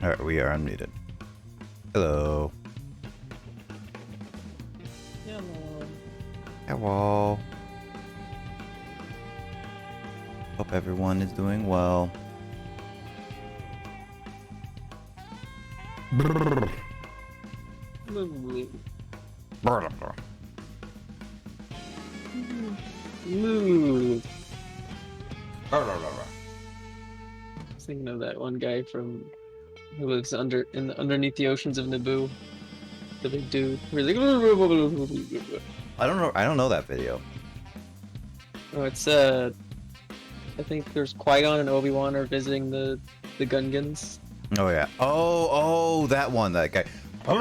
Alright, we are unmuted. Hello. Hello. Hello. Hope everyone is doing well. Brrr. Moo. Brrr, brrr. Moo. Brrr, brrr, brrr. I was thinking of that one guy who lives underneath the oceans of Naboo. The big dude. Where he's like, I don't know that video. oh, it's I think there's Qui-Gon and Obi-Wan are visiting the Gungans. Oh yeah. Oh, that one, that guy. Or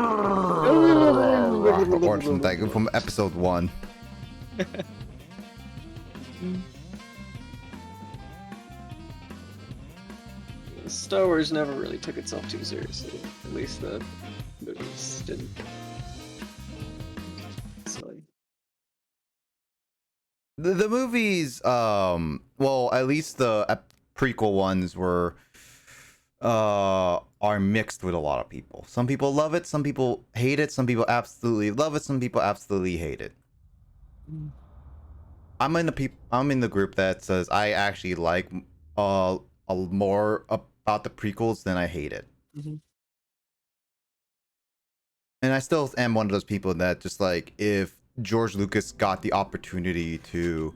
from episode 1. Star Wars never really took itself too seriously. At least the movies didn't. Silly. The movies, well, at least the prequel ones are mixed with a lot of people. Some people love it, some people hate it, some people absolutely love it, some people absolutely hate it. I'm in the group that says I actually like more about the prequels than I hate it. Mm-hmm. And I still am one of those people that just like, if George Lucas got the opportunity to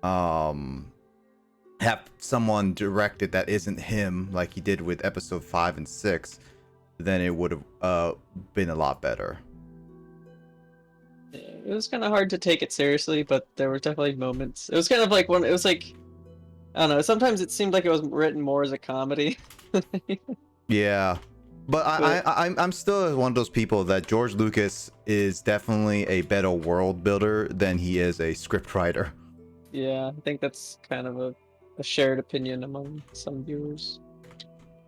have someone directed that isn't him, like he did with episode 5 and 6, then it would have been a lot better. It was kind of hard to take it seriously, but there were definitely moments. It was kind of like I don't know, sometimes it seemed like it was written more as a comedy. Yeah. But I'm still one of those people that George Lucas is definitely a better world builder than he is a script writer. Yeah, I think that's kind of a shared opinion among some viewers.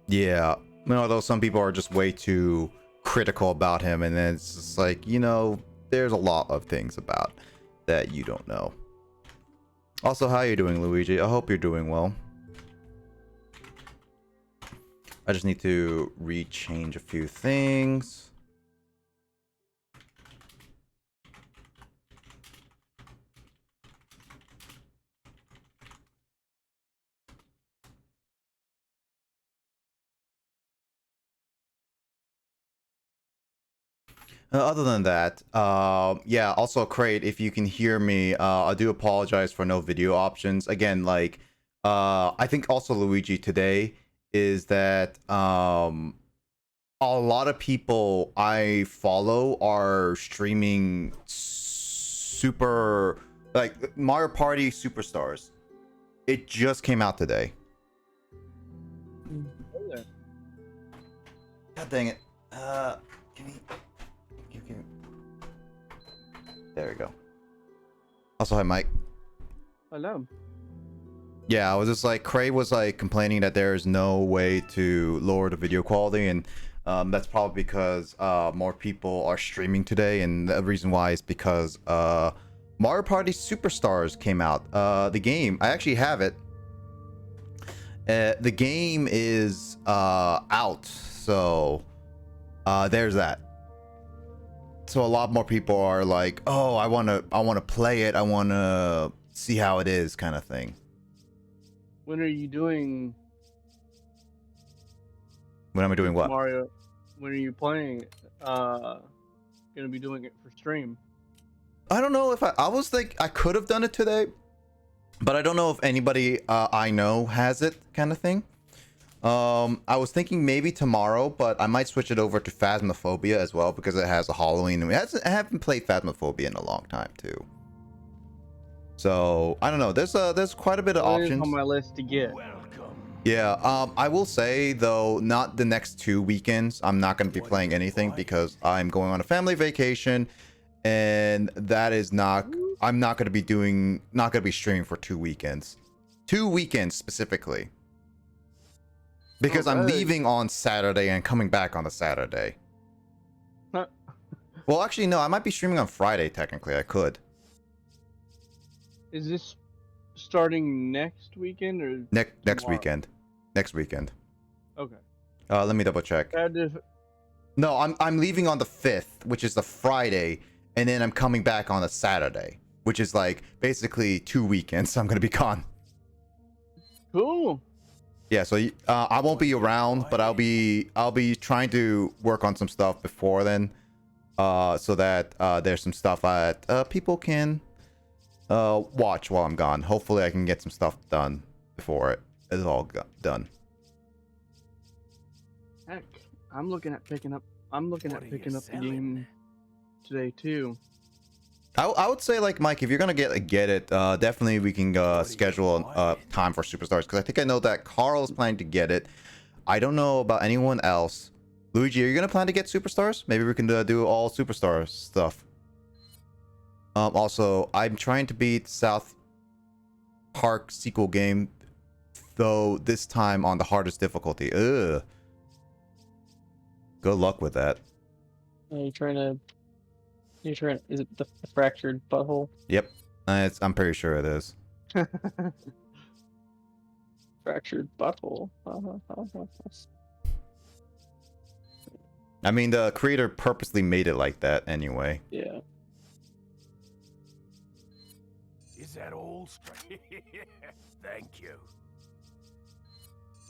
Yeah. Although some people are just way too critical about him, and then it's just like, there's a lot of things about that you don't know. Also, how are you doing, Luigi? I hope you're doing well. I just need to rechange a few things. Other than that, yeah, also Crate, if you can hear me, I do apologize for no video options. Again, like, I think also Luigi today is that a lot of people I follow are streaming super, like, Mario Party Superstars. It just came out today. God dang it. Give me... There we go. Also, hi, Mike. Hello. Yeah, I was just like, Cray was like complaining that there is no way to lower the video quality, and that's probably because more people are streaming today, and the reason why is because Mario Party Superstars came out. The game, I actually have it. The game is out, so there's that. So a lot more people are like, oh, I want to play it, I want to see how it is, kind of thing. When are you doing? When am I doing what? Mario. When are you playing? Gonna be doing it for stream. I don't know if I was like, I could have done it today, but I don't know if anybody I know has it, kind of thing. I was thinking maybe tomorrow, but I might switch it over to Phasmophobia as well, because it has a Halloween, and I haven't played Phasmophobia in a long time too. So I don't know. There's quite a bit of options on my list to get. Yeah. I will say though, not the next 2 weekends. I'm not going to be playing anything because I'm going on a family vacation, and that is not. I'm not going to be streaming for 2 weekends. 2 weekends specifically. Because I'm leaving on Saturday and coming back on the Saturday. Huh. Well, actually, no. I might be streaming on Friday, technically. I could. Is this starting next weekend or Next weekend? Next weekend. Okay. Let me double check. No, I'm leaving on the 5th, which is the Friday, and then I'm coming back on a Saturday, which is like basically 2 weekends. I'm gonna be gone. Cool. Yeah, so I won't be around, but I'll be trying to work on some stuff before then, so that there's some stuff that people can watch while I'm gone. Hopefully, I can get some stuff done before it is all done. Heck, I'm looking at picking up the game today too. I would say, like, Mike, if you're gonna get it, definitely we can schedule time for Superstars, because I think I know that Carl is planning to get it. I don't know about anyone else. Luigi, are you gonna plan to get Superstars? Maybe we can do all Superstar stuff. Also, I'm trying to beat South Park sequel game, though this time on the hardest difficulty. Ugh. Good luck with that. Are you trying to? Is it the fractured butthole? Yep, I'm pretty sure it is. Fractured butthole. I mean, the creator purposely made it like that anyway. Yeah. Is that all? Thank you.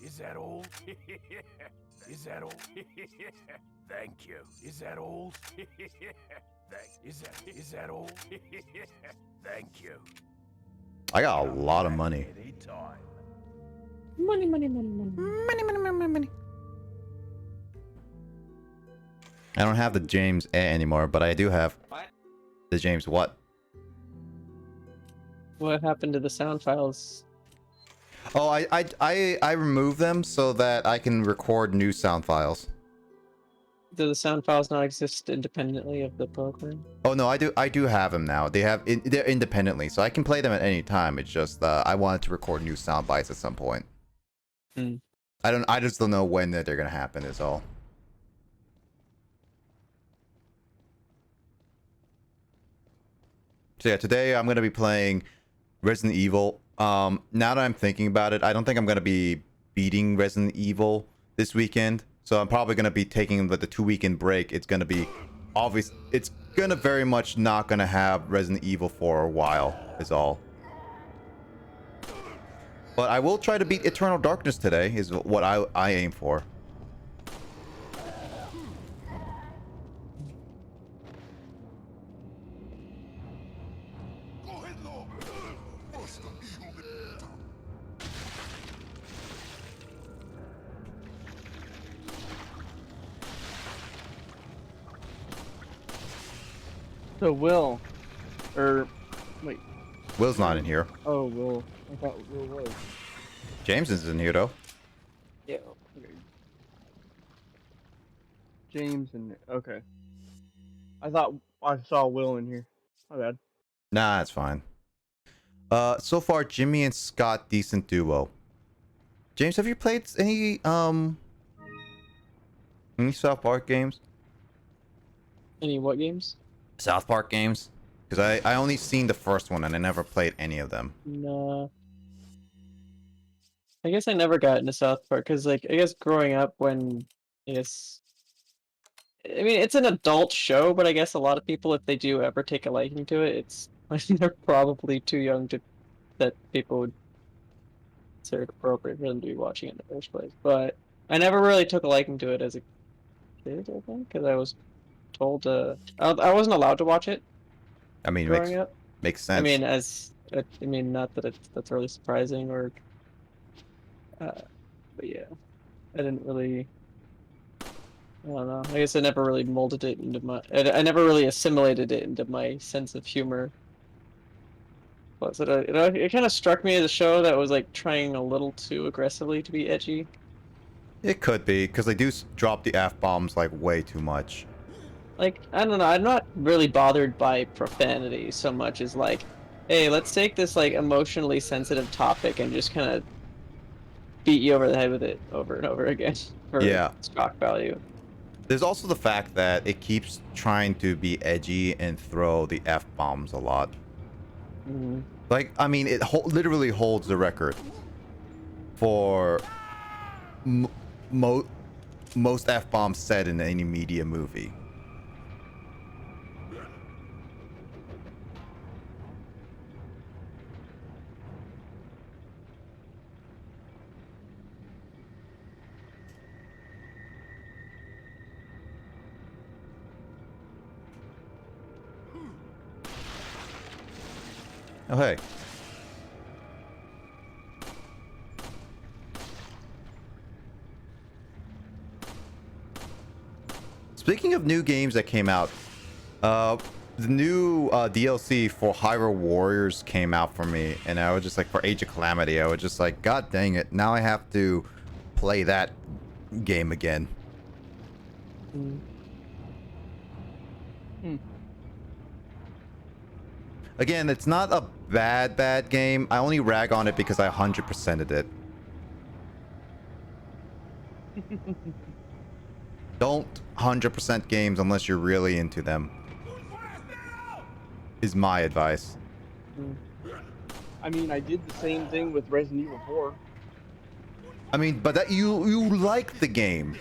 Is that all? Is that all? Thank you. Is that all? Is that all? Thank you. I got a lot of money. Money. Money. I don't have the James A anymore, but I do have the James what? What happened to the sound files? Oh, I removed them so that I can record new sound files. Do the sound files not exist independently of the program? Oh no, I do have them now. They're independently, so I can play them at any time. It's just I wanted to record new sound bites at some point. I just don't know when they're gonna happen. Is all. So yeah, today I'm gonna be playing Resident Evil. Now that I'm thinking about it, I don't think I'm gonna be beating Resident Evil this weekend. So I'm probably gonna be taking the 2-weekend break. It's gonna be obvious. It's gonna very much not gonna have Resident Evil for a while. Is all. But I will try to beat Eternal Darkness today. Is what I aim for. So Will, or wait. Will's not in here. Oh, Will. I thought Will was. James is in here though. Yeah. Okay. James and okay. I thought I saw Will in here. My bad. Nah, it's fine. So far, Jimmy and Scott, decent duo. James, have you played any South Park games? Any what games? South Park games? Because I only seen the first one and I never played any of them. No. I guess I never got into South Park because, like, I guess growing up when, I mean, it's an adult show, but I guess a lot of people, if they do ever take a liking to it, it's they're probably too young that people would consider it appropriate for them to be watching it in the first place. But I never really took a liking to it as a kid, I think, because I was told I wasn't allowed to watch it. I mean, growing up. Makes sense. I mean, not that that's really surprising or, but yeah, I didn't really. I don't know. I guess I never really molded it into my. I never really assimilated it into my sense of humor. Plus, it kind of struck me as a show that was like trying a little too aggressively to be edgy. It could be, because they do drop the F-bombs like way too much. Like, I don't know, I'm not really bothered by profanity so much as like, hey, let's take this like emotionally sensitive topic and just kind of beat you over the head with it over and over again for shock value. There's also the fact that it keeps trying to be edgy and throw the F-bombs a lot. Mm-hmm. Like, I mean, it literally holds the record for most F-bombs said in any media movie. Oh, hey. Speaking of new games that came out, the new DLC for Hyrule Warriors came out for me, and I was just like, for Age of Calamity, I was just like, God dang it, now I have to play that game again. Again, it's not a bad game. I only rag on it because I 100%ed it. Don't 100% games unless you're really into them. Is my advice. I mean, I did the same thing with Resident Evil 4. I mean, but that you like the game.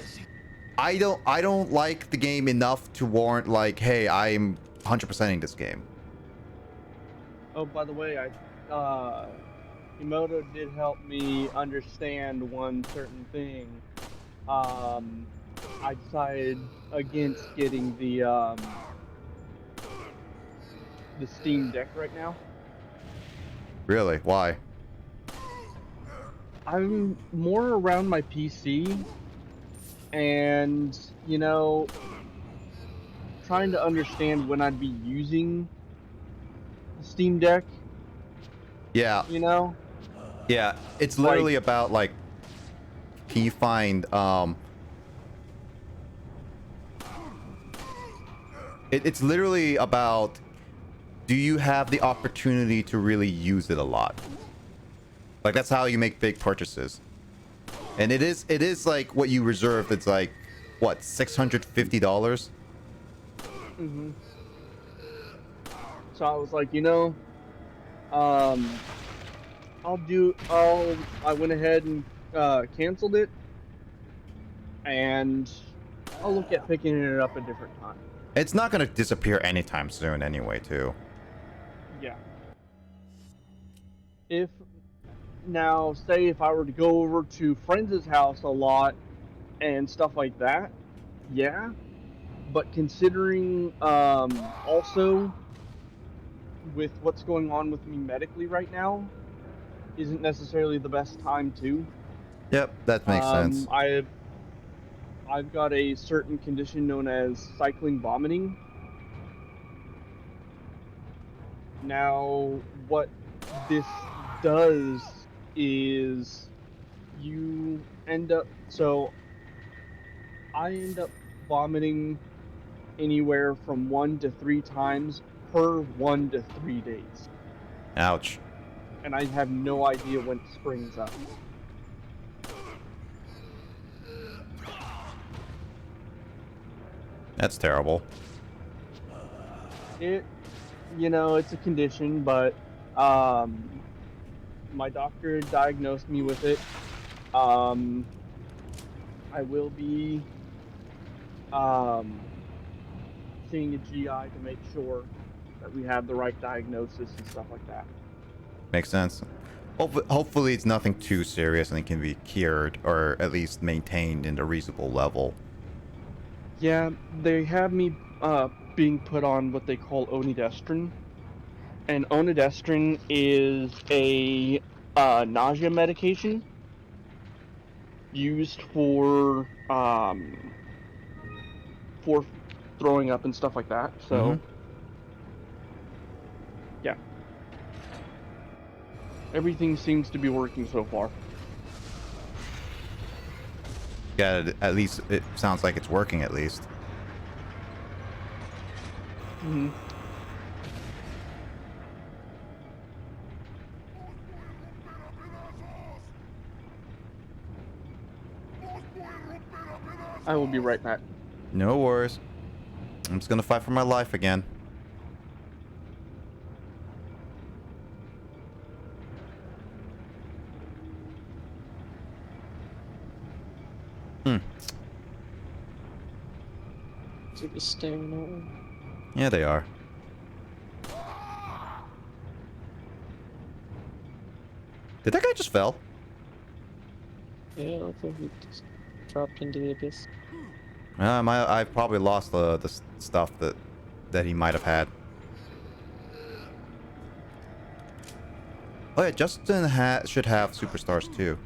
I don't like the game enough to warrant like, hey, I'm 100%ing this game. Oh, by the way, Emoto did help me understand one certain thing. I decided against getting the Steam Deck right now. Really? Why? I'm more around my PC, and you know, trying to understand when I'd be using the Steam Deck. Yeah. You know? Yeah. It's literally about like, can you find it's literally about, do you have the opportunity to really use it a lot? Like, that's how you make big purchases. And it is like what you reserved. It's like, what, $650? Mm-hmm. So I was like, you know, I went ahead and canceled it, and I'll look at picking it up a different time. It's not going to disappear anytime soon anyway, too. Yeah. Now, say if I were to go over to friends' house a lot and stuff like that, yeah. But considering also with what's going on with me medically right now, isn't necessarily the best time to. Yep, that makes sense. I've got a certain condition known as cycling vomiting. Now, what this does is I end up vomiting anywhere from 1 to 3 times per 1 to 3 days. Ouch. And I have no idea when it springs up. That's terrible. It's a condition, but my doctor diagnosed me with it. I will be seeing a GI to make sure that we have the right diagnosis and stuff like that. Makes sense. Hopefully it's nothing too serious and it can be cured or at least maintained in a reasonable level. Yeah, they have me being put on what they call onidestrin. And onidestrin is a nausea medication used for throwing up and stuff like that. So, yeah. Everything seems to be working so far. Yeah, at least it sounds like it's working at least. Mm-hmm. I will be right back. No worries. I'm just gonna fight for my life again. They're just staring at me. Yeah, they are. Did that guy just fell? Yeah, it looks like he just dropped into the abyss. I probably lost the stuff that he might have had. Oh yeah, Justin should have superstars too.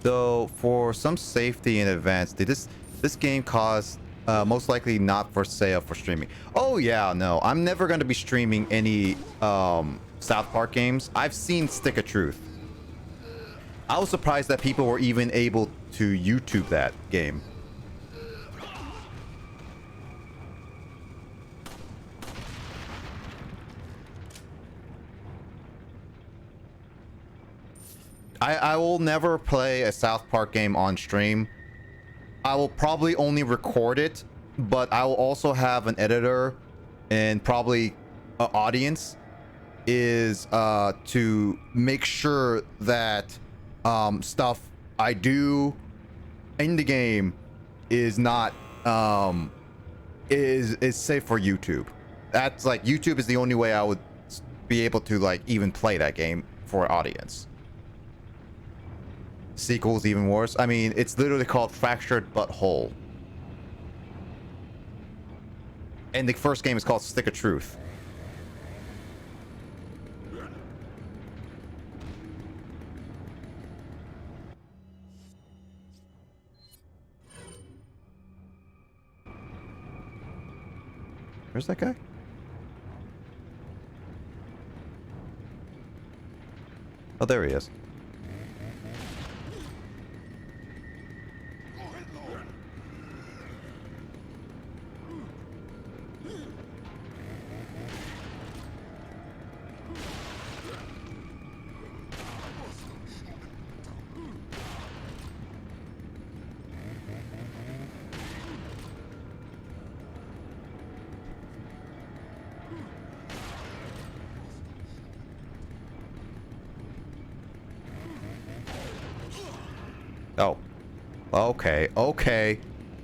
So for some safety in advance, did this game cost most likely not for sale for streaming? Oh yeah, no, I'm never going to be streaming any South Park games. I've seen Stick of Truth. I was surprised that people were even able to YouTube that game. I will never play a South Park game on stream. I will probably only record it, but I will also have an editor and probably an audience is to make sure that stuff I do in the game is not is safe for YouTube. That's like YouTube is the only way I would be able to like even play that game for an audience. Sequel's even worse. I mean, it's literally called Fractured But Whole. And the first game is called Stick of Truth. Where's that guy? Oh, there he is. Oh. Okay, okay.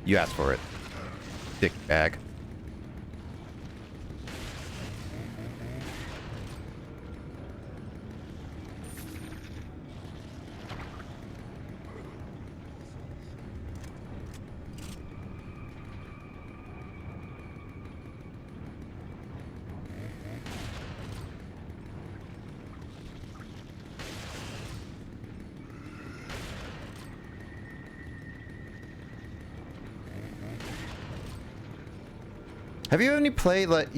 You asked for it. Dick bag. Have you any played like?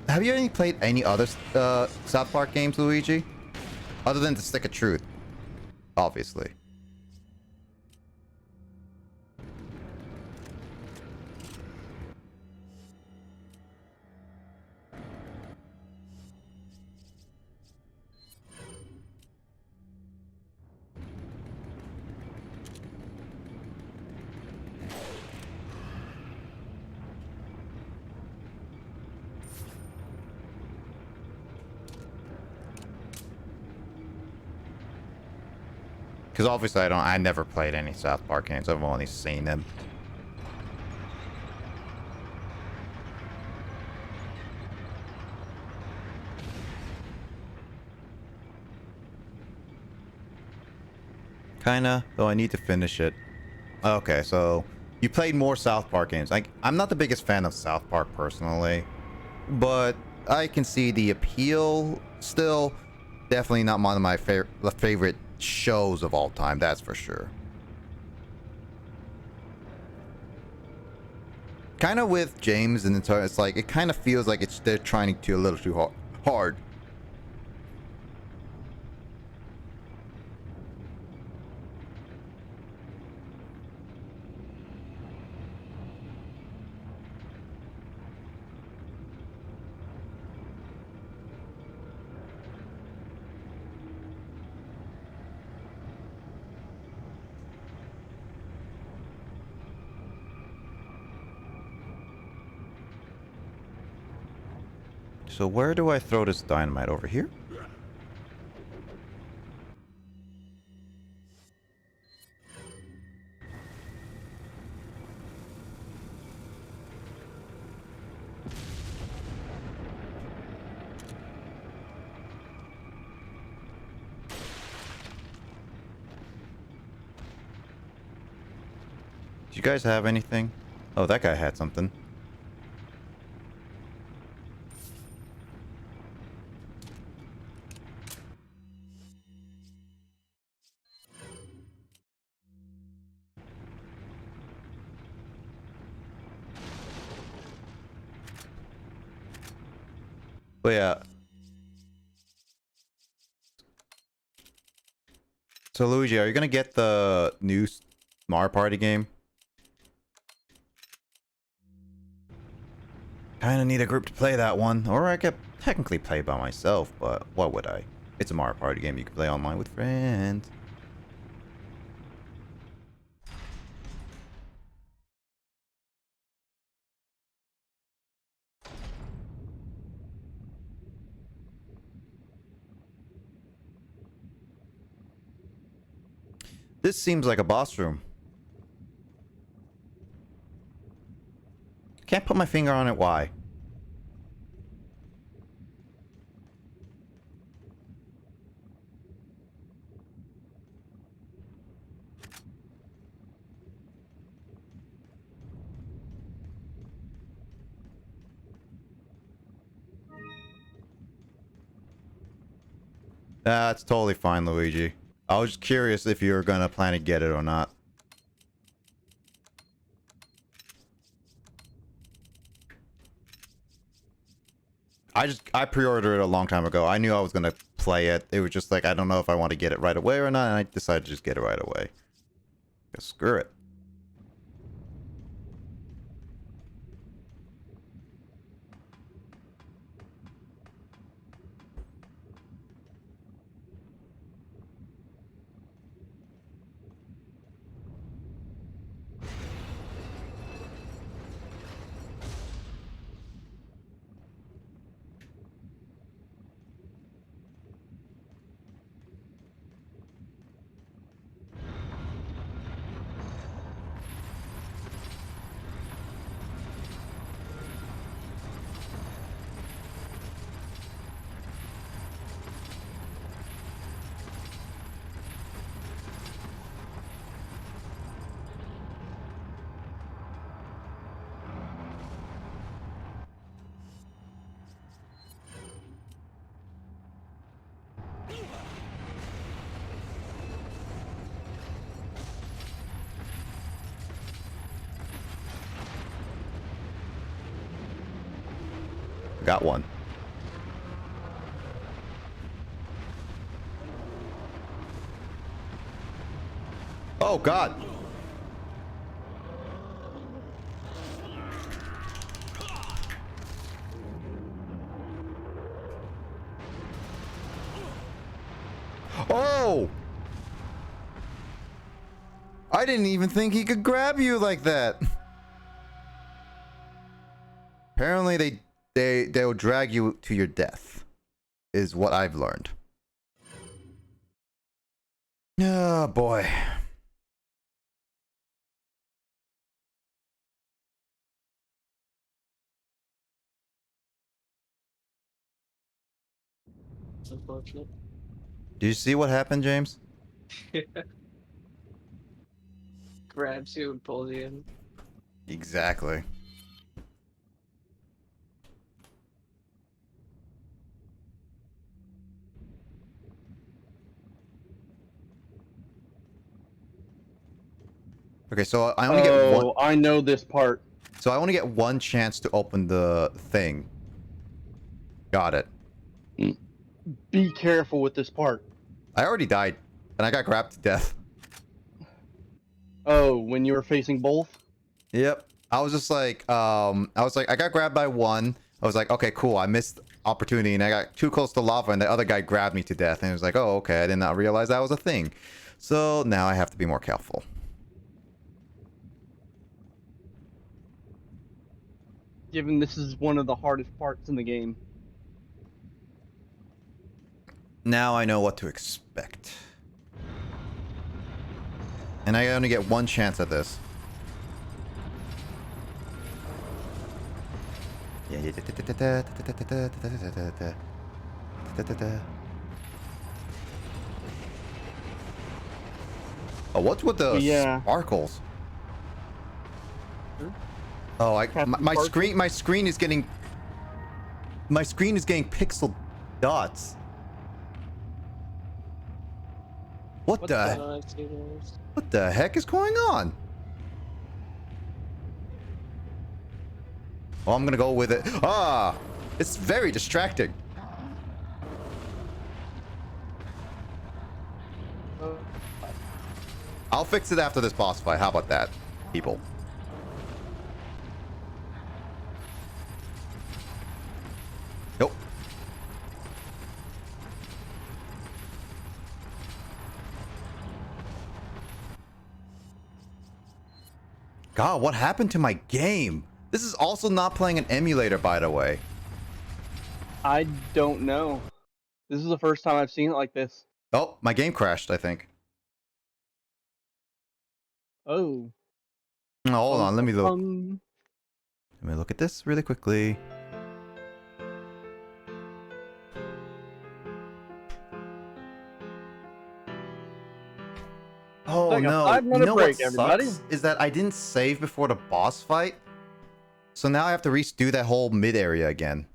Have you any played any other South Park games, Luigi? Other than the Stick of Truth, obviously. Because obviously I never played any South Park games. I've only seen them. Kinda, though I need to finish it. Okay, so you played more South Park games. I'm not the biggest fan of South Park personally, but I can see the appeal. Still, definitely not one of my favorite shows of all time, that's for sure. Kind of with James and it's like it kind of feels like they're trying to a little too hard. So where do I throw this dynamite? Over here? Do you guys have anything? Oh, that guy had something. But yeah. So Luigi, are you gonna get the new Mario Party game? Kinda need a group to play that one. Or I could technically play by myself, but what would I? It's a Mario Party game you can play online with friends. This seems like a boss room. Can't put my finger on it, why? That's totally fine, Luigi. I was just curious if you were gonna plan to get it or not. I pre-ordered it a long time ago. I knew I was gonna play it. It was just like, I don't know if I want to get it right away or not, and I decided to just get it right away. Screw it. Got one. Oh, God. Oh! I didn't even think he could grab you like that. Apparently they'll drag you to your death, is what I've learned. Oh boy. It's unfortunate. Do you see what happened, James? Grabs you and pulls you in. Exactly. Okay, so I only get one. I know this part. So I only get one chance to open the thing. Got it. Be careful with this part. I already died, and I got grabbed to death. Oh, when you were facing both? Yep. I was just like, I got grabbed by one. I was like, okay, cool. I missed opportunity, and I got too close to lava, and the other guy grabbed me to death. And it was like, oh, okay, I did not realize that was a thing. So now I have to be more careful. Given this is one of the hardest parts in the game. Now I know what to expect. And I only get one chance at this. Oh, what's with the Yeah. sparkles? Hmm? Oh, Captain my Sparkle? screen is getting pixel dots. What What's the that? I see those. what the heck is going on? Well, I'm gonna go with it. Ah, it's very distracting. I'll fix it after this boss fight. How about that, people? Nope. God, what happened to my game? This is also not playing an emulator, by the way. I don't know. This is the first time I've seen it like this. Oh, my game crashed, I think. Oh. Oh, hold on, let me look. Um, Let me look at this really quickly. Oh Take a no! 5-minute You know what break, everybody. sucks is that I didn't save before the boss fight, so now I have to redo that whole mid area again.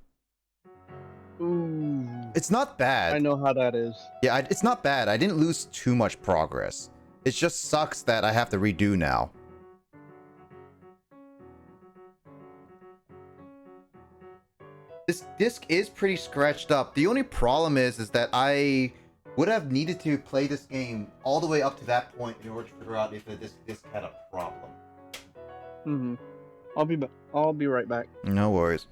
Ooh. It's not bad. I know how that is. Yeah, it's not bad. I didn't lose too much progress. It just sucks that I have to redo now. This disc is pretty scratched up. The only problem is that I would have needed to play this game all the way up to that point in order to figure out if the disc had a problem. Mm-hmm. I'll be right back. No worries.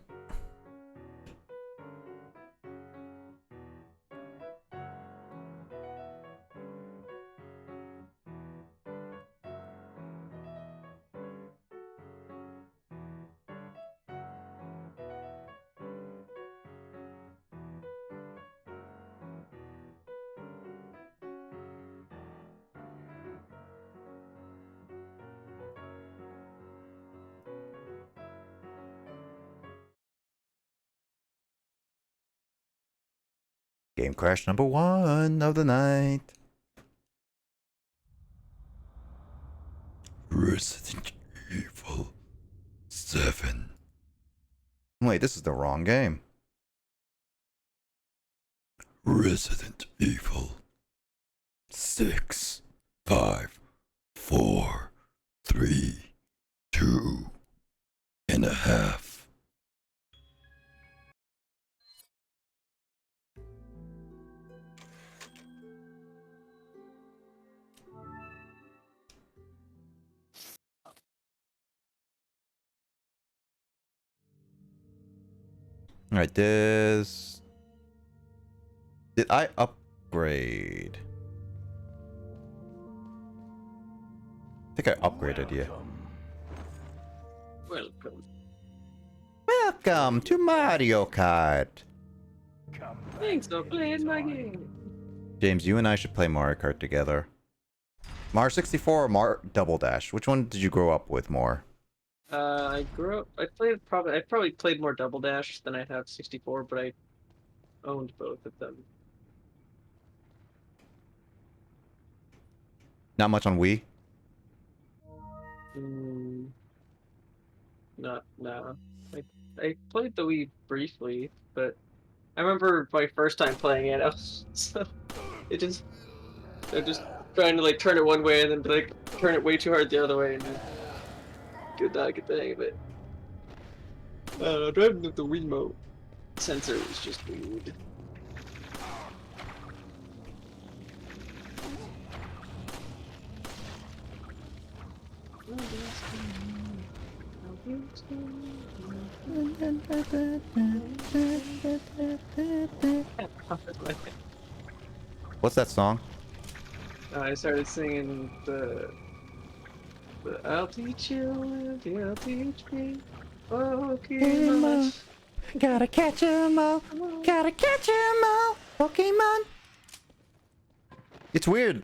Game crash number 1 of the night. Resident Evil 7. Wait, this is the wrong game. Resident Evil 6, 5, 4, 3, 2 and a half. Alright, this... Did I upgrade? I think I upgraded, yeah. Welcome. Welcome to Mario Kart! Thanks for playing my game. James, you and I should play Mario Kart together. Mario 64 or Mario Double Dash? Which one did you grow up with more? I grew up. I probably played more Double Dash than I have 64, but I owned both of them. Not much on Wii? No. I played the Wii briefly, but I remember my first time playing it. I was so I'm just trying to like turn it one way and then like turn it way too hard the other way, and then could not get the hang of it. I don't know, driving with the Wiimote sensor was just weird. What's that song? I started singing the I'll teach you, you'll teach me. Pokemon. Gotta catch 'em all, gotta catch 'em all, Pokemon. It's weird.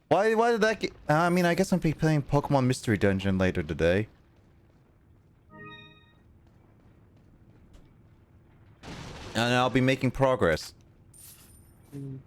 Why did that get... I mean, I guess I'll be playing Pokemon Mystery Dungeon later today. And I'll be making progress. Mm.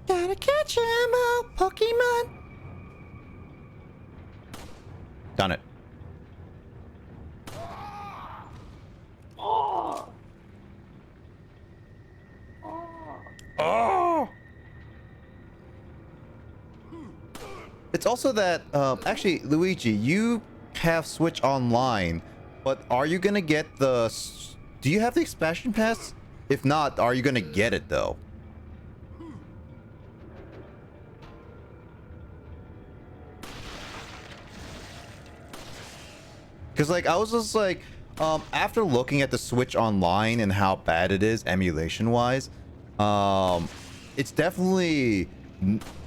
Gotta catch 'em all, Pokemon. Done it. Oh. Oh! It's also that, actually, Luigi, you have Switch Online, but are you gonna get the... Do you have the expansion pass? If not, are you gonna get it, though? Because, like, I was just like, after looking at the Switch Online and how bad it is emulation-wise, it's definitely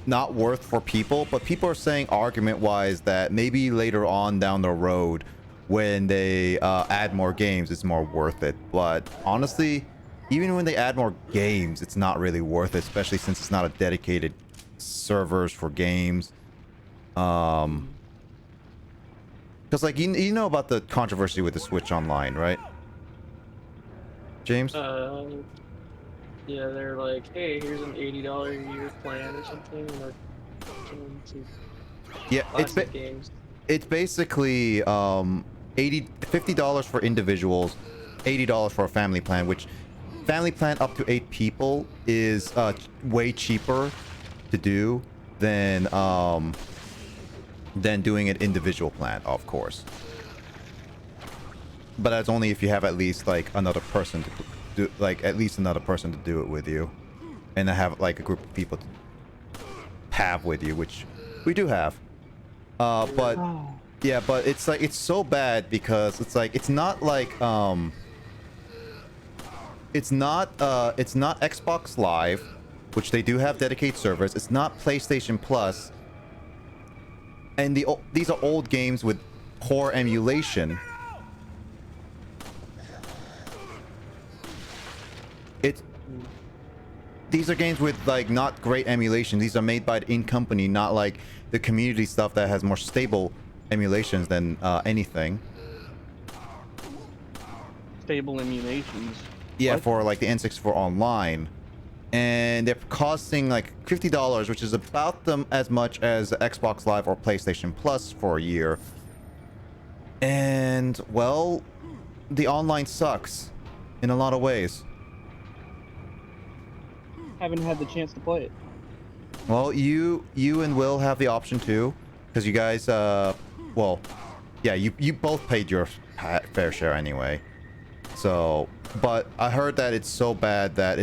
not worth for people, but people are saying argument-wise that maybe later on down the road when they add more games, it's more worth it. But honestly, even when they add more games, it's not really worth it, especially since it's not a dedicated servers for games. Because, like, you know about the controversy with the Switch Online, right? James? Yeah, they're like, hey, here's an $80 a year plan or something. And they're Yeah, games. it's basically $50 for individuals, $80 for a family plan, which family plan up to 8 people is way cheaper to do than doing an individual plan, of course. But that's only if you have at least like another person to do, like at least another person to do it with you, and to have like a group of people to have with you, which we do have. But yeah, but it's like it's so bad because it's like it's not Xbox Live, which they do have dedicated servers. It's not PlayStation Plus. And these are old games with poor emulation. These are games with like not great emulation. These are made by the in-company, not like the community stuff that has more stable emulations than anything. Stable emulations. Yeah, What? for like the N64 Online. And they're costing like $50, which is about as much as Xbox Live or PlayStation Plus for a year. And, well, the online sucks in a lot of ways. Haven't had the chance to play it. Well, you and Will have the option too, because you guys, well, yeah, you both paid your fair share anyway. So, but I heard that it's so bad that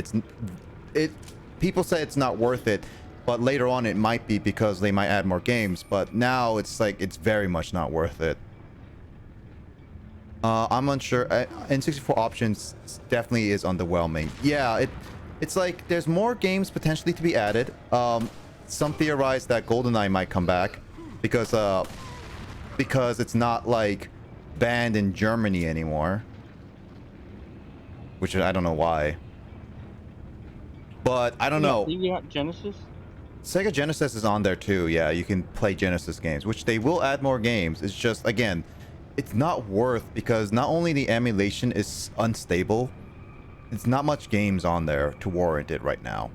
people say it's not worth it, but later on it might be because they might add more games. But now it's like it's very much not worth it. I'm unsure. N64 options definitely is underwhelming. Yeah, it's like there's more games potentially to be added. Some theorize that GoldenEye might come back because it's not like banned in Germany anymore, which I don't know why. But I don't know. You got Genesis? Sega Genesis is on there too. Yeah, you can play Genesis games, which they will add more games. It's just, again, it's not worth, because not only the emulation is unstable, it's not much games on there to warrant it right now.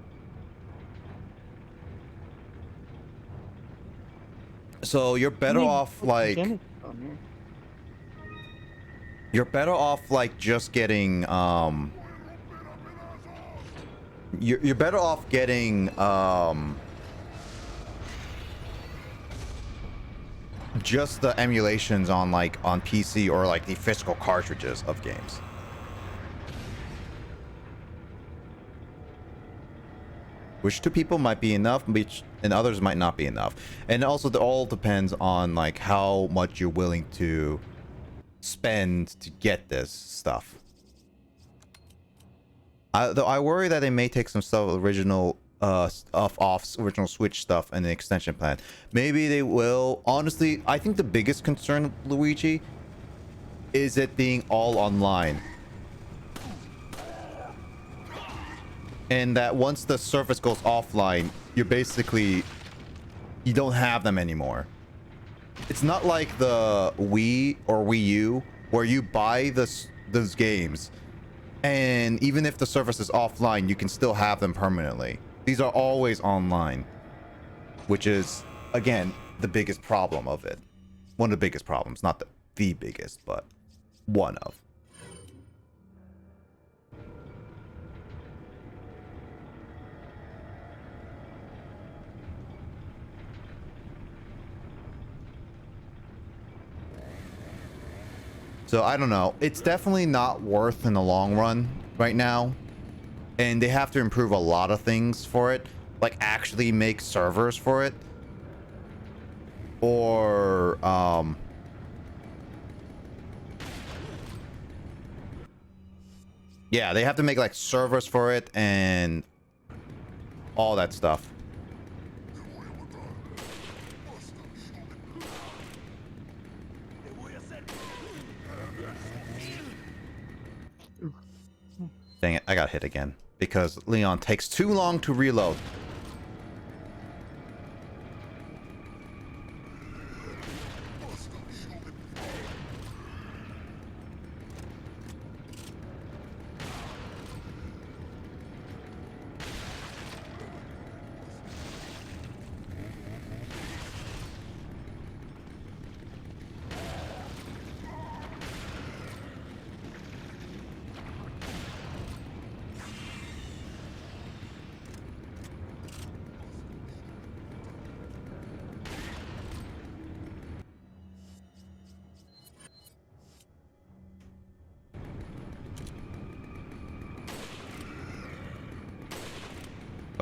So you're better off like just getting you're better off getting just the emulations on like on PC or like the physical cartridges of games. Which to people might be enough, which and others might not be enough. And also it all depends on like how much you're willing to spend to get this stuff. Though I worry that they may take some stuff original off original Switch stuff and the extension plan. Maybe they will. Honestly, I think the biggest concern, Luigi, is it being all online. And that once the Surface goes offline, you're basically, you don't have them anymore. It's not like the Wii or Wii U where you buy those games and even if the Surface is offline, you can still have them permanently. These are always online, which is, again, the biggest problem of it. One of the biggest problems, not the biggest, but one of. So I don't know. It's definitely not worth in the long run right now. And they have to improve a lot of things for it. Like actually make servers for it. Or yeah, they have to make like servers for it and all that stuff. Dang it, I got hit again because Leon takes too long to reload.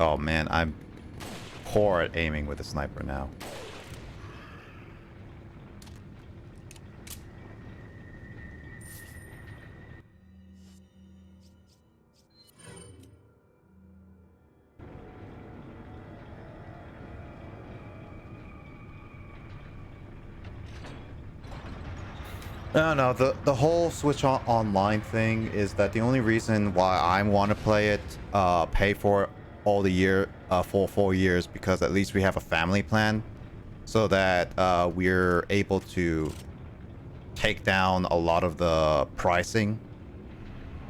Oh man, I'm poor at aiming with a sniper now. I don't know, the whole Switch Online thing is that the only reason why I want to play it, pay for it all the year, full 4 years, because at least we have a family plan so that we're able to take down a lot of the pricing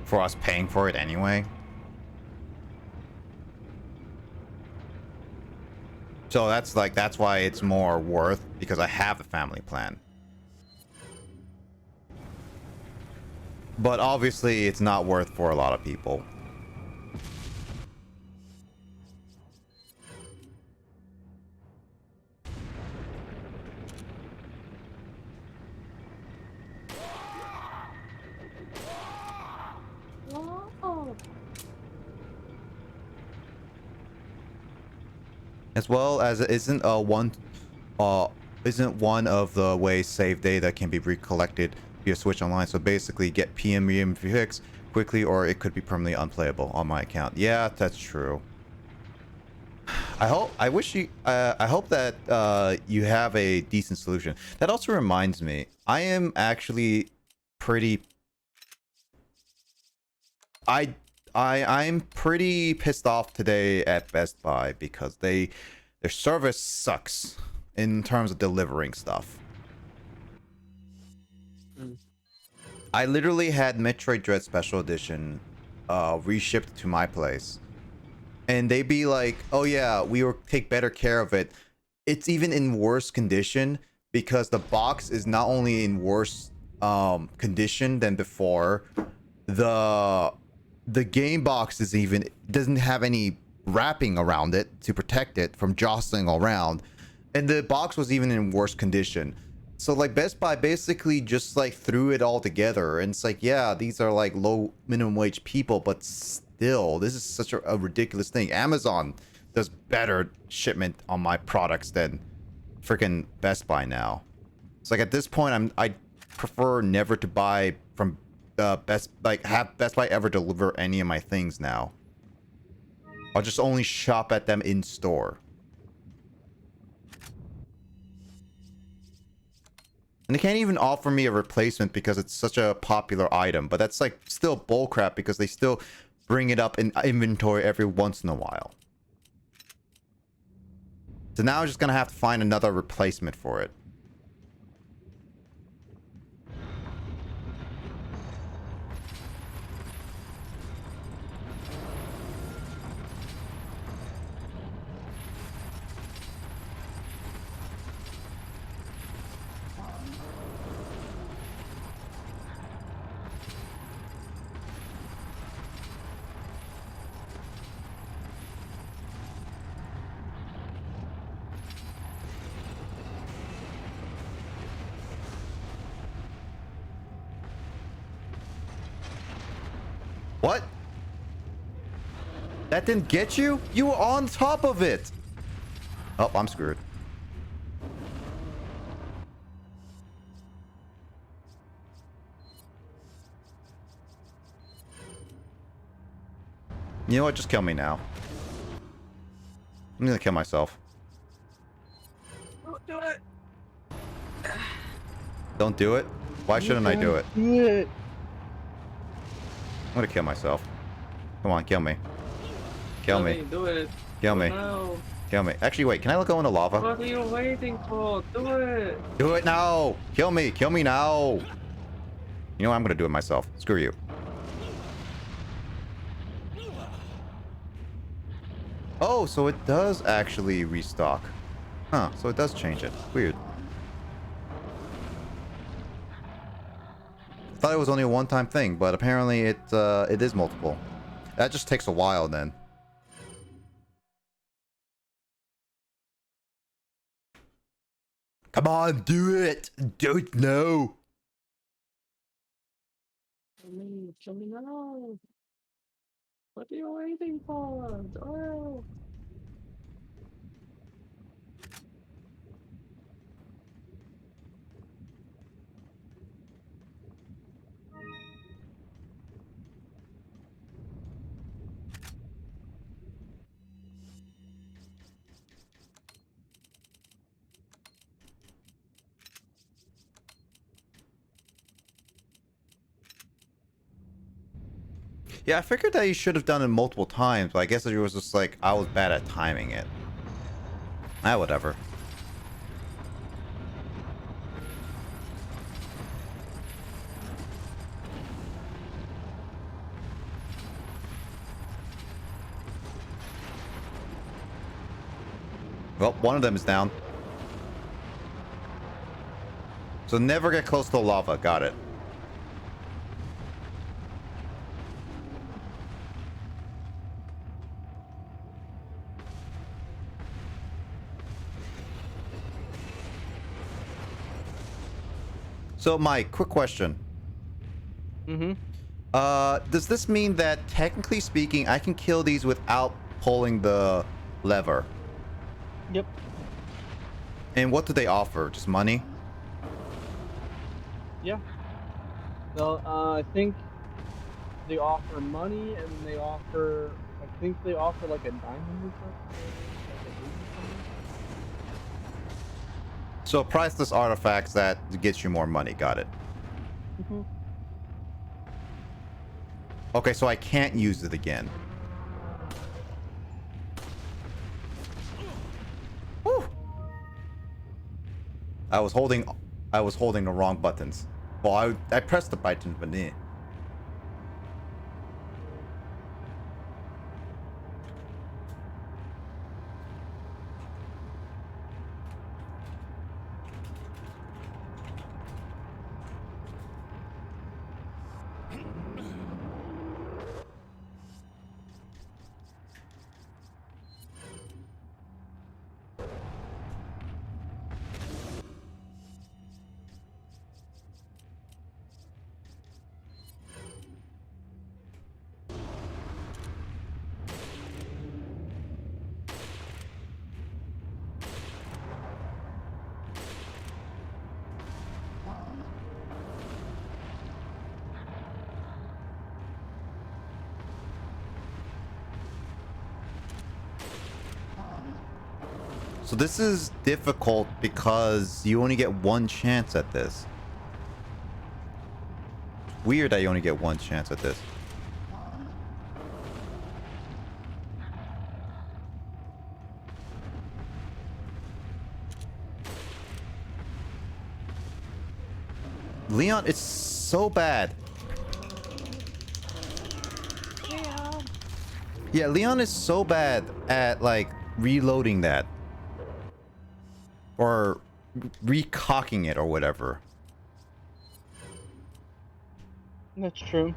for us paying for it anyway. So that's why it's more worth, because I have a family plan. But obviously it's not worth for a lot of people. As well as it isn't one of the ways save data can be recollected via Switch Online. So basically get PM fix quickly, or it could be permanently unplayable on my account. Yeah, that's true. I hope that you have a decent solution. That also reminds me, I am actually pretty I'm pretty pissed off today at Best Buy because their service sucks in terms of delivering stuff. I literally had Metroid Dread Special Edition reshipped to my place, and they'd be like, "Oh yeah, we will take better care of it." It's even in worse condition because the box is not only in worse condition than before. The game box doesn't have any wrapping around it to protect it from jostling around, and the box was even in worse condition. So like Best Buy basically just like threw it all together, and it's like, yeah, these are like low minimum wage people, but still, this is such a ridiculous thing. Amazon does better shipment on my products than freaking Best Buy now. It's like at this point, I prefer never to buy from have Best Buy ever deliver any of my things now. I'll just only shop at them in store. And they can't even offer me a replacement because it's such a popular item. But that's like still bullcrap because they still bring it up in inventory every once in a while. So now I'm just gonna have to find another replacement for it. What? That didn't get you? You were on top of it! Oh, I'm screwed. You know what? Just kill me now. I'm gonna kill myself. Don't do it. Don't do it? Why shouldn't I do it? Do it. I'm gonna kill myself. Come on, kill me. Kill me. Do it. Kill me. No. Kill me. Actually, wait. Can I go in the lava? What are you waiting for? Do it. Do it now! Kill me! Kill me now! You know what? I'm gonna do it myself. Screw you. Oh, so it does actually restock. Huh, so it does change it. Weird. Thought it was only a one-time thing, but apparently it is multiple. That just takes a while then. Come on, do it! Do it now! Kill me now. What are you waiting for? Oh. Yeah, I figured that you should have done it multiple times, but I guess it was just like, I was bad at timing it. Ah, whatever. Well, one of them is down. So never get close to the lava. Got it. So, Mike, quick question. Mm-hmm. Does this mean that, technically speaking, I can kill these without pulling the lever? Yep. And what do they offer? Just money? Yeah. So I think they offer money, and they offer. I think they offer like a diamond or something. Like a ruby or something. So, priceless artifacts that gets you more money. Got it. Mm-hmm. Okay, so I can't use it again. Whew. I was holding the wrong buttons. Well, I pressed the button, but eh. So this is difficult because you only get one chance at this. Weird that you only get one chance at this. Leon, it's so bad. Leon. Yeah, Leon is so bad at, like, reloading that. Or recocking it or whatever. That's true.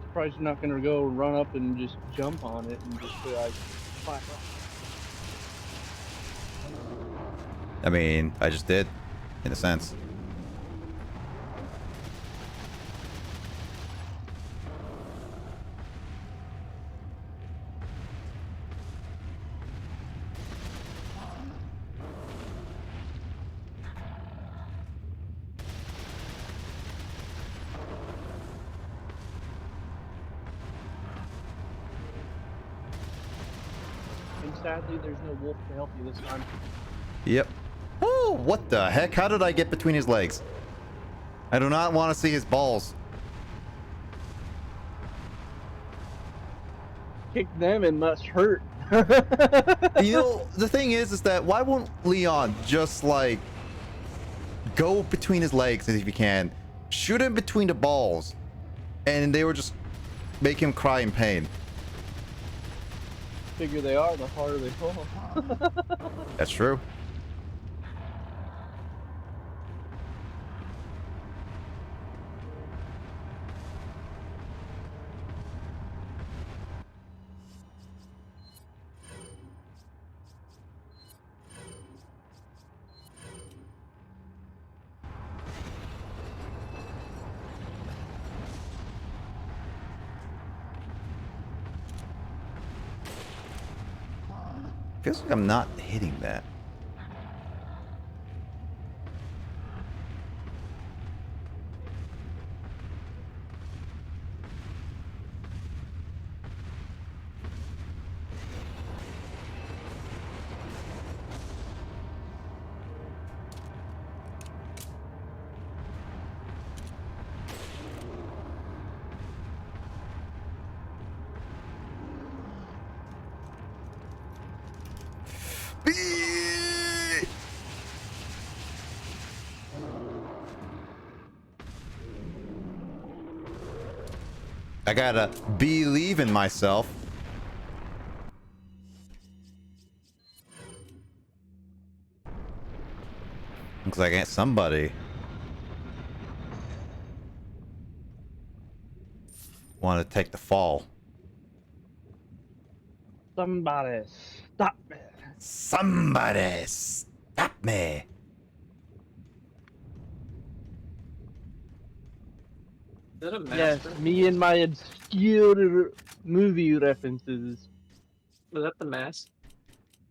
Surprised you're not gonna go run up and just jump on it and just be like, "Fuck off." I mean, I just did, in a sense. And sadly, there's no wolf to help you this time. Yep. Oh, what the heck? How did I get between his legs? I do not want to see his balls. Kick them and must hurt. You know, the thing is that why won't Leon just, like, go between his legs if he can, shoot him between the balls, and they would just make him cry in pain. The bigger they are, the harder they fall. That's true. Feels like I'm not hitting that. I gotta believe in myself. Looks like somebody want to take the fall. Somebody stop me. Somebody stop me. Is that a Yes, mask? me and my obscure movie references. Was that the mask?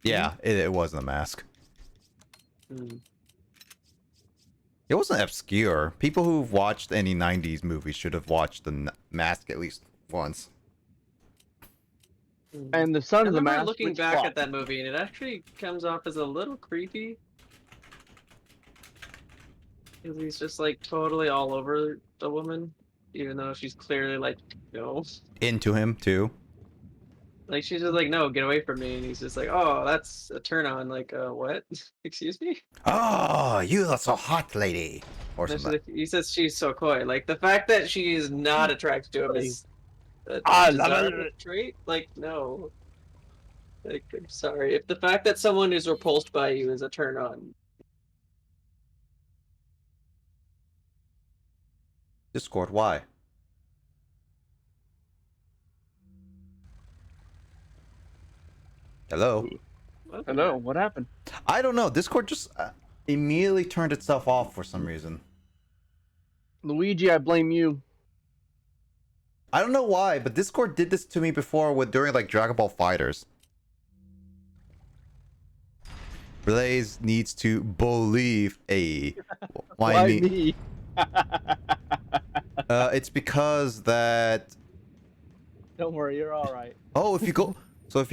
Yeah, it wasn't a mask. Hmm. It wasn't obscure. People who've watched any 90s movies should have watched the mask at least once. And the I son of the remember mask. looking which back flopped. at that movie, and it actually comes off as a little creepy. Because he's just like totally all over the woman, even though she's clearly like, no. Into him, too. Like she's just like, no, get away from me. And he's just like, oh, that's a turn on. Like, what? Excuse me? Oh, you are so hot, lady. Or No, she's something. like, he says she's so coy. Like the fact that she's not attracted to him is a I love desirable it. trait. Like, no. Like, I'm sorry. If the fact that someone is repulsed by you is a turn on, Discord, why? Hello? Hello, what happened? I don't know. Discord just immediately turned itself off for some reason. Luigi, I blame you. I don't know why, but Discord did this to me before with during like Dragon Ball Fighters. Blaze needs to believe a. Why me? me? It's because that. Don't worry, you're all right. Oh, if you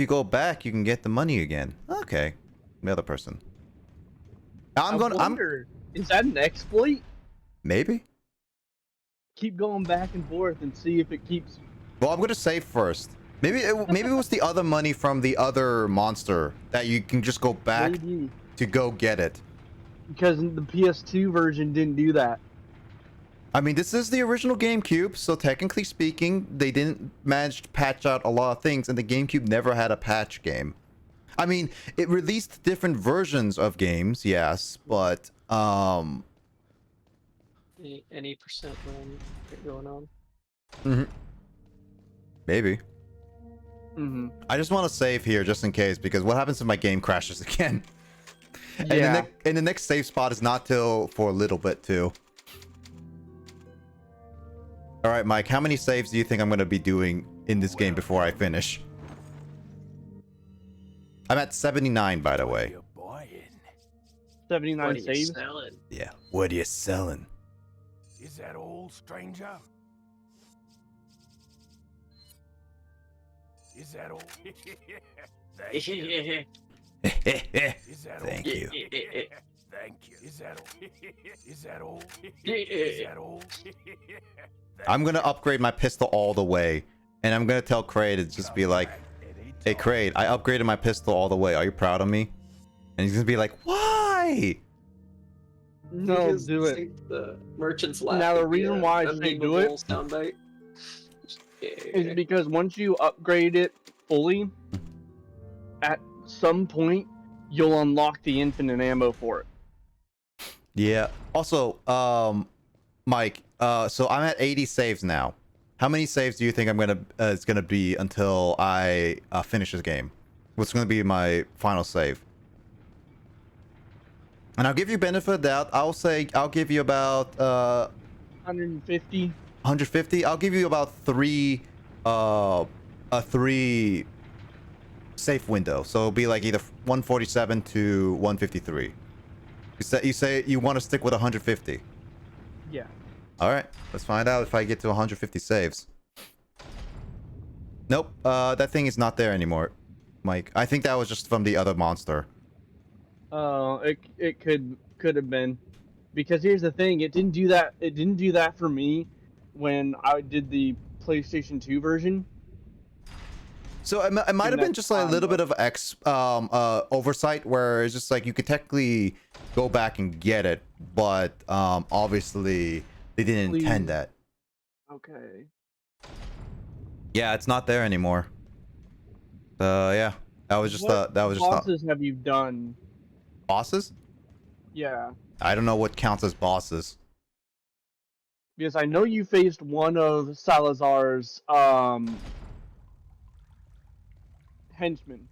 go back, you can get the money again. Okay, the other person. I'm wonder, is that an exploit? Maybe. Keep going back and forth and see if it keeps. Well, I'm gonna save first. Maybe it was the other money from the other monster that you can just go back Maybe. to go get it. Because the PS2 version didn't do that. I mean, this is the original GameCube, so technically speaking, they didn't manage to patch out a lot of things, and the GameCube never had a patch game. I mean, it released different versions of games, yes, but Any percent run going on. Maybe. Mm-hmm. I just want to save here just in case, because what happens if my game crashes again? Yeah. And the next save spot is not till for a little bit too. All right, Mike, how many saves do you think I'm going to be doing in this game before I finish? I'm at 79, by the way. 79 What are you saves. selling? Yeah. What are you selling? Is that all, stranger? Is that all? Thank you. Is that all? Thank you. Thank you. Is that all? Is that all? Yeah. Is that all? I'm going to upgrade my pistol all the way. And I'm going to tell Kraid to just be like, hey, Kraid, I upgraded my pistol all the way. Are you proud of me? And he's going to be like, why? No, Because do it. The merchant's laugh. Now, the reason why I say do it soundbite. is because once you upgrade it fully, at some point, you'll unlock the infinite ammo for it. Yeah. Also, Mike, so I'm at 80 saves now. How many saves do you think it's gonna be until I finish this game? What's gonna be my final save? And I'll give you benefit of the doubt. I'll give you about 150. 150. I'll give you about three safe window. So it'll be like either 147 to 153. You say you want to stick with 150. Yeah. All right, let's find out if I get to 150 saves. Nope, that thing is not there anymore, Mike. I think that was just from the other monster. It could have been, because here's the thing, it didn't do that. It didn't do that for me when I did the PlayStation 2 version. So it might have been just like a little bit of oversight, where it's just like you could technically go back and get it, but obviously they didn't intend that. Okay. Yeah, it's not there anymore. Yeah, that was just What that was just bosses have you done? bosses. Yeah, I don't know what counts as bosses. because I know you faced one of Salazar's henchmen.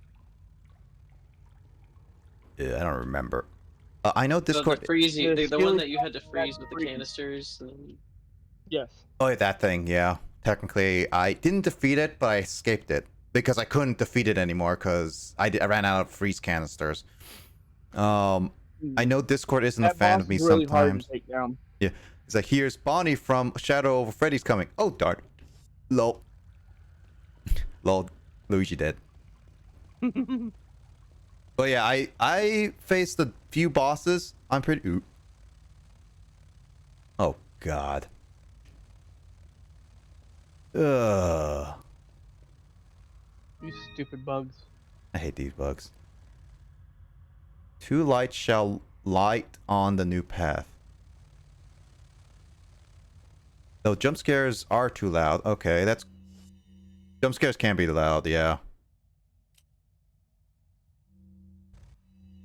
Yeah, I don't remember. I know Discord. The freezing, The the one skilly that you had to freeze with the freeze. canisters. And... Yes. Oh, yeah, that thing. Yeah, technically, I didn't defeat it, but I escaped it because I couldn't defeat it anymore because I ran out of freeze canisters. I know Discord isn't a That fan boss of me is really hard sometimes. to take down. Yeah, it's like, here's Bonnie from Shadow Over Freddy's coming. Oh, darn. Lol. Lol. Luigi dead. But yeah, I faced a few bosses. I'm pretty... Ooh. Oh, God. Ugh. You stupid bugs. I hate these bugs. 2 lights shall light on the new path. Though jump scares are too loud. Okay, that's... Jump scares can be loud, yeah.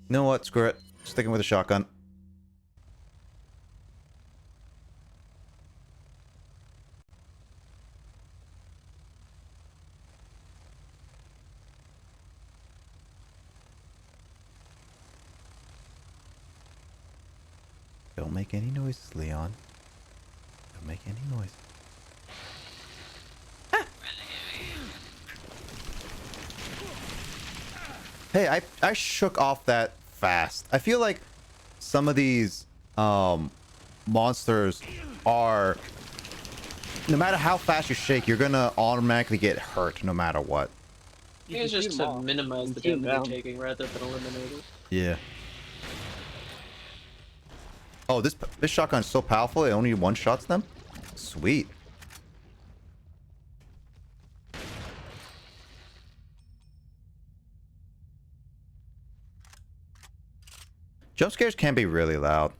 You know what? Screw it. Sticking with a shotgun. Don't make any noises, Leon. Don't make any noise. Hey, I shook off that fast. I feel like some of these monsters are, no matter how fast you shake, you're gonna automatically get hurt no matter what. I think it's just to minimize the shoot 'em damage you're down. taking rather than eliminate it. Yeah. Oh, this shotgun is so powerful, it only one-shots them? Sweet. Jump scares can be really loud.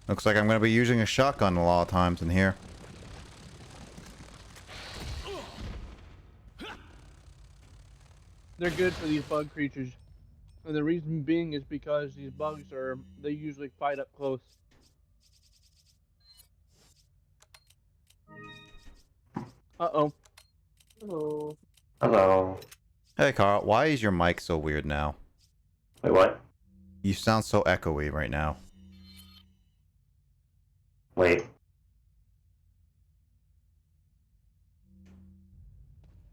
Looks like I'm going to be using a shotgun a lot of times in here. They're good for these bug creatures. And the reason being is because these bugs they usually fight up close. Uh-oh. Oh. Hello. Hey, Carl, why is your mic so weird now? Wait, what? You sound so echoey right now. Wait.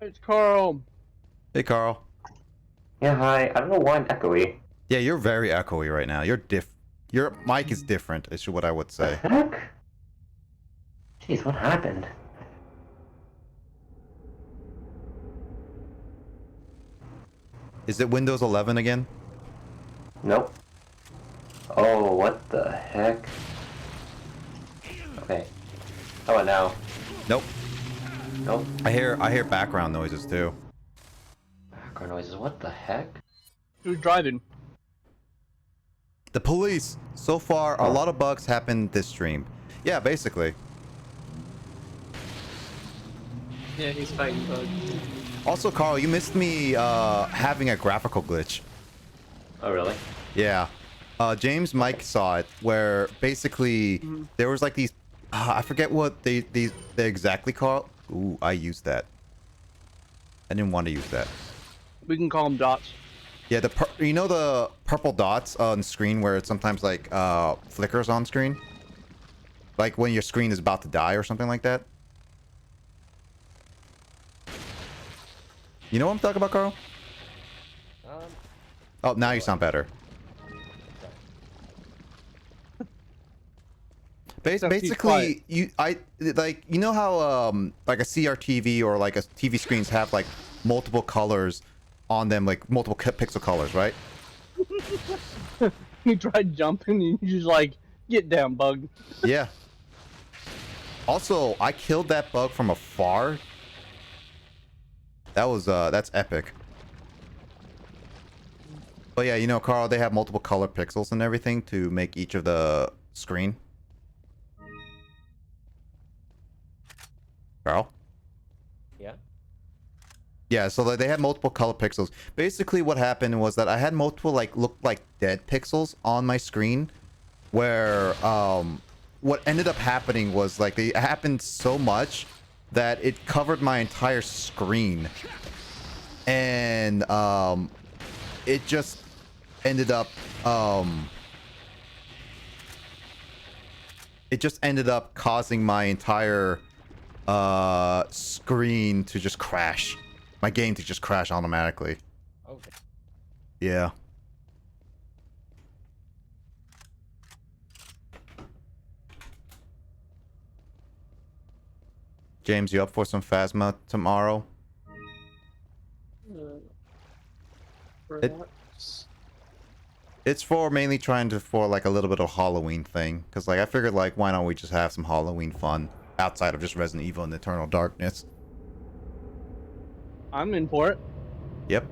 It's Carl. Hey, Carl. Yeah, hi. I don't know why I'm echoey. Yeah, you're very echoey right now. Your mic is different, is what I would The say. heck? Jeez, what happened? Is it Windows 11 again? Nope. Oh, what the heck? Okay. How about now? Nope. Nope. I hear background noises too. Background noises. What the heck? Who's driving? The police. So far, a lot of bugs happened this stream. Yeah, basically. Yeah, he's fighting bugs. Also, Carl, you missed me having a graphical glitch. Oh, really? Yeah. James Mike saw it, where basically there was like these. I forget what they exactly call. Ooh, I used that. I didn't want to use that. We can call them dots. Yeah, you know the purple dots on screen where it sometimes like flickers on screen, like when your screen is about to die or something like that. You know what I'm talking about, Carl? Oh, now you sound better. Basically, you know how like a CRTV or like a TV screens have like multiple colors on them, like multiple pixel colors, right? You tried jumping and you just like, get down, bug. Yeah. Also, I killed that bug from afar. That was that's epic. But yeah, you know, Carl, they have multiple color pixels and everything to make each of the screen. Carl? Yeah. Yeah, so they had multiple color pixels. Basically what happened was that I had multiple like looked like dead pixels on my screen where what ended up happening was like they happened so much that it covered my entire screen. And it just ended up causing my entire screen to just crash. My game to just crash automatically. Okay. Yeah. James, you up for some Phasma tomorrow? Perhaps. It's for mainly for like a little bit of Halloween thing. Because like I figured like why don't we just have some Halloween fun outside of just Resident Evil and Eternal Darkness. I'm in for it. Yep.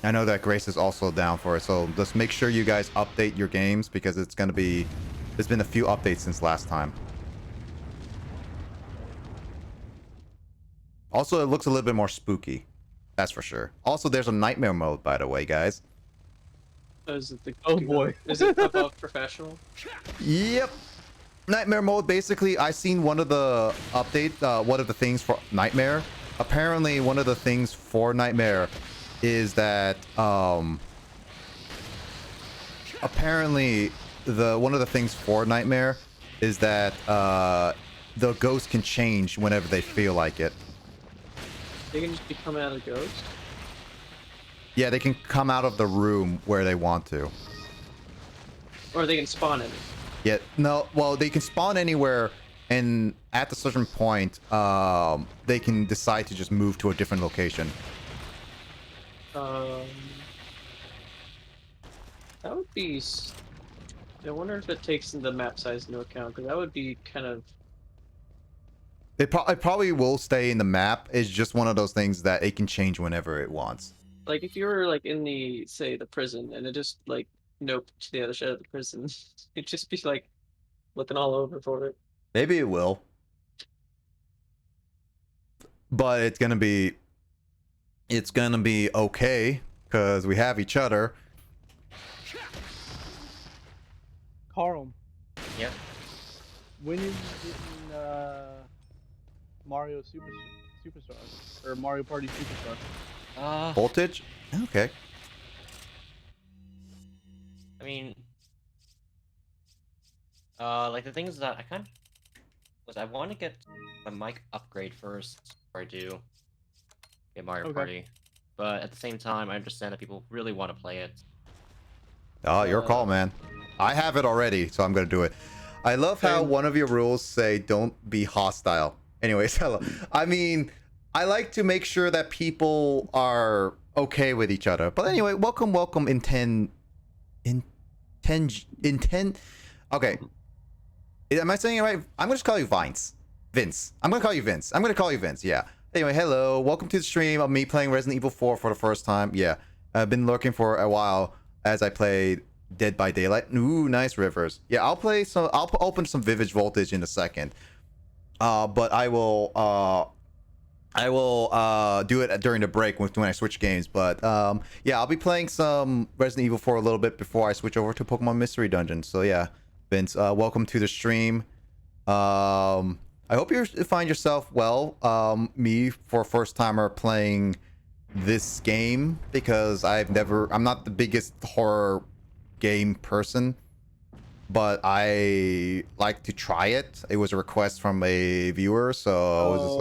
I know that Grace is also down for it, so just make sure you guys update your games because it's gonna be. There's been a few updates since last time. Also, it looks a little bit more spooky. That's for sure. Also, there's a nightmare mode, by the way, guys. Is it the? Oh, boy. Is it above professional? Yep. Nightmare mode. Basically, I seen one of the one of the things for Nightmare. Apparently, one of the things for Nightmare is that apparently one of the things for Nightmare is that the ghost can change whenever they feel like it. They can just become out of ghost. Yeah, they can come out of the room where they want to. Or they can spawn in it. Yeah, no, well, they can spawn anywhere, and at a certain point, they can decide to just move to a different location. That would be. I wonder if it takes the map size into account, because that would be kind of. It probably will stay in the map. It's just one of those things that it can change whenever it wants. Like, if you were, like, in the, say, the prison, and it just, like, nope to the other side of the prison, it'd just be, like, looking all over for it. Maybe it will. But it's gonna be okay, because we have each other. Carl, Yeah. when are you getting Mario Superstar or Mario Party Superstar? Voltage? Okay. I mean, like the things that I want to get a mic upgrade first before I do get Mario Okay. Party, but at the same time, I understand that people really want to play it. Oh, your call, man. I have it already, so I'm gonna do it. I love how one of your rules say don't be hostile. Anyways, hello. I mean, I like to make sure that people are okay with each other. But anyway, welcome in 10. Okay. Am I saying it right? I'm gonna just call you Vince. I'm gonna call you Vince. Yeah. Anyway, hello. Welcome to the stream of me playing Resident Evil 4 for the first time. Yeah. I've been lurking for a while as I played Dead by Daylight. Ooh, nice Rivers. Yeah, I'll open some Vivid Voltage in a second. But I will do it during the break when I switch games. But yeah, I'll be playing some Resident Evil 4 a little bit before I switch over to Pokemon Mystery Dungeon. So yeah, Vince, welcome to the stream. I hope you find yourself well. Me, for a first timer playing this game, because I'm not the biggest horror game person, but I like to try it. It was a request from a viewer, so I was just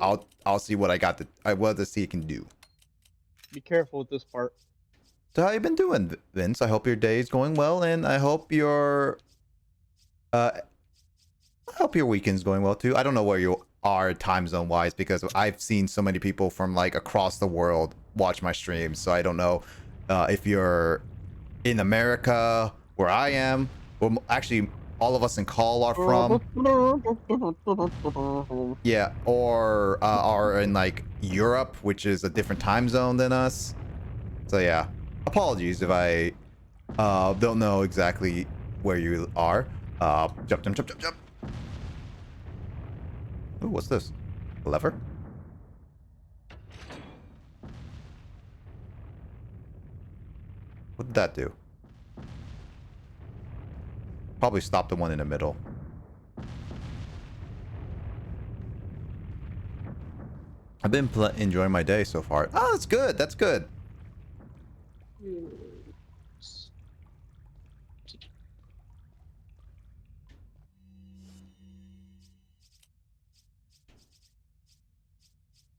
like, I'll see what I want to see it can do. Be careful with this part. So how you been doing, Vince? I hope your day is going well, and I hope your weekend's going well too. I don't know where you are time zone wise, because I've seen so many people from like across the world watch my streams, so I don't know if you're in America where I am, or actually all of us in call are from. Yeah, or are in like Europe, which is a different time zone than us. So yeah, apologies if I don't know exactly where you are. Jump. Ooh, what's this? A lever? What did that do? Probably stop the one in the middle. I've been enjoying my day so far. Oh, that's good. That's good.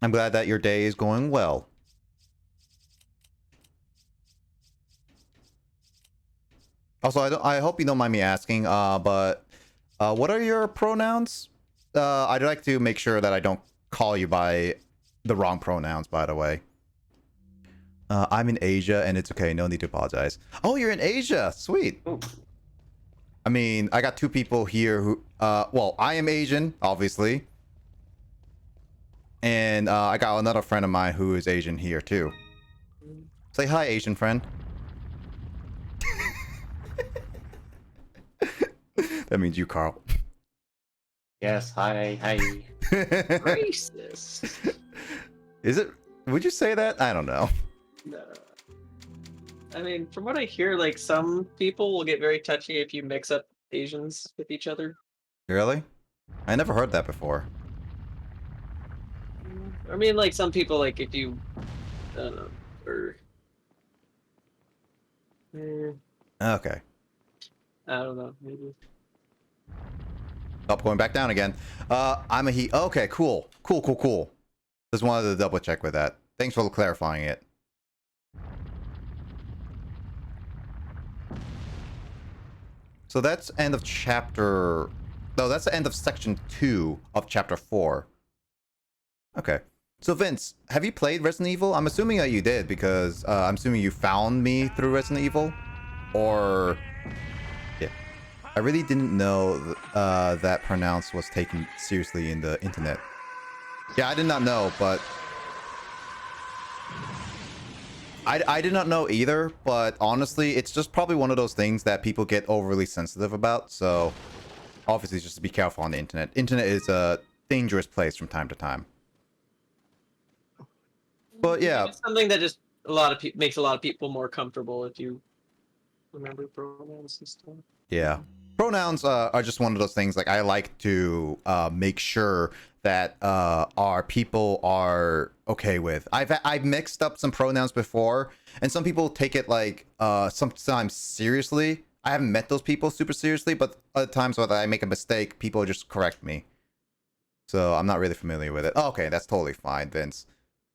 I'm glad that your day is going well. Also, I hope you don't mind me asking, but what are your pronouns? I'd like to make sure that I don't call you by the wrong pronouns, by the way. I'm in Asia, and it's okay. No need to apologize. Oh, you're in Asia. Sweet. Ooh. I mean, I got two people here who... well, I am Asian, obviously. And I got another friend of mine who is Asian here, too. Say hi, Asian friend. That means you, Carl. Yes, hi. Racist. Is it? Would you say that? I don't know. No. I mean, from what I hear, like some people will get very touchy if you mix up Asians with each other. Really? I never heard that before. I mean, like some people, like if you, I don't know, or Okay. I don't know, maybe. Oh, going back down again. I'm a he. Okay, cool. Cool. Just wanted to double check with that. Thanks for clarifying it. So that's end of chapter... No, that's the end of section 2 of chapter 4. Okay. So Vince, have you played Resident Evil? I'm assuming that you did because I'm assuming you found me through Resident Evil. Or... Yeah. I really didn't know that pronounce was taken seriously in the internet. Yeah, I did not know, but... I did not know either, but honestly, it's just probably one of those things that people get overly sensitive about, so... Obviously, just to be careful on the internet. Internet is a dangerous place from time to time. But yeah... It's something that just makes a lot of people more comfortable if you remember pronouns and stuff. Yeah. Pronouns are just one of those things, like, I like to make sure that our people are okay with. I've mixed up some pronouns before, and some people take it, like, sometimes seriously. I haven't met those people super seriously, but other times when I make a mistake, people just correct me. So I'm not really familiar with it. Okay, that's totally fine, Vince.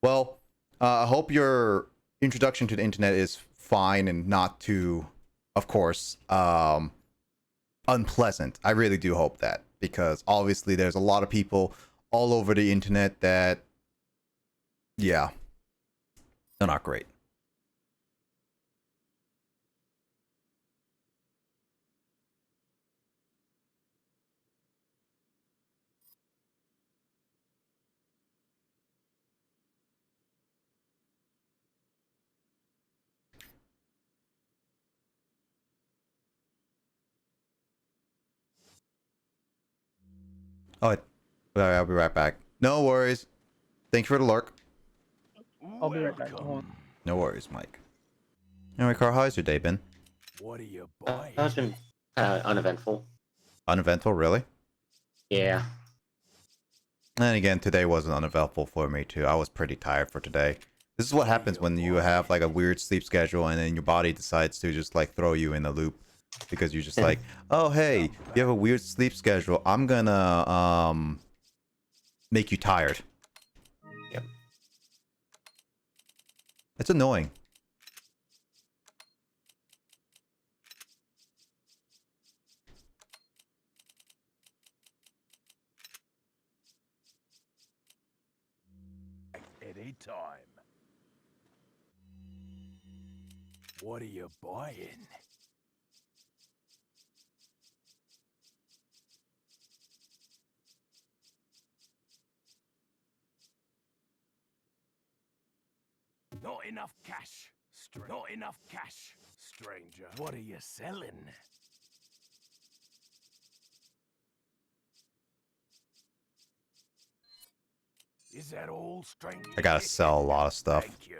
Well, I hope your introduction to the internet is fine and not too, of course, unpleasant. I really do hope that, because obviously there's a lot of people all over the internet that, yeah, they're not great. Oh, I'll be right back. No worries. Thank you for the lurk. I'll be right back. Hold on. No worries, Mike. Anyway, Carl, how's your day been? What are you buying? That's been uneventful. Uneventful, really? Yeah. And again, today wasn't uneventful for me too. I was pretty tired for today. This is what happens when you have like a weird sleep schedule and then your body decides to just like throw you in a loop. Because you're just like, oh hey, you have a weird sleep schedule. I'm gonna make you tired. Yep. It's annoying. Any time. What are you buying? Not enough cash. Not enough cash. Stranger, what are you selling? Is that all, stranger? I gotta sell a lot of stuff. Thank you.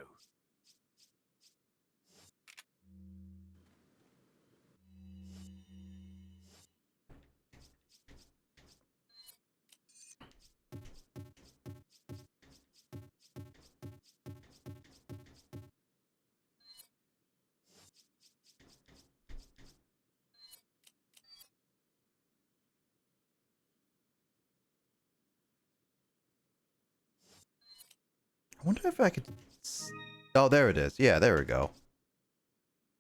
I wonder if I could... Oh, there it is. Yeah, there we go.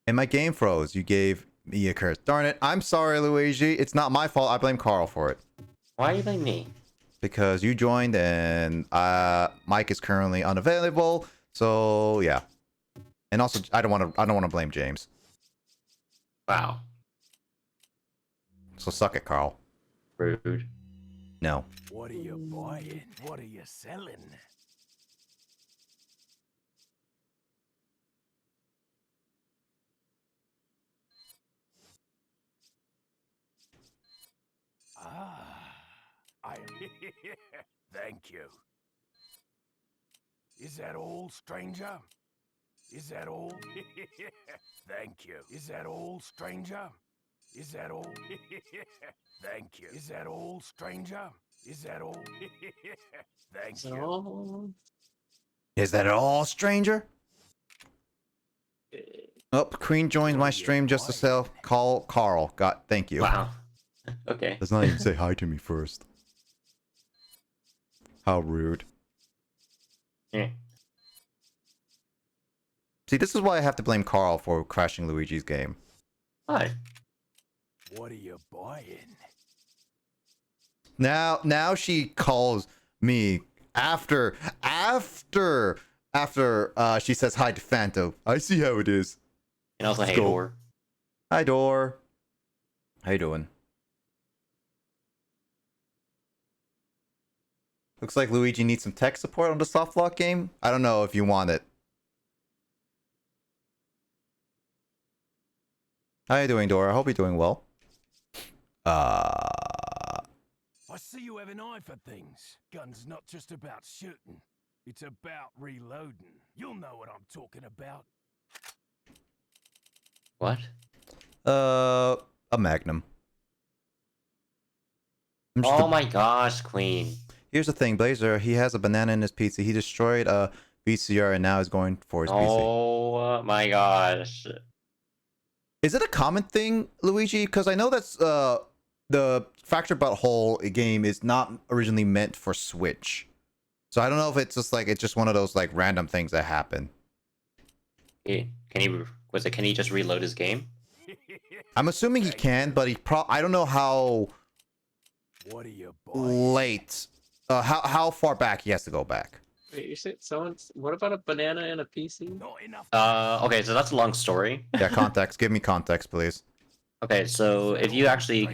And my game froze. You gave me a curse. Darn it. I'm sorry, Luigi. It's not my fault. I blame Carl for it. Why are you blaming me? Because you joined and Mike is currently unavailable. So yeah. And also I don't want to blame James. Wow. So suck it, Carl. Rude. No. What are you buying? What are you selling? Thank you. Is that all, stranger? Is that all? Thank you. Is that all, stranger? Is that all? Thank you. Is that all, stranger? Is that all? Thank you. So, Is that all, stranger? Oh, Queen joins my stream just to say call Carl. Thank you. Wow. Okay. Does not even say hi to me first. How rude. Yeah. See, this is why I have to blame Carl for crashing Luigi's game. Hi. What are you buying? Now she calls me after she says hi to Phantom. I see how it is. And also, hey, Go. Dor. Hi, Dor. How you doing? Looks like Luigi needs some tech support on the soft lock game. I don't know if you want it. How you doing, Dor? I hope you're doing well. I see you have an eye for things. Gun's not just about shooting. It's about reloading. You'll know what I'm talking about. What? A Magnum. I'm just Oh a- my gosh, Queen. Here's the thing, Blazer. He has a banana in his pizza. He destroyed a VCR and now is going for his PC. Oh my gosh. Is it a common thing, Luigi? Because I know that's the Fractured But Whole game is not originally meant for Switch. So I don't know if it's just like it's just one of those like random things that happen. Can he just reload his game? I'm assuming he can, but I don't know how What are you buying? late, how far back he has to go back. wait, you said what about a banana and a PC? Not enough. Okay, so that's a long story. Yeah, context. Give me context, please. Okay, so if you actually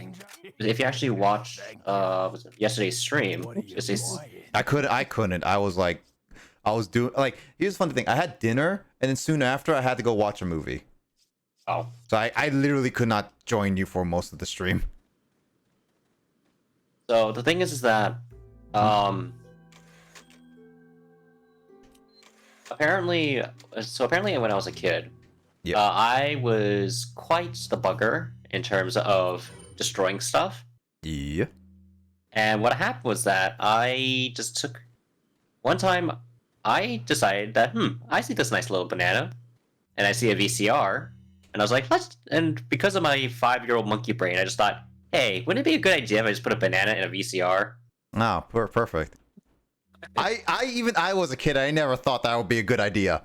watch Stranger? was it yesterday's stream, What are you yesterday's- buying? I couldn't. I was doing like, here's the funny thing. I had dinner and then soon after I had to go watch a movie. oh, So I literally could not join you for most of the stream. so the thing is that apparently when I was a kid, Yeah. I was quite the bugger in terms of destroying stuff. Yeah. And what happened was that I just took one time. I decided that I see this nice little banana, and I see a VCR, and I was like, and because of my 5-year-old monkey brain, I just thought, hey, wouldn't it be a good idea if I just put a banana in a VCR? Oh, perfect. I was a kid. I never thought that would be a good idea.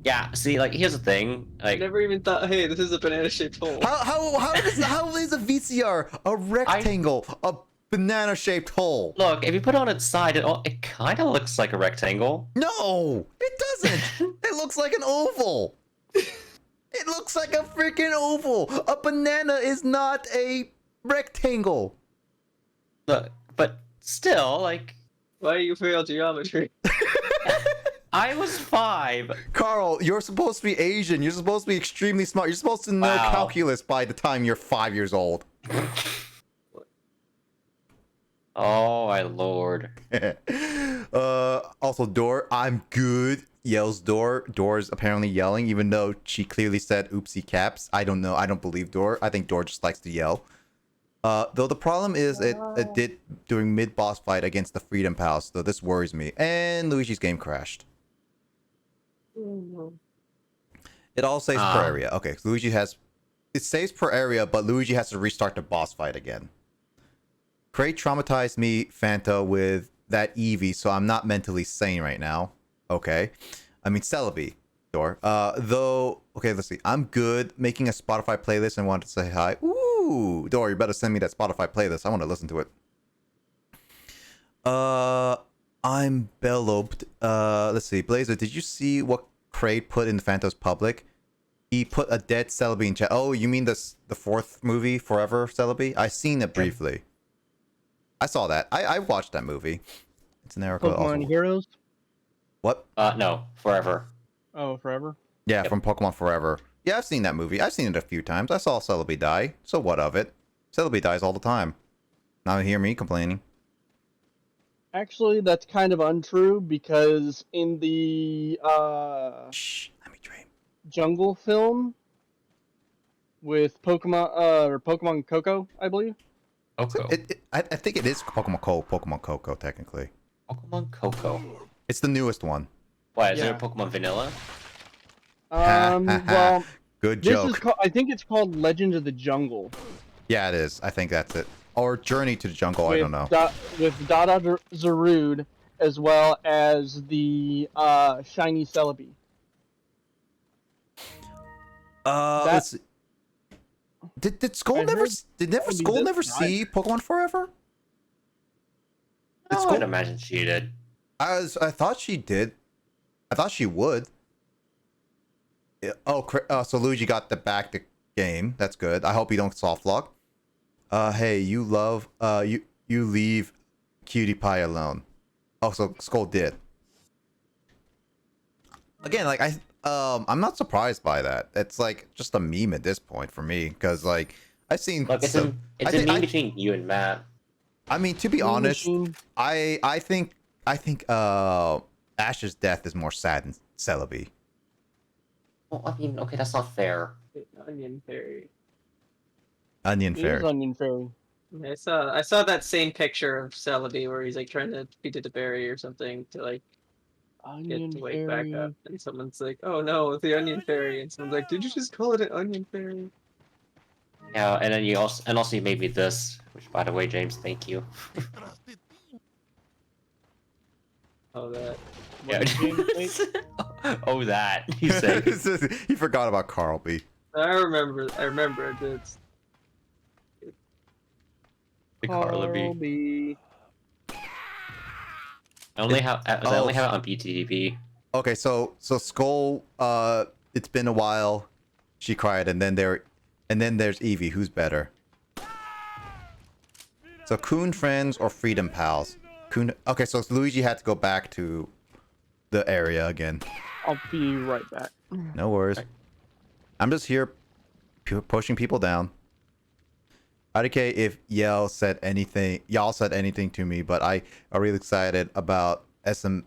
Yeah. See, like, here's the thing. I Like, never even thought, hey, this is a banana-shaped hole. How is a VCR a rectangle, a banana-shaped hole? look, if you put it on its side, it kind of looks like a rectangle. No, it doesn't. It looks like an oval. It looks like a freaking oval. A banana is not a rectangle. Look, but still, like, Why you fail geometry? I was 5. Carl, you're supposed to be Asian. You're supposed to be extremely smart. You're supposed to know Wow. calculus by the time you're 5 years old. Oh my lord. Also, Dor, I'm good. Yells Dor. Dor's apparently yelling, even though she clearly said oopsie caps. I don't know. I don't believe Dor. I think Dor just likes to yell. Though the problem is it did during mid-boss fight against the Freedom Pals, so this worries me. And Luigi's game crashed. It all saves per area. Okay, so it saves per area, but Luigi has to restart the boss fight again. Crate traumatized me, Fanta, with that Eevee, so I'm not mentally sane right now. Okay. I mean, Celebi, Dor. Though, okay, let's see. I'm good making a Spotify playlist and wanted to say hi. Ooh, Dor, you better send me that Spotify playlist. I want to listen to it. I'm bellowed. Let's see. Blazer, did you see what Crate put in the Fantos public? He put a dead Celebi in chat. Oh, you mean the 4th movie, Forever Celebi? I seen it briefly. I saw that. I watched that movie. It's an Erica. Pokemon Heroes? What? No, forever. Oh, forever? Yeah, Yep. from Pokemon Forever. Yeah, I've seen that movie. I've seen it a few times. I saw Celebi die. So what of it? Celebi dies all the time. Now hear me complaining. Actually, that's kind of untrue because in the Shh, let me dream. jungle film with Pokemon or Pokemon Coco, I believe. Coco. I think it is Pokemon Coco, technically. Pokemon Coco. It's the newest one. Why, is there Yeah. a Pokemon Vanilla? Well, Good this joke. is I think it's called Legend of the Jungle. Yeah, it is. I think that's it. Or Journey to the Jungle, I don't know. With Dada Zarude as well as the shiny Celebi. Let's see. Did Skull I never heard did that would be Skull this never guy. see Pokemon Forever? No, Skull- I'd imagine she did. I thought she did. I thought she would. Yeah, so Luigi got back the game. That's good. I hope you don't soft lock. Hey, you leave Cutie Pie alone. Oh, so Skull did. Again, like I'm not surprised by that. It's like just a meme at this point for me, because like I've seen. Look, it's a meme between you and Matt. I mean, to be honest, Machine. I think Ash's death is more sad than Celebi. Well, I mean, okay, that's not fair. Onion Fairy. Onion It is Fairy. Onion Fairy. I saw that same picture of Celebi where he's like trying to feed it a berry or something to like Onion get to wake back Fairy. up, and someone's like, "Oh no, the Onion Fairy," and someone's like, "Did you just call it an Onion Fairy?" Yeah, and then you also you made me this, which by the way, James, thank you. Oh, that. Yeah. What did James say? Oh, that you say. He forgot about Carl B. I remember. It's The Carla B. B. I only have it on PTDB. Okay, so Skull, it's been a while. She cried, and then there's Eevee. Who's better? So Coon friends or Freedom pals? Coon. Okay, so Luigi had to go back to the area again. I'll be right back. No worries. I'm just here pushing people down. I don't care if y'all said anything to me, but I are really excited about SMTH,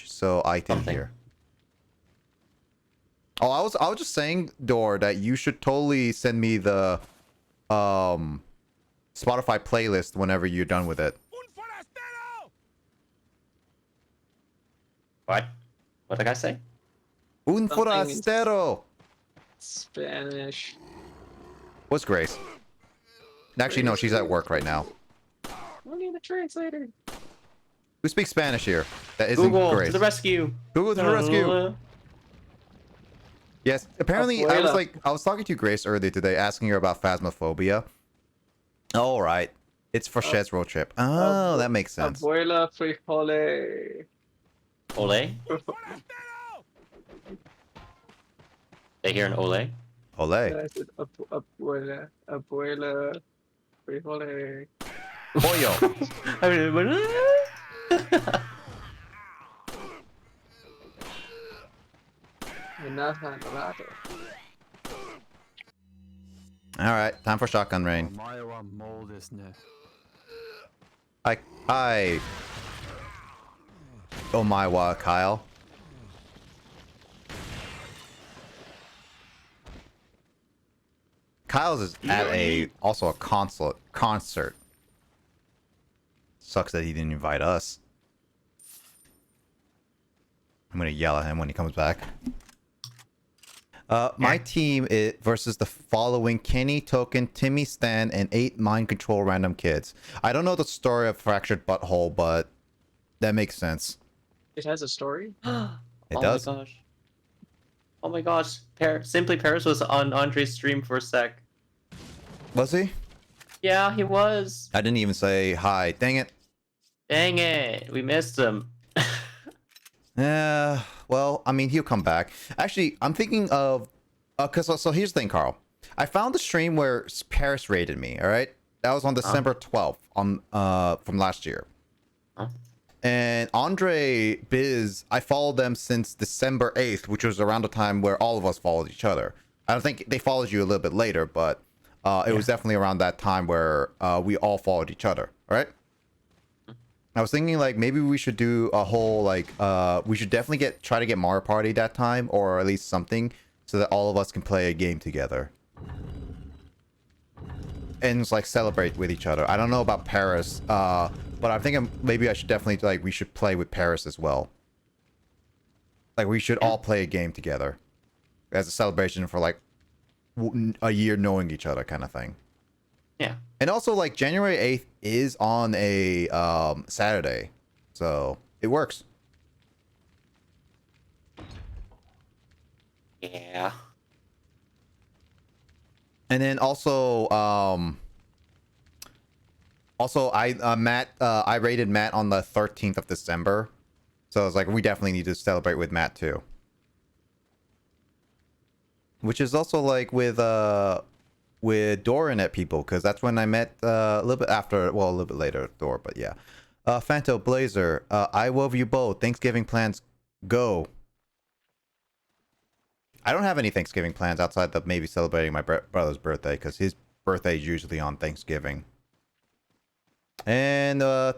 so I didn't Something. hear. Oh, I was just saying, Dor, that you should totally send me the Spotify playlist whenever you're done with it. What? What did I say? Un Something in- forastero. Spanish. What's Grace? Actually, no, she's at work right now. We need a translator. Who speaks Spanish here? That isn't Google Grace. to the rescue! Google to the rescue. Yes, apparently Abuela. I was talking to Grace earlier today, asking her about Phasmophobia. All right, it's for Shed's road trip. Oh, that makes sense. Abuela frijole. Ole? They hear an ole? Olay. I said abuela frijole. Pollo. Enough on the latte. All right, time for shotgun rain. Hi. Oh my, wow, Kyle. Kyle's is at also a concert. Sucks that he didn't invite us. I'm gonna yell at him when he comes back. My team is versus the following: Kenny, Token, Timmy, Stan, and 8 mind control random kids. I don't know the story of Fractured Butthole, but that makes sense. It has a story. It does. My gosh. Oh my gosh. Simply Paris was on Andre's stream for a sec. Was he? Yeah, he was. I didn't even say hi. Dang it. Dang it. We missed him. Yeah. Well, I mean, he'll come back. Actually, I'm thinking of, so here's the thing, Carl. I found the stream where Paris raided me. All right, that was on December 12th on from last year. Huh? And Andre Biz, I followed them since December 8th, which was around the time where all of us followed each other. I don't think they followed you a little bit later, but it was definitely around that time where we all followed each other. All right. I was thinking like maybe we should do a whole like we should definitely try to get Mario Party that time, or at least something, so that all of us can play a game together. And just, like, celebrate with each other. I don't know about Paris, but I'm thinking maybe I should definitely, like, we should play with Paris as well. Like, we should all play a game together as a celebration for, like, a year knowing each other kind of thing. Yeah. And also, like, January 8th is on a Saturday, so it works. Yeah. And then also, I rated Matt on the 13th of December, so I was like, we definitely need to celebrate with Matt too. Which is also like with Doran at people, because that's when I met a little bit after, well, a little bit later Dor, but yeah. SSBlazer, I love you both. Thanksgiving plans, go. I don't have any Thanksgiving plans outside of maybe celebrating my brother's birthday, because his birthday is usually on Thanksgiving. And I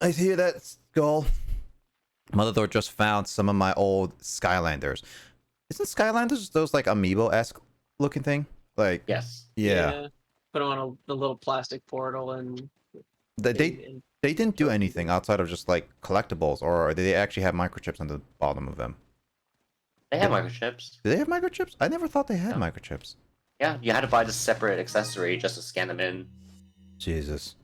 hear that skull. Mother just found some of my old Skylanders. Isn't Skylanders those like amiibo-esque looking thing? Like, Yes. yeah. Put them on the little plastic portal and They didn't do anything outside of just like collectibles, or did they actually have microchips on the bottom of them? They have microchips. Do they have microchips? I never thought they had No. microchips. Yeah, you had to buy the separate accessory just to scan them in. Jesus.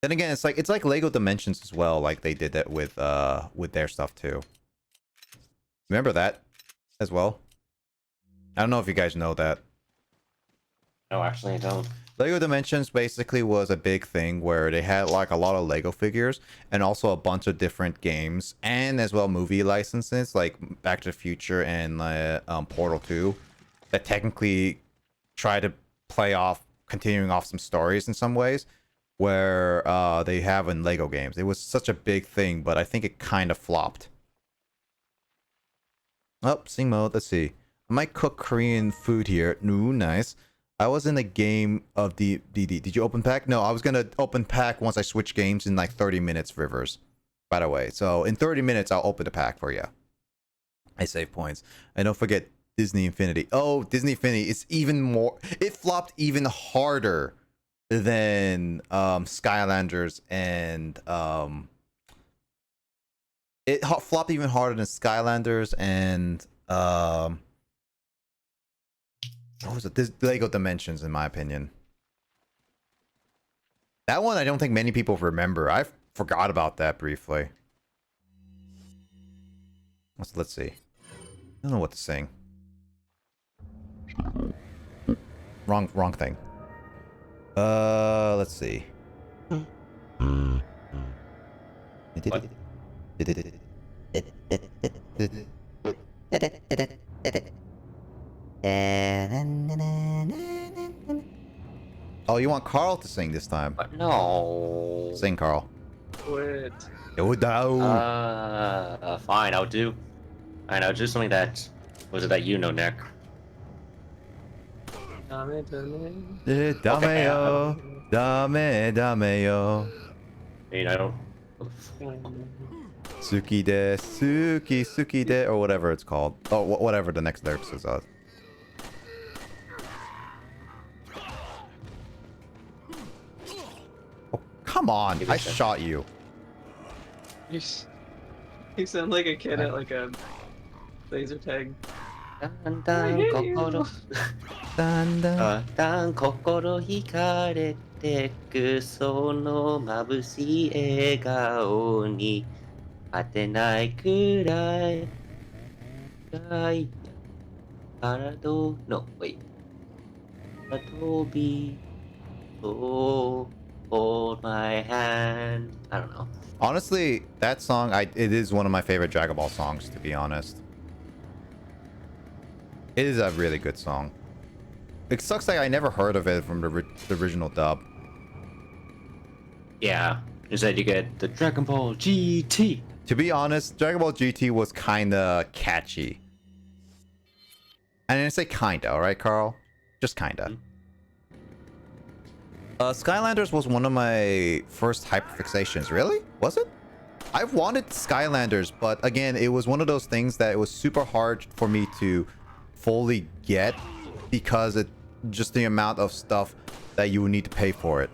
Then again, it's like Lego Dimensions as well. Like they did that with their stuff too. Remember that as well? I don't know if you guys know that. No, actually, I don't. Lego Dimensions basically was a big thing where they had like a lot of Lego figures and also a bunch of different games, and as well movie licenses like Back to the Future and Portal 2 that technically try to play off, continuing off some stories in some ways where they have in Lego games. It was such a big thing, but I think it kind of flopped. Oh, sing mode. Let's see. I might cook Korean food here. Ooh, nice. I was in a game of the DD. Did you open pack? No, I was gonna open pack once I switch games in like 30 minutes, Rivers. By the way, so in 30 minutes, I'll open the pack for you. I save points. And don't forget Disney Infinity. Oh, Disney Infinity. It's even more. It flopped even harder than Skylanders, and it flopped even harder than Skylanders and what was it? This Lego Dimensions, in my opinion. That one, I don't think many people remember. I forgot about that briefly. Let's see. I don't know what to sing. Wrong thing. Let's see. Oh, you want Carl to sing this time? But no. Sing, Carl. quit. Fine, I'll do. Fine, I'll do something that was it that you know, Nick. Dame. Dameyo, dameyo. I mean, I don't. Suki de, suki de, or whatever it's called. Oh, whatever the next lyrics is. Oh, come on! I shot you. You sound like a kid at like a laser tag. だんだん心だんだん心惹かれてくその眩しい笑顔に当てないくらい深い体のwait飛び so hold my hand. I don't know. Honestly, that song, it is one of my favorite Dragon Ball songs, to be honest. It is a really good song. It sucks that I never heard of it from the original dub. Yeah, instead you get the Dragon Ball GT. To be honest, Dragon Ball GT was kinda catchy. I didn't say kinda, alright, Carl? Just kinda. Skylanders was one of my first hyperfixations. Really? Was it? I've wanted Skylanders, but again, it was one of those things that it was super hard for me to fully get because it just the amount of stuff that you would need to pay for it.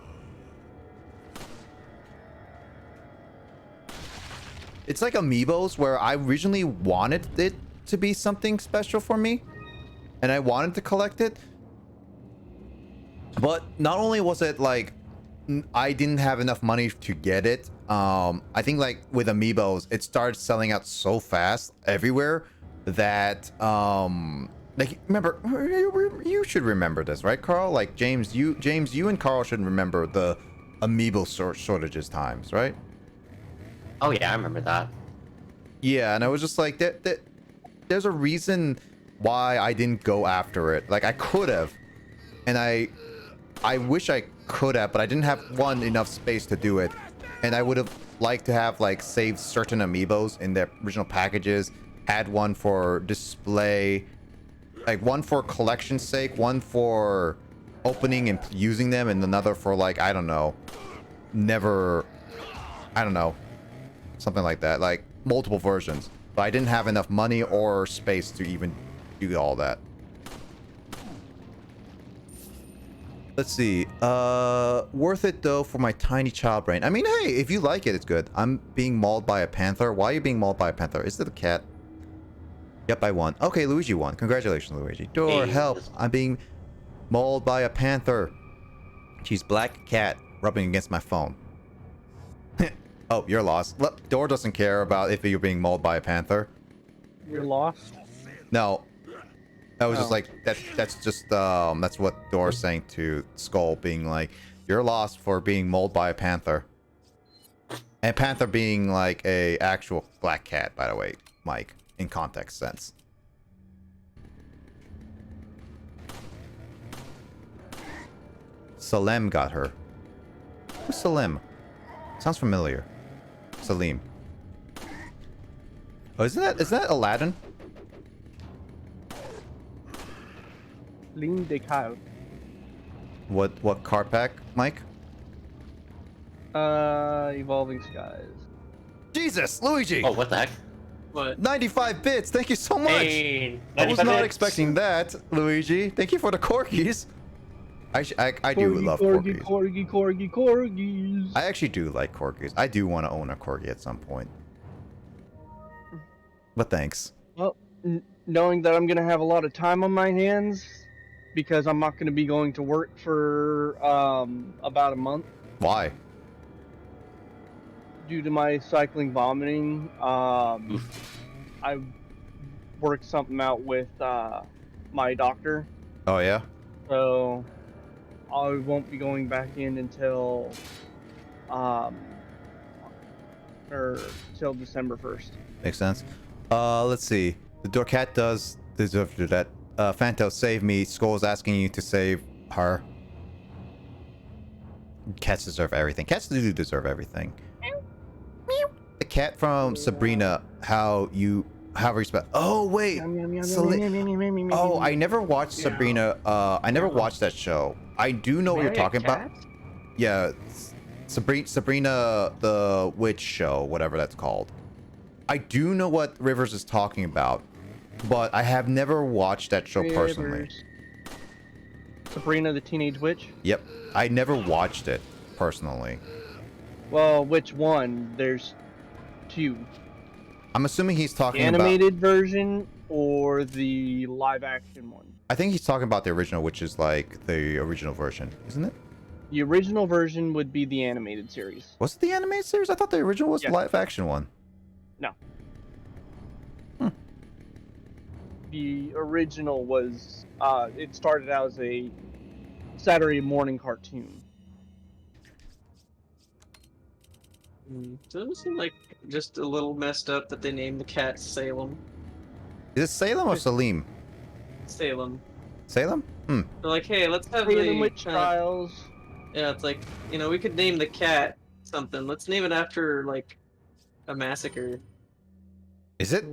It's like Amiibos, where I originally wanted it to be something special for me, and I wanted to collect it. But not only was it like I didn't have enough money to get it, I think like with Amiibos, it started selling out so fast everywhere that like remember, you should remember this, right, Carl? Like James, you and Carl should remember the Amiibo shortages times, right? Oh yeah, I remember that. Yeah, and I was just like, there's a reason why I didn't go after it. Like I could have, and I wish I could have, but I didn't have enough space to do it. And I would have liked to have like saved certain Amiibos in their original packages, had one for display, like one for collection's sake, one for opening and using them, and another for like, I don't know, something like that, like multiple versions. But I didn't have enough money or space to even do all that. Let's see. Worth it though for my tiny child brain. I mean, hey, if you like it, it's good. I'm being mauled by a panther. Why are you being mauled by a panther? Is it a cat? Yep, I won. Okay, Luigi won. Congratulations, Luigi. Door, help. I'm being mauled by a panther. She's black cat rubbing against my phone. Oh, you're lost. Look, Door doesn't care about if you're being mauled by a panther. You're lost? No. That was just like that's what Door's saying to Skull, being like, you're lost for being mauled by a panther. And panther being like a actual black cat, by the way, Mike, in context sense. Salem got her. Who's Salem? Sounds familiar. Salim. Oh, is that Aladdin? Ligne de Kyle. What card pack, Mike? Evolving Skies. Jesus, Luigi! Oh, what the heck? What? 95 bits, thank you so much! Hey, I was 95 not bits. expecting that, Luigi. Thank you for the corgis. I do love corgis. corgis. I actually do like corgis. I do want to own a corgi at some point. But thanks. Well, knowing that I'm going to have a lot of time on my hands, because I'm not going to be going to work for about a month Why? due to my cycling vomiting. I worked something out with my doctor, Oh yeah? so I won't be going back in until till December 1st. Makes sense. Let's see. The door cat does deserve to do that. Fanto, save me. Skull's asking you to save her. Cats deserve everything. Cats do deserve everything. The cat from Sabrina, however you spell. Oh wait. Oh, I never watched Sabrina. I never watched that show. I do know what you're talking about. Yeah, Sabrina the Witch Show, whatever that's called. I do know what Rivers is talking about, but I have never watched that show personally. Sabrina the Teenage Witch? Yep, I never watched it personally. Well, which one? There's two. I'm assuming he's talking The about... animated version or the live action one? I think he's talking about the original, which is like the original version, isn't it? The original version would be the animated series. Was it the animated series? I thought the original was the live action one. No. The original was, it started out as a Saturday morning cartoon. Doesn't it seem like just a little messed up that they named the cat Salem? Is it Salem or Salim? Salem. Salem? They're like, hey, let's have Salem a Witch Trials. Yeah, it's like, you know, we could name the cat something. Let's name it after like a massacre. Is it?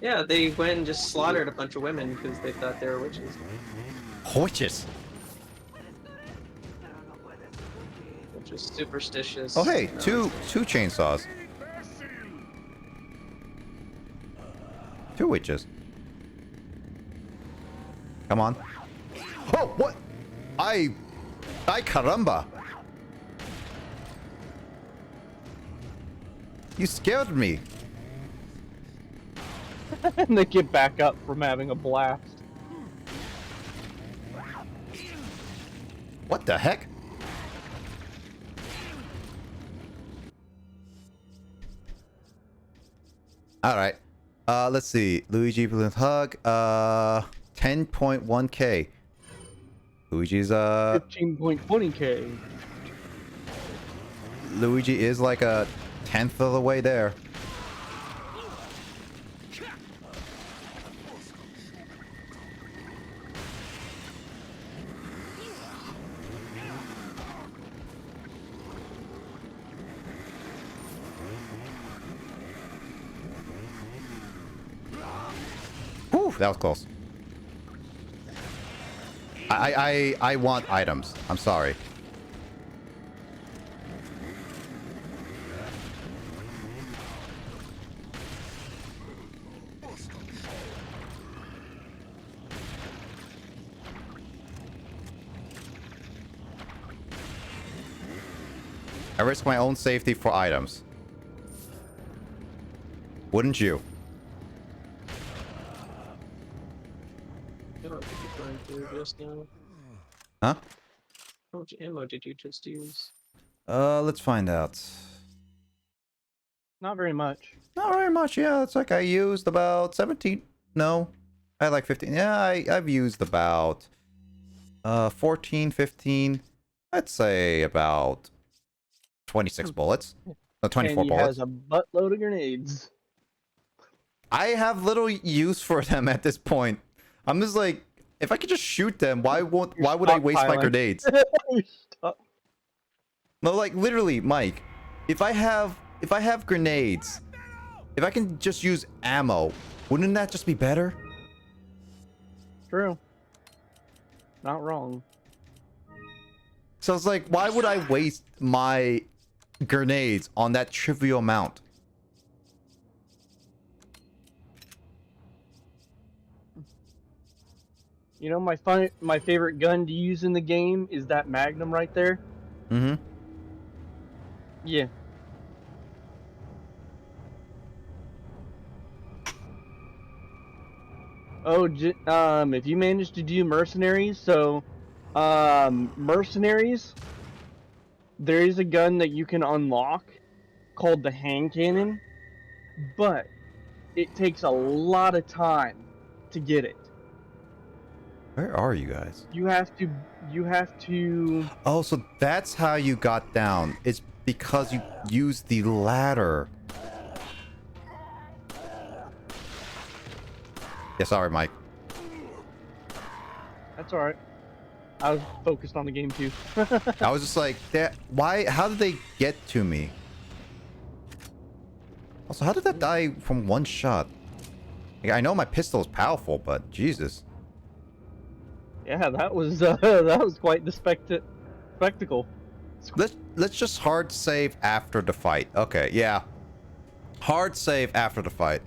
Yeah, they went and just slaughtered a bunch of women because they thought they were witches. Witches. Just superstitious. Oh hey, no. two chainsaws. 2 witches. Come on. Oh, what? Ay caramba. You scared me. And they get back up from having a blast. What the heck? Alright. Let's see. Luigi Balloon Hug. 10.1k. Luigi's 15.20k. Luigi is like a 10th of the way there. Whew, that was close. I want items. I'm sorry. I risk my own safety for items. Wouldn't you? What did you burn through just now? Huh? How much ammo did you just use? Let's find out. Not very much. Not very much, yeah. It's like I used about 17. No. I had like 15. Yeah, I've used about 14, 15. I'd say about 26 bullets. No, 24 and he bullets. has a buttload of grenades. I have little use for them at this point. I'm just like, if I could just shoot them, why would I waste my stockpiling. grenades? Stop. No, like literally, Mike. If I have grenades, if I can just use ammo, wouldn't that just be better? True. Not wrong. So it's like, why would I waste my grenades on that trivial amount? You know, my favorite gun to use in the game is that Magnum right there. Mm-hmm. Yeah. Oh, if you manage to do mercenaries, so mercenaries, there is a gun that you can unlock called the hand cannon, but it takes a lot of time to get it. Where are you guys? You have to. Oh, so that's how you got down. It's because you used the ladder. Yeah, sorry, Mike. That's all right. I was focused on the game too. I was just like, why? How did they get to me? Also, how did that die from one shot? Like, I know my pistol is powerful, but Jesus. Yeah, that was quite the spectacle. Let's just hard save after the fight. Okay, yeah. Hard save after the fight.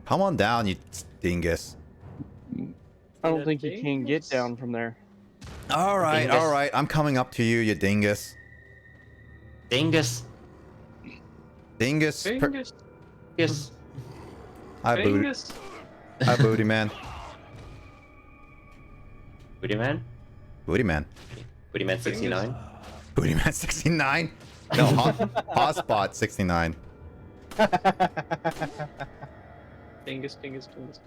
Come on down, you dingus. I don't think you can get down from there. All right, Dingus. all right. I'm coming up to you, you dingus. Dingus. Dingus. Dingus. Yes. Hi, booty. Dingus. Hi, booty man. Booty Man? Booty man. Booty Man 69? Booty man 69. No, Hotspot 69. Dingus, dingus, dingus, dingus.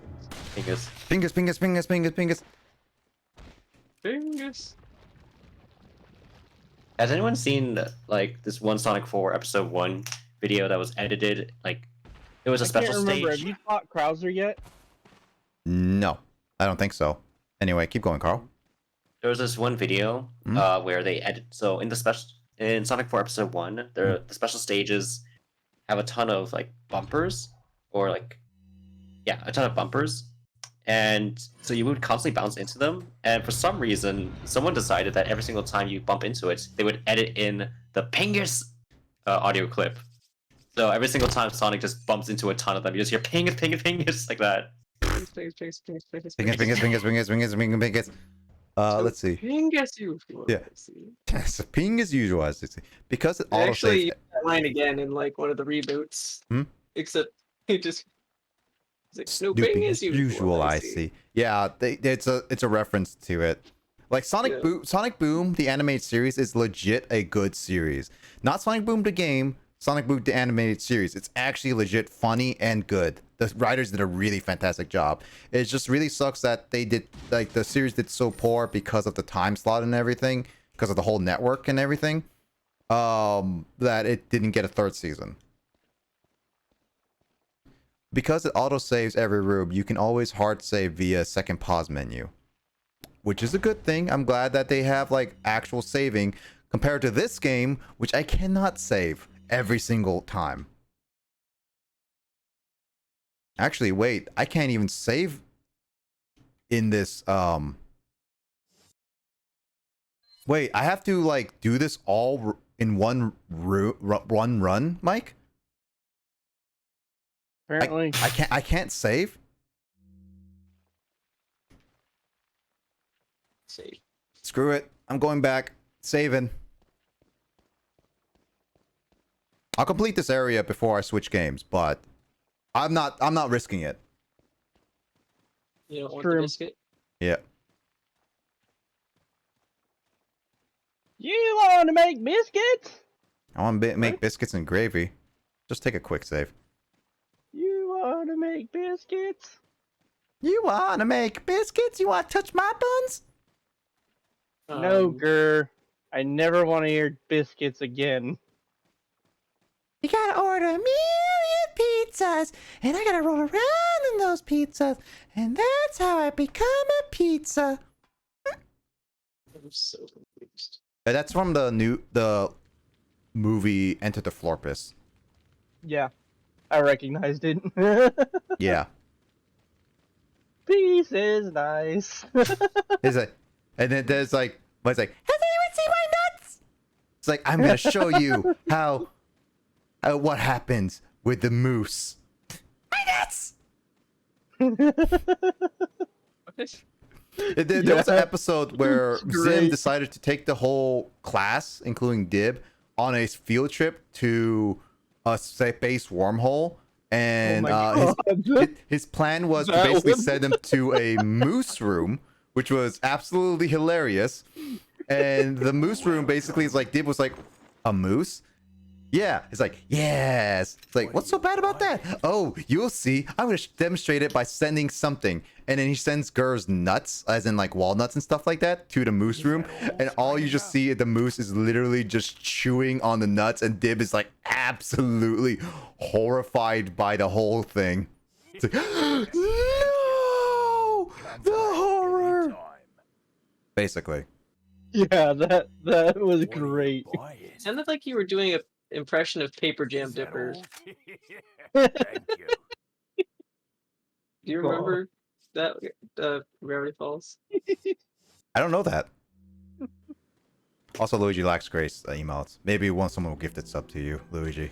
Dingus. Pingus, pingus, pingus, pingus, pingus. Dingus. Has anyone seen like this one Sonic 4 Episode 1 video that was edited? Like, it was a special I can't remember. stage. Have you fought Krauser yet? No, I don't think so. Anyway, keep going, Carl. There was this one video where they edit. So in Sonic 4 Episode 1, the special stages have a ton of like bumpers, or like, yeah, a ton of bumpers. and so you would constantly bounce into them. And for some reason, someone decided that every single time you bump into it, they would edit in the Pingus audio clip. So every single time Sonic just bumps into a ton of them, you just hear Pingus, Pingus, Pingus like that. Pingus. Let's see. Ping as usual. Yeah. So ping as usual, as they say. Because it I auto actually saves. used that line again in like one of the reboots. Hmm? Except he just it's like, no ping as usual. I see. Yeah, it's a reference to it. Like Sonic Boom, the animated series is legit a good series. Not Sonic Boom the game, Sonic Boom the animated series. It's actually legit funny and good. The writers did a really fantastic job. It just really sucks that they did like the series did so poor because of the time slot and everything, because of the whole network and everything. That it didn't get a third season. Because it auto-saves every room, you can always hard save via second pause menu. Which is a good thing. I'm glad that they have like actual saving compared to this game, which I cannot save every single time. Actually, wait, I can't even save in this, wait, I have to like do this all in one run, Mike? Apparently. I can't save? Save. Screw it. I'm going back. Saving. I'll complete this area before I switch games, but I'm not risking it. You don't want True. the biscuit? Yeah. You want to make biscuits? I want to make biscuits and gravy. Just take a quick save. You want to make biscuits? You want to make biscuits? You want to touch my buns? No, Grr. I never want to hear biscuits again. You gotta order a million pizzas, and I gotta roll around in those pizzas, and that's how I become a pizza. I'm so confused. That's from the movie Enter the Florpus. Yeah, I recognized it. Yeah. Peace is nice. It's like, and then there's like, has anyone seen my nuts? It's like, I'm gonna show you how what happens with the moose. My nuts. There was an episode where Zim decided to take the whole class, including Dib, on a field trip to a space wormhole. And his plan was to basically send him to a moose room, which was absolutely hilarious. And the moose room basically is like, Dib was like, a moose? Yeah. It's like, yes. It's like, what's so bad about that? Oh, you'll see. I'm going to demonstrate it by sending something. And then he sends Gur's nuts, as in like walnuts and stuff like that, to the moose room. And all you just see, the moose is literally just chewing on the nuts. And Dib is like absolutely horrified by the whole thing. It's like, no! The horror! Basically. Yeah, that was great. It sounded like you were doing an impression of Paper Jam Dipper. Thank you. Do you remember that Gravity Falls? I don't know that. Also, Luigi lacks grace emails. Maybe once someone will gift it sub to you, Luigi.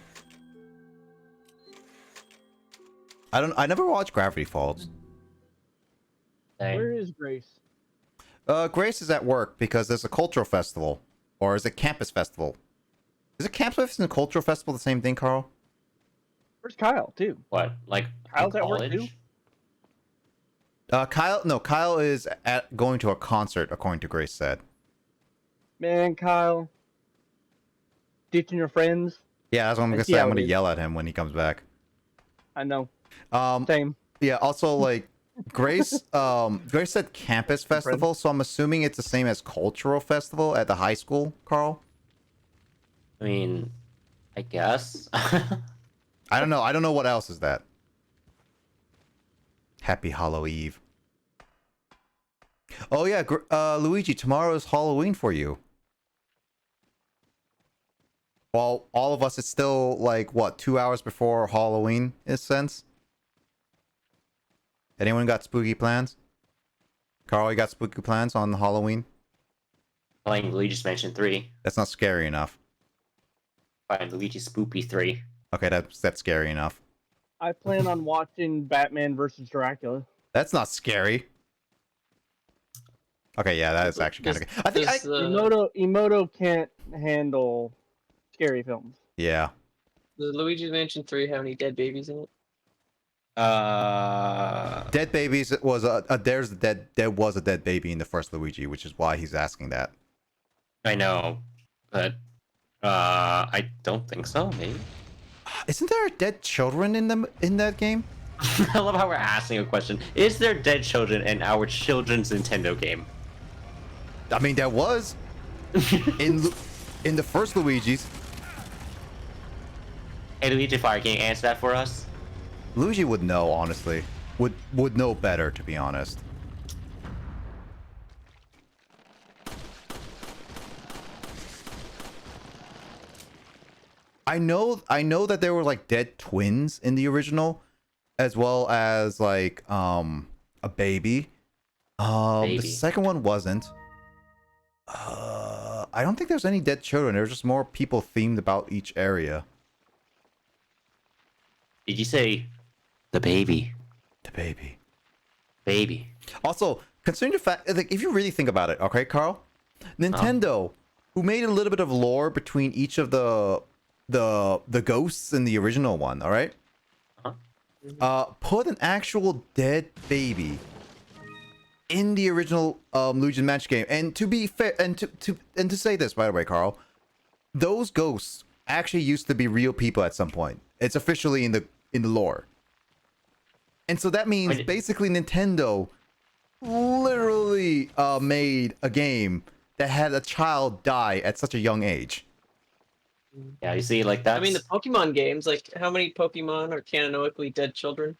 I never watched Gravity Falls. Where is Grace? Grace is at work because there's a cultural festival. Or is it campus festival? Is it campus and cultural festival the same thing, Carl? Where's Kyle, too? What? Like Kyle's at work, college? too? Kyle is going to a concert, according to Grace said. Man, Kyle. Ditching your friends? Yeah, that's what I'm gonna say. I'm gonna yell at him when he comes back. I know. Um, Same. Yeah, also, like, Grace said campus festival, so I'm assuming it's the same as cultural festival at the high school, Carl? I mean, I guess. I don't know. I don't know what else is that. Happy Hollow Eve. Oh yeah, Luigi, tomorrow is Halloween for you. Well, all of us, it's still like, what, 2 hours before Halloween, in a sense? Anyone got spooky plans? Carl, you got spooky plans on Halloween? Playing Luigi's Mansion 3. That's not scary enough. Fine, Luigi's Spoopy 3. Okay, that's scary enough. I plan on watching Batman versus Dracula. That's not scary. Okay, yeah, that is actually kind of. I think Emoto can't handle scary films. Yeah. Does Luigi's Mansion 3 have any dead babies in it? Dead babies was there was a dead baby in the first Luigi, which is why he's asking that. I know, but I don't think so. Maybe. Isn't there dead children in that game? I love how we're asking a question. Is there dead children in our children's Nintendo game? I mean, there was in the first Luigi's. Hey, Luigi Fire, can you answer that for us? Luigi would know, honestly. Would know better, to be honest. I know that there were like dead twins in the original, as well as like a baby. The second one wasn't. I don't think there's any dead children. There's just more people themed about each area. Did you say the baby? The baby. Baby. Also, considering the fact, like, if you really think about it, okay, Carl, Nintendo, who made a little bit of lore between each of the ghosts in the original one, all right, put an actual dead baby in the original Luigi's Mansion game. And to be fair, and to say this, by the way, Carl, those ghosts actually used to be real people at some point. It's officially in the lore. And so that means basically Nintendo literally made a game that had a child die at such a young age. Yeah, you see, like that. I mean, the Pokemon games, like, how many Pokemon are canonically dead children?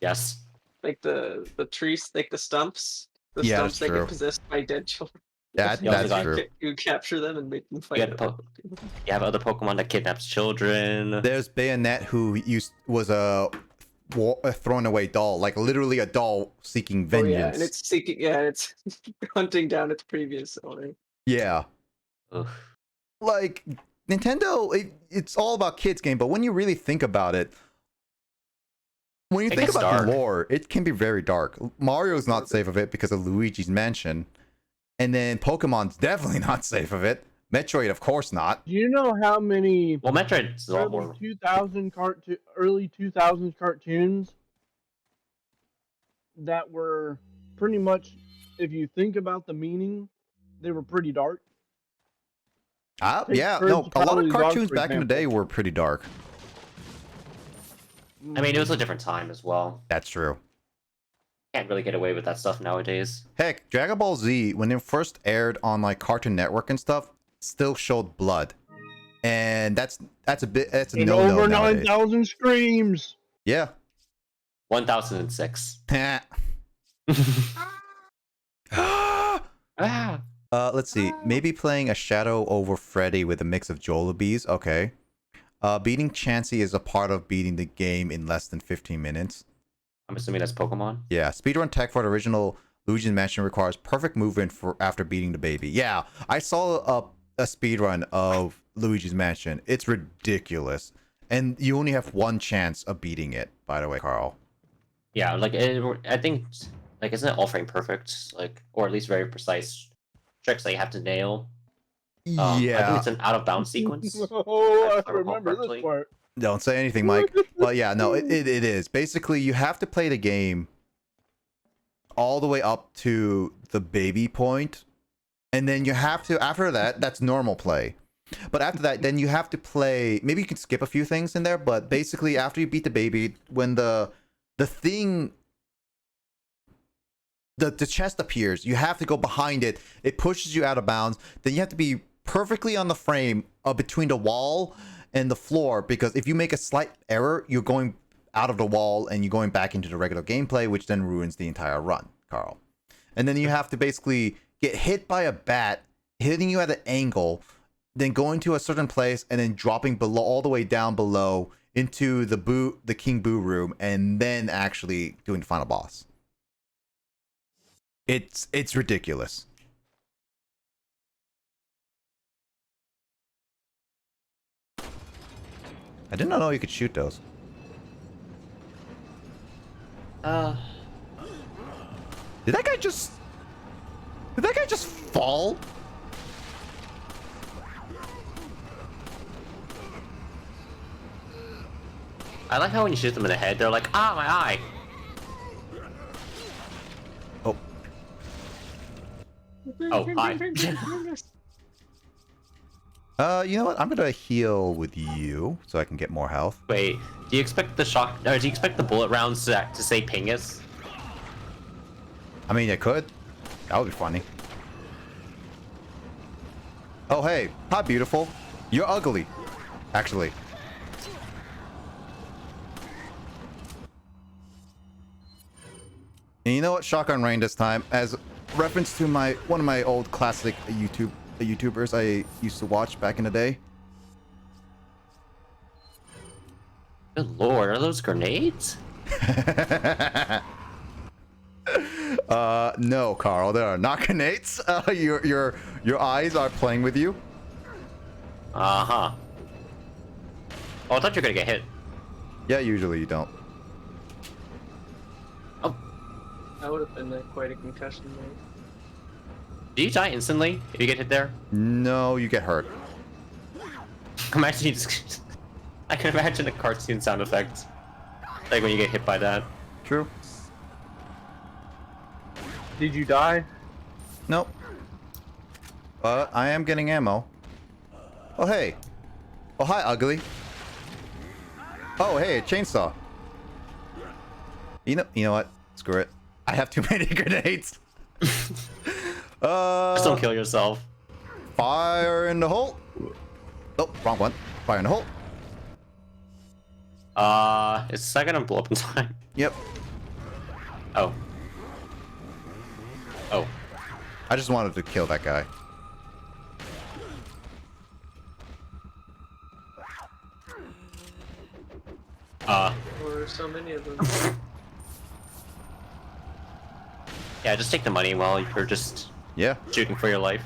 Yes. Like the trees, like the stumps. The Yeah, stumps that's that true. get possessed by dead children. Yeah, that's true. You capture them and make them fight. You have other Pokemon that kidnaps children. There's Bayonet, who was a thrown away doll, like literally a doll seeking vengeance. Yeah, and it's seeking. Yeah, it's hunting down its previous owner. Yeah. Ugh. Like Nintendo, it's all about kids game, but when you really think about it, when you think about the lore, it can be very dark. Mario's not safe of it because of Luigi's Mansion, and then Pokemon's definitely not safe of it. Metroid, of course not. Do you know how many Well, Metroid's a lot more. early 2000s cartoons that were pretty much, if you think about the meaning, they were pretty dark? Yeah, no, a lot of cartoons back in the day were pretty dark. I mean, it was a different time as well. That's true. Can't really get away with that stuff nowadays. Heck, Dragon Ball Z, when it first aired on like Cartoon Network and stuff, still showed blood, and that's a no-no over nowadays. 9,000 screams. Yeah. 1006. Ah. Let's see. Maybe playing a Shadow over Freddy with a mix of Jollibees. Okay. Beating Chansey is a part of beating the game in less than 15 minutes. I'm assuming that's Pokemon. Yeah. Speedrun tech for the original Luigi's Mansion requires perfect movement for after beating the baby. Yeah. I saw a speedrun of Luigi's Mansion. It's ridiculous. And you only have one chance of beating it, by the way, Carl. Yeah, like I think, like, isn't it all frame perfect? Like, or at least very precise tricks that you have to nail. I think it's an out of bounds sequence. Oh, I remember this part. Don't say anything, Mike. But yeah, no, it is. Basically, you have to play the game all the way up to the baby point. And then you have to, after that, that's normal play. But after that, then you have to play, maybe you can skip a few things in there, but basically after you beat the baby, when the thing, the chest appears, you have to go behind it. It pushes you out of bounds. Then you have to be perfectly on the frame between the wall and the floor, because if you make a slight error, you're going out of the wall and you're going back into the regular gameplay, which then ruins the entire run, Carl. And then you have to basically get hit by a bat, hitting you at an angle, then going to a certain place and then dropping below, all the way down below into the King Boo room and then actually doing the final boss. It's ridiculous. I did not know you could shoot those. Did that guy just fall? I like how when you shoot them in the head, they're like, ah, my eye. Oh. Oh, hi. You know what? I'm gonna heal with you so I can get more health. Wait, do you expect the shock, or do you expect the bullet rounds to say pingus? I mean, it could. That would be funny. Oh, hey. Hi, beautiful. You're ugly. Actually. And you know what? Shotgun rain this time. As reference to one of my old classic YouTubers I used to watch back in the day. Good lord, are those grenades? No, Carl, there are not grenades. Your eyes are playing with you. Uh-huh. Oh, I thought you were gonna get hit. Yeah, usually you don't. Oh, That would have been quite a concussion, mate. do you die instantly if you get hit there? No, you get hurt. Imagine you just... I can imagine a cartoon sound effect. Like when you get hit by that. True. Did you die? Nope. But I am getting ammo. Oh, hey. Oh, hi, ugly. Oh, hey, a chainsaw. You know what? Screw it. I have too many grenades. Just don't kill yourself. Fire in the hole. Oh, wrong one. Fire in the hole. Is that gonna blow up in time? Yep. Oh. Oh. I just wanted to kill that guy. There were so many of them. Yeah, just take the money while you're just Yeah. shooting for your life.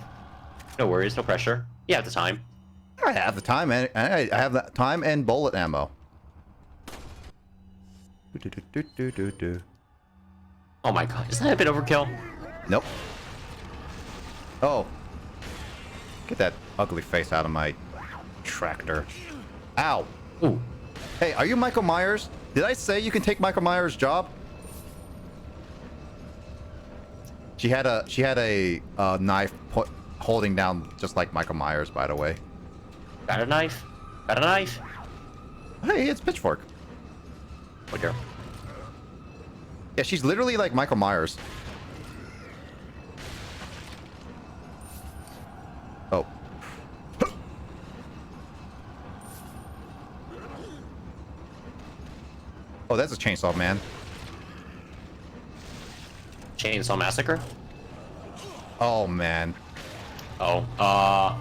No worries, no pressure. You have the time. I have the time, and I have the time and bullet ammo. Do. Oh my god, is that a bit overkill? Nope. Oh. Get that ugly face out of my tractor. Ow. Ooh. Hey, are you Michael Myers? Did I say you can take Michael Myers' job? She had a knife holding down just like Michael Myers, by the way. Got a knife? Got a knife? Hey, it's Pitchfork. Oh dear. Yeah, she's literally like Michael Myers. Oh. Oh, that's a chainsaw, man. Chainsaw Massacre? Oh, man. Oh,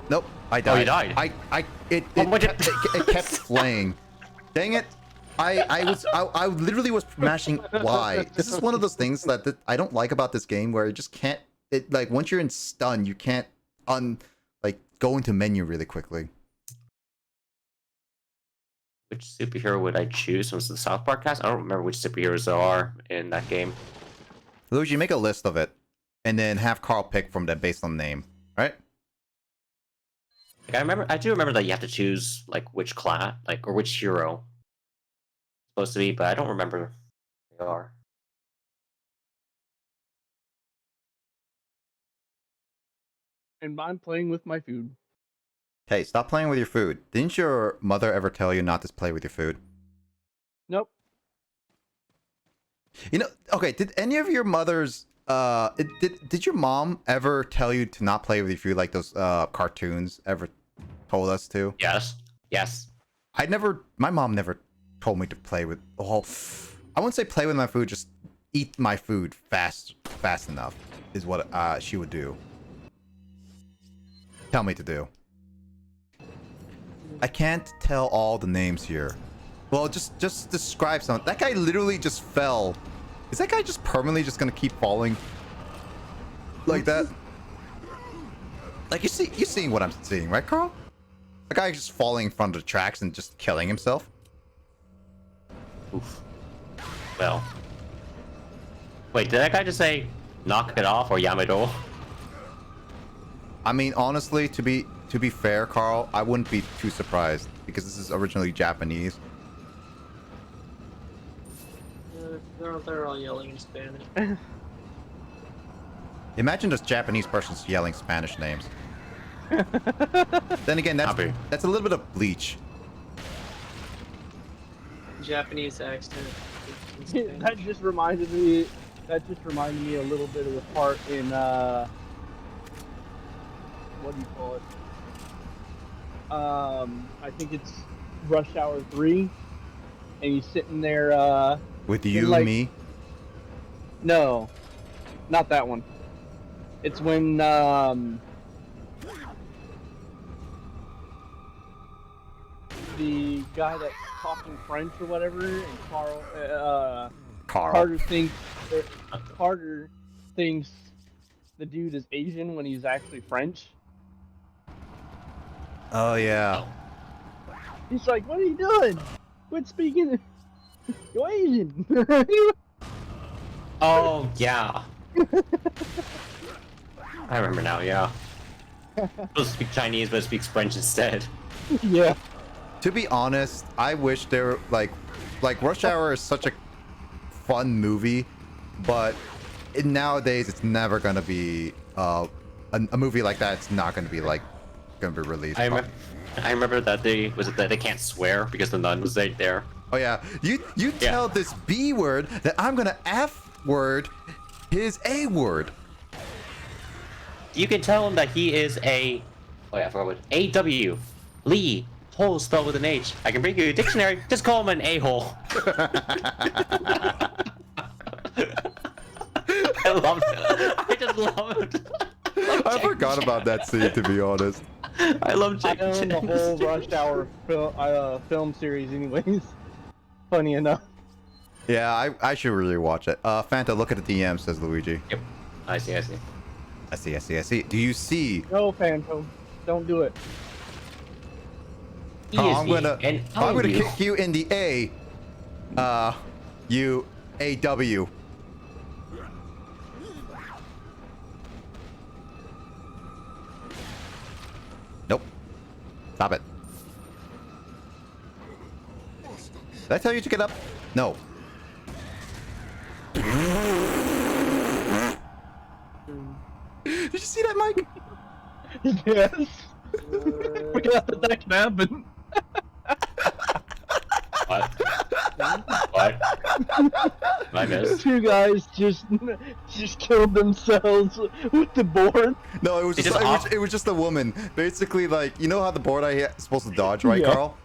Nope, I died. Oh, you died? It kept flaying. Dang it. I literally was mashing Y. This is one of those things that I don't like about this game, where it just can't, like, once you're in stun, you can't go into menu really quickly. which superhero would I choose? Was it the South Park cast? I don't remember which superheroes there are in that game. Luigi, make a list of it, and then have Carl pick from them based on name, right? Like I do remember that you have to choose like which class, like or which hero it's supposed to be, but I don't remember who they are. And I'm playing with my food. Hey, stop playing with your food. Didn't your mother ever tell you not to play with your food? Nope. You know, okay, did any of your mothers did your mom ever tell you to not play with your food like those cartoons ever told us to? Yes. Yes. My mom never told me to play with I wouldn't say play with my food, just eat my food fast enough is what she would do. Tell me to do. I can't tell all the names here. Well, just describe some. That guy literally just fell. Is that guy just permanently just gonna keep falling like that? Like you seeing what I'm seeing, right, Carl? The guy just falling in front of the tracks and just killing himself. Oof. Well. Wait, did that guy just say knock it off or Yamado? I mean, honestly, to be fair, Carl, I wouldn't be too surprised because this is originally Japanese. They're all yelling in Spanish. Imagine this Japanese person's yelling Spanish names. Then again, that's a little bit of Bleach. Japanese accent. in Spanish. That just reminded me a little bit of the part in what do you call it? I think it's Rush Hour 3, and he's sitting there With you, like, me. no, not that one. It's when the guy that's talking French or whatever, and Carter thinks the dude is Asian when he's actually French. Oh yeah. He's like, "What are you doing? Quit speaking. You're Asian." Oh, yeah. I remember now, yeah. Supposed to speak Chinese, but it speaks French instead. Yeah. To be honest, I wish there were like Rush Hour is such a fun movie, but nowadays it's never gonna be a movie like that. It's not gonna be released. I remember that they can't swear because the nun was right there. Oh yeah, you tell this B word that I'm gonna F word his A word. You can tell him that he is a... Oh yeah, I forgot what... A-W. Lee. Hole spelled with an H. I can bring you a dictionary. Just call him an a-hole. I love it. I just love it. I forgot about that scene, to be honest. I love Jack. I own the whole Rush Hour film series anyways. Funny enough. Yeah, I should really watch it. Fanta, look at the DM, says Luigi. Yep. I see. I see. Do you see? No, Phantom. Don't do it. I'm gonna kick you in the A. You A-W. Nope. Stop it. Did I tell you to get up? No. Did you see that, Mike? Yes. Forgot that can happen. What? What? I missed. Two guys just killed themselves with the board. No, it was it was just a woman. Basically, like, you know how the board I hit supposed to dodge, right, Yeah. Carl?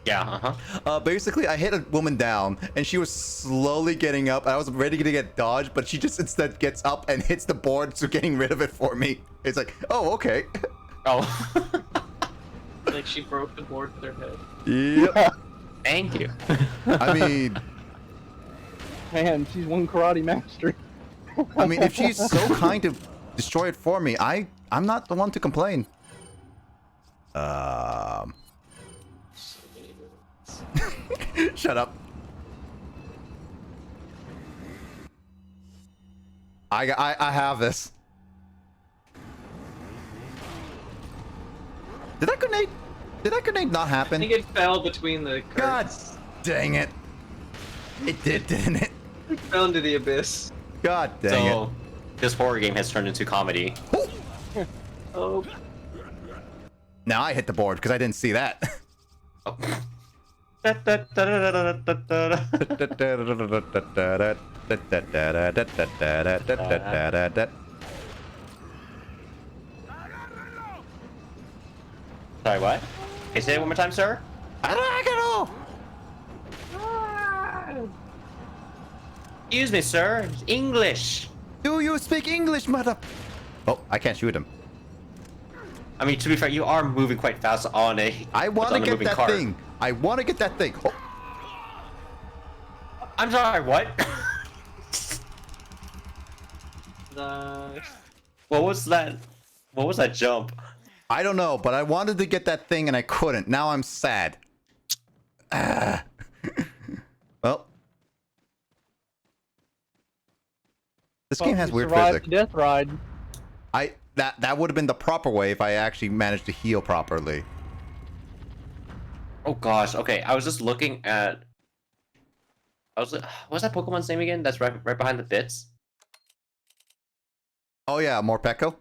Yeah, Basically, I hit a woman down, and she was slowly getting up. I was ready to get dodged, but she just instead gets up and hits the board, so getting rid of it for me. It's like, oh, okay. Oh. Like she broke the board with her head. Yep. Thank you. I mean, Man, she's one karate master. if she's so kind to destroy it for me, I'm not the one to complain. Shut up. I have this. Did that grenade not I happen? think it fell between the God curtains. dang it. It did, didn't it? It fell into the abyss. God dang So, this horror game has turned into comedy. it. Oh. Now I hit the board because I didn't see that. Oh. Sorry, what? Can you say it one more time, sir? I don't like it all. Excuse me, sir. It's English. Do you speak English, mother? Oh, I can't shoot him. I mean, to be fair, you are moving quite fast on a. I want to on a get moving that cart. thing. I want to get that thing. Oh, I'm sorry. What? What was that? What was that jump? I don't know, but I wanted to get that thing and I couldn't. Now I'm sad. Ah. Well, this game has You weird survived physics. the death ride. That would have been the proper way if I actually managed to heal properly. Oh gosh. Okay, I was just looking at. What's that Pokemon's name again? That's right behind the bits. Oh yeah, more Peko?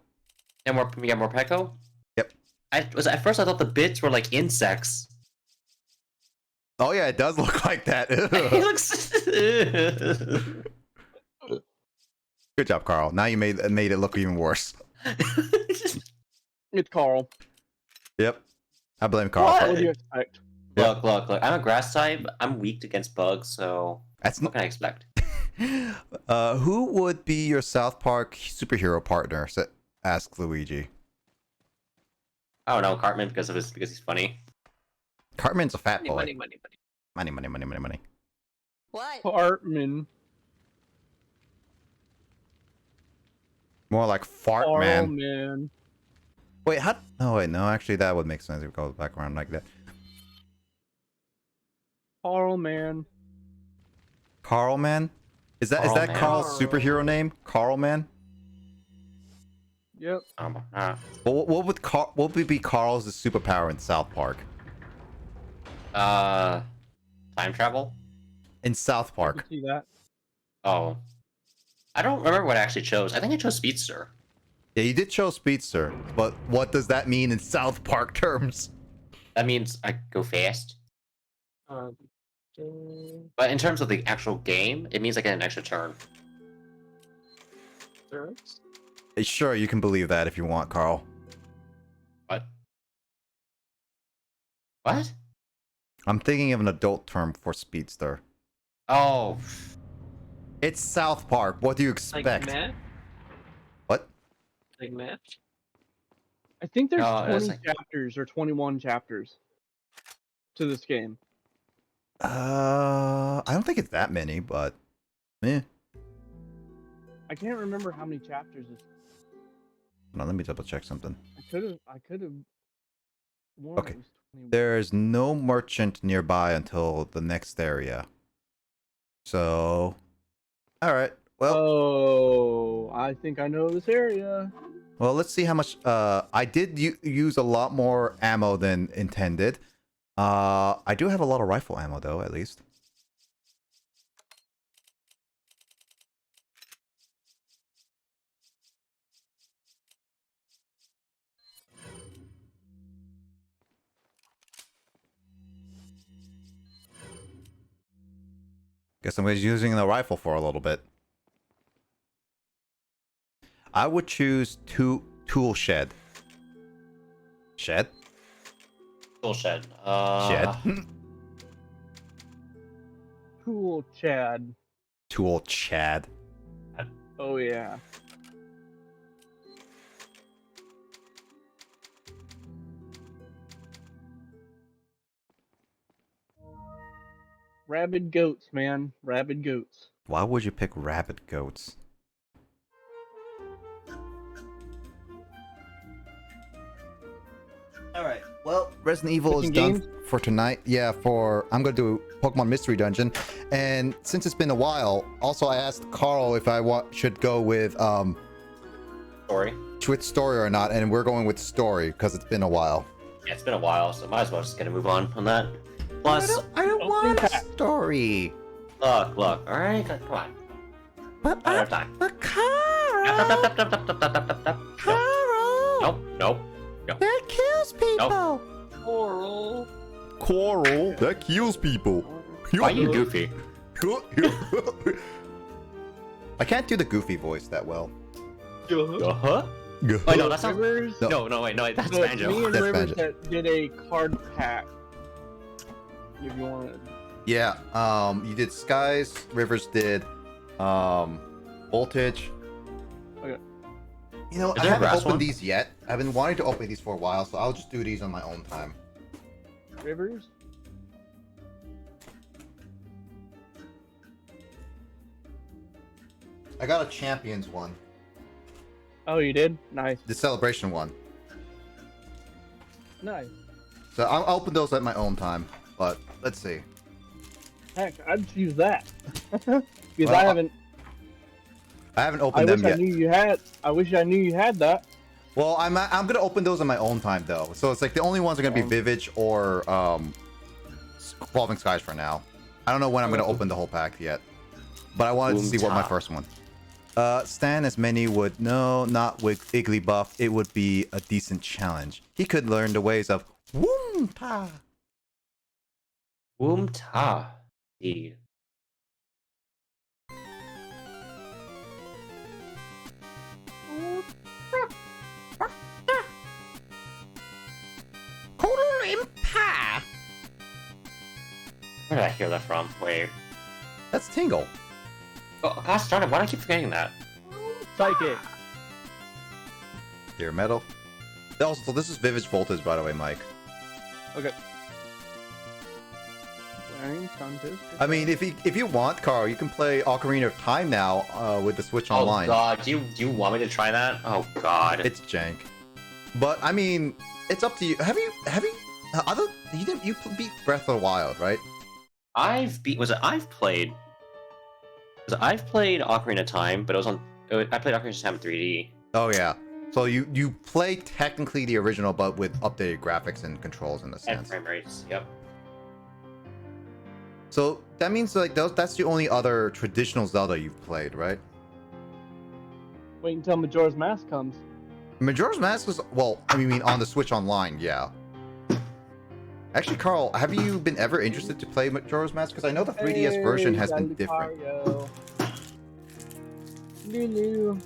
And more Peko. Yep. At first I thought the bits were like insects. Oh yeah, it does look like that. He looks. Good job, Carl. Now you made it look even worse. It's Carl. Yep. I blame Carl. What for would it. you expect? Look. I'm a grass type. I'm weak against bugs, so That's what can I expect? Who would be your South Park superhero partner? Asked Luigi. I don't know, Cartman because he's funny. Cartman's a fat boy. Money. Money. What? Hartman. More like fart Carl, man. man. Wait, how? Oh wait, no. Actually, that would make sense if it goes back around like that. Carl, man. Carl man. Is that Carl Man. Carl's superhero name? Carl man. Yep. What would be Carl's superpower in South Park? Time travel. In South I Park. can see that. Oh, I don't remember what I actually chose. I think I chose Speedster. Yeah, you did show Speedster, but what does that mean in South Park terms? That means I go fast. Um, But in terms of the actual game, it means I get an extra turn. Sure, you can believe that if you want, Carl. What? What? I'm thinking of an adult term for Speedster. Oh, It's South Park. What do you like expect? Matt? What? Like Matt? I think there's No, it's 20 like- chapters or 21 chapters to this game. I don't think it's that many, but eh. I can't remember how many chapters. Hold on, let me double check something. I could have. Okay. There's no merchant nearby until the next area. So, all right. Well, Oh, I think I know this area. well, let's see how much. I did use a lot more ammo than intended. I do have a lot of rifle ammo though, at least. Guess somebody's using the rifle for a little bit. I would choose tool shed. Shed? tool shed. Shed? Cool, Chad. Tool Chad. Oh yeah. Rabid goats, man. Rabid goats. Why would you pick rabbit goats? Alright, well, Resident Evil is Switching done for tonight. Yeah, I'm gonna do Pokemon Mystery Dungeon. And since it's been a while, also I asked Carl if I should go with Story. story or not, and we're going with story because it's been a while. Yeah, it's been a while, so might as well just get a move on that. Plus, I don't Don't want do a that. story. look, all right, come on. But Not enough time. But Carl, Nope. Nope. that kills people. Coral. Coral, that kills people. Why are you goofy? I can't do the goofy voice that well. Uh-huh. Wait, no, that's not... Rivers. No, wait, that's So it's Banjo. me and That's Rivers Banjo. that did a card pack. If you want to. Yeah, you did Skies, Rivers did, Voltage. Okay. You know, Is I there a haven't grass opened one? these yet. I've been wanting to open these for a while, so I'll just do these on my own time. Rivers? I got a Champions one. Oh, you did? Nice. The Celebration one. Nice. So I'll open those at my own time. But let's see. Heck, I'd choose that. Because Well, I haven't. I haven't I opened wish them I yet. knew you had. I wish I knew you had that. Well, I'm gonna open those on my own time though. So it's like the only ones are gonna be Vivage or Evolving Skies for now. I don't know when I'm gonna open the whole pack yet. But I wanted to see what my first one. Stan, as many would know, not with Igglybuff, it would be a decent challenge. He could learn the ways of Woompa. Woomta. Indeed. Where did I hear that from? Wait. That's Tingle. Oh, gosh darn it, why do I keep forgetting that? Psychic. Dear Metal. Also, so this is Vivage Voltage, by the way, Mike. Okay. Wearing contest. I mean, if you want, Carl, you can play Ocarina of Time now with the Switch Oh Online. god, do you want me to try that? Oh god. It's jank. But I mean, it's up to you. Have you you beat Breath of the Wild, right? I've played Ocarina of Time, but I played Ocarina of Time in 3D. Oh yeah. So you play technically the original, but with updated graphics and controls in a And sense. frame rates, yep. So that means like that's the only other traditional Zelda you've played, right? Wait until Majora's Mask comes. Majora's Mask was, well, I mean on the Switch Online, yeah. Actually, Carl, have you been ever interested to play Majora's Mask? Because I know the 3DS version has been different. Lulu.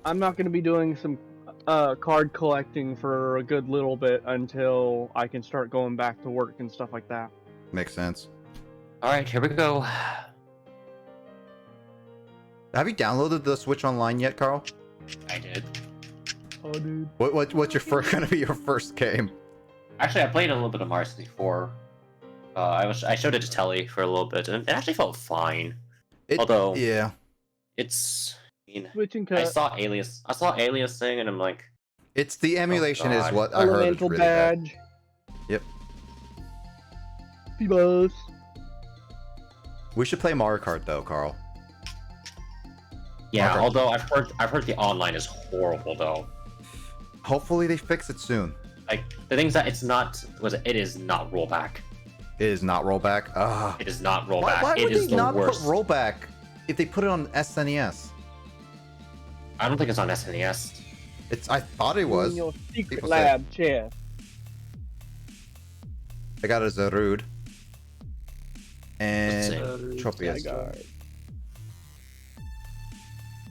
I'm not going to be doing some card collecting for a good little bit until I can start going back to work and stuff like that. Makes sense. Alright, here we go. Have you downloaded the Switch Online yet, Carl? I did. Oh, dude. What's your gonna be your first game? Actually, I played a little bit of Mario 64. I showed it to Telly for a little bit, and it actually felt fine. Although, yeah, it's. I mean, Switch and I cut. saw Alias thing, and I'm like, it's the emulation is God. what I heard is Elemental really bad. badge. Yep. P-Buzz. We should play Mario Kart though, Carl. yeah. Okay. Although I've heard the online is horrible though. Hopefully they fix it soon. Like the things that it is not rollback. It is not rollback. Ah. It is not rollback. Why It would is they the not worst. put rollback if they put it on SNES? I don't think it's on SNES. I thought it was. In your secret People lab chair. I got a Zarude. And Let's Tropius.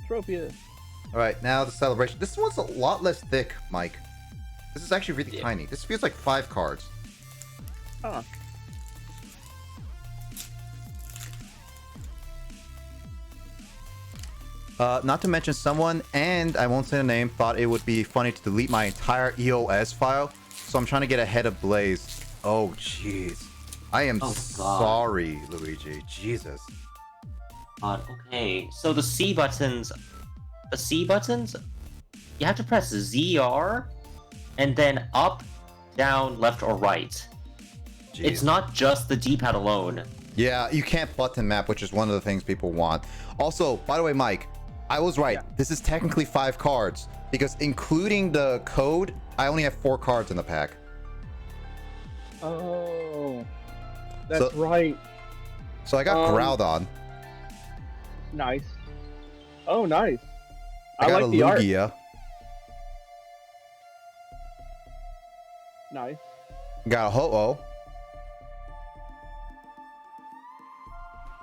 Tropius. Alright, now the celebration. This one's a lot less thick, Mike. This is actually really tiny. This feels like 5 cards. Huh. Not to mention someone, and I won't say the name, thought it would be funny to delete my entire EOS file. So I'm trying to get ahead of Blaze. Oh, jeez. I am Oh, God. sorry, Luigi. Jesus. Okay, so the C buttons, you have to press ZR, and then up, down, left, or right. Jeez. It's not just the D-pad alone. Yeah, you can't button map, which is one of the things people want. Also, by the way, Mike, I was right. Yeah. This is technically 5 cards, because including the code, I only have 4 cards in the pack. Oh. That's So- right. So I got Groudon. Nice. Oh, nice. I got like a the art. Lugia. Nice. Got a Ho-Oh.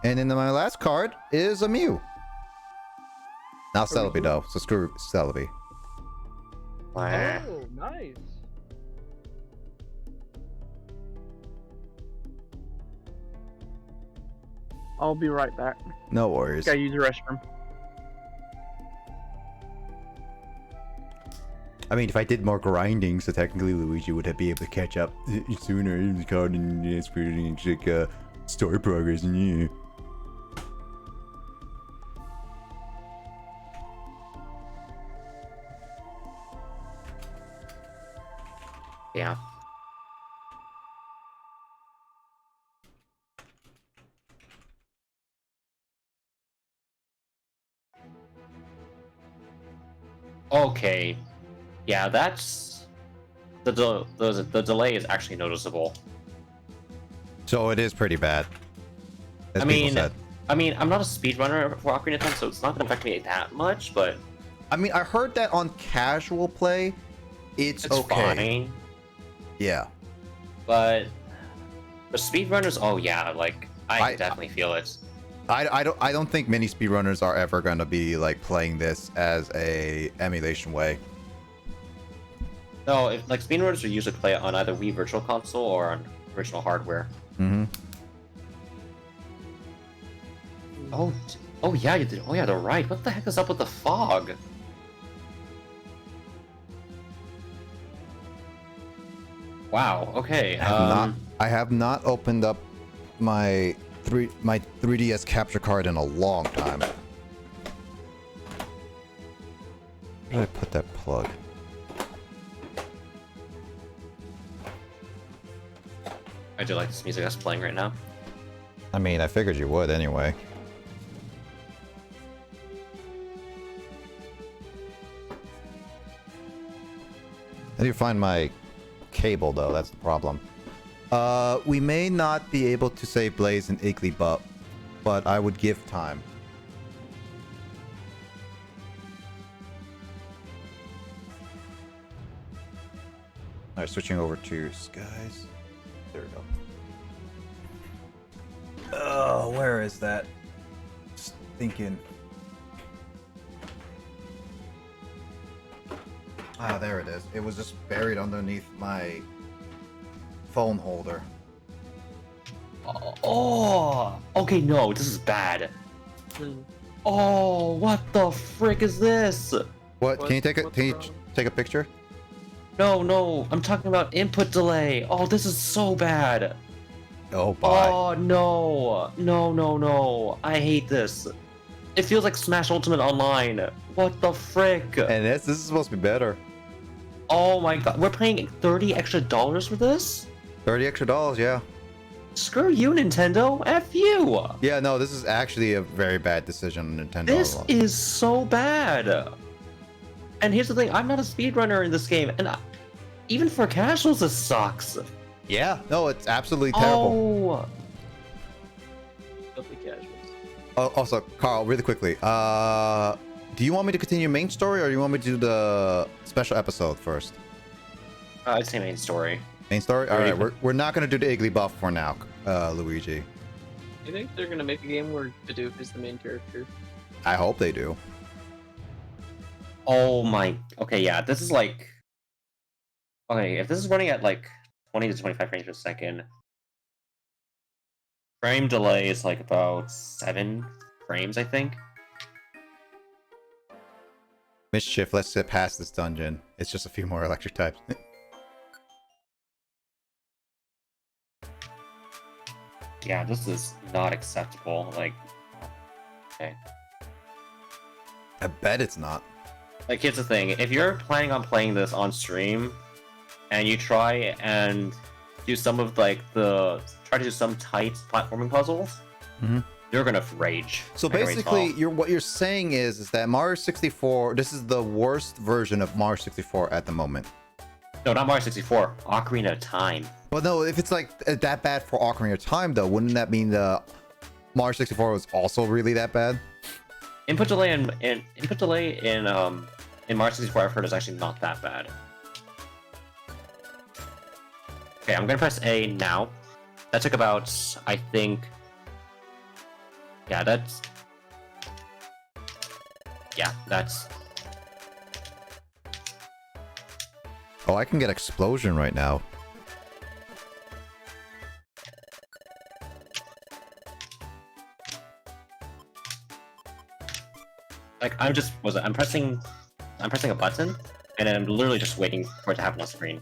And then my last card is a Mew. Not Pretty Celebi cool. though, so screw Celebi. Wow. Oh, nice. I'll be right back. No worries. Gotta use the restroom. I mean, if I did more grinding, so technically Luigi would be able to catch up sooner in the card and experiencing like story progress. And yeah. Yeah. Okay. Yeah, that's the delay is actually noticeable. So it is pretty bad. As I people mean, said. I'm not a speedrunner for Ocarina of Time, so it's not gonna affect me that much, but I mean, I heard that on casual play, it's okay. fine. Yeah. But for speedrunners, oh yeah, like I can definitely feel it. I don't think many speedrunners are ever gonna be like playing this as a emulation way. No, like speedrunners will usually play it on either Wii Virtual Console or on original hardware. Mm-hmm. Oh yeah, you did. Oh yeah, they're right. What the heck is up with the fog? Wow. Okay. I have not opened up my 3DS capture card in a long time. Where did I put that plug? I do like this music that's playing right now. I mean, I figured you would anyway. I need to find my cable though, that's the problem. We may not be able to save Blaze and Igglybuff, but I would give time. Alright, switching over to Skies. There we go. Oh, where is that? Just thinking. Ah, there it is. It was just buried underneath my phone holder. Oh, okay, no, this is bad. Hmm. Oh, what the frick is this? What? Can you take a picture? No, I'm talking about input delay. Oh, this is so bad. Oh, bye. Oh, no. I hate this. It feels like Smash Ultimate Online. What the frick? And this is supposed to be better. Oh my god, we're paying $30 extra for this? $30 extra, yeah. Screw you, Nintendo. F you. Yeah, no, this is actually a very bad decision on Nintendo. This is so bad. And here's the thing, I'm not a speedrunner in this game, and even for casuals, this sucks. Yeah, no, it's absolutely terrible. Oh. Filthy casuals. Oh, also, Carl, really quickly. Do you want me to continue main story, or do you want me to do the special episode first? I'd say main story. Main story? All right, we're not gonna do the Igglybuff for now, Luigi. You think they're gonna make a game where Bidoof is the main character? I hope they do. Oh my. Okay, yeah, this is like. Okay, if this is running at like 20 to 25 frames per second, frame delay is like about 7 frames, I think. Mischief, let's get past this dungeon. It's just a few more electric types. Yeah, this is not acceptable. Like, okay. I bet it's not. Like, here's the thing. If you're planning on playing this on stream, and you try and do some of, like, try to do some tight platforming puzzles, you're gonna rage. So basically, what you're saying is that Mario 64, this is the worst version of Mario 64 at the moment. No, not Mario 64. Ocarina of Time. Well, no, if it's like that bad for Ocarina of Time, though, wouldn't that mean the Mario 64 was also really that bad? Input delay in Mario 64 I've heard is actually not that bad. Okay, I'm gonna press A now. That took about, I think. Yeah, that's. Oh, I can get explosion right now. Like I'm pressing a button, and then I'm literally just waiting for it to happen on screen.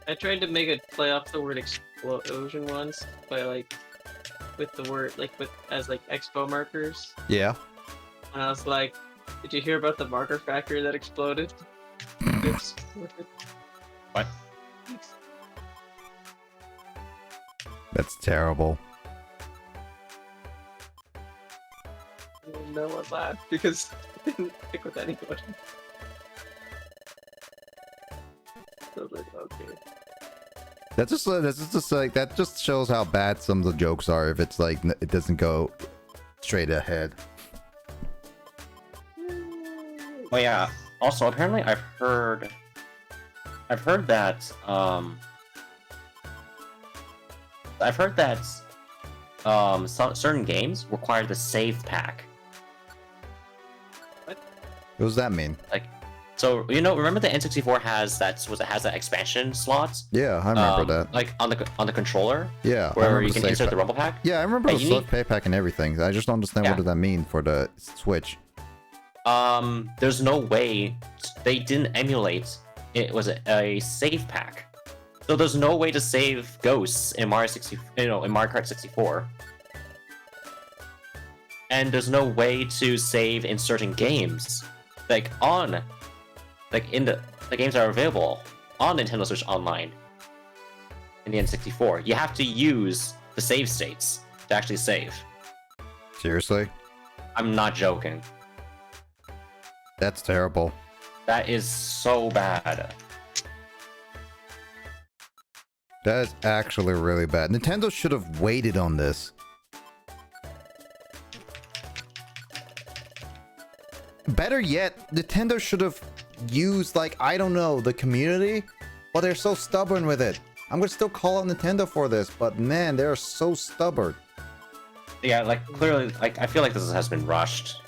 I tried to make it play off the word explosion once by like with the word as expo markers. Yeah. And I was like, did you hear about the marker factory that exploded? What? That's terrible. No one laughed because it didn't stick with anybody. So I was like, okay. That's just like that just shows how bad some of the jokes are if it's like it doesn't go straight ahead. Oh yeah. Also, apparently, I've heard that certain games require the save pack. What does that mean? Like, so remember the N64 has that expansion slot? Yeah, I remember that. Like on the controller. Yeah, where you can insert the rumble pack. Yeah, I remember Hey, the save pay pack and everything. I just don't understand what does that mean for the Switch. There's no way they didn't emulate it was a save pack. So there's no way to save ghosts in Mario Kart 64. And there's no way to save in certain games. In the games that are available on Nintendo Switch Online in the N64. You have to use the save states to actually save. Seriously? I'm not joking. That's terrible. That is so bad. That is actually really bad. Nintendo should have waited on this. Better yet, Nintendo should have used, I don't know, the community? But they're so stubborn with it. I'm gonna still call out Nintendo for this, but man, they're so stubborn. Yeah, clearly, I feel like this has been rushed.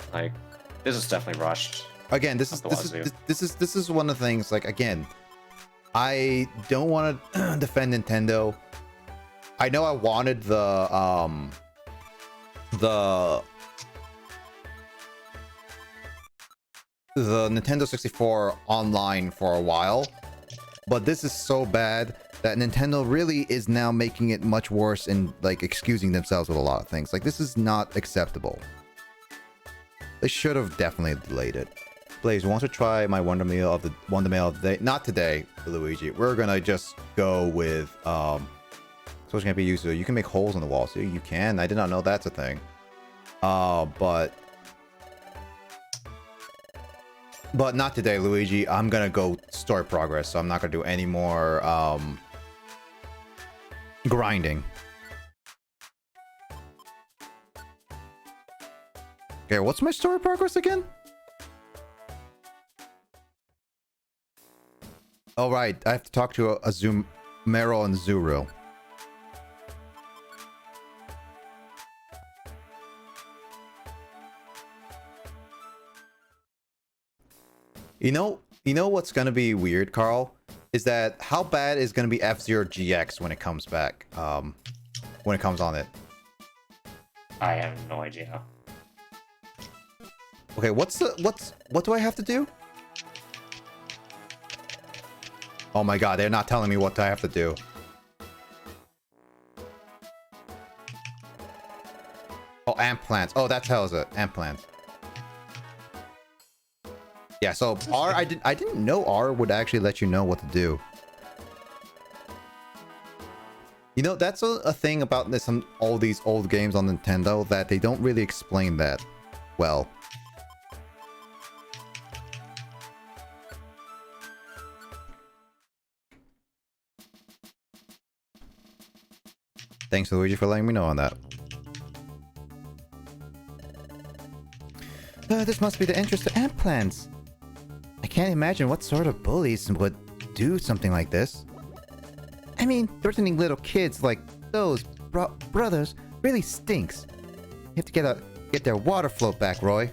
This is definitely rushed. Again, this is one of the things, again, I don't want to defend Nintendo. I know I wanted the Nintendo 64 online for a while, but this is so bad that Nintendo really is now making it much worse and excusing themselves with a lot of things. This is not acceptable. They should have definitely delayed it. Blaze, want to try my Wonder Meal of the day? Not today, Luigi. We're gonna just go with so it's gonna be used to. You can make holes in the wall. So you can. I did not know that's a thing. But not today, Luigi. I'm gonna go story progress, so I'm not gonna do any more grinding. Okay, what's my story progress again? All right, I have to talk to Mero and Zuru. You know what's gonna be weird, Carl? Is that how bad is gonna be F-Zero GX when it comes back? When it comes on it. I have no idea. Okay, what do I have to do? Oh my god, they're not telling me what I have to do. Oh, amp plants. Oh, that tells it. Amp plants. Yeah, so R, I didn't know R would actually let you know what to do. You know, that's a thing about all these old games on Nintendo, that they don't really explain that well. Thanks, Luigi, for letting me know on that. This must be the entrance to amp plants. I can't imagine what sort of bullies would do something like this. I mean, threatening little kids like those brothers really stinks. You have to get their water flow back, Roy.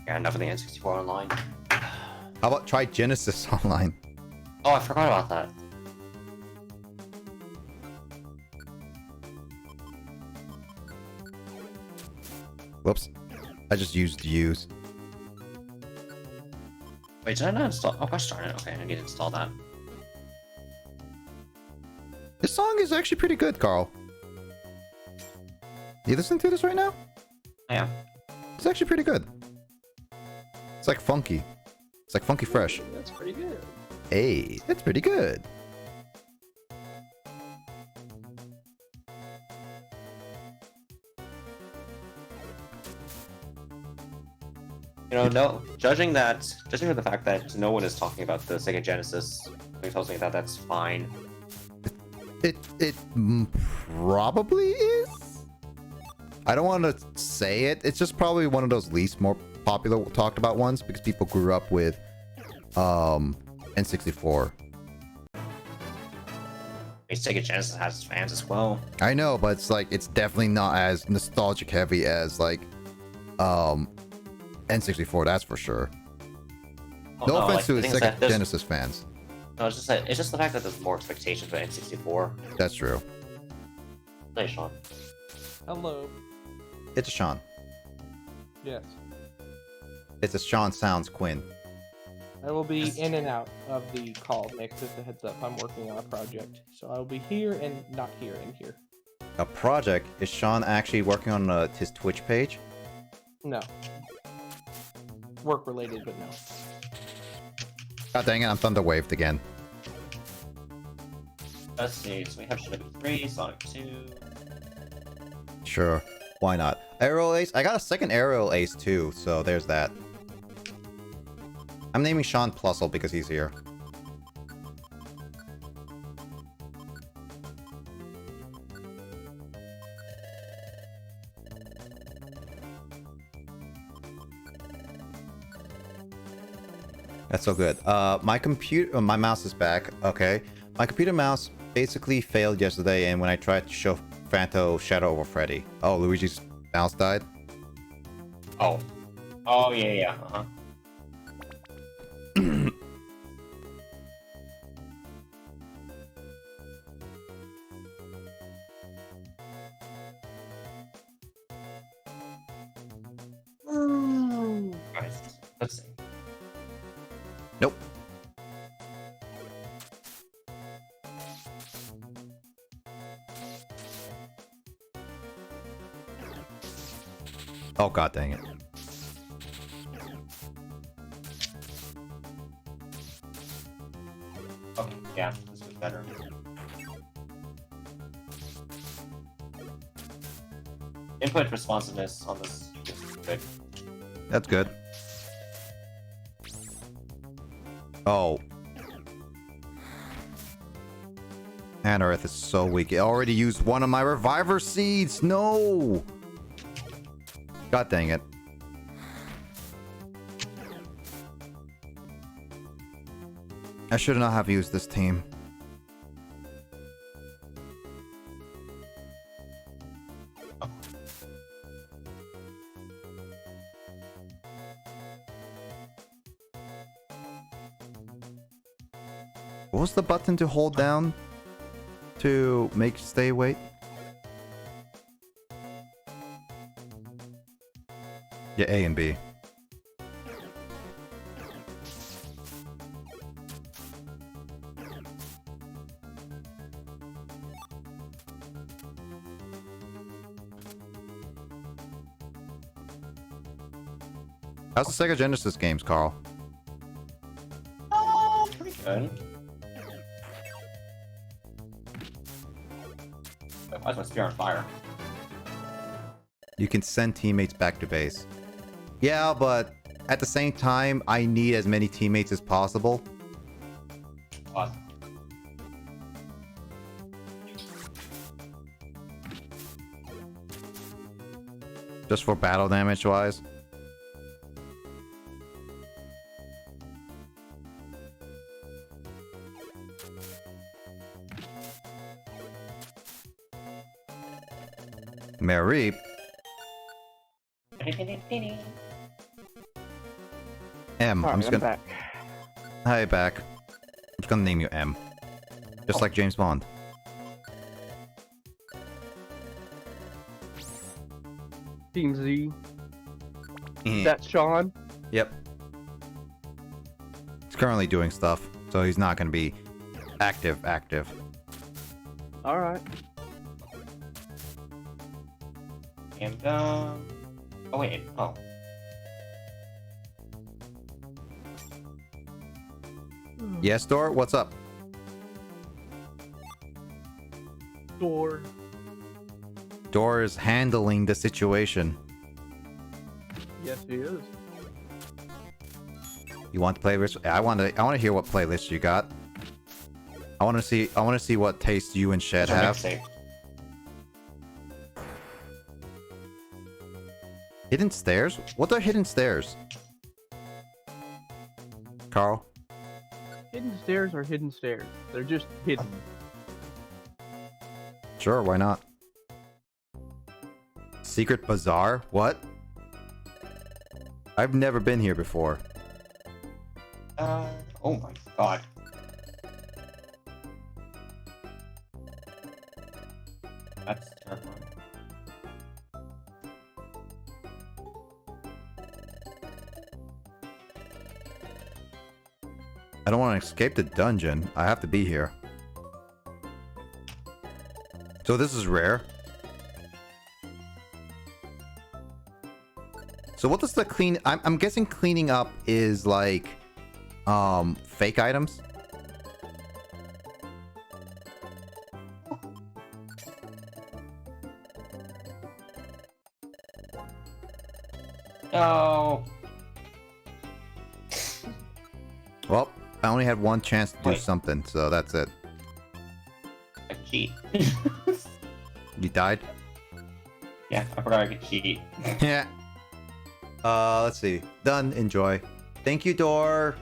Yeah, enough of the N64 Online. How about try Genesis Online? Oh, I forgot about that. Whoops. I just used use. Wait, did I not install? Oh, gosh darn it. Okay, I need to install that. This song is actually pretty good, Carl. You listening to this right now? I am. It's actually pretty good. It's like funky. It's like funky fresh. That's pretty good. Hey, that's pretty good. You know, no, judging from the fact that no one is talking about the Sega Genesis, it tells me that that's fine. It probably is. I don't want to say it. It's just probably one of those least more popular talked about ones because people grew up with N64. Sega Genesis has fans as well. I know, but it's like it's definitely not as nostalgic heavy as like N64, that's for sure. Oh, No no, offense like, to the thing is Sega that Genesis fans. No, it's just the fact that there's more expectations for N64. That's true. Nice, Sean. Hello. It's a Sean. Yes. It's a Sean Sounds Quinn. I will be in and out of the call, Nick. Just a heads up. I'm working on a project. So I will be here and not here and here. A project? Is Sean actually working on his Twitch page? No. Work related, but no. God dang it, I'm thunder waved again. Let's see, so we have Shinobi 3, Sonic 2. Sure, why not? Aerial Ace? I got a second Aerial Ace too, so there's that. I'm naming Sean Plusle because he's here. That's so good. My computer, my mouse is back. Okay, my computer mouse basically failed yesterday, and when I tried to show Phanto Shadow over Freddy, oh, Luigi's mouse died. Oh. Oh, yeah. Uh-huh. Guys, let's see. Nope. Oh, god dang it. Okay, yeah, this was better. Input responsiveness on this is good. That's good. Oh. Anorith is so weak. It already used one of my reviver seeds. No. God dang it. I should not have used this team. What was the button to hold down to make stay wait? Yeah, A and B. How's the Sega Genesis games, Carl? Oh, pretty good. Why is my spear on fire? You can send teammates back to base. Yeah, but at the same time, I need as many teammates as possible. Awesome. Just for battle damage wise. Mary. M. I'm just gonna. back. Hi, back. I'm just gonna name you M. Just like James Bond. Team Z. That's Sean. Yep. He's currently doing stuff, so he's not going to be active. All right. And oh wait, oh. Yes, Dor, what's up? Door. Dor is handling the situation. Yes, he is. You want the playlist? I want to hear what playlist you got. I want to see what taste you and Shed have. Hidden stairs? What are hidden stairs? Carl? Hidden stairs are hidden stairs. They're just hidden. Sure, why not? Secret Bazaar? What? I've never been here before. Oh my god. That's terrifying. I don't want to escape the dungeon. I have to be here. So this is rare. So what does the clean... I'm guessing cleaning up is like... fake items? No. Well, I only had one chance to do Wait. something, so that's it. I cheat. You died? Yeah, I forgot I could cheat. Yeah. Let's see. Done. Enjoy. Thank you, Dor.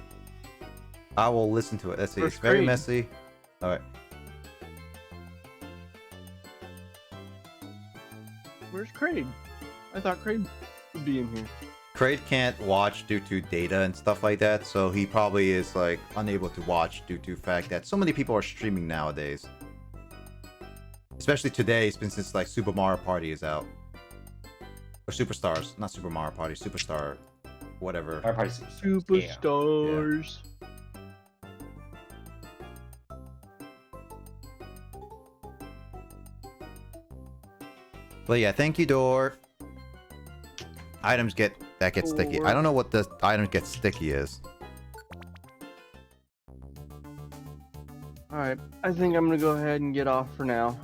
I will listen to it. Let's see. Where's It's very Craig? messy. All right. Where's Craig? I thought Craig would be in here. Kraid can't watch due to data and stuff like that, so he probably is like unable to watch due to the fact that so many people are streaming nowadays. Especially today, since like Super Mario Party is out. Or Superstars, not Super Mario Party, Superstar, whatever. Our party's Superstars. But yeah, thank you, Dor. Items get sticky. I don't know what the items get sticky is. Alright, I think I'm gonna go ahead and get off for now.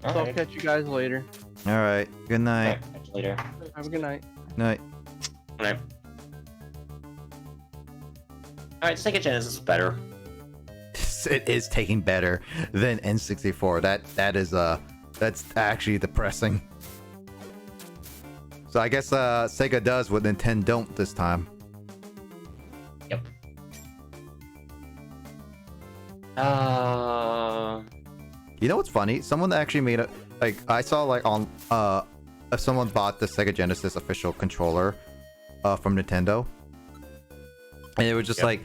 So I'll catch you guys later. All right. Good night. Catch you later. Have a good night. Night. Alright. Alright, Sega Genesis is better. It is taking better than N64. That's actually depressing. So I guess Sega does what Nintendo don't this time. Yep. You know what's funny? Someone actually made a I saw like on someone bought the Sega Genesis official controller from Nintendo, and it was just like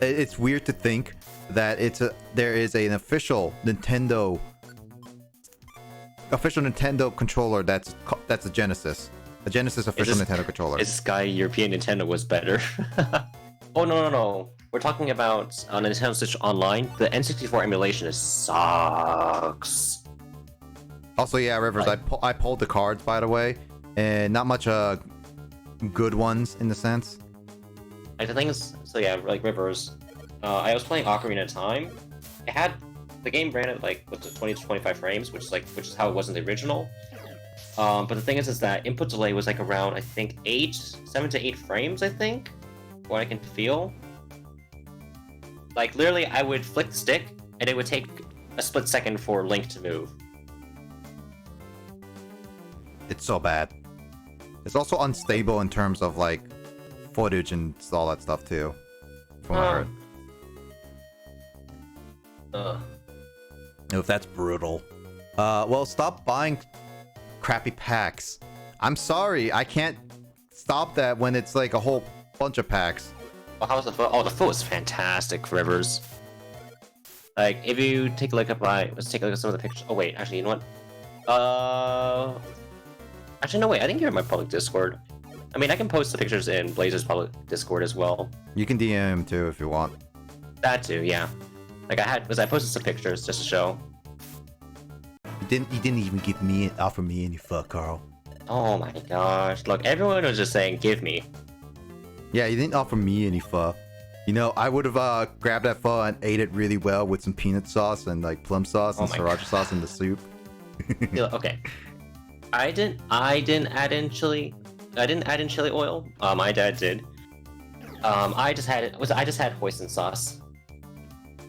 it's weird to think that there is an official Nintendo controller that's a Genesis official Nintendo controller. This guy European Nintendo was better. Oh no. We're talking about on Nintendo Switch Online. The N64 emulation sucks. Also, yeah, Rivers, I pulled the cards, by the way, and not much good ones in the sense. Like the thing is, so yeah, like Rivers, I was playing Ocarina of Time. It had the game ran at like 20 to 25 frames, which is how it was in the original. But the thing is that input delay was like around I think 7 to 8 frames. I think, what I can feel. Like literally, I would flick the stick, and it would take a split second for Link to move. It's so bad. It's also unstable in terms of like footage and all that stuff too. From what I heard. If that's brutal. Well, stop buying crappy packs. I'm sorry, I can't stop that when it's like a whole bunch of packs. Well, how was the foot? Oh, the foot was fantastic, Rivers. Like, if you take a look at let's take a look at some of the pictures. Oh wait, actually, you know what? Actually, no, wait. I think you're in my public Discord. I mean, I can post the pictures in Blazer's public Discord as well. You can DM him too if you want. That too, yeah. Like I posted some pictures just to show. You didn't even offer me any fuck, Carl. Oh my gosh! Look, everyone was just saying, "Give me." Yeah, you didn't offer me any pho. You know, I would have grabbed that pho and ate it really well with some peanut sauce and like plum sauce and sriracha sauce in the soup. Okay. I didn't add in chili. I didn't add in chili oil. My dad did. I just had hoisin sauce.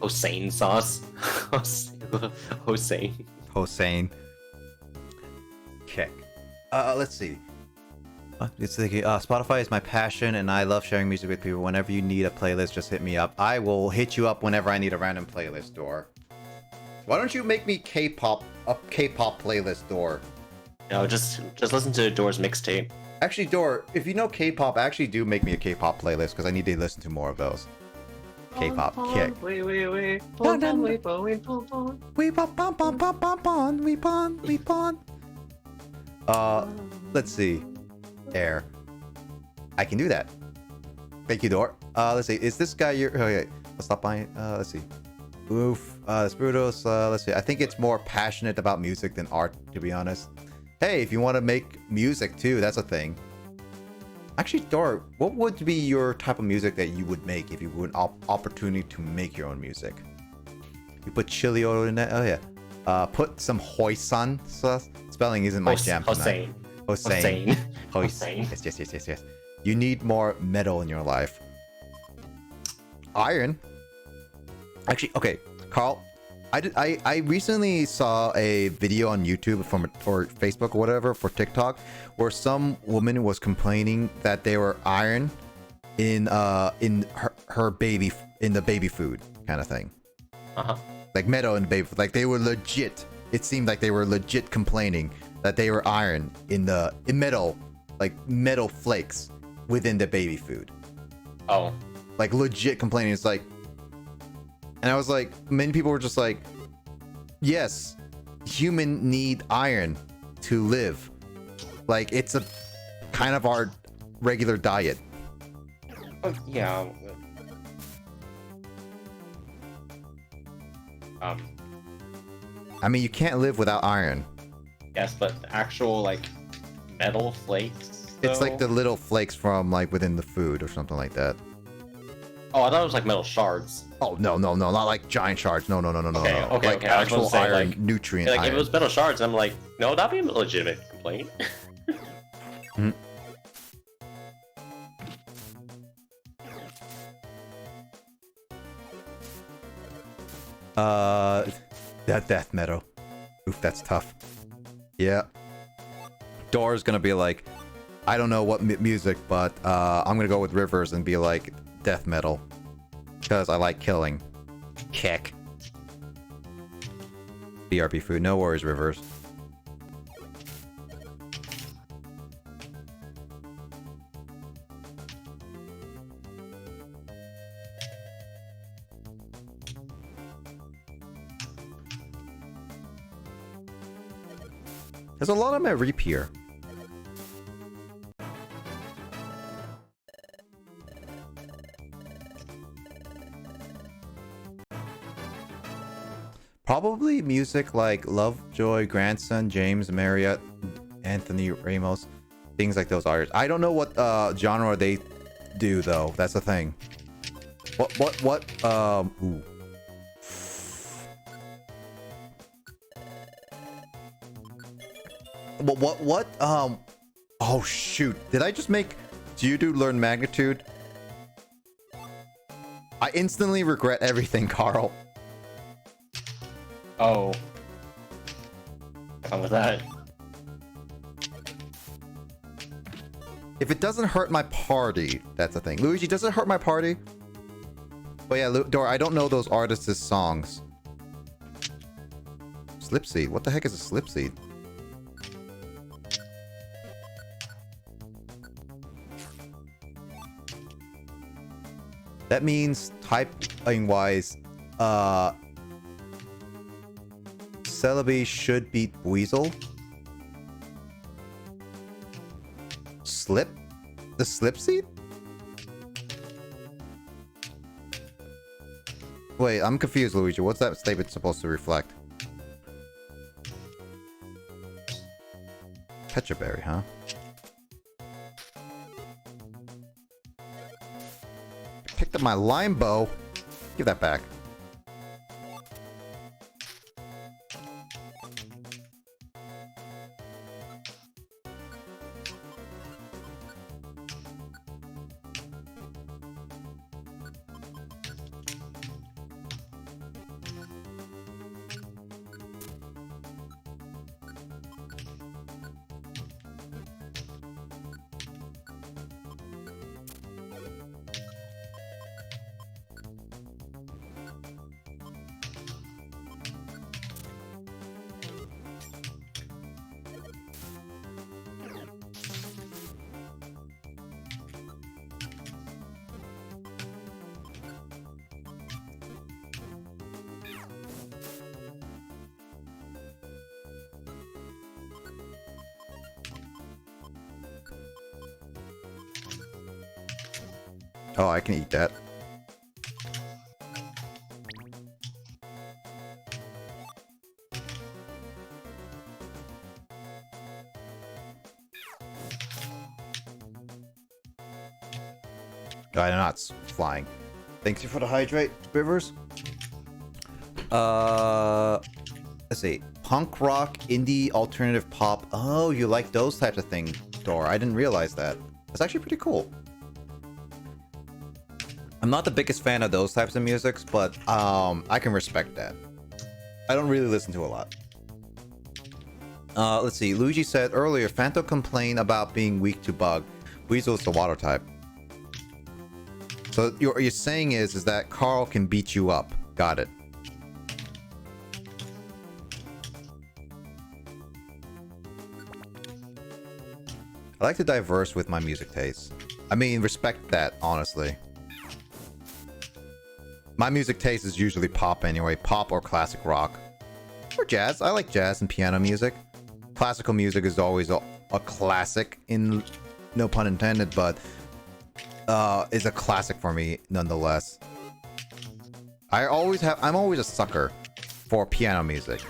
Hossein sauce. Hossein. Hossein. Okay. Let's see. It's like Spotify is my passion, and I love sharing music with people. Whenever you need a playlist, just hit me up. I will hit you up whenever I need a random playlist, Door. Why don't you make me a K-pop playlist, Door? No, just listen to Door's mixtape. Actually, Door, if you know K-pop, actually do make me a K-pop playlist because I need to listen to more of those. K-pop kick. Wait. We pon. Let's see. Air. I can do that. Thank you, Door. Let's see. Is this guy your? Okay, let's stop by. Let's see. Oof. Sprudos. Let's see. I think it's more passionate about music than art, to be honest. Hey, if you want to make music too, that's a thing. Actually, Door, what would be your type of music that you would make if you had an opportunity to make your own music? You put chili oil in that. Oh yeah. Put some hoisin sauce. Spelling isn't my jam tonight. Hossein. Yes. You need more metal in your life. Iron. Actually, okay, Carl. I recently saw a video on YouTube or Facebook or whatever for TikTok where some woman was complaining that they were iron in her baby in the baby food kind of thing. Like metal in the baby food. Like they were legit. It seemed like they were legit complaining that they were iron in metal, like metal flakes within the baby food. Oh. Like legit complaining. It's like, and I was like, many people were just like, yes, human need iron to live. Like it's a kind of our regular diet. Yeah. I mean, you can't live without iron. Yes, but actual like metal flakes. It's like the little flakes from like within the food or something like that. Oh, I thought it was like metal shards. Oh no, not like giant shards. No. Okay. Like actual iron, like, nutrient. Like iron. if it was metal shards, I'm like, no, that'd be a legitimate complaint. That death metal. Oof, that's tough. Yeah. Door's gonna be like, I don't know what music, but I'm gonna go with Rivers and be like death metal because I like killing. Kick. BRB food. No worries, Rivers. There's a lot of my reap here. Probably music like Lovejoy, Grandson, James, Marriott, Anthony Ramos, things like those artists. I don't know what genre they do though. That's the thing. Ooh. Oh shoot, did I just make Geodude learn magnitude? I instantly regret everything, Carl. Oh. What's wrong with that? If it doesn't hurt my party, that's the thing. Luigi, does it hurt my party? But yeah, Dora, I don't know those artists' songs. Slipseed, what the heck is a slipseed? That means typing wise, Celebi should beat Weasel. slip? The slip seat? Wait, I'm confused, Luigi. What's that statement supposed to reflect? Pecha berry, huh? Picked up my lime bow. Give that back. Oh, I can eat that. I'm not flying. Thank you for the hydrate, Rivers. Let's see. Punk rock, indie, alternative pop. Oh, you like those types of things, Dora. I didn't realize that. That's actually pretty cool. I'm not the biggest fan of those types of musics, but I can respect that. I don't really listen to a lot. Let's see. Luigi said earlier, Phanto complained about being weak to bug. Weasel is the water type. So what you're saying is that Carl can beat you up. Got it. I like to diverse with my music taste. I mean, respect that, honestly. My music taste is usually pop anyway. Pop or classic rock. Or jazz. I like jazz and piano music. Classical music is always a classic, in no pun intended, but is a classic for me nonetheless. I'm always a sucker for piano music.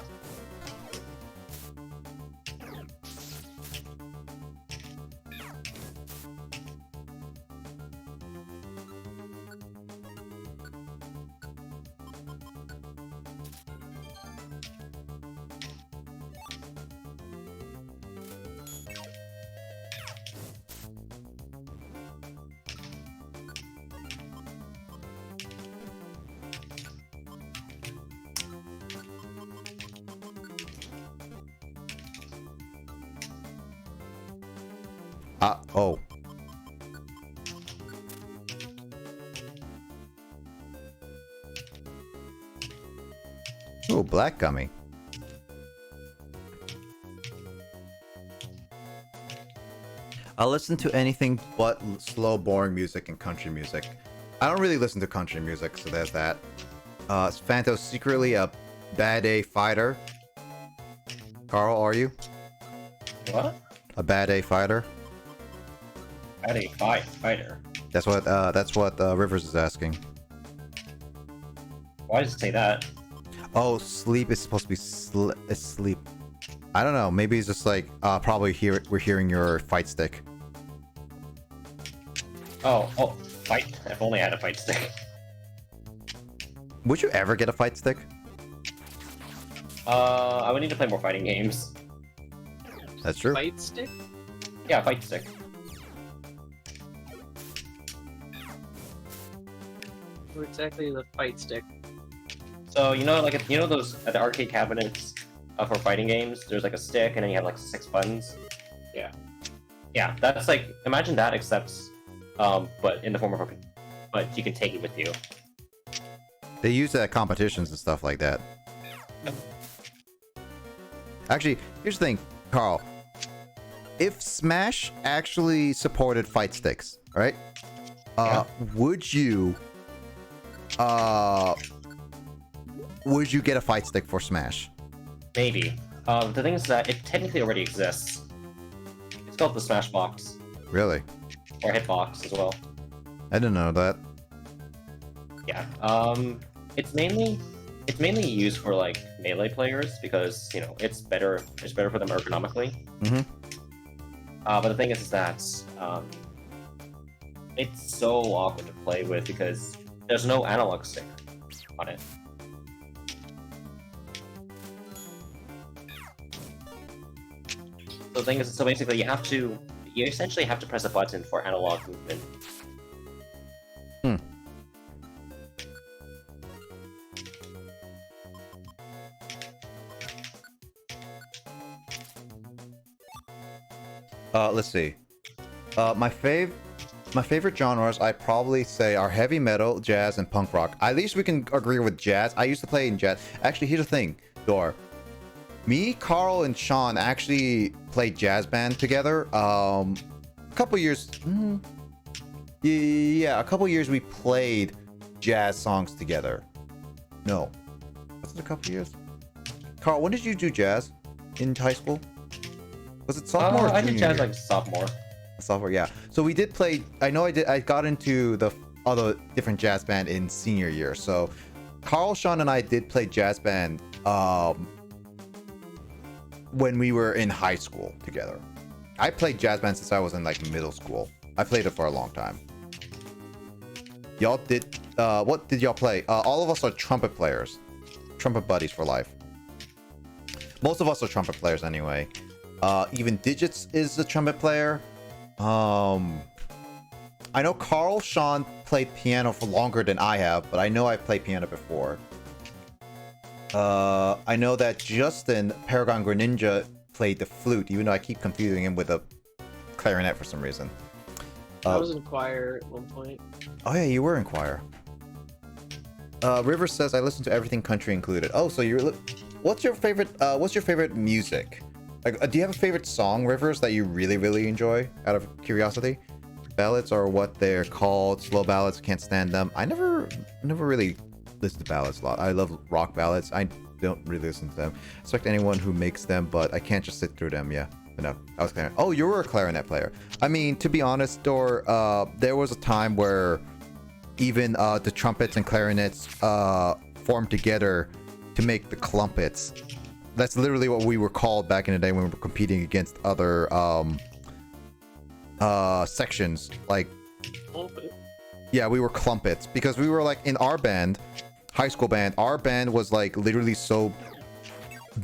Oh. Ooh, black gummy. I'll listen to anything but slow, boring music and country music. I don't really listen to country music, so there's that. Phanto's secretly a bad A fighter. Carl, are you? What? A bad A fighter? Bad A fighter. That's what Rivers is asking. Why does it say that? Oh, sleep is supposed to be sleep. I don't know. Maybe it's just like probably we're hearing your fight stick. Oh, fight. If only I had a fight stick. Would you ever get a fight stick? I would need to play more fighting games. That's true. Fight stick? Yeah, fight stick. What exactly is a fight stick? So you know those at the arcade cabinets for fighting games. There's like a stick, and then you have like 6 buttons. Yeah. Yeah, that's like, imagine that, except but in the form of but you can take it with you. They use that at competitions and stuff like that. Actually, here's the thing, Carl. If Smash actually supported fight sticks, right? Would you get a fight stick for Smash? Maybe. The thing is that it technically already exists. It's called the Smash Box. Really? or hitbox as well. I didn't know that. Yeah. It's mainly used for like melee players because it's better for them ergonomically. Mhm. But the thing is that it's so awkward to play with because there's no analog stick on it. So the thing is, so basically you essentially have to press a button for analog movement. Let's see. My favorite genres, I probably say, are heavy metal, jazz, and punk rock. At least we can agree with jazz. I used to play in jazz. Actually, here's the thing, Dor. Me, Carl, and Sean actually played jazz band together. A couple years. Yeah, a couple years we played jazz songs together. No, was it a couple years? Carl, when did you do jazz in high school? Was it sophomore? Or I did junior jazz year? like sophomore. Sophomore, yeah. So we did play. I know I did. I got into the other different jazz band in senior year. So Carl, Sean, and I did play jazz band when we were in high school together. I played jazz band since I was in like middle school. I played it for a long time. Y'all did. What did y'all play? All of us are trumpet players. Trumpet buddies for life. Most of us are trumpet players anyway. Even Digits is a trumpet player. I know Carl, Sean played piano for longer than I have, but I know I played piano before. I know that Justin, Paragon Greninja, played the flute, even though I keep confusing him with a clarinet for some reason. I was in choir at one point. Oh yeah, you were in choir. River says I listen to everything country included. Oh, so what's your favorite music? Like, do you have a favorite song, Rivers, that you really, really enjoy, out of curiosity? Ballads are what they're called. Slow ballads, can't stand them. I never really listen to ballads a lot. I love rock ballads. I don't really listen to them. I respect anyone who makes them, but I can't just sit through them, yeah. But no, I was clarinet. Oh, you were a clarinet player. I mean, to be honest, Dor, there was a time where even the trumpets and clarinets formed together to make the clumpets. That's literally what we were called back in the day when we were competing against other sections. Like, yeah, we were clumpets because we were like in our band, high school band. Our band was like literally so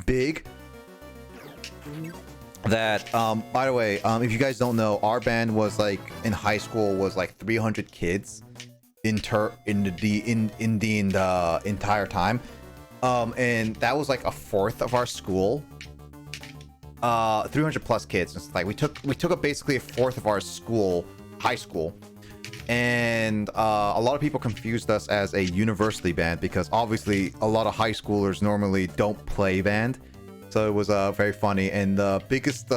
big that by the way, if you guys don't know, our band was like in high school was like 300 kids in the entire time. And that was like a fourth of our school. 300 plus kids. It's like we took up basically a fourth of our school, high school, and a lot of people confused us as a university band because obviously a lot of high schoolers normally don't play band, so it was very funny. And the biggest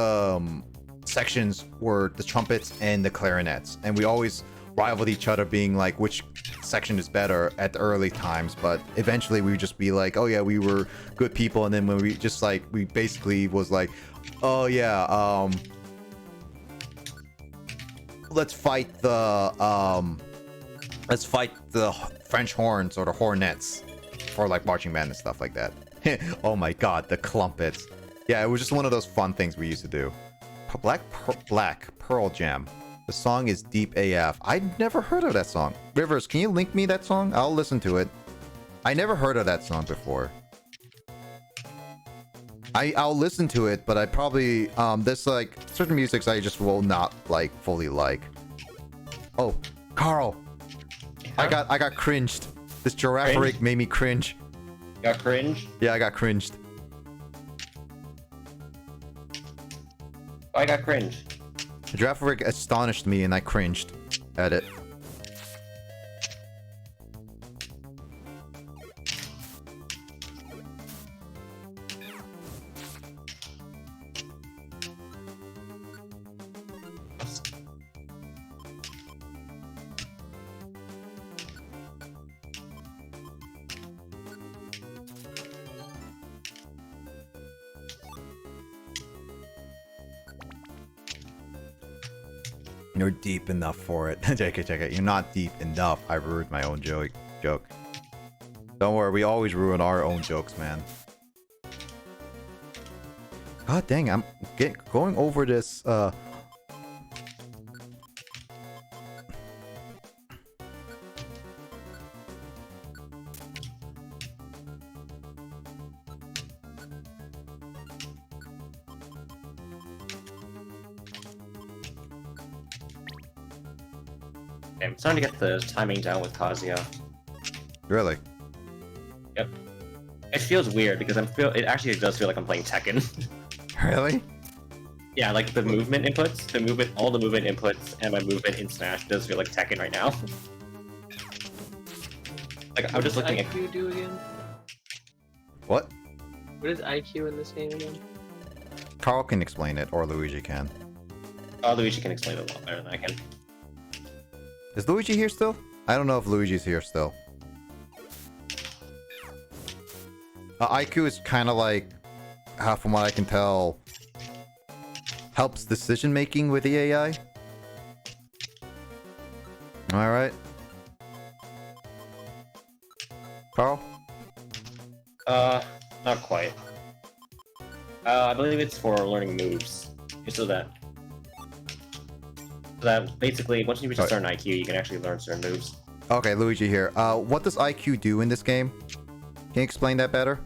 sections were the trumpets and the clarinets, and we always rivaled each other, being like which section is better at the early times. But eventually we would just be like, oh yeah, we were good people. And then when we just like, we basically was like, oh yeah, let's fight the French horns or the hornets for like marching band and stuff like that. Oh my god, the clumpets. Yeah, it was just one of those fun things we used to do. Black Pearl Jam. The song is deep AF. I'd never heard of that song. Rivers, can you link me that song? I'll listen to it. I never heard of that song before. I'll listen to it, but I probably there's like certain musics I just will not like fully like. Oh, Carl, yeah? I got cringed. This giraffe rig made me cringe. You got cringe? Yeah, I got cringed. I got cringe. The giraffe rig astonished me, and I cringed at it. You're deep enough for it. JK. You're not deep enough. I ruined my own joke. Don't worry, we always ruin our own jokes, man. God dang, I'm going over this, Okay, I'm starting to get the timing down with Kazuya. Really? Yep. It feels weird because it actually does feel like I'm playing Tekken. Really? Yeah, like the movement inputs, all the movement inputs, and my movement in Smash does feel like Tekken right now. Like I'm just looking at. What does IQ do again? What? What is IQ in this game again? Carl can explain it, or Luigi can. Oh, Luigi can explain it a lot better than I can. Is Luigi here still? I don't know if Luigi's here still. IQ is kind of like, from what I can tell, helps decision making with the AI. Alright. Carl? Not quite. I believe it's for learning moves. So that basically, once you reach a certain IQ, you can actually learn certain moves. Okay, Luigi here. What does IQ do in this game? Can you explain that better?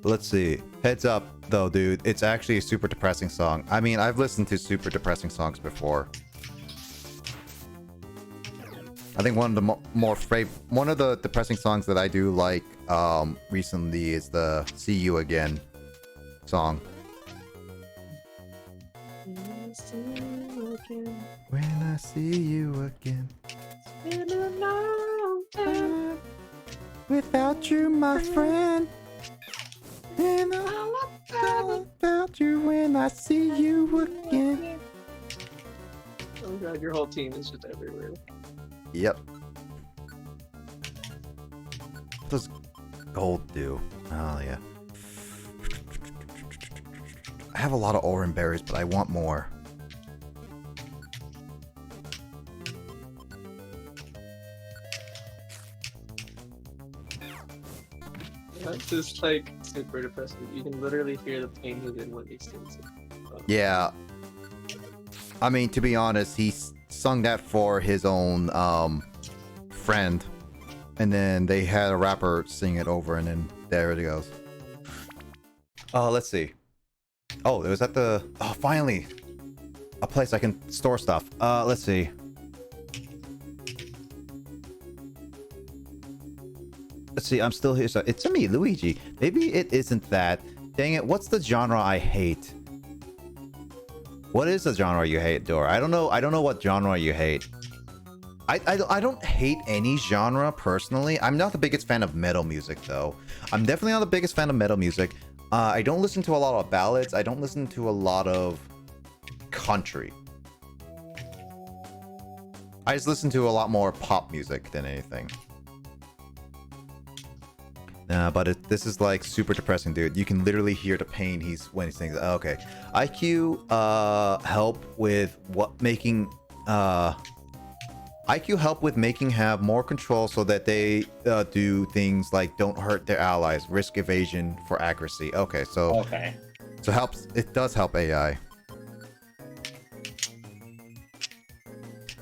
Let's see. Heads up, though, dude. It's actually a super depressing song. I mean, I've listened to super depressing songs before. I think one of the one of the depressing songs that I do like recently is the "See You Again" song. When I see you again. It's been a long time without you, my friend. And I'll about you when I see you again. Oh god, your whole team is just everywhere. Yep. What does gold do? Oh, yeah. I have a lot of orange berries, but I want more. That's just like super depressing. You can literally hear the pain within what these things are. Yeah. I mean, to be honest, he sung that for his own friend, and then they had a rapper sing it over, and then there it goes. Let's see. Oh, it was at the finally a place I can store stuff. Let's see. Let's see, I'm still here. So it's me, Luigi. Maybe it isn't that. Dang it, what's the genre I hate? What is the genre you hate, Dor? I don't know what genre you hate. I don't hate any genre personally. I'm not the biggest fan of metal music though. I'm definitely not the biggest fan of metal music. I don't listen to a lot of ballads. I don't listen to a lot of country. I just listen to a lot more pop music than anything. But this is like super depressing, dude. You can literally hear the pain when he's saying, okay. IQ help with making have more control so that they do things like don't hurt their allies, risk evasion for accuracy. Okay, so it does help AI.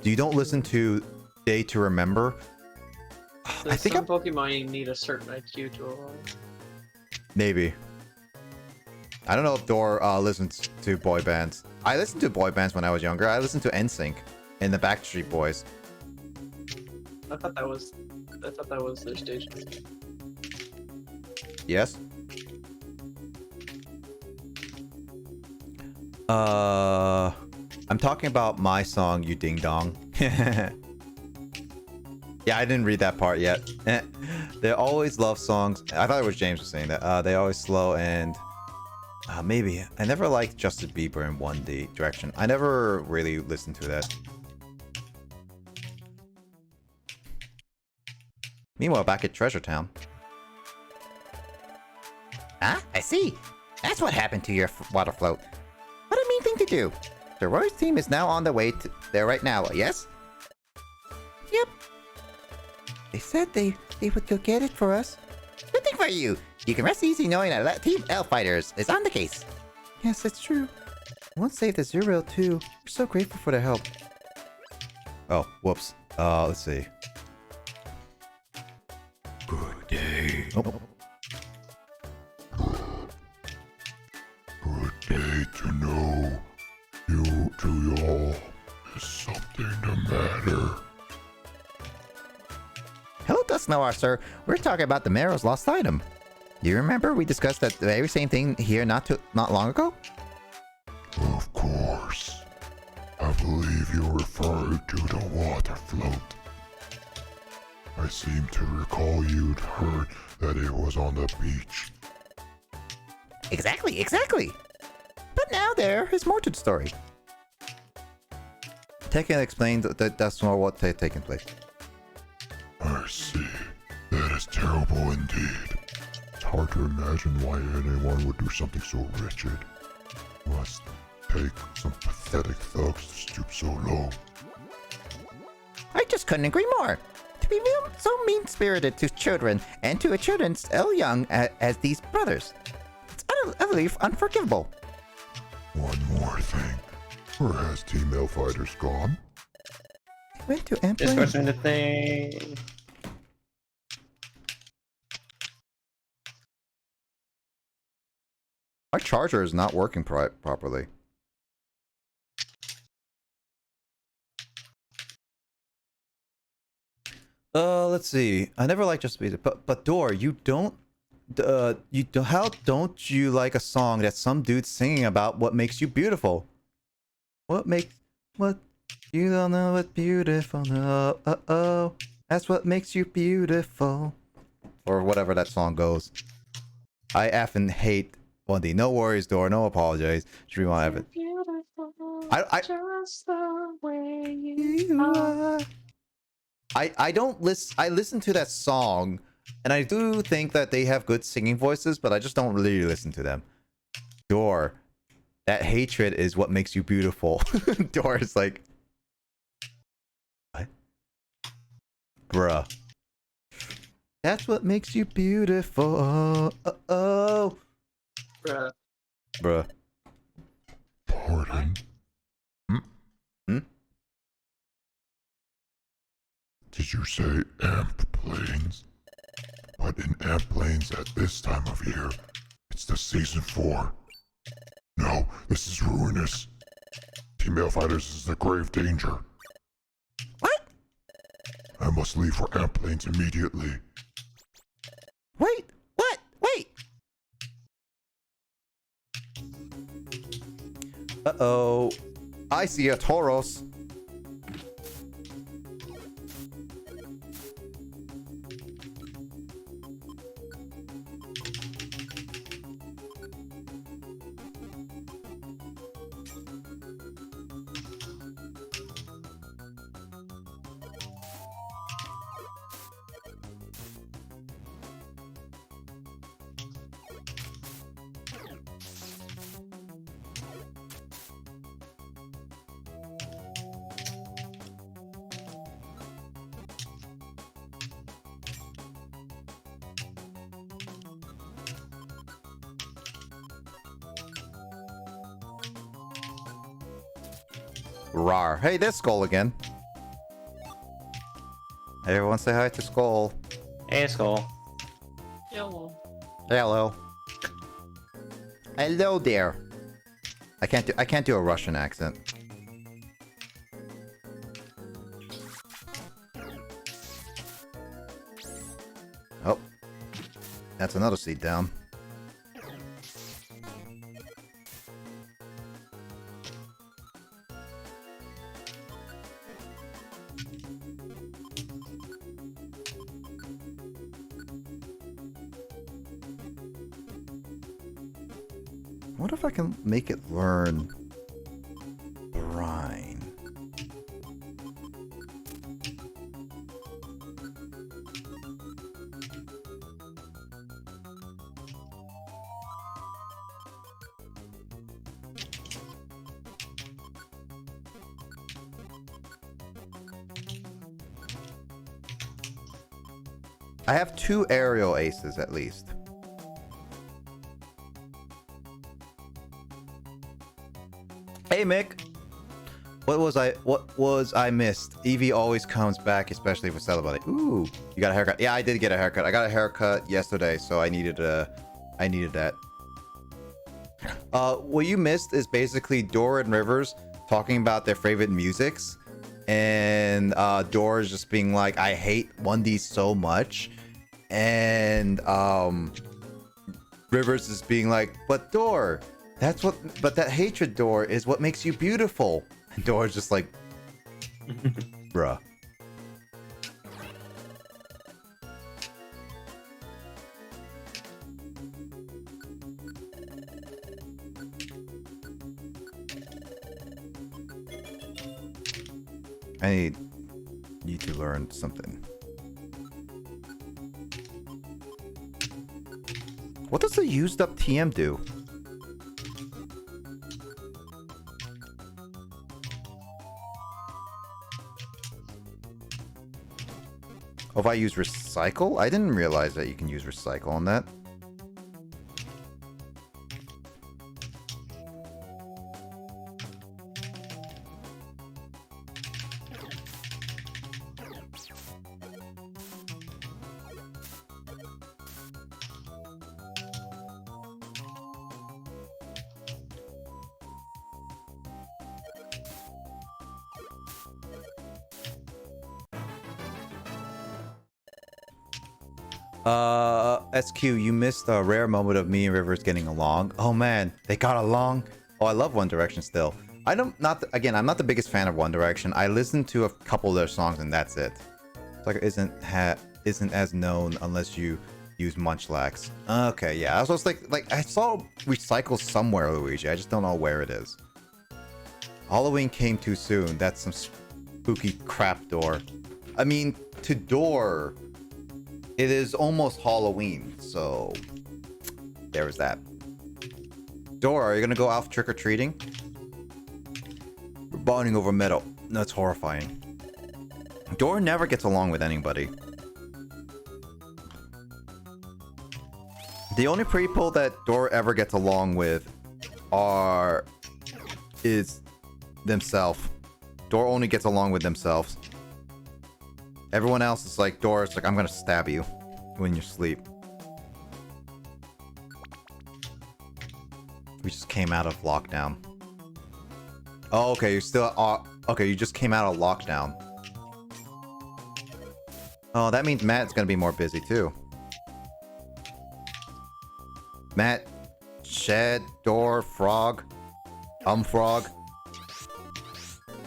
You don't listen to Day to Remember? So I think some Pokemon need a certain IQ to evolve. Maybe. I don't know if Dor listens to boy bands. I listened to boy bands when I was younger. I listened to NSYNC and the Backstreet Boys. I thought that was their station. Yes. I'm talking about my song, You Ding Dong. Yeah, I didn't read that part yet. They always love songs. I thought it was James was saying that. They always slow and Maybe. I never liked Justin Bieber in One Direction. I never really listened to that. Meanwhile, back at Treasure Town. Ah, I see. That's what happened to your water float. What a mean thing to do. The Roy's team is now on the way to there right now, yes? Yep. They said they would go get it for us. Good thing for you. You can rest easy knowing that Team Elf Fighters is on the case. Yes, that's true. I once saved the Zero too. We're so grateful for their help. Oh, whoops. Let's see. Good day. Oh. Good day to know you to y'all is something the matter. Hello, Dusk Noir, sir. We're talking about the Marrow's lost item. Do you remember we discussed that very same thing here not long ago? Of course. I believe you're referring to the water float. I seem to recall you'd heard that it was on the beach. Exactly. But now there is more to the story. Tekken explained that that's not what taking place. I see. That is terrible indeed. It's hard to imagine why anyone would do something so wretched. Must take some pathetic thugs to stoop so low. I just couldn't agree more. To be so mean-spirited to children, and to a children so young as these brothers. It's utterly unforgivable. One more thing. Where has Team Elf Fighters gone? They went to Amplane. Discord's doing the thing. My charger is not working properly. Let's see. I never liked Just Beat It, but Door, you don't. How don't you like a song that some dude's singing about what makes you beautiful? What you don't know what's beautiful? No, oh, that's what makes you beautiful, or whatever that song goes. I effing hate 1D. No worries, Door. No apologies. Should we want to have it? Just the way You are. I don't listen. I listen to that song, and I do think that they have good singing voices, but I just don't really listen to them. Door, that hatred is what makes you beautiful. Door is like, what? Bruh. That's what makes you beautiful. Oh. Bruh. Bruh. Pardon? Hmm? Did you say amp planes? But in amp planes at this time of year, it's the season 4. No, this is ruinous. Team Elf Fighters is a grave danger. What? I must leave for amp planes immediately. Wait, what? Wait! Uh-oh. I see a Tauros. Rar. Hey, there's Skull again. Hey, everyone say hi to Skull. Hey, Skull. Yellow. Hello. Hello there. I can't do a Russian accent. Oh. That's another seat down. What if I can make it learn brine? I have 2 aerial aces at least. Hey Mick, what was I missed? Eevee always comes back, especially for celebrating. Ooh, you got a haircut? Yeah, I did get a haircut. I got a haircut yesterday, so I needed that. What you missed is basically Dora and Rivers talking about their favorite musics, and Dora's just being like, "I hate 1D so much," and Rivers is being like, "But Dora, but that hatred, Dora, is what makes you beautiful." And Dora's just like, bruh. I need to learn something. What does the used up TM do? Oh, if I use recycle? I didn't realize that you can use recycle on that. SQ, you missed a rare moment of me and Rivers getting along. Oh man, they got along. Oh, I love One Direction still. I'm not the biggest fan of One Direction. I listened to a couple of their songs and that's it. It's like isn't as known unless you use Munchlax. Okay, yeah. I was just like I saw recycle somewhere, Luigi. I just don't know where it is. Halloween came too soon. That's some spooky crap, Door. I mean, to Door, it is almost Halloween, so there is that. Dora, are you gonna go out trick-or-treating? We're bonding over metal. That's horrifying. Dora never gets along with anybody. The only people that Dora ever gets along with is themselves. Dora only gets along with themselves. Everyone else is like, Dora's like, I'm gonna stab you when you sleep. We just came out of lockdown. Oh, okay, you're still... okay, you just came out of lockdown. Oh, that means Matt's gonna be more busy, too. Matt, Shed, Door, Frog, Frog.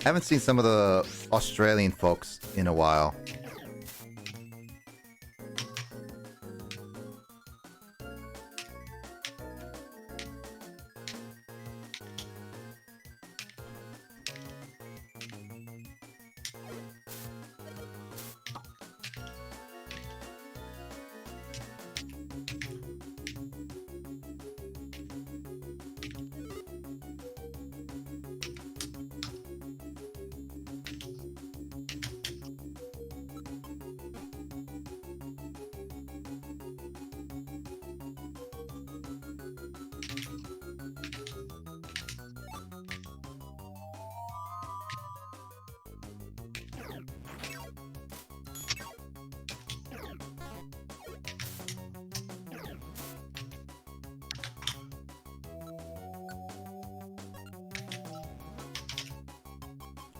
Haven't seen some of the Australian folks in a while.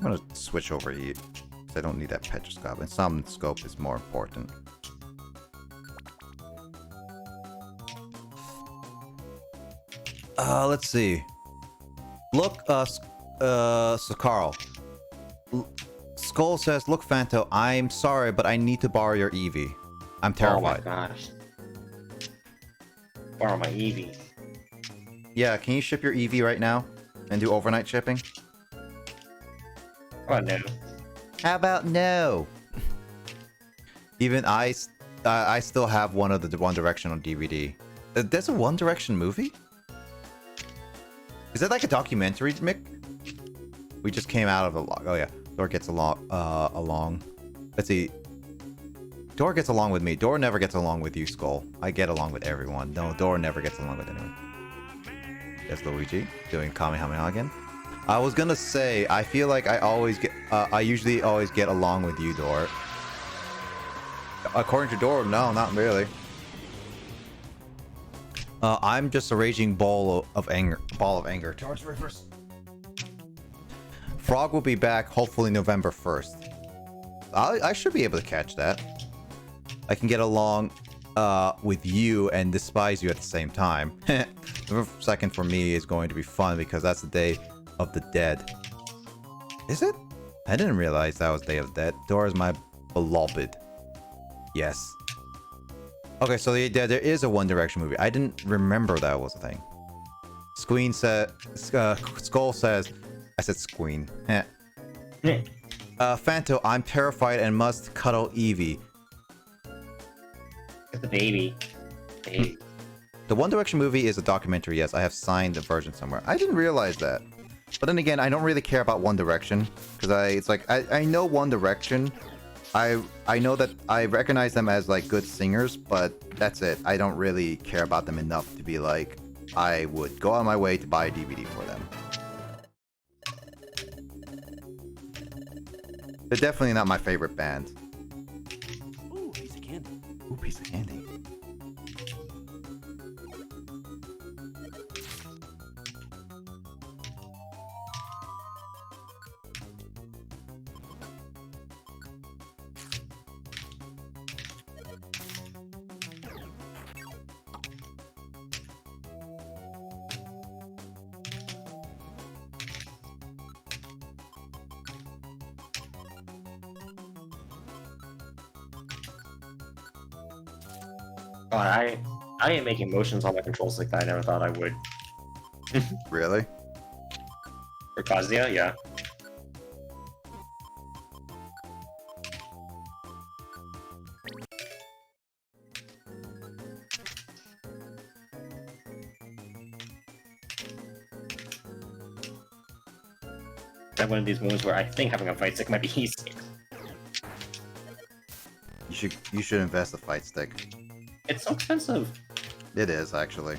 I'm gonna switch over here, because I don't need that Petroscope, and some scope is more important. Let's see. Look, so Carl. Skull says, look, Fanto, I'm sorry, but I need to borrow your Eevee. I'm terrified. Oh my gosh. Borrow my Eevee. Yeah, can you ship your Eevee right now and do overnight shipping? Oh no. How about no? Even I still have one of the One Direction on DVD. There's a One Direction movie? Is that like a documentary, Mick? We just came out of a log. Oh yeah, Dor gets along. Let's see. Dor gets along with me. Dor never gets along with you, Skull. I get along with everyone. No, Dor never gets along with anyone. There's Luigi doing Kamehameha again. I was gonna say, I feel like I usually always get along with you, Dor. According to Dor, no, not really. I'm just a raging ball of anger. Towards Rivers. Frog will be back hopefully November 1st. I should be able to catch that. I can get along with you and despise you at the same time. November 2nd for me is going to be fun because that's the Day of the Dead. Is it? I didn't realize that was Day of the Dead. Dor is my beloved. Yes. Okay, so there is a One Direction movie. I didn't remember that was a thing. Skull says, I said Squeen. Fanto, I'm terrified and must cuddle Eevee. It's a baby. Baby. The One Direction movie is a documentary, yes. I have signed the version somewhere. I didn't realize that. But then again, I don't really care about One Direction. Because I know One Direction. I know that I recognize them as like good singers, but that's it. I don't really care about them enough to be like, I would go out of my way to buy a DVD for them. They're definitely not my favorite band. Ooh, piece of candy. Ooh, piece of candy. God, I am making motions on my controls like that. I never thought I would. Really? For Kazuya, yeah. That's one of these moves where I think having a fight stick might be easy. You should invest a fight stick. It's so expensive. It is, actually.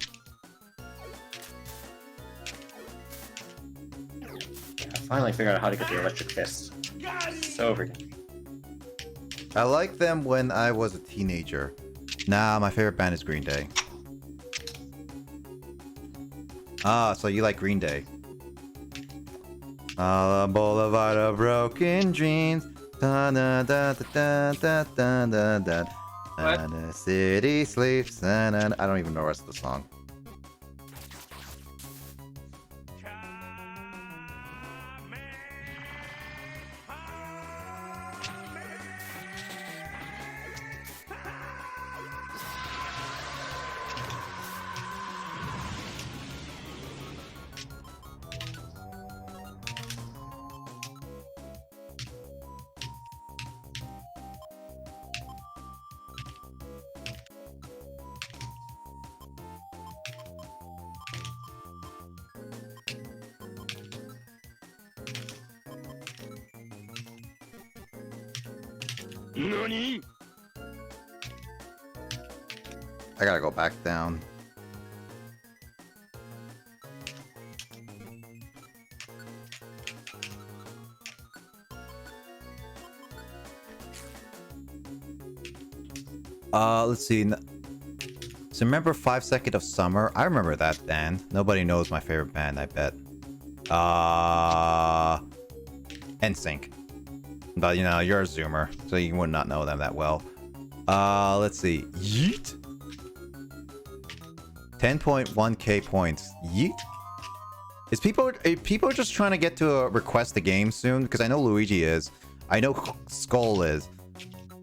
I finally figured out how to get the electric fist. So freaking. I liked them when I was a teenager. Nah, my favorite band is Green Day. Ah, so you like Green Day. On a boulevard of broken dreams. Da da da da da da da da. And the city sleeps. And I don't even know the rest of the song. NANI?! I gotta go back down. Let's see. So remember 5 Seconds of Summer? I remember that band. Nobody knows my favorite band, I bet. NSYNC. But you know, you're a Zoomer, so you would not know them that well. Let's see. Yeet. 10.1k points. Yeet. Is people just trying to get to request the game soon? Because I know Luigi is. I know Skull is.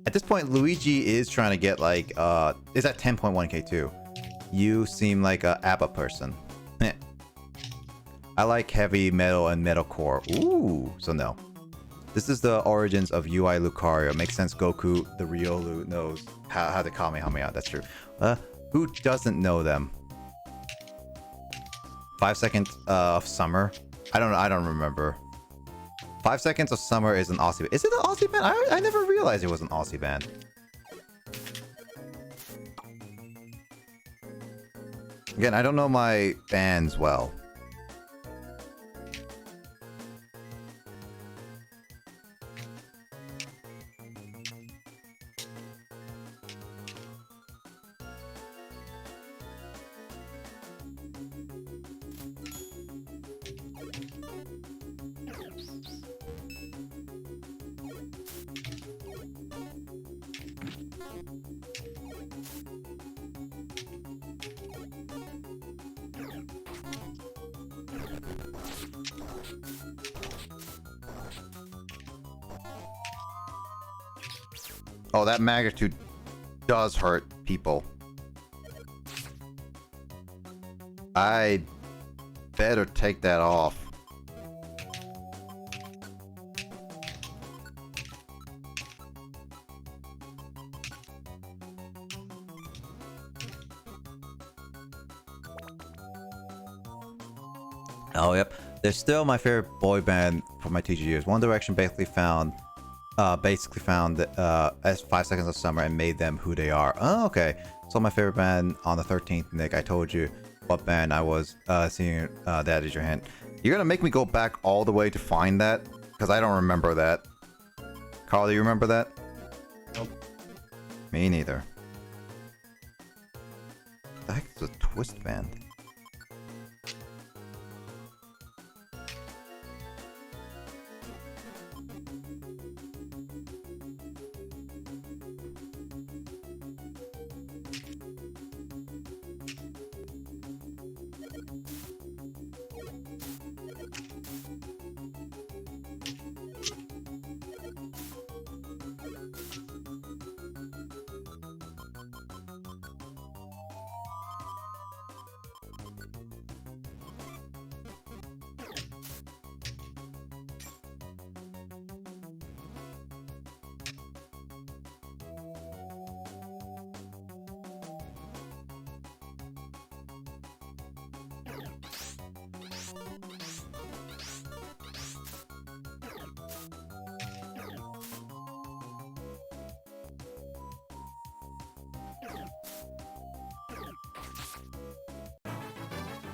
At this point, Luigi is trying to get like is at 10.1k too. You seem like a ABBA person. Eh. I like heavy metal and metalcore. Ooh, so no. This is the origins of UI Lucario. Makes sense. Goku, the Riolu, knows how to Kamehameha. That's true. Who doesn't know them? 5 seconds of summer. I don't remember. 5 seconds of summer is an Aussie band. Is it an Aussie band? I never realized it was an Aussie band. Again, I don't know my bands well. Oh, that magnitude does hurt people. I better take that off. Oh, yep. They're still my favorite boy band for my teacher years. One Direction basically found as 5 seconds of summer and made them who they are. Oh, okay. So my favorite band on the 13th, Nick. I told you what band I was seeing. That is your hint. You're gonna make me go back all the way to find that because I don't remember that. Carl, do you remember that? Nope. Me neither. What the heck is a twist band?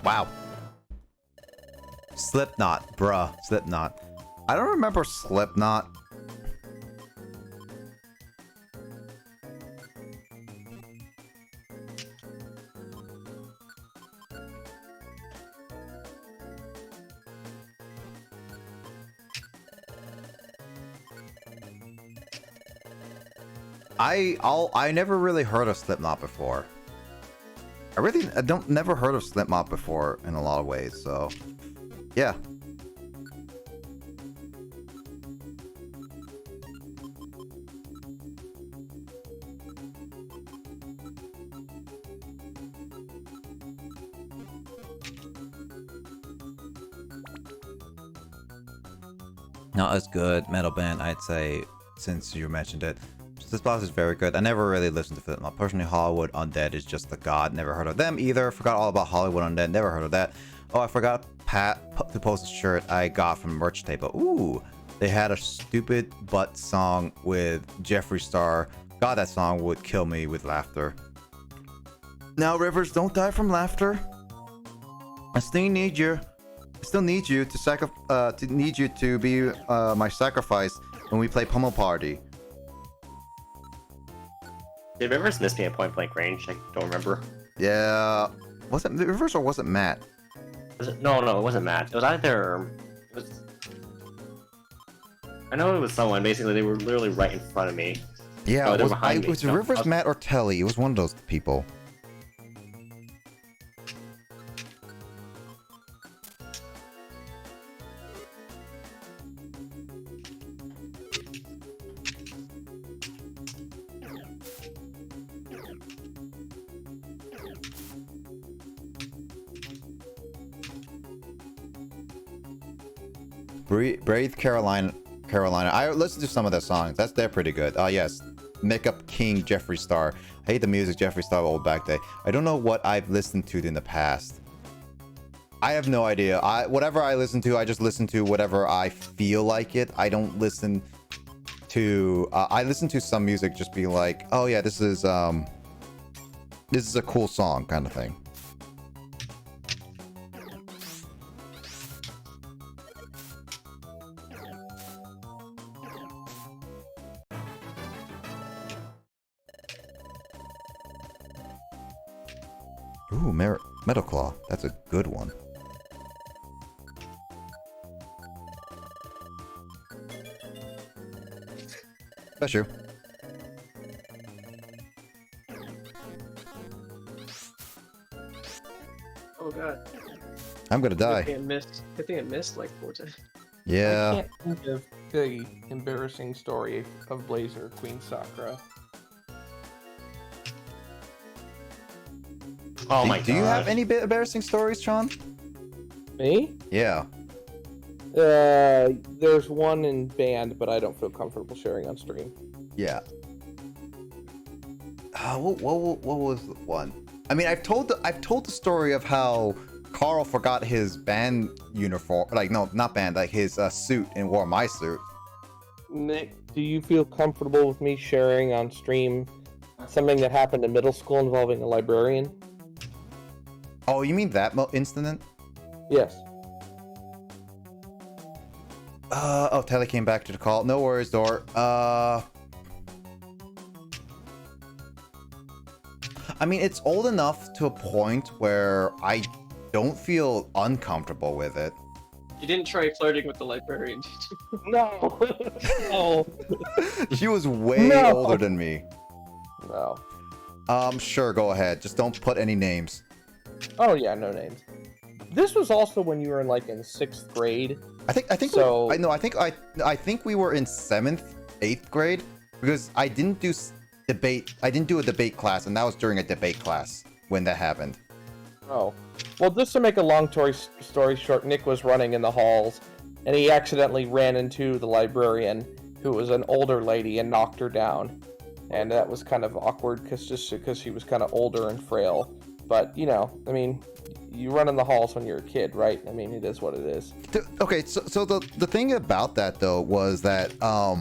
Wow. Slipknot, bruh. Slipknot. I don't remember Slipknot. I never really heard of Slipknot before. I don't never heard of Slipknot before in a lot of ways, so yeah. Not as good metal band, I'd say, since you mentioned it. This boss is very good. I never really listened to Slipknot. Personally, Hollywood Undead is just the god. Never heard of them either. Forgot all about Hollywood Undead. Never heard of that. Oh, I forgot Pat to post a shirt I got from merch table. Ooh, they had a stupid butt song with Jeffree Star. God, that song would kill me with laughter. Now, Rivers, don't die from laughter. I still need you. I still need you to be my sacrifice when we play Pummel Party. Did Rivers miss me at point blank range? I don't remember. Yeah. Was it Rivers or was it Matt? Was it? No, it wasn't Matt. It was either. It was. I know it was someone. Basically, they were literally right in front of me. Yeah, it was Rivers, Matt, or Telly. It was one of those people. Brave Carolina. I listened to some of their songs. They're pretty good. Yes. Makeup King Jeffree Star. I hate the music Jeffree Star old back day. I don't know what I've listened to in the past. I have no idea. Whatever I listen to, I just listen to whatever I feel like it. I don't listen to I listen to some music just be like, oh yeah, this is a cool song kind of thing. Ooh, Metal Claw. That's a good one. That's true. Oh god. I'm gonna die. I think it missed like 4 times. Yeah. I can't think of the embarrassing story of Blazer Queen Sakura. Oh my god. Do you have any embarrassing stories, Sean? Me? Yeah. There's one in band, but I don't feel comfortable sharing on stream. Yeah. What was the one? I mean, I've told the story of how Carl forgot his band uniform, like no, not band, like his suit, and wore my suit. Nick, do you feel comfortable with me sharing on stream something that happened in middle school involving a librarian? Oh, you mean that incident? Yes. Oh, Telly came back to the call. No worries, Dor. I mean, it's old enough to a point where I don't feel uncomfortable with it. You didn't try flirting with the librarian, did you? No. No. She was way older than me. No. Sure, go ahead. Just don't put any names. Oh yeah, no names. This was also when you were in 6th grade. I think so. I think we were in 7th, 8th grade because I didn't do debate. I didn't do a debate class, and that was during a debate class when that happened. Oh. Well, just to make a long story short, Nick was running in the halls, and he accidentally ran into the librarian, who was an older lady, and knocked her down. And that was kind of awkward, because she was kind of older and frail. But, you know, I mean, you run in the halls when you're a kid, right? I mean, it is what it is. Okay, so the thing about that, though, was that, oh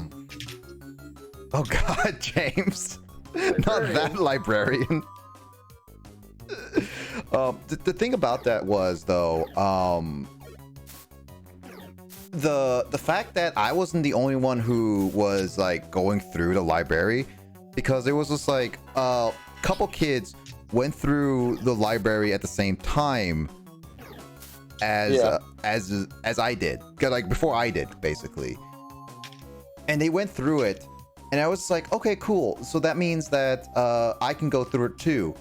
god, James. Not that librarian. The thing about that was, though, the fact that I wasn't the only one who was, going through the library, because it was just, a couple kids went through the library at the same time as I did, before I did, basically, and they went through it, and I was like, okay, cool, so that means that I can go through it too.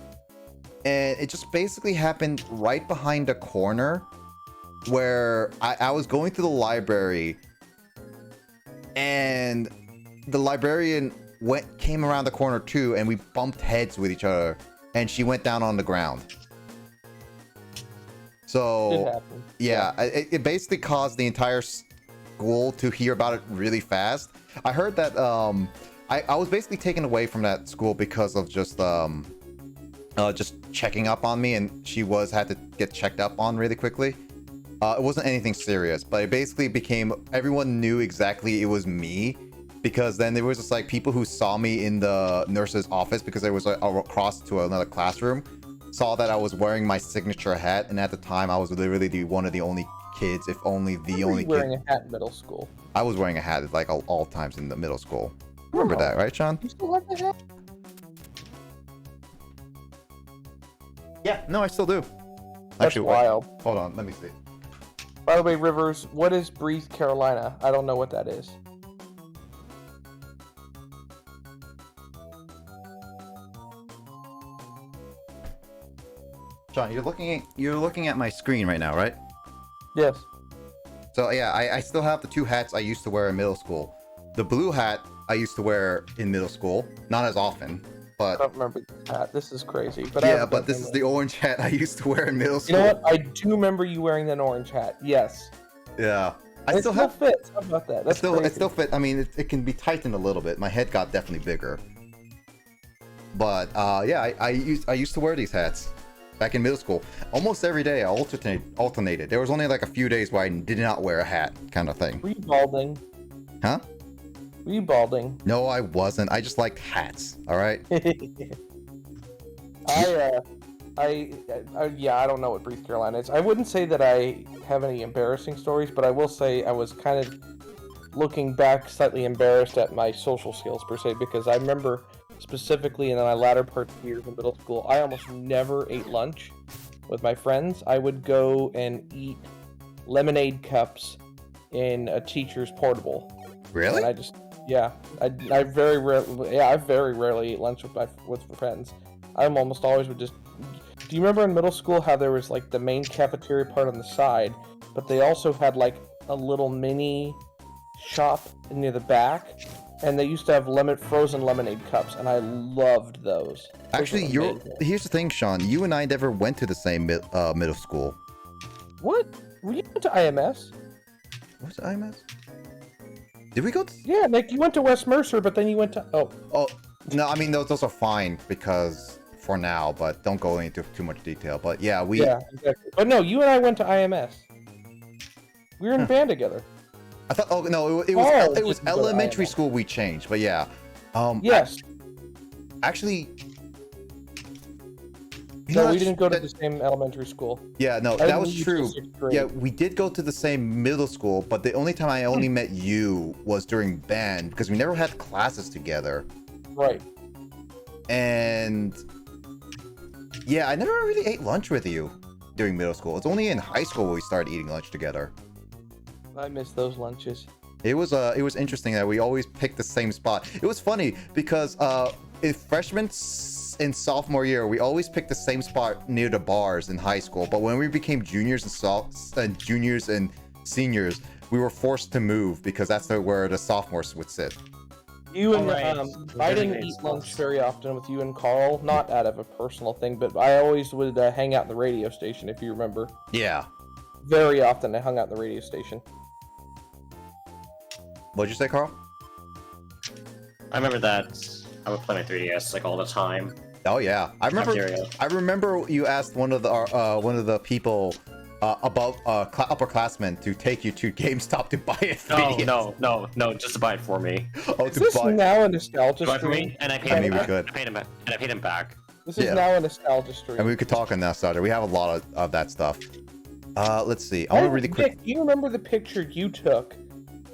And it just basically happened right behind a corner where I was going through the library, and the librarian came around the corner too, and we bumped heads with each other, and she went down on the ground. So yeah, it basically caused the entire school to hear about it really fast. I heard that I was basically taken away from that school because of just checking up on me, and she had to get checked up on really quickly. It wasn't anything serious, but it basically became, everyone knew exactly it was me, because then there was just people who saw me in the nurse's office, because there was across to another classroom, saw that I was wearing my signature hat, and at the time I was literally one of the only kids, if only the only kid. Wearing a hat in middle school. I was wearing a hat at all times in the middle school. Remember that, right, Sean? You still have the hat? Yeah, no, I still do. That's Actually, wild. Hold on, let me see. By the way, Rivers, what is Breathe Carolina? I don't know what that is. Sean, you're looking at my screen right now, right? Yes. So yeah, I still have the two hats I used to wear in middle school. The blue hat I used to wear in middle school, not as often, but I don't remember the hat. This is crazy. But yeah, but this is the orange hat I used to wear in middle school. You know what? I do remember you wearing an orange hat. Yes. Yeah. I still have. fits. How about that? That's It crazy. still fit. I mean, it can be tightened a little bit. My head got definitely bigger. But yeah, I used to wear these hats back in middle school. Almost every day I alternated. There was only like a few days where I did not wear a hat, kind of thing. Were you balding? Huh? Were you balding? No, I wasn't. I just liked hats. All right. Yeah, I don't know what Breathe Carolina is. I wouldn't say that I have any embarrassing stories, but I will say I was kind of looking back slightly embarrassed at my social skills per se, because I remember specifically in my latter part of years in middle school, I almost never ate lunch with my friends. I would go and eat lemonade cups in a teacher's portable. Really? And I very rarely eat lunch with friends. I almost always would just. Do you remember in middle school how there was like the main cafeteria part on the side, but they also had like a little mini shop near the back, and they used to have frozen lemonade cups, and I loved those. Actually, here's the thing, Sean. You and I never went to the same middle school. What? We went to IMS? What's IMS? Did we go to... Yeah, Nick, you went to West Mercer, but then you went to... Oh, no, I mean, those are fine, because... for now, but don't go into too much detail. But yeah, Yeah, exactly. But no, you and I went to IMS. We were in band together. I thought... Oh, no, it was elementary school we changed, but yeah. Yes. Actually... No, we didn't go to the same elementary school. Yeah, no, that was true. Yeah, we did go to the same middle school, but the only time I only met you was during band, because we never had classes together. Right. And... yeah, I never really ate lunch with you during middle school. It's only in high school we started eating lunch together. I miss those lunches. It was interesting that we always picked the same spot. It was funny because if freshmen in sophomore year, we always picked the same spot near the bars in high school. But when we became juniors and juniors and seniors, we were forced to move because that's where the sophomores would sit. You and I didn't eat lunch very often with you and Carl, not out of a personal thing, but I always would hang out in the radio station, if you remember. Yeah. Very often I hung out in the radio station. What'd you say, Carl? I remember that I would play my 3DS like all the time. Oh yeah, I remember you asked one of the people above upperclassmen to take you to GameStop to buy a 3DS. No, just to buy it for me. Oh, is this now a nostalgia Buy it for stream? me, and I paid him back. Could. I paid him back. This is now a nostalgia stream. And we could talk on that starter. We have a lot of that stuff. Let's see. I want to really quick. Nick, do you remember the picture you took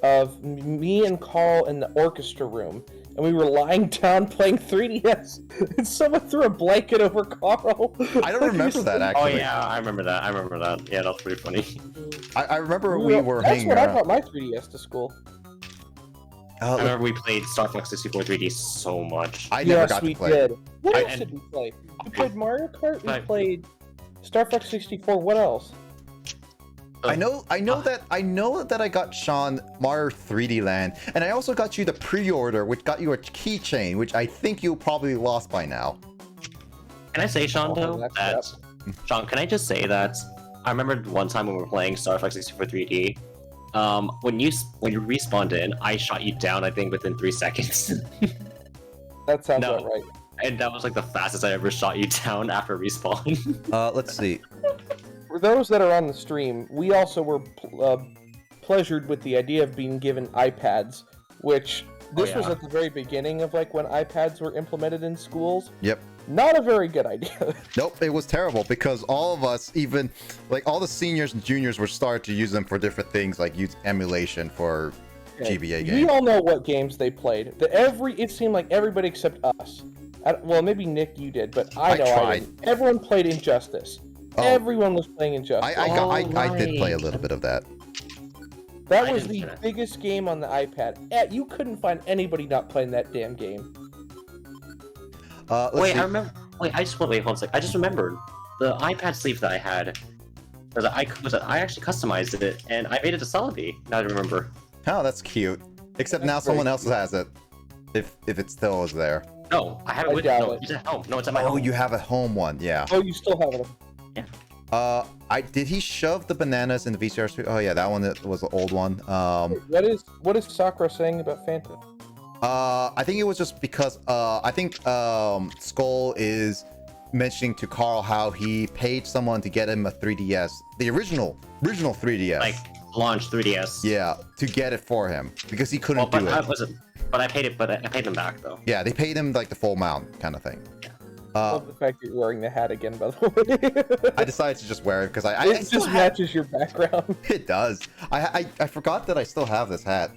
of me and Carl in the orchestra room? And we were lying down playing 3DS, and someone threw a blanket over Carl. I don't remember that, actually. Oh yeah, I remember that. Yeah, that was pretty funny. I remember we were hanging That's around. what I brought my 3DS to school. I remember we played Star Fox 64 3D so much. I never got to play. Did. What else did we play? We played Mario Kart. We played Star Fox 64. What else? I know that I got Sean Mario 3D Land, and I also got you the pre-order, which got you a keychain, which I think you probably lost by now. Can I say, Sean, though, that... Sean, can I just say that I remember one time when we were playing Star Fox 64 3D, when you respawned in, I shot you down, I think, within 3 seconds. That sounds about right. And that was like the fastest I ever shot you down after respawn. Let's see. For those that are on the stream, we also were pleasured with the idea of being given iPads, which this was at the very beginning of like when iPads were implemented in schools. Yep. Not a very good idea. Nope, it was terrible because all of us, even like all the seniors and juniors, were started to use them for different things, like use emulation for GBA games. We all know what games they played. It seemed like everybody except us. Well, maybe Nick, you did, but I didn't. Everyone played Injustice. Oh. Everyone was playing Injustice. I did play a little bit of that. That was the biggest game on the iPad. You couldn't find anybody not playing that damn game. Wait, I remember. Wait, hold on a sec. I just remembered the iPad sleeve that I had. I actually customized it, and I made it a Celebi. Now I remember. Oh, that's cute. Except now someone else has it. If it still is there. No, I have it with me. No, it's at home. No, it's at my home. Oh, you have a home one, yeah. Oh, you still have it. Yeah. I did he shove the bananas in the VCR suit? Oh yeah, that one was the old one. What is Sakura saying about Phantom? I think it was just because I think Skull is mentioning to Carl how he paid someone to get him a 3DS, the original 3DS. Like launch 3DS. Yeah, to get it for him because he couldn't do it. But I paid it. But I paid them back though. Yeah, they paid him like the full amount, kind of thing. I love the fact that you're wearing the hat again, by the way. I decided to just wear it because it just matches your background. It does. I forgot that I still have this hat.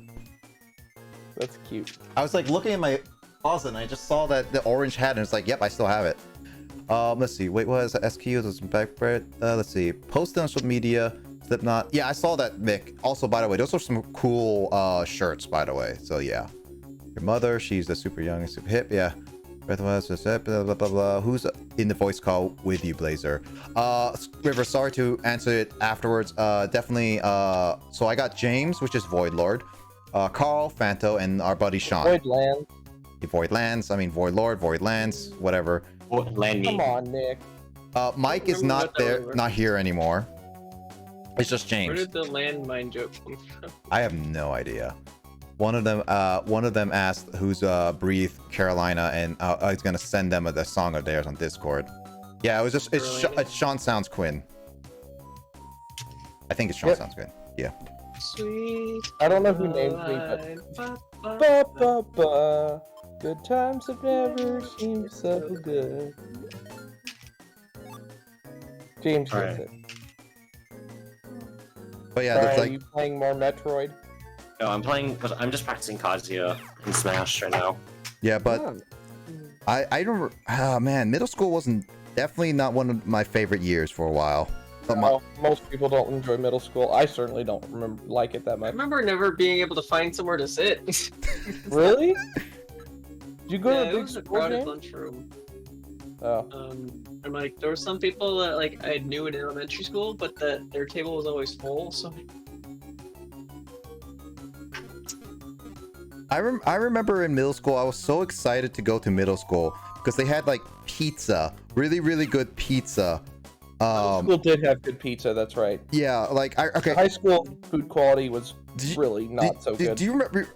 That's cute. I was like looking at my closet and I just saw that the orange hat and it's like, yep, I still have it. Let's see. Wait, what is that? SQ? There's some backbread. Let's see. Post on social media. Slipknot. Yeah, I saw that, Mick. Also, by the way, those are some cool shirts, by the way. So yeah. Your mother, she's the super young and super hip. Yeah. Blah, blah, blah, blah. Who's in the voice call with you, Blazer? River, sorry to answer it afterwards. Definitely. So I got James, which is Void Lord, Carl, Fanto, and our buddy Sean. Void Land. Void Lands. I mean, Void Lord, Void Lands, whatever. Come on, Nick. Mike is not there, not here anymore. It's just James. Where did the landmine joke come from? I have no idea. One of them asked who's Breathe Carolina, and I was gonna send them a song of theirs on Discord. Yeah, it was just it's Sean Sounds Quinn. I think it's Sean Sounds Quinn. Yeah. Sweet. I don't know who named me, but good times have never seemed so good. James gets it. But yeah, Brian, that's like. Are you playing more Metroid? No, I'm just practicing Kazuya in Smash right now. Yeah, but I don't. Oh man, middle school wasn't definitely not one of my favorite years for a while. But most people don't enjoy middle school. I certainly don't like it that I much. remember never being able to find somewhere to sit. Really? Did you go to a it big was a school crowded game? lunchroom. Oh. And like there were some people that like I knew in elementary school, but that their table was always full. So I remember in middle school, I was so excited to go to middle school because they had like pizza, really, really good pizza. Middle school did have good pizza, that's right. Yeah, like okay. High school food quality was really not so good. Do you remember?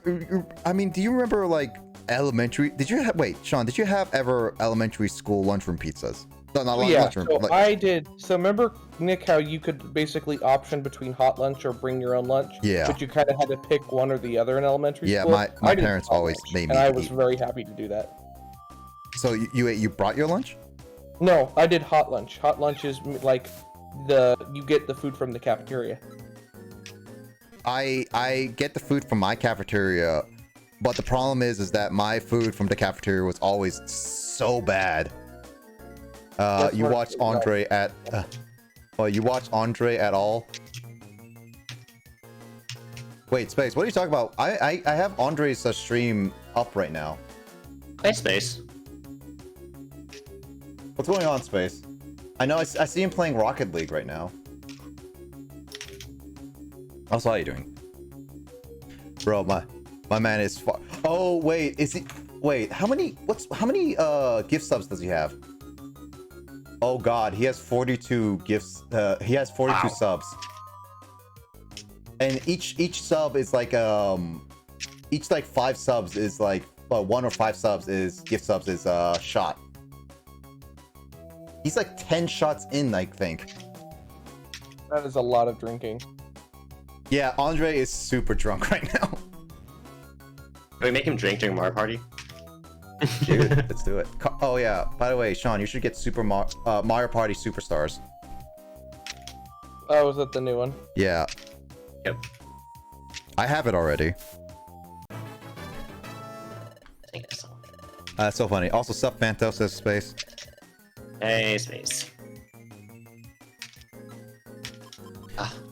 I mean, do you remember like elementary? Did you have? Wait, Sean, did you have ever elementary school lunchroom pizzas? No, not lunchroom. So I did. So remember, Nick, how you could basically option between hot lunch or bring your own lunch? Yeah. But you kind of had to pick one or the other in elementary school? Yeah, my parents always made me and I was very happy to do that. So you brought your lunch? No, I did hot lunch. Hot lunch is like you get the food from the cafeteria. I get the food from my cafeteria, but the problem is that my food from the cafeteria was always so bad. You watched Andre at you watched Andre at all? Wait, Space, what are you talking about? I have Andre's stream up right now. Hey, Space. What's going on, Space? I know I see him playing Rocket League right now. How's you doing? Bro, my man is far. Oh wait, is he? Wait, how many gift subs does he have? Oh god, he has 42 gifts. He has 42 subs. And each sub is like each like 5 subs is like 1 or 5 subs is gift subs is shot. He's like 10 shots in, I think. That is a lot of drinking. Yeah, Andre is super drunk right now. Can we make him drink during Mario Party? Dude, let's do it. Oh yeah, by the way, Sean, you should get Mario Party Superstars. Oh, was that the new one? Yeah. Yep. I have it already. I think I saw. That's so funny. Also, sup, Phantos, says Space. Hey, Space.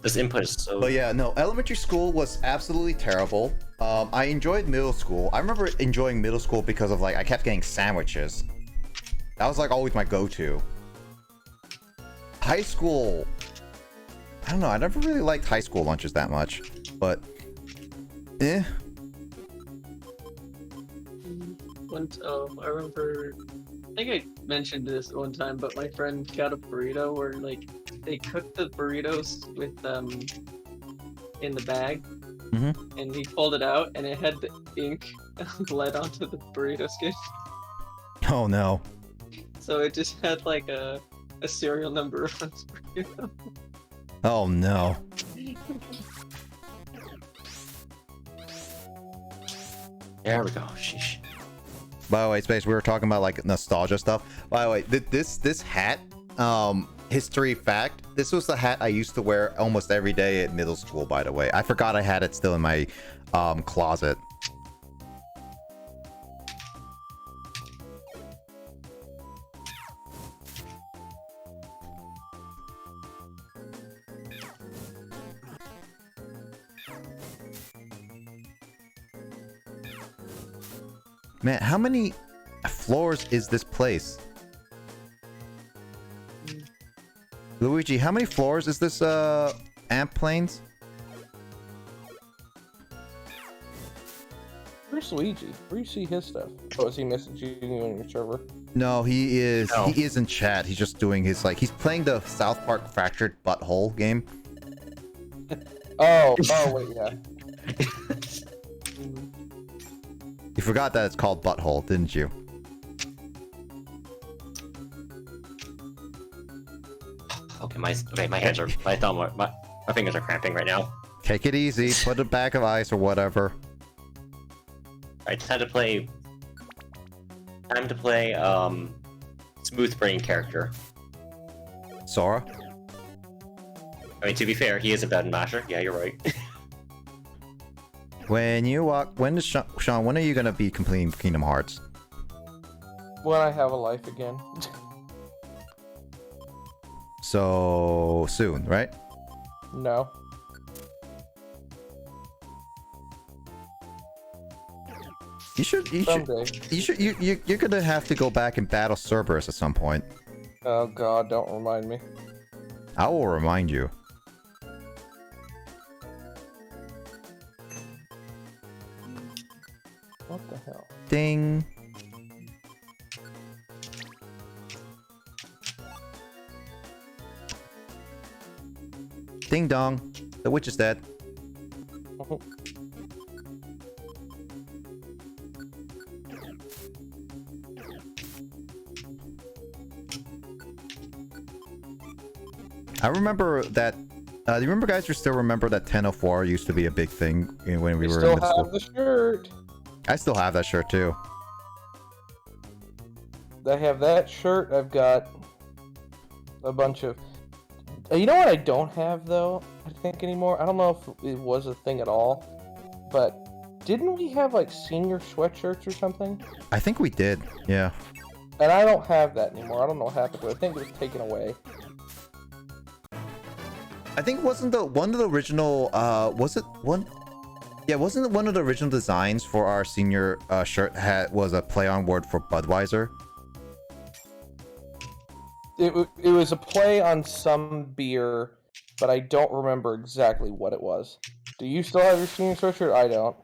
This input is so... But yeah, no, elementary school was absolutely terrible. I enjoyed middle school. I remember enjoying middle school because of like, I kept getting sandwiches. That was like always my go-to. High school, I don't know, I never really liked high school lunches that much, but eh. I remember, I think I mentioned this one time, but my friend got a burrito where like they cooked the burritos with in the bag, and he pulled it out, and it had the ink bled onto the burrito skin. Oh no. So it just had like a serial number on its burrito. Oh no. There we go. Sheesh. By the way, Space, we were talking about like nostalgia stuff. By the way, this hat, history fact, this was the hat I used to wear almost every day at middle school, by the way. I forgot I had it still in my closet. Man, how many floors is this place? Luigi, how many floors is this amp planes? Where's Luigi? Where do you see his stuff? Oh, is he messaging you on your server? No, he is No. he is in chat. He's just doing his he's playing the South Park Fractured Butthole game. Oh, wait, yeah. You forgot that it's called Butthole, didn't you? Okay, my hands are my fingers are cramping right now. Take it easy, put a bag of ice or whatever. Alright, time to play smooth brain character. Sora? I mean, to be fair, he is a button masher. Yeah, you're right. When you walk, Sean, when are you gonna be completing Kingdom Hearts? When I have a life again. So soon, right? No. Someday. You're gonna have to go back and battle Cerberus at some point. Oh god, don't remind me. I will remind you. What the hell? Ding. Ding dong. The witch is dead. I remember that. Do you remember, guys? You still remember that 1004 used to be a big thing when we were in Still middle school? have the shirt. I still have that shirt too. I have that shirt. I've got a bunch of. You know what I don't have though? I think anymore. I don't know if it was a thing at all, but didn't we have like senior sweatshirts or something? I think we did. Yeah. And I don't have that anymore. I don't know what happened to it. I think it was taken away. I think wasn't the one of the original was it one? Yeah, wasn't it one of the original designs for our senior shirt was a play on word for Budweiser? It was a play on some beer, but I don't remember exactly what it was. Do you still have your senior sweatshirt? I don't.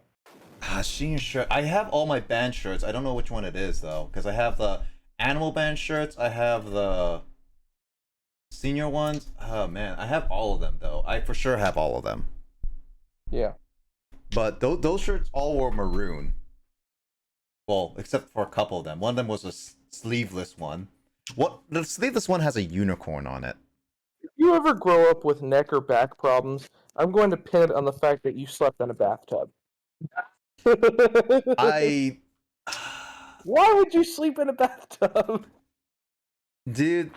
Senior shirt. I have all my band shirts. I don't know which one it is though, because I have the animal band shirts. I have the senior ones. Oh man, I have all of them though. I for sure have all of them. Yeah. But those shirts all were maroon. Well, except for a couple of them. One of them was a sleeveless one. What the sleeveless one has a unicorn on it. If you ever grow up with neck or back problems, I'm going to pin it on the fact that you slept in a bathtub. I. Why would you sleep in a bathtub? Dude,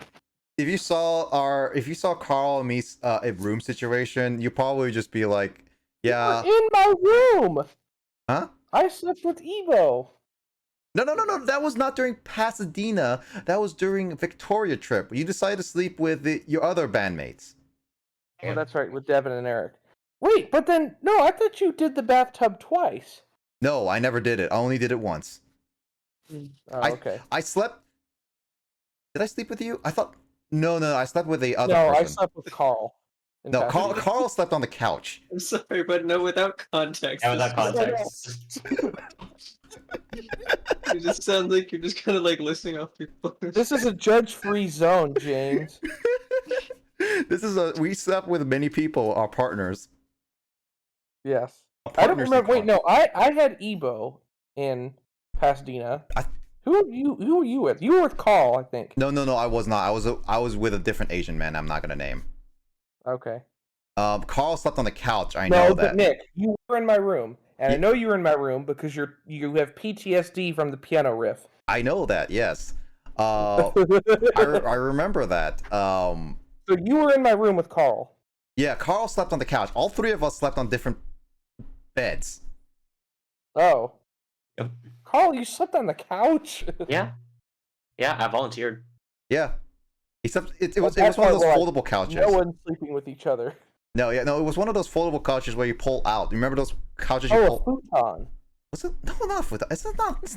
if you saw Carl and me's room situation, you probably just be like, yeah. You were in my room. Huh? I slept with Evo. No. That was not during Pasadena. That was during Victoria trip. You decided to sleep with your other bandmates. Oh, that's right, with Devin and Eric. Wait, but then no, I thought you did the bathtub twice. No, I never did it. I only did it once. Oh, okay. I slept. Did I sleep with you? I thought. No. I slept with the other No, person. I slept with Carl. No, Carl slept on the couch. I'm sorry, but no, without context. Yeah, without context. You just sound like you're just kind of like listening off your phone. This is a judge-free zone, James. We slept with many people, our partners. Yes. I don't Partners remember. in Wait, no. I had Ebo in Pasadena. Who were you with? You were with Carl, I think. No, I was not. I was with a different Asian man. I'm not gonna name. Okay. Carl slept on the couch. I No, know but that. Nick, you were in my room, and I know you were in my room because you have PTSD from the piano riff. I know that. Yes. I remember that. So you were in my room with Carl. Yeah, Carl slept on the couch. All three of us slept on different beds. Oh. Yep. Carl, you slept on the couch? Yeah. Yeah, I volunteered. Yeah. Except it was one of those foldable couches. No one's sleeping with each other. No, it was one of those foldable couches where you pull out. You remember those couches you Oh, pull? a futon. Was it? No, not a futon. It's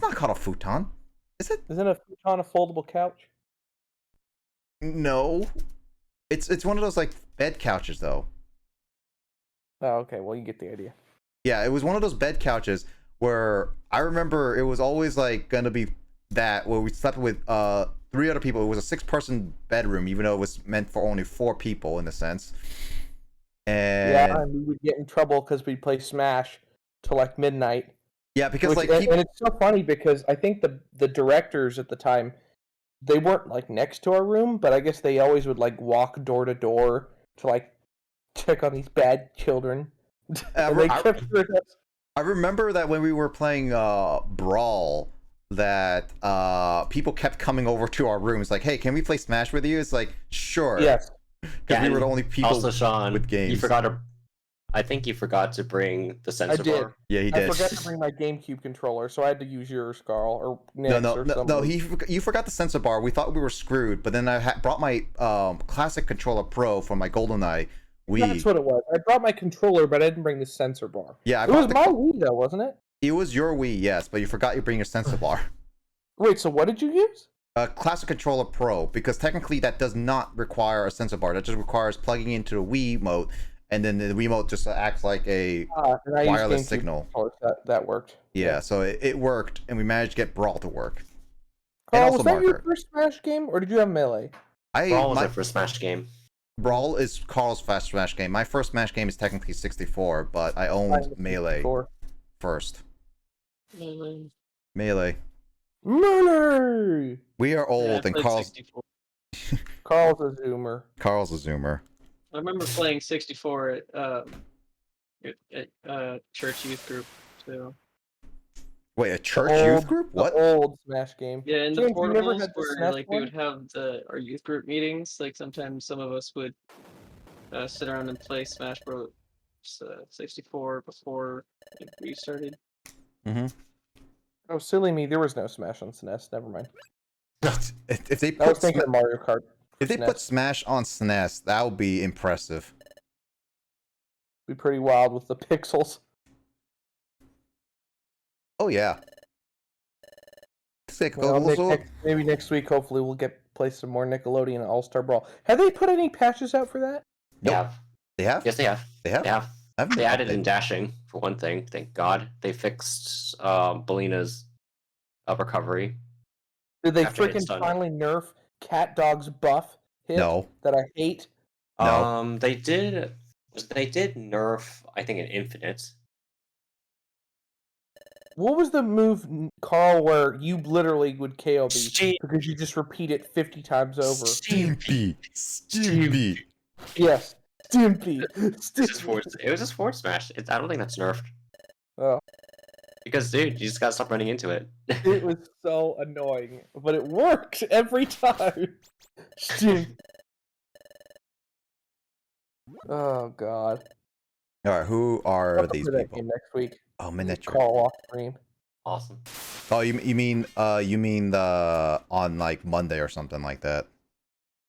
not called a futon. Is it? Isn't a futon a foldable couch? No. It's one of those like bed couches though. Oh, okay. Well, you get the idea. Yeah, it was one of those bed couches where I remember it was always like gonna be that where we slept with 3 other people. It was a 6-person bedroom, even though it was meant for only 4 people in a sense. And yeah, and we would get in trouble because we'd play Smash till like midnight. Yeah, because and it's so funny because I think the directors at the time, they weren't like next to our room, but I guess they always would like walk door to door to like check on these bad children. And they kept us. I remember that when we were playing Brawl, that people kept coming over to our rooms like, "Hey, can we play Smash with you?" It's like, sure. Yes. Because we were the only people also, Sean, with games. I think you forgot to bring the sensor I did. bar. Yeah, he did. I forgot to bring my GameCube controller, so I had to use yours, Carl, or Nick's No. You forgot the sensor bar. We thought we were screwed, but then I brought my classic controller Pro from my GoldenEye Wii. That's what it was. I brought my controller, but I didn't bring the sensor bar. Yeah, it was my Wii though, wasn't it? It was your Wii, yes, but you forgot you bring your sensor bar. Wait, so what did you use? Classic controller Pro, because technically that does not require a sensor bar. That just requires plugging into the Wii remote, and then the remote just acts like a wireless signal. That worked. Yeah, so it worked, and we managed to get Brawl to work. Carl, was that your first Smash game, or did you have Melee? Brawl was my first Smash game. Brawl is Carl's first Smash game. My first Smash game is technically 64, but I owned Melee first. Melee. We are old, and Carl's a Zoomer. Carl's a Zoomer. I remember playing 64 at church youth group too. Wait, a church youth group? What? Old Smash game. Yeah, in the James, portables where like we would have our youth group meetings. Like sometimes some of us would sit around and play Smash Bros. 64 before we started. Mm-hmm. Oh, silly me! There was no Smash on SNES. Never mind. If they I was thinking of Mario Kart. If they put Smash on SNES, that would be impressive. Be pretty wild with the pixels. Oh yeah. Maybe next week, hopefully, we'll play some more Nickelodeon All-Star Brawl. Have they put any patches out for that? Nope. They have? Yes, they have. They have? They have. They added in dashing, for one thing. Thank God. They fixed Belina's recovery. Did they freaking finally nerf Cat Dog's buff hit that I hate? No. They did nerf, I think, an Infinite. What was the move, Carl, where you literally would KO me because you just repeat it 50 times over? Stimpy. Yes. Stimpy. It was just forward smash. I don't think that's nerfed. Oh. Because, dude, you just gotta stop running into it. It was so annoying, but it worked every time. Oh God. All right, who are these people? Next week. Oh, miniature. Call off stream. Awesome. Oh, you mean the on like Monday or something like that?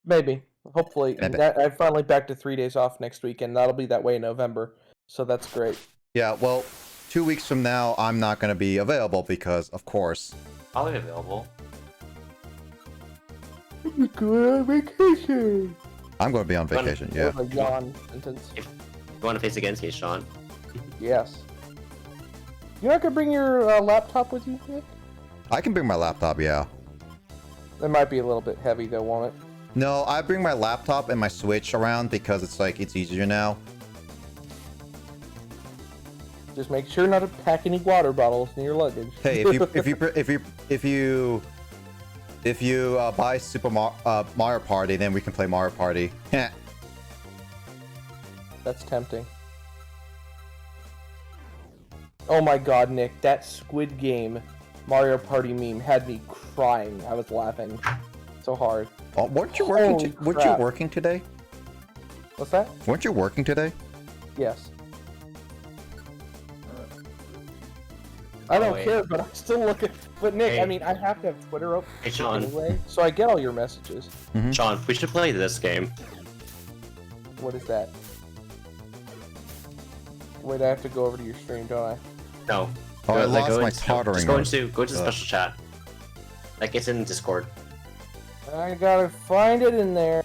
Maybe. Hopefully. I'm finally back to 3 days off next week, and that'll be that way in November. So that's great. Yeah, well, 2 weeks from now, I'm not going to be available because, of course... I'll be available. I'm going on vacation. I'm going to be on vacation, yeah. A yawn sentence. If you want to face against me, Sean. Yes. You're not going to bring your laptop with you, Nick? I can bring my laptop, yeah. It might be a little bit heavy, though, won't it? No, I bring my laptop and my Switch around because it's like it's easier now. Just make sure not to pack any water bottles in your luggage. Hey, if you buy Mario Party, then we can play Mario Party. That's tempting. Oh my god, Nick, that Squid Game Mario Party meme had me crying. I was laughing so hard. Oh, weren't you working? Holy Weren't you crap. working today? What's that? Weren't you working today? Yes. I don't wait. care, but I still look at. But Nick, Hey. I mean, I have to have Twitter open Hey, Sean. anyway, so I get all your messages. Sean, we should play this game. What is that? Wait, I have to go over to your stream, don't I? No. Oh, I Like, lost my Just tottering. go into special chat. Like it's in Discord. I gotta find it in there.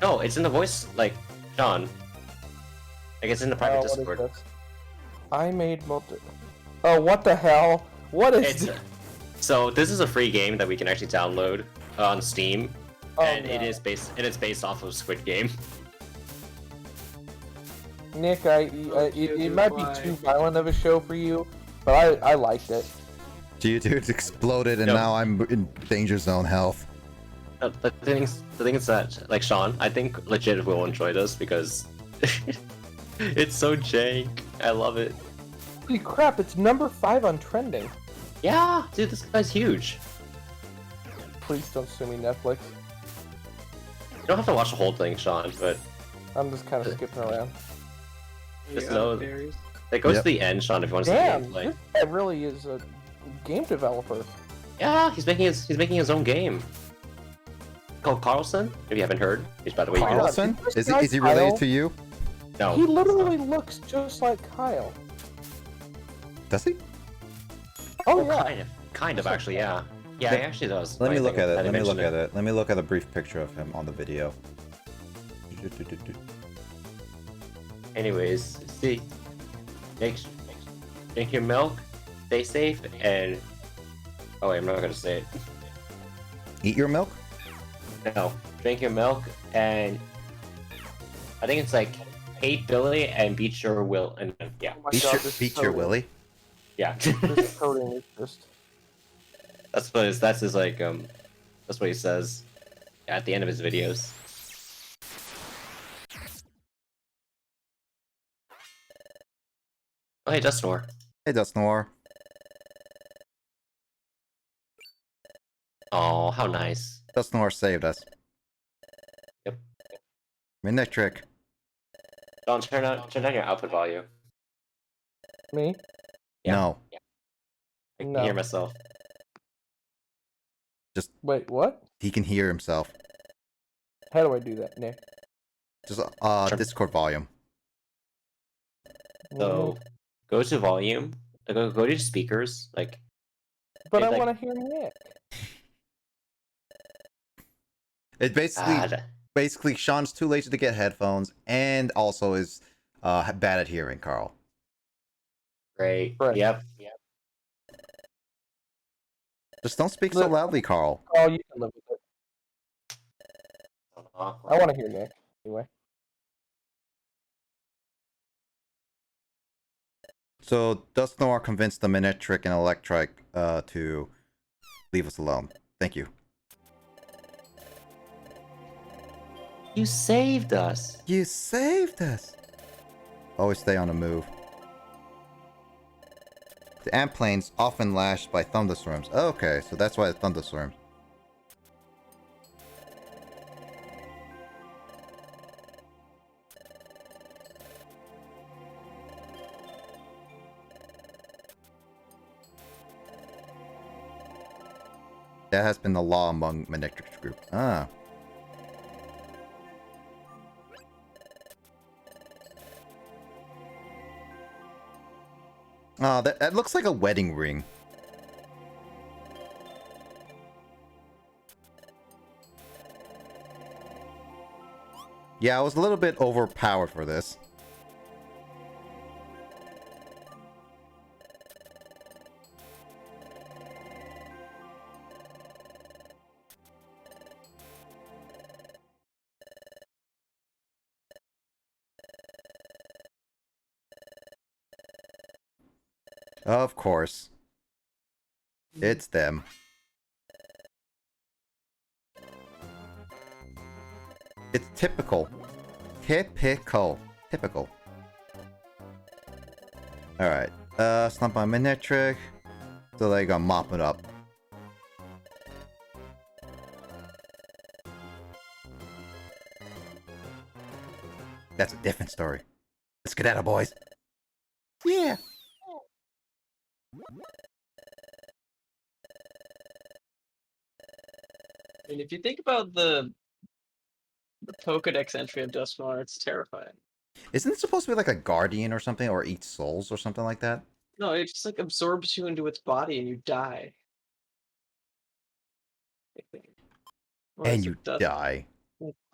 No, it's in the voice. Like Sean. Like it's in the private Oh, what is Discord. this? I made multi. Oh, what the hell? What is It's this? so this is a free game that we can actually download on Steam, Oh, and no. it's based off of Squid Game. Nick, it might be too violent of a show for you, but I liked it. Dude, it's exploded, and Yep. now I'm in danger zone health. The thing is that like Sean, I think legit will enjoy this because it's so jank. I love it. Holy crap! It's number 5 on trending. Yeah, dude, this guy's huge. Please don't sue me, Netflix. You don't have to watch the whole thing, Sean, but I'm just kind of skipping around. just Yeah, know berries. it goes Yep. to the end, Sean. If you want to see the Damn, gameplay. this guy really is a game developer. Yeah, he's making his own game. Called Carlson. If you haven't heard, he's by the way. Carl? Carlson? This Is guy he related Kyle? to you? No. He literally looks just like Kyle. Does he? Oh yeah. Kind of actually, yeah. Yeah, he actually does. Let me Funny look thing, at I it. didn't Let me mention look at it. Let me look at a brief picture of him on the video. Anyways, see, drink your milk, stay safe, and oh wait, I'm not gonna say it. Eat your milk? No, drink your milk, and I think it's like hate Billy and beat your will, and yeah, Oh my Beat God, your, this beat your coding- Willy? yeah. This coding is just. that's his like that's what he says at the end of his videos. Oh hey, Dustnor. Hey, Dustnor. Oh, how nice. Dustnor saved us. Yep. Midnight Trick. Don't turn down your output volume. Me? Yeah. No. I can No. hear myself. Wait, what? He can hear himself. How do I do that, Nick? Just Sure. Discord volume. So go to volume. Go to speakers. Like But it, I like- want to hear Nick. It basically ah, basically Sean's too lazy to get headphones and also is bad at hearing, Carl. great. Right. Yep. Just don't speak so Look. loudly, Carl. Oh, you can live with it. I want to hear Nick. Anyway. So Dustnor convinced the Minute Trick and Electric to leave us alone. Thank you. You saved us. You saved us. Always stay on the move. The ant plane's often lashed by thunderstorms. Okay, so that's why it's thunderstorms. That has been the law among Manectrix group. Ah. Oh, that looks like a wedding ring. Yeah, I was a little bit overpowered for this. Of course. It's them. It's typical. Typical. Typical. Alright. Slump on midnight trick. So they gonna mop it up. That's a different story. Let's get out of boys. Yeah. And if you think about the Pokedex entry of Dusknoir, it's terrifying. Isn't it supposed to be like a guardian or something, or eat souls or something like that? No, it just like absorbs you into its body and you die. I think. Or And is you it Dusk? die.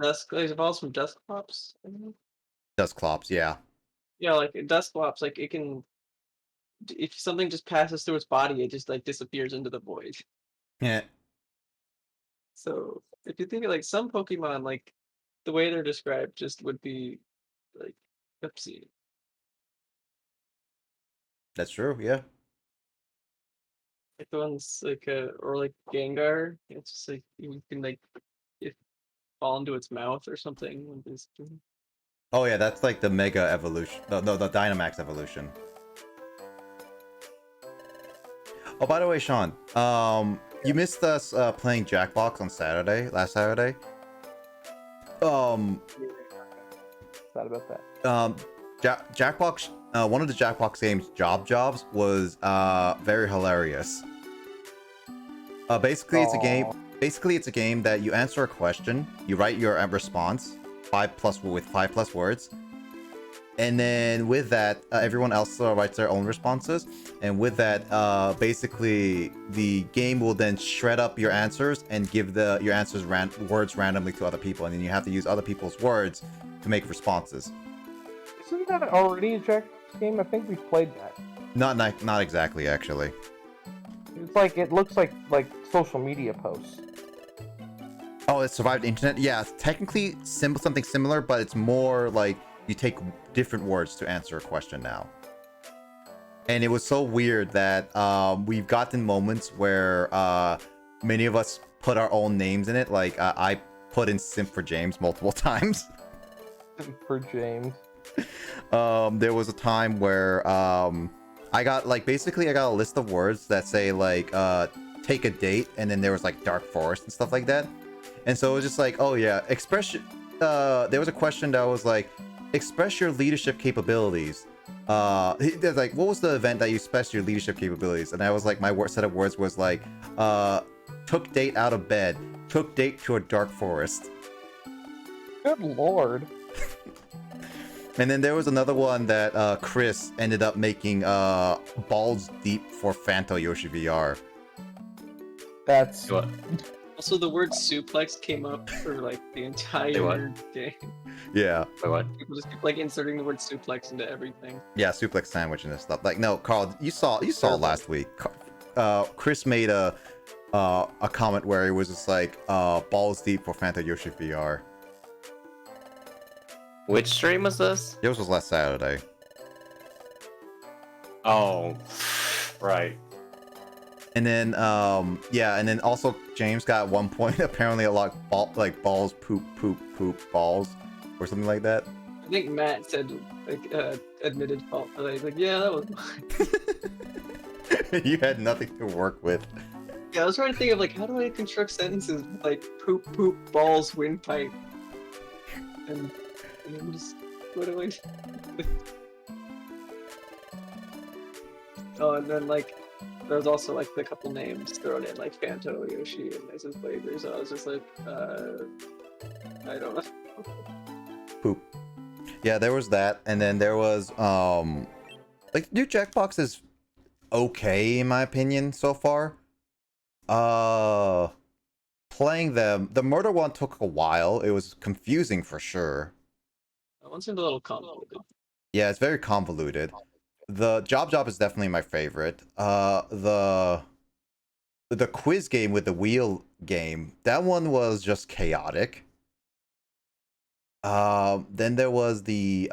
Dusk. It evolves from Dusclops. I don't know. Dusclops, yeah. Yeah, like Dusclops, like it can. If something just passes through its body, it just like disappears into the void. Yeah. So if you think of like some Pokemon, like the way they're described, just would be like obscene. That's true, yeah. Like the ones like or like Gengar, it's just like you can like if fall into its mouth or something. When it's, Oh yeah, that's like the Mega evolution. No, the Dynamax evolution. Oh, by the way, Sean, you missed us playing Jackbox on Saturday, last Saturday. Sad about that. Jackbox, one of the Jackbox games, Jobs, was very hilarious. Basically, it's a game. Basically, it's a game that you answer a question, you write your response, 5+ words, and then with that, everyone else writes their own responses. And with that, basically, the game will then shred up your answers and give your answers words randomly to other people, and then you have to use other people's words to make responses. Isn't that already a Jack game? I think we've played that. Not exactly, actually. It's like it looks like social media posts. Oh, it survived the internet? Yeah, it's technically something similar, but it's more like you take different words to answer a question now. And it was so weird that we've gotten moments where many of us put our own names in it. Like, I put in Simp for James multiple times. Simp for James. There was a time where I got a list of words that say like take a date, and then there was like dark forest and stuff like that. And so it was just like, oh yeah, there was a question that was like, express your leadership capabilities. They're like, what was the event that you expressed your leadership capabilities? And I was like, my set of words was like, took date out of bed, took date to a dark forest. Good lord. And then there was another one that Chris ended up making balls deep for Fanto Yoshi VR. That's What? Also, the word suplex came up for like the entire game. Yeah. Wait, what? People just keep like inserting the word suplex into everything. Yeah, suplex sandwich and this stuff. Like, no, Carl, you saw last week. Chris made a comment where it was just like balls deep for Fanto Yoshi VR. Which stream was this? Yours was last Saturday. Oh, right. And then yeah, and then also James got at one point apparently a lot like balls poop balls or something like that. I think Matt said like admitted fault for that. He's like, yeah, that was mine. You had nothing to work with. Yeah, I was trying to think of like how do I construct sentences with, like poop balls windpipe and I'm just what do I do? Oh, and then like there's also like the couple names thrown in like Fanto, Yoshi, and SSBlazer, so I was just like I don't know. Poop. Yeah, there was that, and then there was like new Jackbox is okay in my opinion so far. Playing them, the murder one took a while. It was confusing for sure. That one seemed a little convoluted. Yeah, it's very convoluted. The Job is definitely my favorite. The quiz game with the wheel game, that one was just chaotic. Then there was the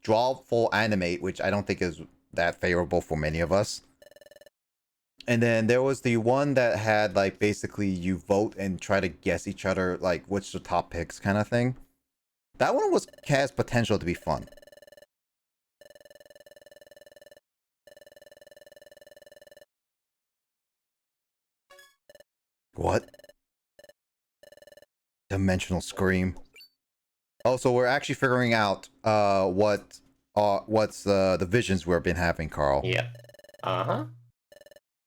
draw full animate, which I don't think is that favorable for many of us. And then there was the one that had like basically you vote and try to guess each other like which the top picks kind of thing. That one has potential to be fun. What? Dimensional Scream. Oh, so we're actually figuring out what's the visions we've been having, Carl. Yep. Uh-huh.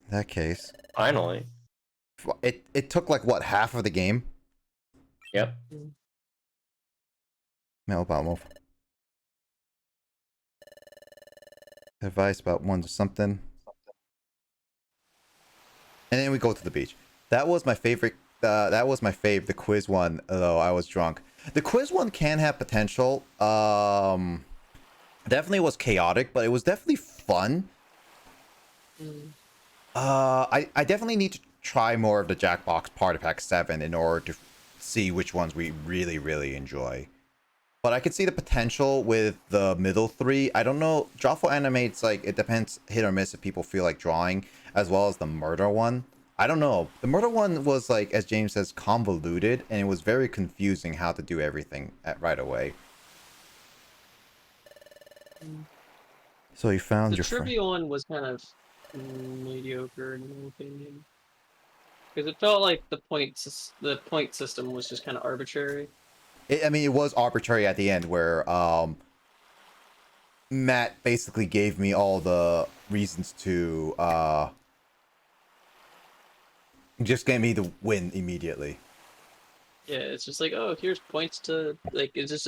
In that case. Finally. It took like what, half of the game? Yep. Move. Advice about one to something. And then we go to the beach. That was my favorite. That was my fave. The quiz one, though I was drunk. The quiz one can have potential. Definitely was chaotic, but it was definitely fun. I definitely need to try more of the Jackbox Party Pack 7 in order to see which ones we really enjoy. But I could see the potential with the middle three. I don't know. Drawful Animate's like, it depends, hit or miss if people feel like drawing, as well as the murder one. I don't know. The murder one was like, as James says, convoluted, and it was very confusing how to do everything right away. So you found The your friend. trivia one was kind of mediocre in my opinion, because it felt like the point system was just kind of arbitrary. I mean, it was arbitrary at the end where Matt basically gave me all the reasons to just get me the win immediately. Yeah, it's just like, oh, here's points to, like, it just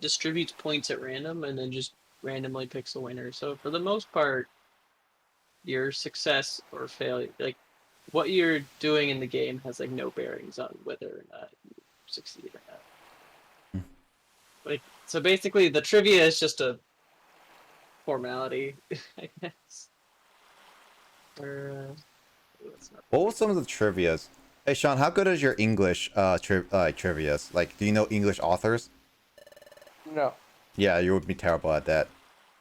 distributes points at random and then just randomly picks a winner. So for the most part, your success or failure, like, what you're doing in the game has, like, no bearings on whether or not you succeed or not. Like, so basically the trivia is just a formality, I guess. Or, What were some of the trivias? Hey Sean, how good is your English trivias? Like, do you know English authors? No. Yeah, you would be terrible at that.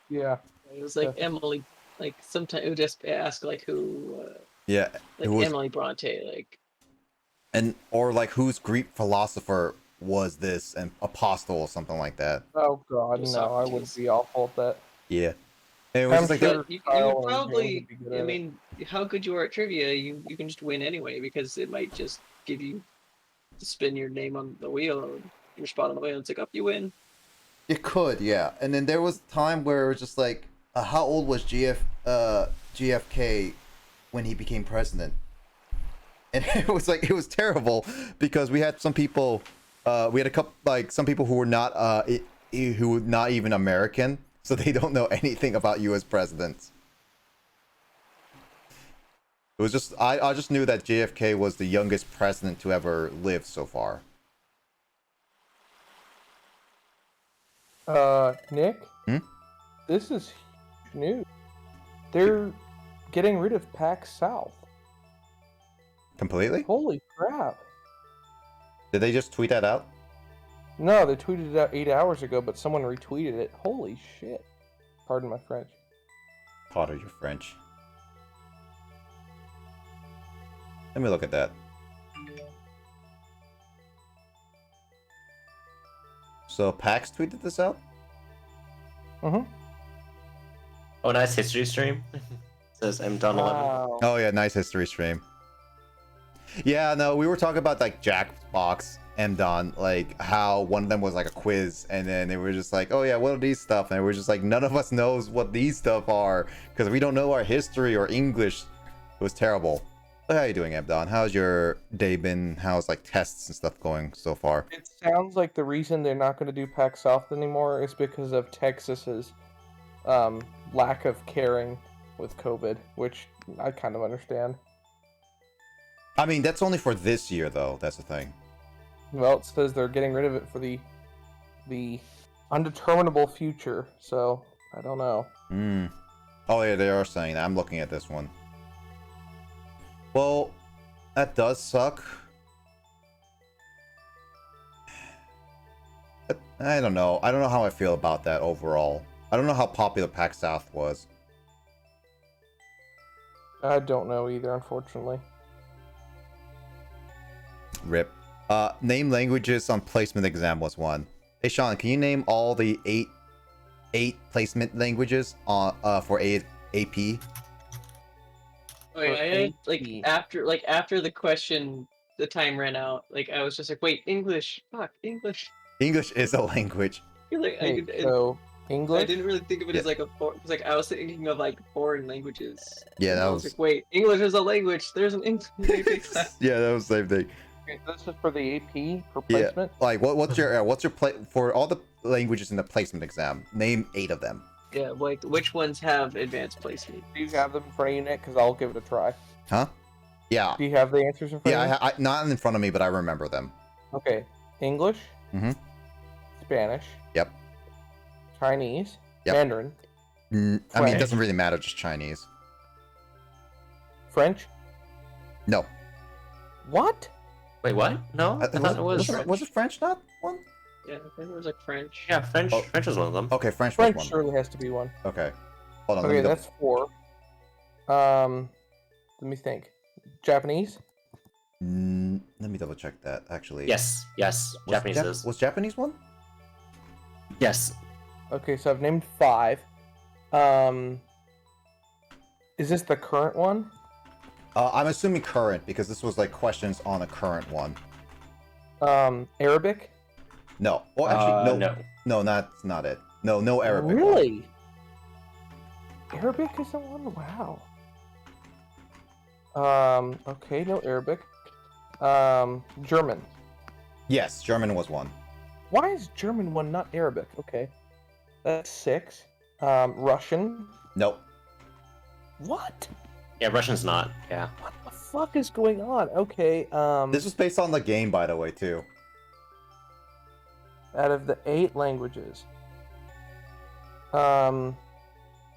Yeah. it was like Emily, like, sometimes it would just ask, like, who, Yeah, like, Emily Bronte, like. And, or like, whose Greek philosopher was this, and apostle or something like that. Oh god, no, I would be awful at that. Yeah. And it was I'm just like, sure You Kyle would and probably, James would be good I at it. mean, how good you are at trivia, you can just win anyway, because it might just give you to spin your name on the wheel, or your spot on the wheel, and it's like, up, you win. it could, yeah. And then there was a time where it was just like, how old was GFK when he became president? And it was like, it was terrible because we had some people, we had a couple, like some people who were not, who were not even American, so they don't know anything about U.S. presidents. It was just, I just knew that JFK was the youngest president to ever live so far. Nick? Hmm? This is huge news. They're getting rid of PAX South. Completely? Holy crap. Did they just tweet that out? No, they tweeted it out 8 hours ago, but someone retweeted it. Holy shit. Pardon my French. Pardon your French. Let me look at that. So Pax tweeted this out? Mm-hmm. Oh, nice history stream. Says M Don 11. Wow. Oh yeah, nice history stream. Yeah, no, we were talking about like Jackbox, MDon, like how one of them was like a quiz, and then they were just like, oh yeah, what are these stuff? And we were just like, none of us knows what these stuff are because we don't know our history or English. It was terrible. So how you doing, MDon? How's your day been? How's like tests and stuff going so far? It sounds like the reason they're not going to do PAX South anymore is because of Texas's lack of caring with COVID, which I kind of understand. I mean, that's only for this year, though. That's the thing. Well, it says they're getting rid of it for the undeterminable future, so I don't know. Oh yeah, they are saying that. I'm looking at this one. Well, that does suck. I don't know. I don't know how I feel about that overall. I don't know how popular PAX South was. I don't know either, unfortunately. Rip. Name languages on placement exam was one. Hey Sean, can you name all the eight placement languages on for AP? Wait, I had, after the question, the time ran out. Like I was just like, wait, English, fuck, English. English is a language. Like Okay, so English. I didn't really think of it as like a like I was thinking of like foreign languages. Yeah, And that I was. like, wait, English is a language. There's an English. Yeah, that was the same thing. Okay, this is for the AP for Yeah, placement. like what's your play for all the languages in the placement exam? Name 8 of them. Yeah, like which ones have advanced placement? Do you have them in front of you, Nick? Because I'll give it a try. Huh? Yeah. Do you have the answers in front of you? Yeah, I not in front of me, but I remember them. Okay. English. Mhm. Spanish. Yep. Chinese. Yep. Mandarin. I mean, it French. doesn't really matter, just Chinese. French. No. What? Wait, what? No, I thought it was. Was it French not one? Yeah, I think it was like French. Yeah, French. Oh. French was one of them. Okay, French French was one. surely has to be one. Okay. Hold on. Okay, let me that's 4. Let me think. Japanese. let me double check that actually. Yes, yes. Was Japanese is. Was Japanese one? Yes. Okay, so I've named 5. Is this the current one? I'm assuming current because this was like questions on a current one. Arabic. No. Well, actually, No. no, that's not it. No Arabic. Really? Arabic is the one? Wow. Okay, no Arabic. German. Yes, German was one. Why is German one not Arabic? Okay. That's 6. Russian. Nope. What? Yeah, Russian's not. Yeah. What the fuck is going on? Okay, This was based on the game, by the way, too. out of the 8 languages. Afrikaans.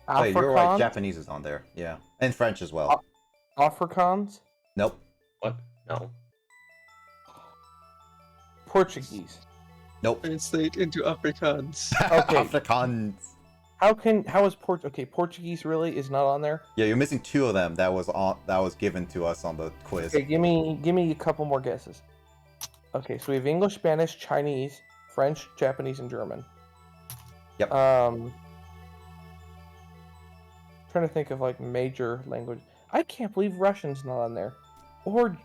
Hey, you're right. Japanese is on there. Yeah, and French as well. Afrikaans. Nope. What? No. Portuguese. Nope. Translate into Afrikaans. Okay. Afrikaans. How is Portuguese really is not on there? Yeah, you're missing 2 of them. That was given to us on the quiz. Okay, give me a couple more guesses. Okay, so we have English, Spanish, Chinese, French, Japanese, and German. Yep. Trying to think of like major language. I can't believe Russian's not on there. Or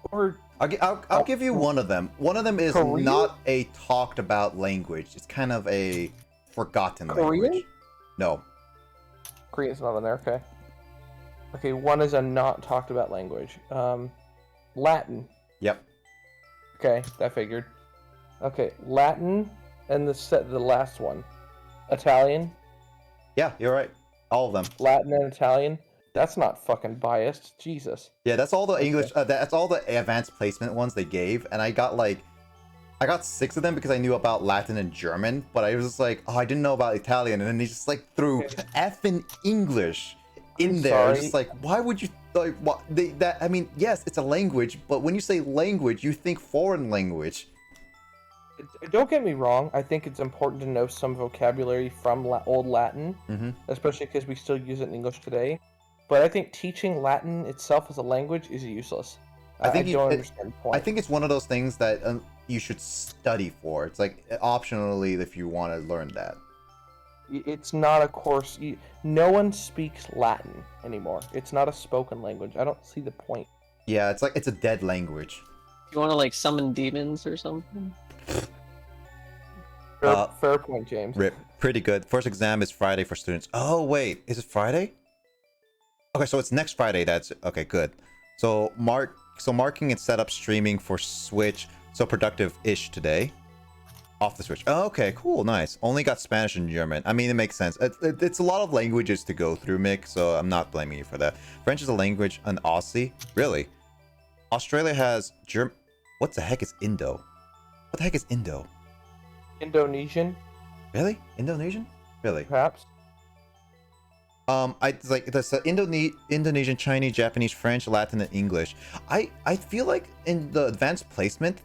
I'll give you one of them. One of them is Korean? not a talked about language. It's kind of a forgotten Korean? language. No. Korean's not on there. Okay. Okay, one is a not talked about language. Latin. Yep. Okay, that figured. Okay, Latin and the last one, Italian. Yeah, you're right. All of them. Latin and Italian. That's not fucking biased. Jesus. Yeah, that's all the English. That's all the advanced placement ones they gave, and I got 6 of them because I knew about Latin and German, but I was just like, oh, I didn't know about Italian, and then they just like threw effing English in there. Sorry. Just like, why would you like what I mean, yes, it's a language, but when you say language, you think foreign language. Don't get me wrong. I think it's important to know some vocabulary from Old Latin, especially because we still use it in English today. But I think teaching Latin itself as a language is useless. I don't understand the point. I think it's one of those things that you should study for. It's like optionally if you want to learn that. It's not a course. No one speaks Latin anymore. It's not a spoken language. I don't see the point. Yeah, it's like it's a dead language. You want to like summon demons or something? Fair point, James. Rip. Pretty good. First exam is Friday for students. Oh wait, is it Friday? Okay, so it's next Friday. That's okay. Good. So marking and setup streaming for Switch. So productive-ish today. Off the Switch. Oh, okay, cool, nice. Only got Spanish and German. I mean, it makes sense. It's a lot of languages to go through, Mick, so I'm not blaming you for that. French is a language, an Aussie? Really? Australia has German. What the heck is Indo? What the heck is Indo? Indonesian, Really? Indonesian? Really? perhaps. It's like there's Indonesian, Chinese, Japanese, French, Latin, and English. I feel like in the advanced placement,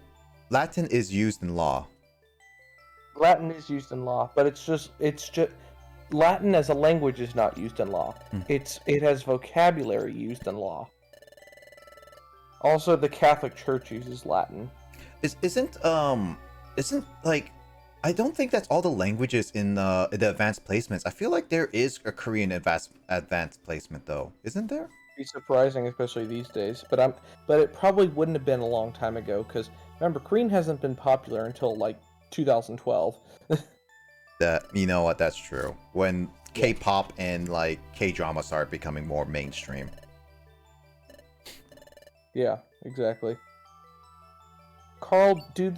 Latin is used in law. Latin is used in law, but it's just Latin as a language is not used in law. It has vocabulary used in law. Also, the Catholic Church uses Latin. Isn't like, I don't think that's all the languages in the advanced placements. I feel like there is a Korean advanced placement though, isn't there? Be surprising, especially these days. But it probably wouldn't have been a long time ago, because remember, Korean hasn't been popular until like 2012. That, you know what, that's true. When K-pop and like K-drama started becoming more mainstream. Yeah, exactly. Carl, can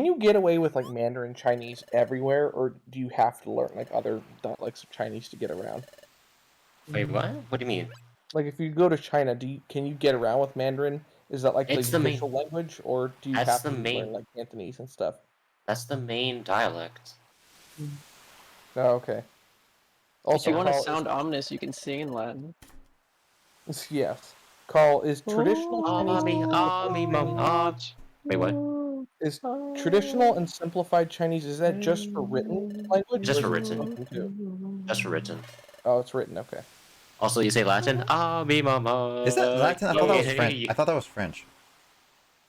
you get away with like Mandarin Chinese everywhere, or do you have to learn like other dialects of Chinese to get around? Wait, what? What do you mean? Like if you go to China, can you get around with Mandarin? Is that like It's the the main- official language, or do you That's have the to main- learn like Cantonese and stuff? That's the main dialect. Oh, okay. If Also, you want to Carl, sound ominous, you can sing in Latin. yes. Carl, is traditional Chinese Wait, what? is traditional and simplified Chinese? Is that just for written language? Just or for is it written. spoken too? That's written. Oh, it's written. Okay. Also, you say Latin. Mama. Is that Latin? I thought that was Yay. French. I thought that was French.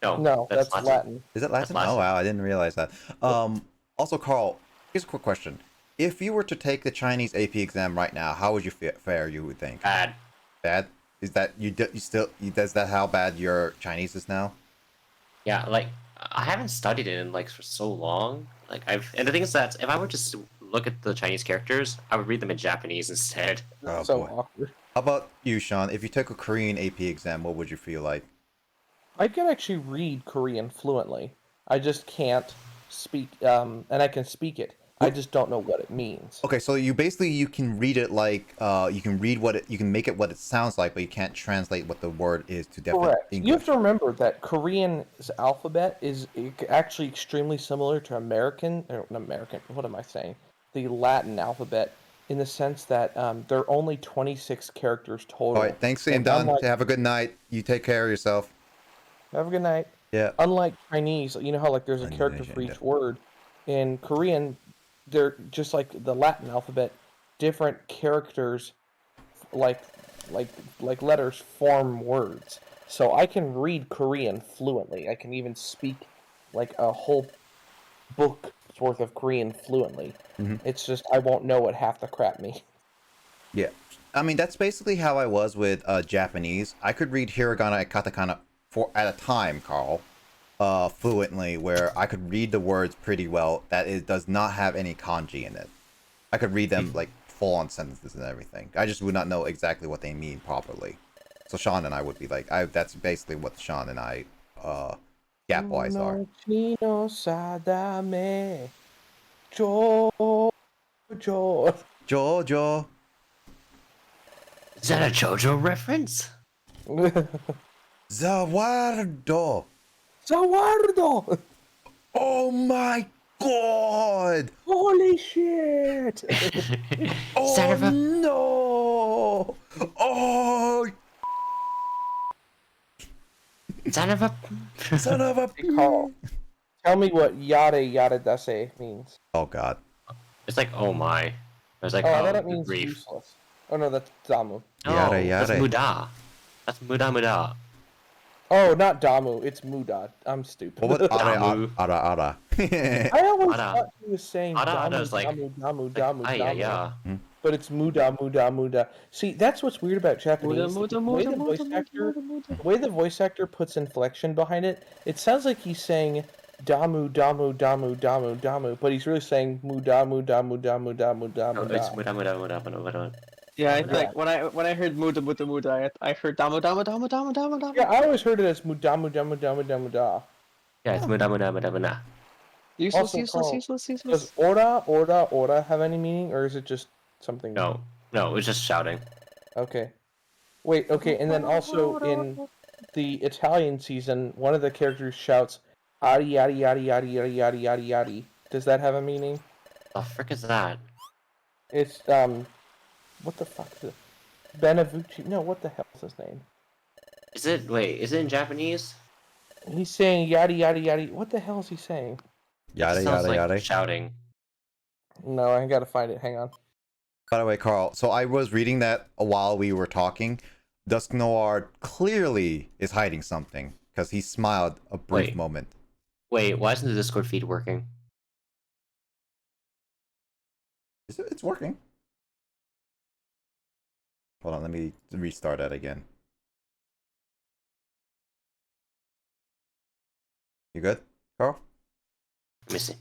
No, that's Latin. Is it Latin? Latin. Oh wow, I didn't realize that. Also, Carl, here's a quick question. If you were to take the Chinese AP exam right now, how would you fare? You would think Bad. bad. Is that is that how bad your Chinese is now? Yeah, like I haven't studied it in like for so long. And the thing is that if I were to look at the Chinese characters, I would read them in Japanese instead. Oh, So boy. awkward. How about you, Sean? If you took a Korean AP exam, what would you feel like? I can actually read Korean fluently. I just can't speak, and I can speak it. I just don't know what it means. Okay, so you can read it like you can make it what it sounds like, but you can't translate what the word is to definite Correct. English. You have to remember that Korean's alphabet is actually extremely similar to what am I saying? The Latin alphabet, in the sense that there are only 26 characters total. All right, thanks for being And done. unlike- Have a good night. You take care of yourself. Have a good night. Yeah. Unlike Chinese, you know how like there's a character for each word. In Korean, they're just like the Latin alphabet, different characters like letters form words. So I can read Korean fluently. I can even speak like a whole book's worth of Korean fluently. Mhm. It's just I won't know what half the crap means. Yeah. I mean, that's basically how I was with Japanese. I could read hiragana and katakana at a time, Carl, fluently, where I could read the words pretty well. That it does not have any kanji in it. I could read them like full-on sentences and everything. I just would not know exactly what they mean properly. So Sean and I would be like, that's basically what Sean and I, gap-wise are. Jojo. Is that a JoJo reference? Zawardo. Zawardo! Oh my god! Holy shit! Oh Son of a- no! Oh, Son of a. son of a... Hey, Carl, tell me what yada yada dase means. Oh god. It's like, oh my. I was like, Oh, I oh, thought it good means grief. useless. Oh no, that's Damu. No, Yada, that's yada. muda. That's muda. Oh, not Damu, it's Muda. I'm stupid. What was Damu. ara? I always Ada. thought he was saying Ada Damu, is like- Damu, Like, yeah. but it's Muda. See, that's what's weird about Japanese. Muda, the way the voice actor puts inflection behind it, it sounds like he's saying Damu, but he's really saying Muda. No, it's muda. Yeah, I think when I heard muda, I heard damu. Yeah, I always heard it as Muda. Yeah, it's muda. Also, Carl, Does ora have any meaning, or is it just something? No, it's just shouting. Okay. Wait, okay, and then also in the Italian season, one of the characters shouts, "Yadi yadi yadi yadi yadi yadi yadi yadi." Does that have a meaning? The frick is that? It's what the fuck is it? Benavucci? No, what the hell is his name? Is it in Japanese? He's saying yadi yadi yadi. What the hell is he saying? Yada It sounds yada like yada. shouting. No, I gotta find it. Hang on. By the way, Carl, so I was reading that while we were talking. Dusk Noir clearly is hiding something because he smiled a brief Wait. moment. Wait, why isn't the Discord feed working? It's working. Hold on, let me restart that again. You good, Carl? Let me see.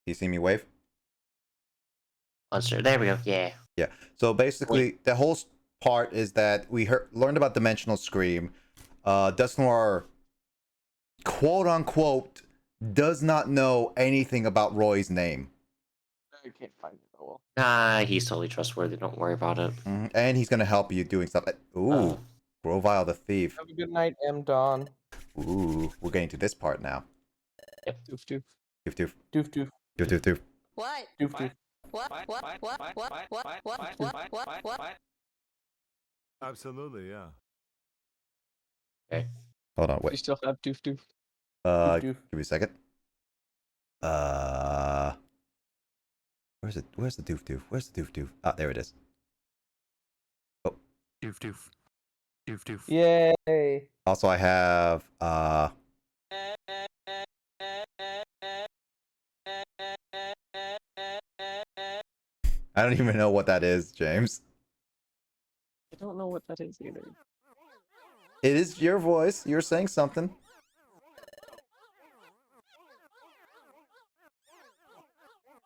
You see me wave? Monster. There we go. Yeah. Yeah. So basically, the whole part is that we learned about Dimensional Scream. Dusk Noir, quote unquote, does not know anything about Roy's name. I can't find it. Oh well. Nah, he's totally trustworthy. Don't worry about it. And he's gonna help you doing stuff. Ooh, Grovile the Thief. Have a good night, M. Dawn. Ooh, we're getting to this part now. Doof doof. Doof doof. Doof doof. Doof doof doof. What? Doof doof. What? Absolutely, yeah. Hold on, We wait. still have doof doof. Doof. Give me a second. Where's it? Where's the doof doof? Where's the doof doof? Ah, there it is. Doof doof. Doof doof. Yay. Also, I have I don't even know what that is, James. I don't know what that is either. It is your voice. You're saying something.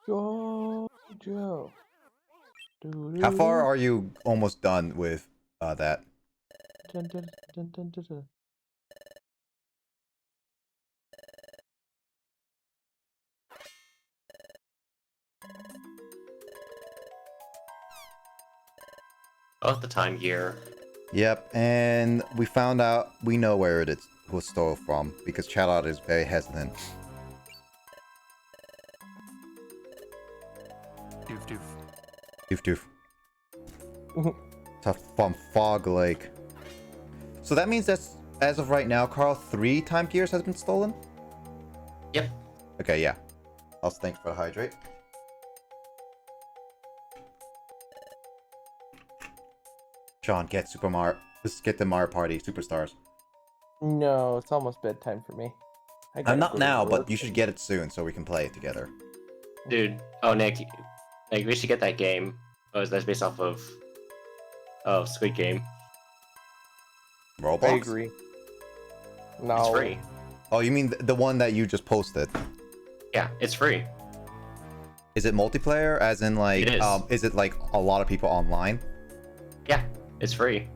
Go, Joe. How far are you almost done with that? Dun, dun, dun, dun, dun, dun. Oh, the time gear. Yep, and we found out we know where it was stole from because Charlotte is very hesitant. Doof doof. Doof doof. Tough from Fog Lake. So that means that's, as of right now, Carl, 3 time gears has been stolen? Yep. Okay, yeah. Also, thanks for the hydrate. Sean, get Super Mario. Let's get the Mario Party Superstars. No, it's almost bedtime for me. I gotta I'm go not to now, work. but you should get it soon so we can play it together. Dude. Oh, Nick. Like, we should get that game. Oh, that's based off of Squid Game. Roblox? I agree. No. It's free. Oh, you mean the one that you just posted? Yeah, it's free. Is it multiplayer? As in, like, It is. Is it like a lot of people online? Yeah, it's free.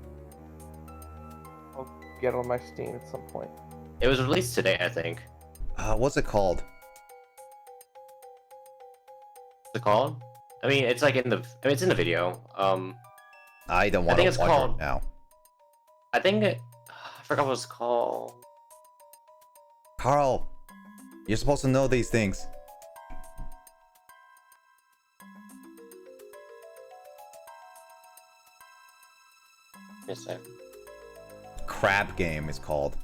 I'll get on my Steam at some point. It was released today, I think. What's it called? What's it called? I mean, it's like in the. I mean, it's in the video. I don't I want think to it's watch called- it now. I think it. I forgot what it's called. Carl, you're supposed to know these things. Yes, sir. Crab Game is called.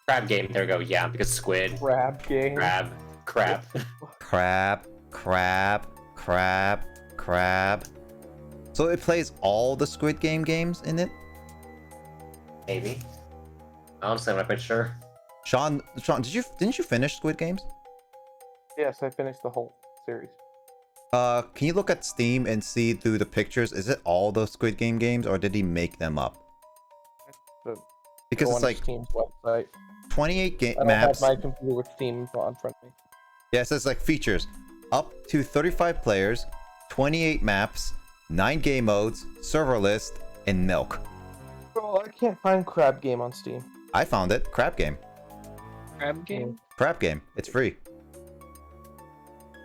Crab game. There we go. Yeah, because squid. Crab game. Crab. Crab. Crab, crab, crab, crab. So it plays all the Squid Game games in it? Maybe. Honestly, I'm not quite sure. Sean, didn't you finish Squid Games? Yes, I finished the whole series. Can you look at Steam and see through the pictures? Is it all the Squid Game games, or did he make them up? The- Because Go it's on like Steam's website. 28 I don't maps. have my computer with Steam in front of me. Yeah, it says like features. Up to 35 players, 28 maps, 9 game modes, server list, and milk. Bro, I can't find Crab Game on Steam. I found it. Crab Game. Crab game? Crab Game. It's free.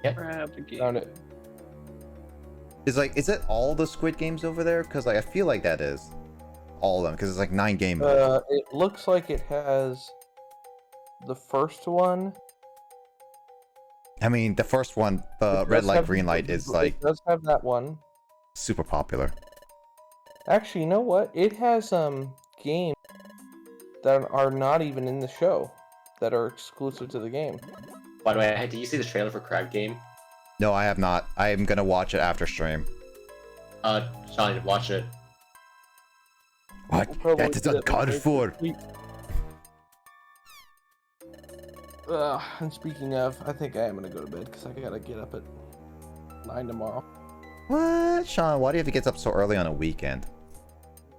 Crab game. Found it. Is it all the Squid Games over there? Because like I feel like that is all of them. Because it's like 9 game modes. It looks like it has the first one. I mean, the first one, the It red does light, have- green light, is like It does have that one. super popular. Actually, you know what? It has games that are not even in the show that are exclusive to the game. By the way, do you see the trailer for Crab Game? No, I have not. I am gonna watch it after stream. Sean, watch it. What? We'll probably That is do that uncalled later for. this week. And speaking of, I think I am gonna go to bed because I gotta get up at 9 tomorrow. What? Sean, why do you have to get up so early on a weekend?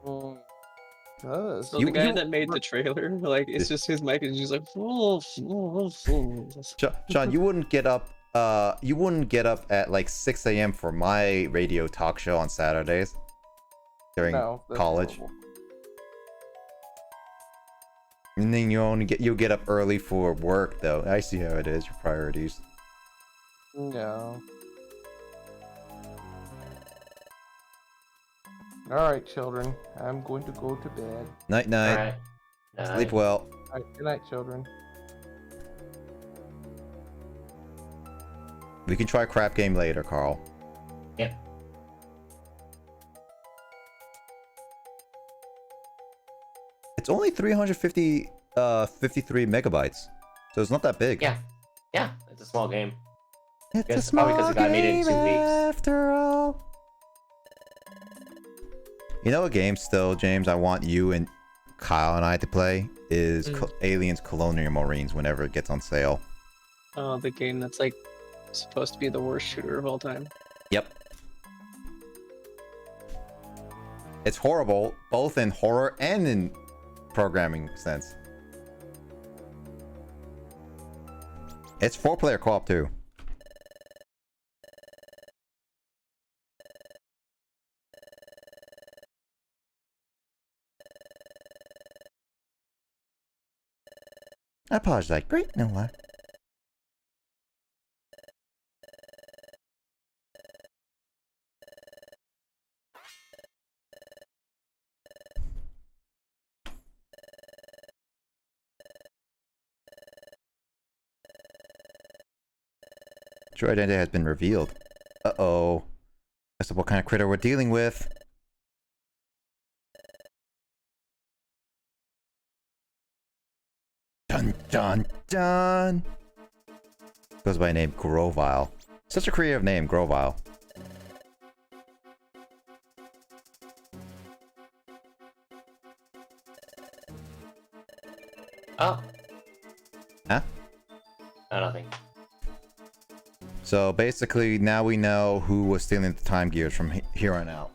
Because So the guy that made the trailer, like, it's just his mic is just like. Sean, you wouldn't get up. You wouldn't get up at like 6 a.m. for my radio talk show on Saturdays during no, that's college. horrible. And then you get up early for work though. I see how it is. Your priorities. No. Alright, children. I'm going to go to bed. Night night. Alright. Sleep well. Alright, good night, children. We can try a crap game later, Carl. Yep. It's only 353 megabytes, so it's not that big. Yeah. Yeah, it's a small game. It's Guess a small probably 'cause the guy made it in 2 game weeks. after all. You know a game still, James, I want you and Kyle and I to play is Aliens Colonial Marines whenever it gets on sale. Oh, the game that's like supposed to be the worst shooter of all time. Yep. It's horrible, both in horror and in programming sense. It's 4-player co-op too. I paused like, great, no lie. True identity has been revealed. Uh-oh. Guess what kind of critter we're dealing with. Dun dun dun! Goes by name Grovile. Such a creative name, Grovile. Oh. Huh? Oh, nothing. So basically, now we know who was stealing the time gears from here on out.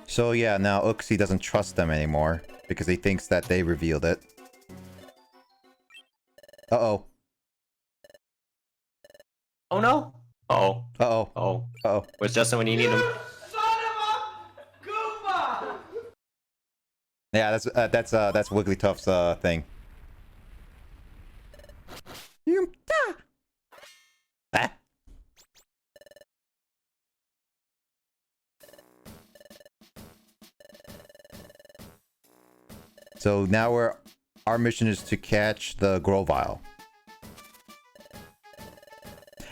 So yeah, now Uxie doesn't trust them anymore because he thinks that they revealed it. Uh-oh. Oh no! Uh-oh. Uh-oh. Uh-oh. Uh-oh. Where's Justin when you need him? Yeah, that's Wigglytuff's thing. Ah. So now our mission is to catch the Grovile.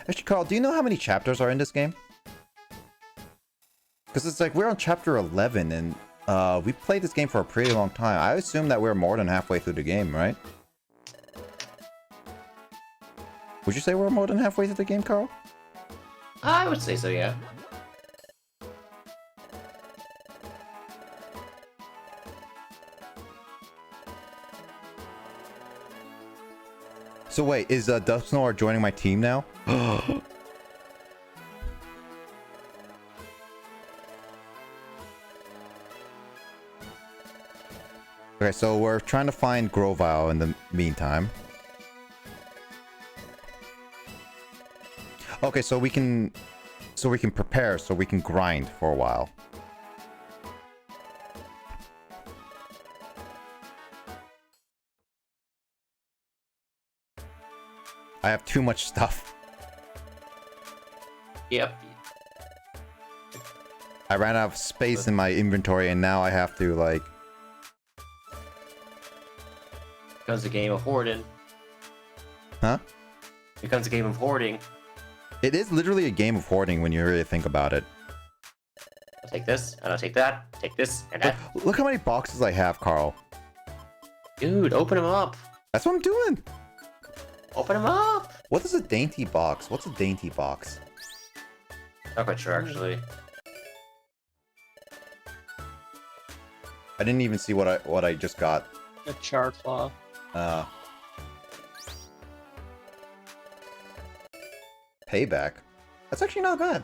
Actually, Carl, do you know how many chapters are in this game? Because it's like we're on chapter 11 and we played this game for a pretty long time. I assume that we're more than halfway through the game, right? Would you say we're more than halfway through the game, Carl? I would say so, yeah. So wait, is Dusknoir joining my team now? Okay, so we're trying to find Grovile in the meantime. Okay, so we can prepare, so we can grind for a while. I have too much stuff. Yep. I ran out of space in my inventory and now I have to like... Because the game of Horden. Huh? It becomes a game of hoarding. It is literally a game of hoarding when you really think about it. I'll take this, and I'll take that, take this, and that. Look how many boxes I have, Carl. Dude, open them up. That's what I'm doing. Open them up. What is a dainty box? What's a dainty box? Not quite sure, actually. I didn't even see what I just got. A char claw. Payback. That's actually not bad.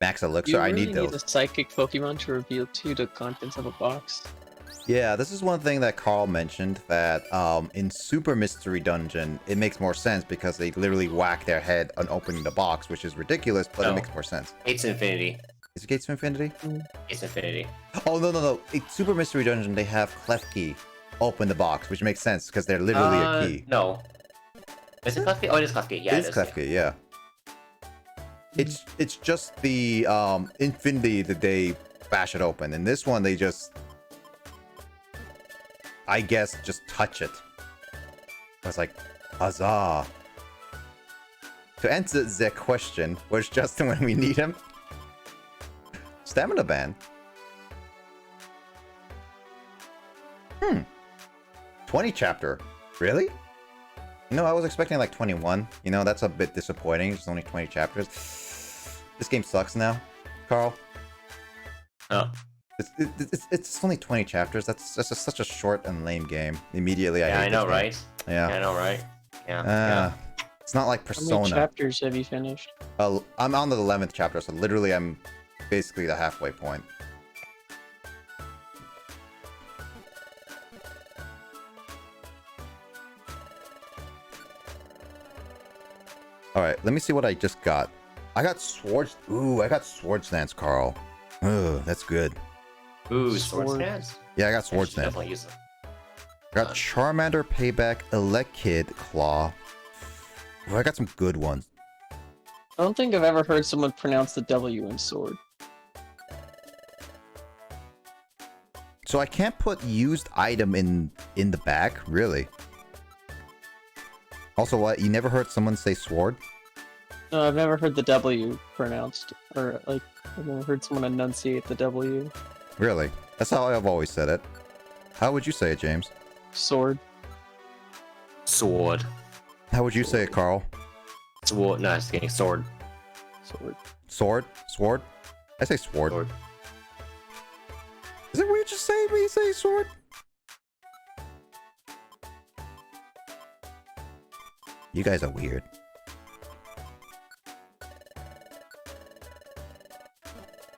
Max Elixir, You I really need those. a psychic Pokemon to reveal to you the contents of a box. Yeah, this is one thing that Carl mentioned, that in Super Mystery Dungeon, it makes more sense because they literally whack their head on opening the box, which is ridiculous, but it No. makes more sense. Gates Infinity. Is it Gates of Infinity? Gates Infinity. Oh, no. In Super Mystery Dungeon, they have Klefki open the box, which makes sense because they're literally a key. No. Is it Klefki? Oh, it is Klefki. Yeah, It is Klefki, yeah. It's just the Infinity that they bash it open. In this one, they just, I guess, just touch it. I was like, huzzah. To answer the question, where's Justin when we need him? Stamina band. 20 chapter. Really? You know, I was expecting like 21. You know, that's a bit disappointing. It's only 20 chapters. This game sucks now, Carl. Oh. It's only 20 chapters. That's just such a short and lame game. Immediately, Yeah, I hate know, this game. right? Yeah. I know, right? Yeah. It's not like How many Persona. chapters have you finished? I'm on the 11th chapter, so literally I'm basically the halfway point. Alright, let me see what I just got. I got Swords. Ooh, I got Swords Dance, Carl. Ooh, that's good. Ooh, Sword Sword. Stance? Yeah, I got I Swords should Dance. definitely use them. I got Charmander, Payback, Elekid, Claw. Ooh, I got some good ones. I don't think I've ever heard someone pronounce the W in sword. So I can't put used item in the back, really. Also, what? You never heard someone say sword? No, I've never heard the W pronounced, or like, I've never heard someone enunciate the W. Really? That's how I've always said it. How would you say it, James? Sword. Sword. How would you say it, Carl? Sword. No, just kidding. Sword. Sword. Sword? Sword? I say sword. Sword. Is it weird to say me say sword? You guys are weird.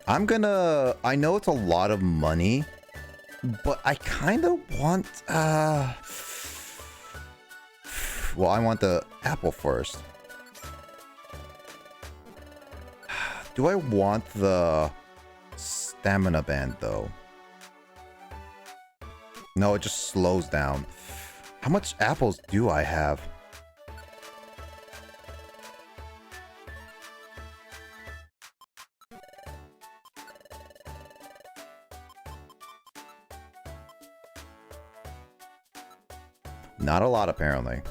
I know it's a lot of money, but I kind of want, well, I want the apple first. Do I want the stamina band though? No, it just slows down. How much apples do I have? Not a lot, apparently.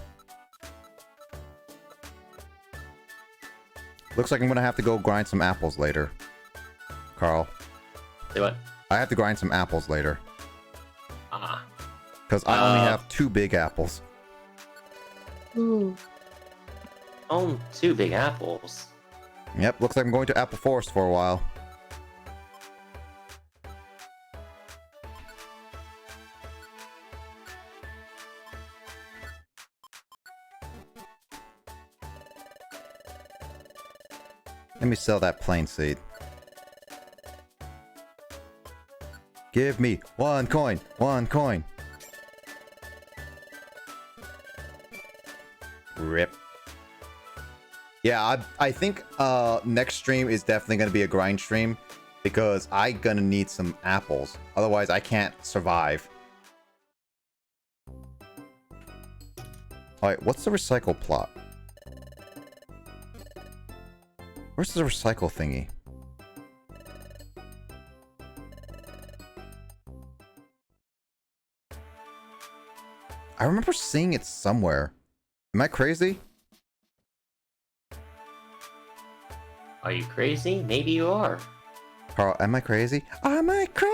Looks like I'm gonna have to go grind some apples later. Carl. Say what? I have to grind some apples later. Ah. Because I only have 2 big apples. Oh, 2 big apples. Yep, looks like I'm going to Apple Forest for a while. Let me sell that plain seed. Give me 1 coin, 1 coin. Rip. Yeah, I think next stream is definitely gonna be a grind stream because I'm gonna need some apples. Otherwise, I can't survive. All right, what's the recycle plot? Where's the recycle thingy? I remember seeing it somewhere. Am I crazy? Are you crazy? Maybe you are. Carl, am I crazy? Am I crazy?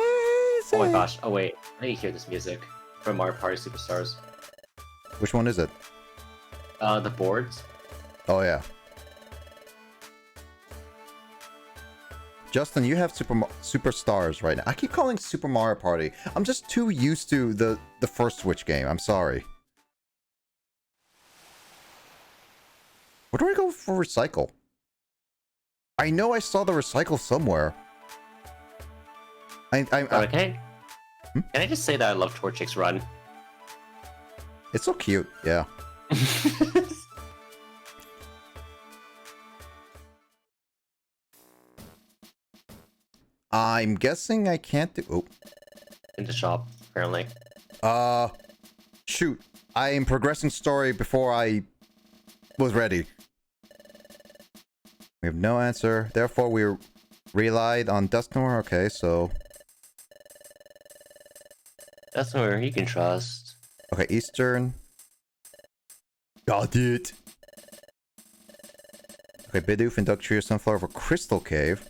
Oh my gosh. Oh wait. I need to hear this music from Mario Party Superstars. Which one is it? The boards. Oh, yeah. Justin, you have Superstars right now. I keep calling Super Mario Party. I'm just too used to the first Switch game. I'm sorry. Where do I go for recycle? I know I saw the recycle somewhere. Can I just say that I love Torchic's run? It's so cute, yeah. I'm guessing I can't do... Oh. In the shop, apparently. Shoot. I am progressing story before I was ready. We have no answer. Therefore, we relied on Dustnor. Okay, so... That's where you can trust. Okay, Eastern. Got it. Okay, Bidoof and Duck Tree or Sunflower for Crystal Cave.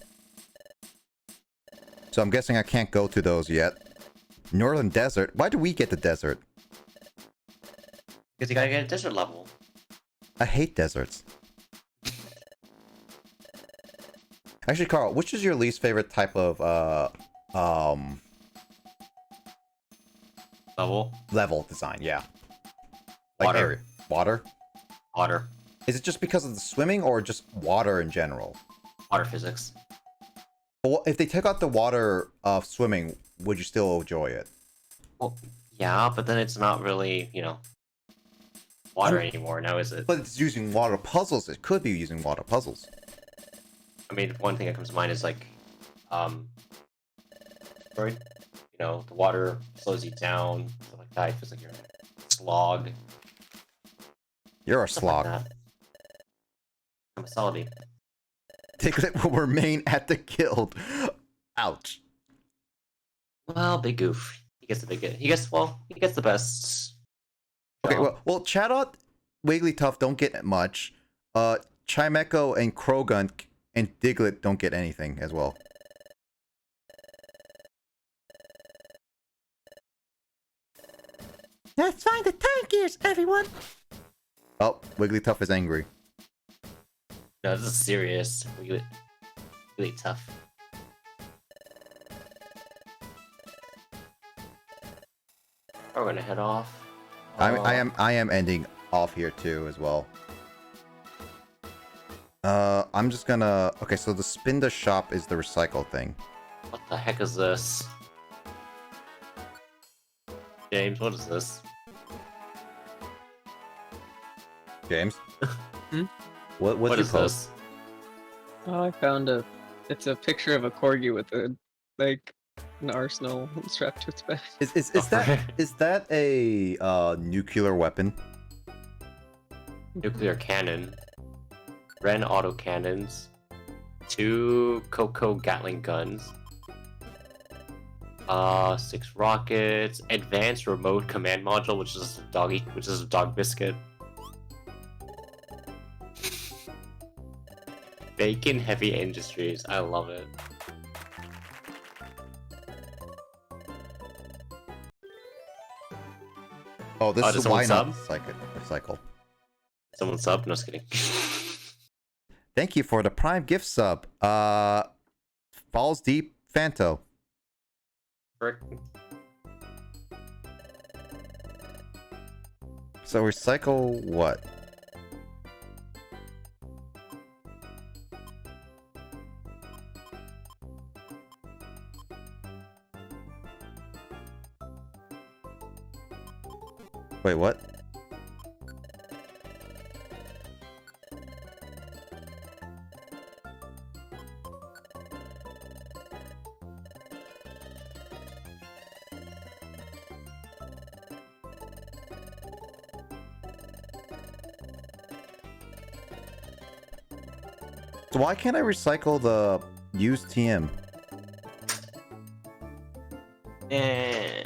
So I'm guessing I can't go to those yet. Northern Desert. Why do we get the desert? Because you gotta get a desert level. I hate deserts. Actually, Carl, which is your least favorite type of level design? Yeah. Like Water. area. Water? Water. Is it just because of the swimming or just water in general? Water physics. Well, if they took out the water of swimming, would you still enjoy it? Well, yeah, but then it's not really, you know, water anymore now, is it? But it's using water puzzles. It could be using water puzzles. I mean, one thing that comes to mind is like, you know, the water slows you down, stuff like that. It feels like you're a slog. You're a Stuff slog. like that. I'm a solid. Diglett will remain at the guild. Ouch. Well, big goof. He gets the big. He gets the best. Okay, job. well, Chatot, Wigglytuff don't get much. Chimecho and Krogan and Diglett don't get anything as well. Let's find the time gears, everyone. Oh, Wigglytuff is angry. No, this is serious. Really tough. We're gonna head off. I am ending off here too as well. I'm just gonna... Okay, so the spin the shop is the recycle thing. What the heck is this? James, what is this? James? Hmm? What is post? this? Oh, I found it's a picture of a corgi with a an arsenal strapped to its back. Is that a nuclear weapon? Nuclear cannon. Ren autocannons. 2 Coco Gatling guns. 6 rockets. Advanced remote command module, which is a dog biscuit. Bacon heavy industries. I love it. Oh, this did is someone why not sub? recycle. Someone sub? No, just kidding. Thank you for the Prime gift sub. Falls Deep Fanto. Frick. So recycle what? Wait, what? So why can't I recycle the used TM? Eh.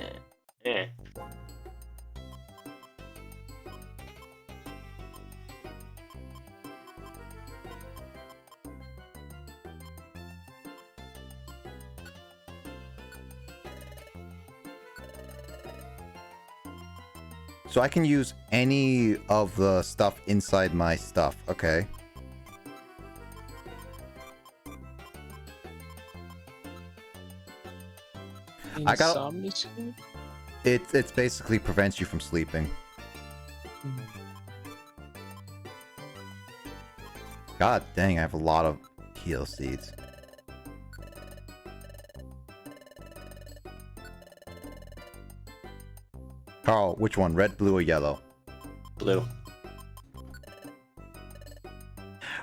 So I can use any of the stuff inside my stuff. Okay. I got- Insomnia Scoop? It's basically prevents you from sleeping. God dang, I have a lot of heal seeds. Carl, which one? Red, blue, or yellow? Blue.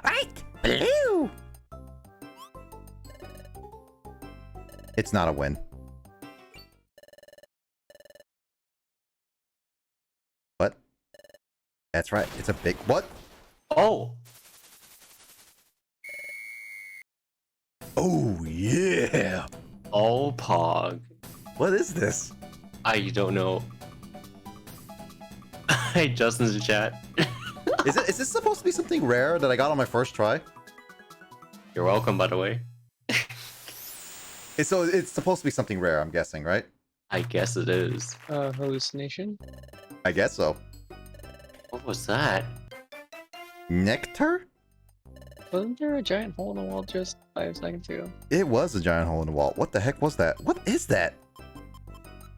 Right, blue. It's not a win. What? That's right. It's a big... What? Oh! Oh, yeah! Oh, Pog. What is this? I don't know. Hey, Justin's in chat. Is this supposed to be something rare that I got on my first try? You're welcome, by the way. It's supposed to be something rare, I'm guessing, right? I guess it is. Hallucination? I guess so. What was that? Nectar? Wasn't there a giant hole in the wall just 5 seconds ago? It was a giant hole in the wall. What the heck was that? What is that?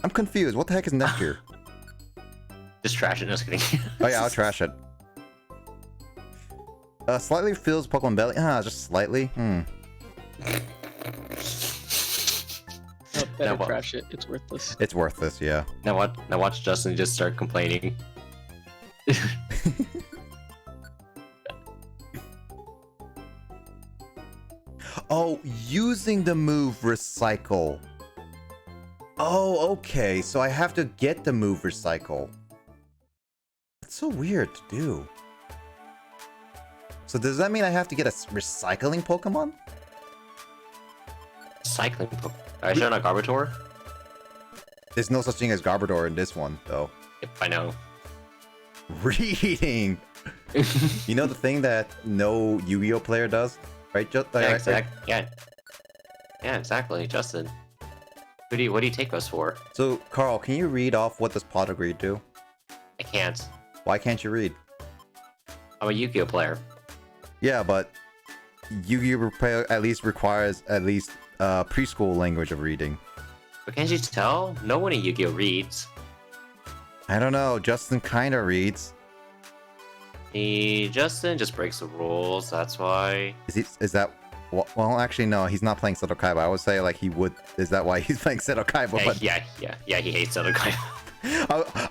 I'm confused. What the heck is nectar? Just trash it, just kidding. Oh yeah, I'll trash it. Slightly fills Pokemon belly. Just slightly. Oh, better Now, trash it. It's worthless. It's worthless, yeah. Now watch Justin just start complaining. Oh, using the move recycle. Oh, okay. So I have to get the move recycle. That's so weird to do. So does that mean I have to get a recycling Pokemon? Cycling Pokemon. Are you showing a Garbodor? There's no such thing as Garbodor in this one, though. Yep, I know. Reading! You know the thing that no Yu-Gi-Oh player does? Right, Yeah, exactly, Justin. What do you take us for? So, Carl, can you read off what does pot agree do? I can't. Why can't you read? I'm a Yu-Gi-Oh player. Yeah, but Yu-Gi-Oh player at least requires at least preschool language of reading. But can't you tell? No one in Yu-Gi-Oh reads. I don't know. Justin kinda reads. Justin just breaks the rules. That's why. Is that? Well, actually, no. He's not playing Seto Kaiba. I would say like he would. Is that why he's playing Seto Kaiba? But Yeah. He hates Seto Kaiba.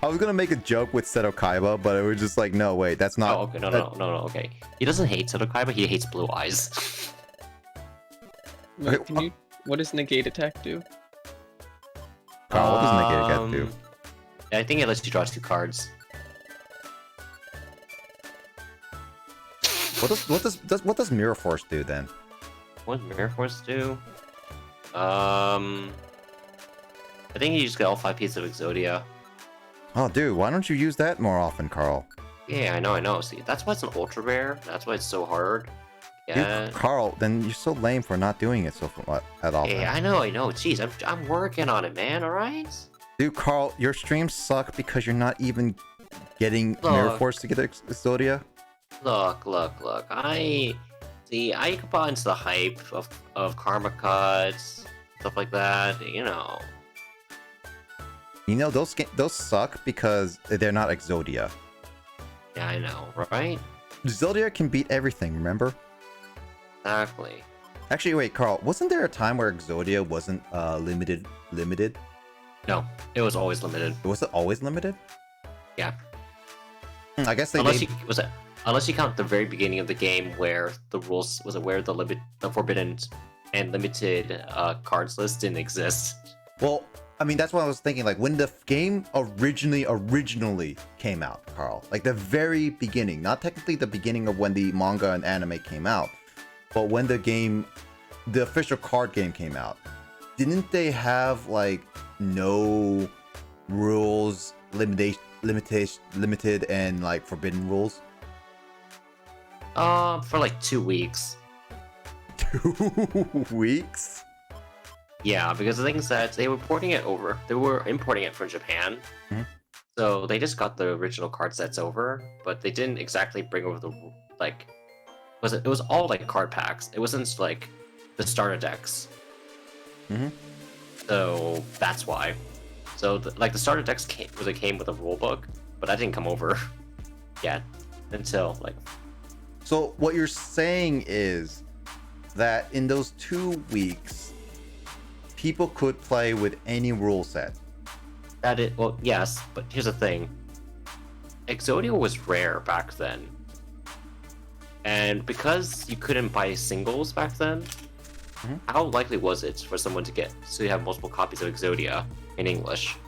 I was gonna make a joke with Seto Kaiba, but it was just like, no, wait, that's not. Oh, okay, no, okay. He doesn't hate Seto Kaiba. He hates Blue Eyes. Wait, Okay, what does negate attack do? Carl, what does negate attack do? I think it lets you draw 2 cards. What does Mirror Force do then? What does Mirror Force do? I think you just get all 5 pieces of Exodia. Oh, dude, why don't you use that more often, Carl? Yeah, I know. See, that's why it's an ultra rare. That's why it's so hard. Yeah. Dude, Carl, then you're so lame for not doing it at all. Yeah, I know. Jeez, I'm working on it, man. All right. Dude, Carl, your streams suck because you're not even getting Mirror Force to get Exodia. Look. I bought into the hype of Karma Cuts, stuff like that. You know. You know, those suck because they're not Exodia. Yeah, I know, right? Exodia can beat everything, remember? Exactly. Actually, wait, Carl, wasn't there a time where Exodia wasn't limited? No, it was always limited. Was it always limited? Yeah. I guess Unless you count the very beginning of the game where the rules where the forbidden and limited cards list didn't exist. Well, I mean, that's what I was thinking. Like when the game originally came out, Carl, like the very beginning, not technically the beginning of when the manga and anime came out, but when the official card game came out, didn't they have like no rules, limited and like forbidden rules? For like 2 weeks. 2 weeks? Yeah, because the thing is that they were porting it over. They were importing it from Japan. Mhm. So they just got the original card sets over, but they didn't exactly bring over the like. It was all like card packs. It wasn't like the starter decks. Mhm. So that's why. So like the starter decks came with a rule book, but that didn't come over yet until like. So what you're saying is that in those 2 weeks, people could play with any rule set. Well, yes, but here's the thing. Exodia was rare back then. And because you couldn't buy singles back then, how likely was it for someone to have multiple copies of Exodia in English?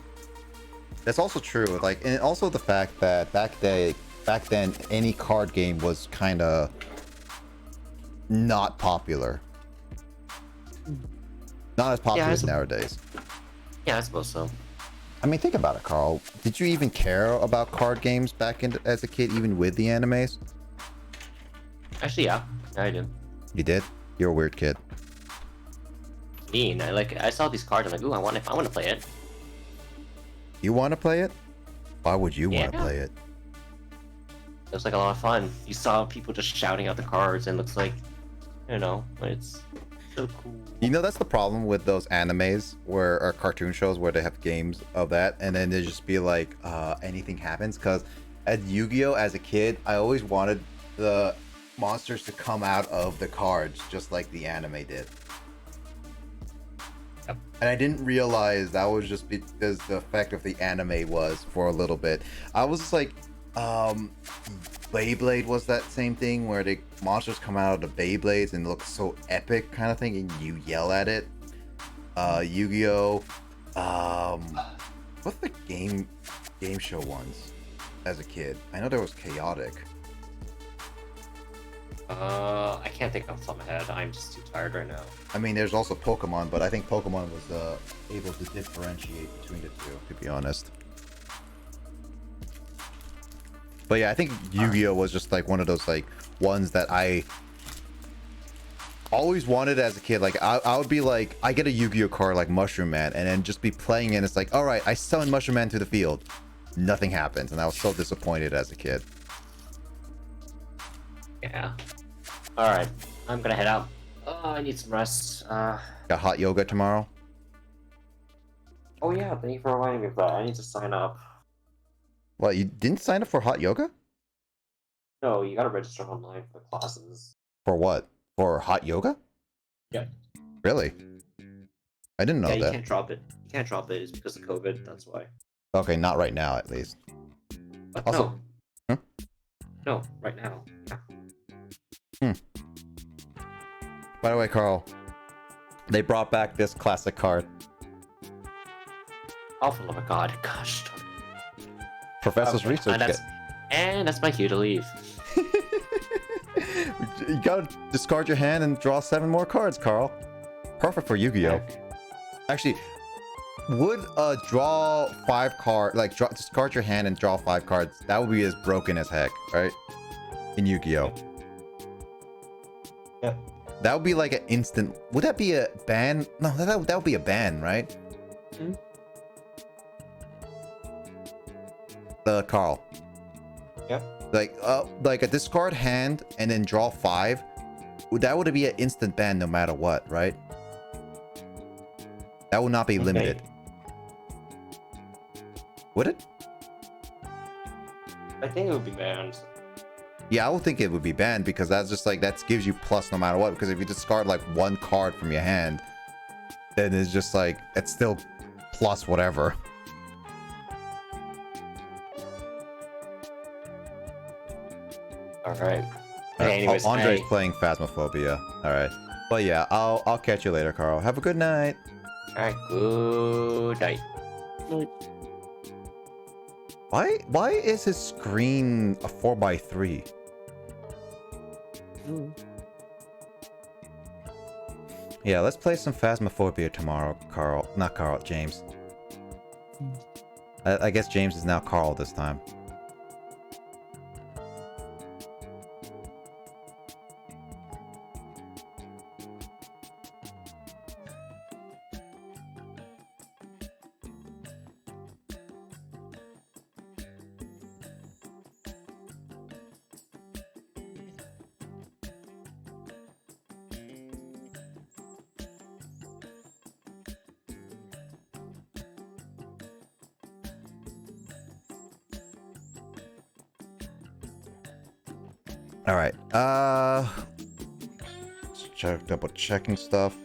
That's also true. Like, and also the fact that back then any card game was kind of not popular. Not as popular as nowadays. Yeah, I suppose so. I mean, think about it, Carl. Did you even care about card games as a kid, even with the animes? Actually, yeah, I did. You did? You're a weird kid. I saw these cards. I'm like, ooh, I want to play it. You want to play it? Why would you want to Yeah. play it? It was like a lot of fun. You saw people just shouting out the cards, and it looks like, it's so cool. You know, that's the problem with those animes or cartoon shows where they have games of that, and then they just be like, anything happens. Because at Yu-Gi-Oh! As a kid, I always wanted the monsters to come out of the cards, just like the anime did. Yep. And I didn't realize that was just because the effect of the anime was for a little bit. I was just like, Beyblade was that same thing where the monsters come out of the Beyblades and look so epic kind of thing, and you yell at it. Yu-Gi-Oh! What's the game show ones as a kid? I know there was Chaotic. I can't think off the top of my head. I'm just too tired right now. I mean, there's also Pokemon, but I think Pokemon was able to differentiate between the two, to be honest. But yeah, I think Yu-Gi-Oh! Was just like one of those like ones that I always wanted as a kid. Like I would be like, I get a Yu-Gi-Oh! Card like Mushroom Man, and then just be playing it, and it's like, all right, I summon Mushroom Man to the field. Nothing happens, and I was so disappointed as a kid. Yeah. Alright, I'm gonna head out. Oh, I need some rest. Got hot yoga tomorrow? Oh yeah, thank you for reminding me of that. I need to sign up. What, you didn't sign up for hot yoga? No, you gotta register online for the classes. For what? For hot yoga? Yeah. Really? I didn't know Yeah, you that. can't drop it. You can't drop it. It's because of COVID, that's why. Okay, not right now, at least. But Also- no. Huh? No, right now. Yeah. By the way, Carl, they brought back this classic card. Oh, for the love of God. Gosh. Professor's Research Kit. And that's my cue to leave. You gotta discard your hand and draw 7 more cards, Carl. Perfect for Yu-Gi-Oh! Actually, would draw 5 cards, like discard your hand and draw 5 cards, that would be as broken as heck, right? In Yu-Gi-Oh! Yeah. That would be like an instant. Would that be a ban? No, that would be a ban, right? Carl. Yeah. Like a discard hand and then draw 5. That would be an instant ban no matter what, right? That would not be limited. Would it? I think it would be banned. Yeah, I would think it would be banned because that's just like, that gives you plus no matter what. Because if you discard like 1 card from your hand, then it's just like, it's still plus whatever. Alright. Anyways, Andre's playing Phasmophobia. Alright. But yeah, I'll catch you later, Carl. Have a good night. Alright, good night. Why is his screen a 4x3? Yeah, let's play some Phasmophobia tomorrow, Carl. Not Carl, James. I guess James is now Carl this time. All right. Double checking stuff.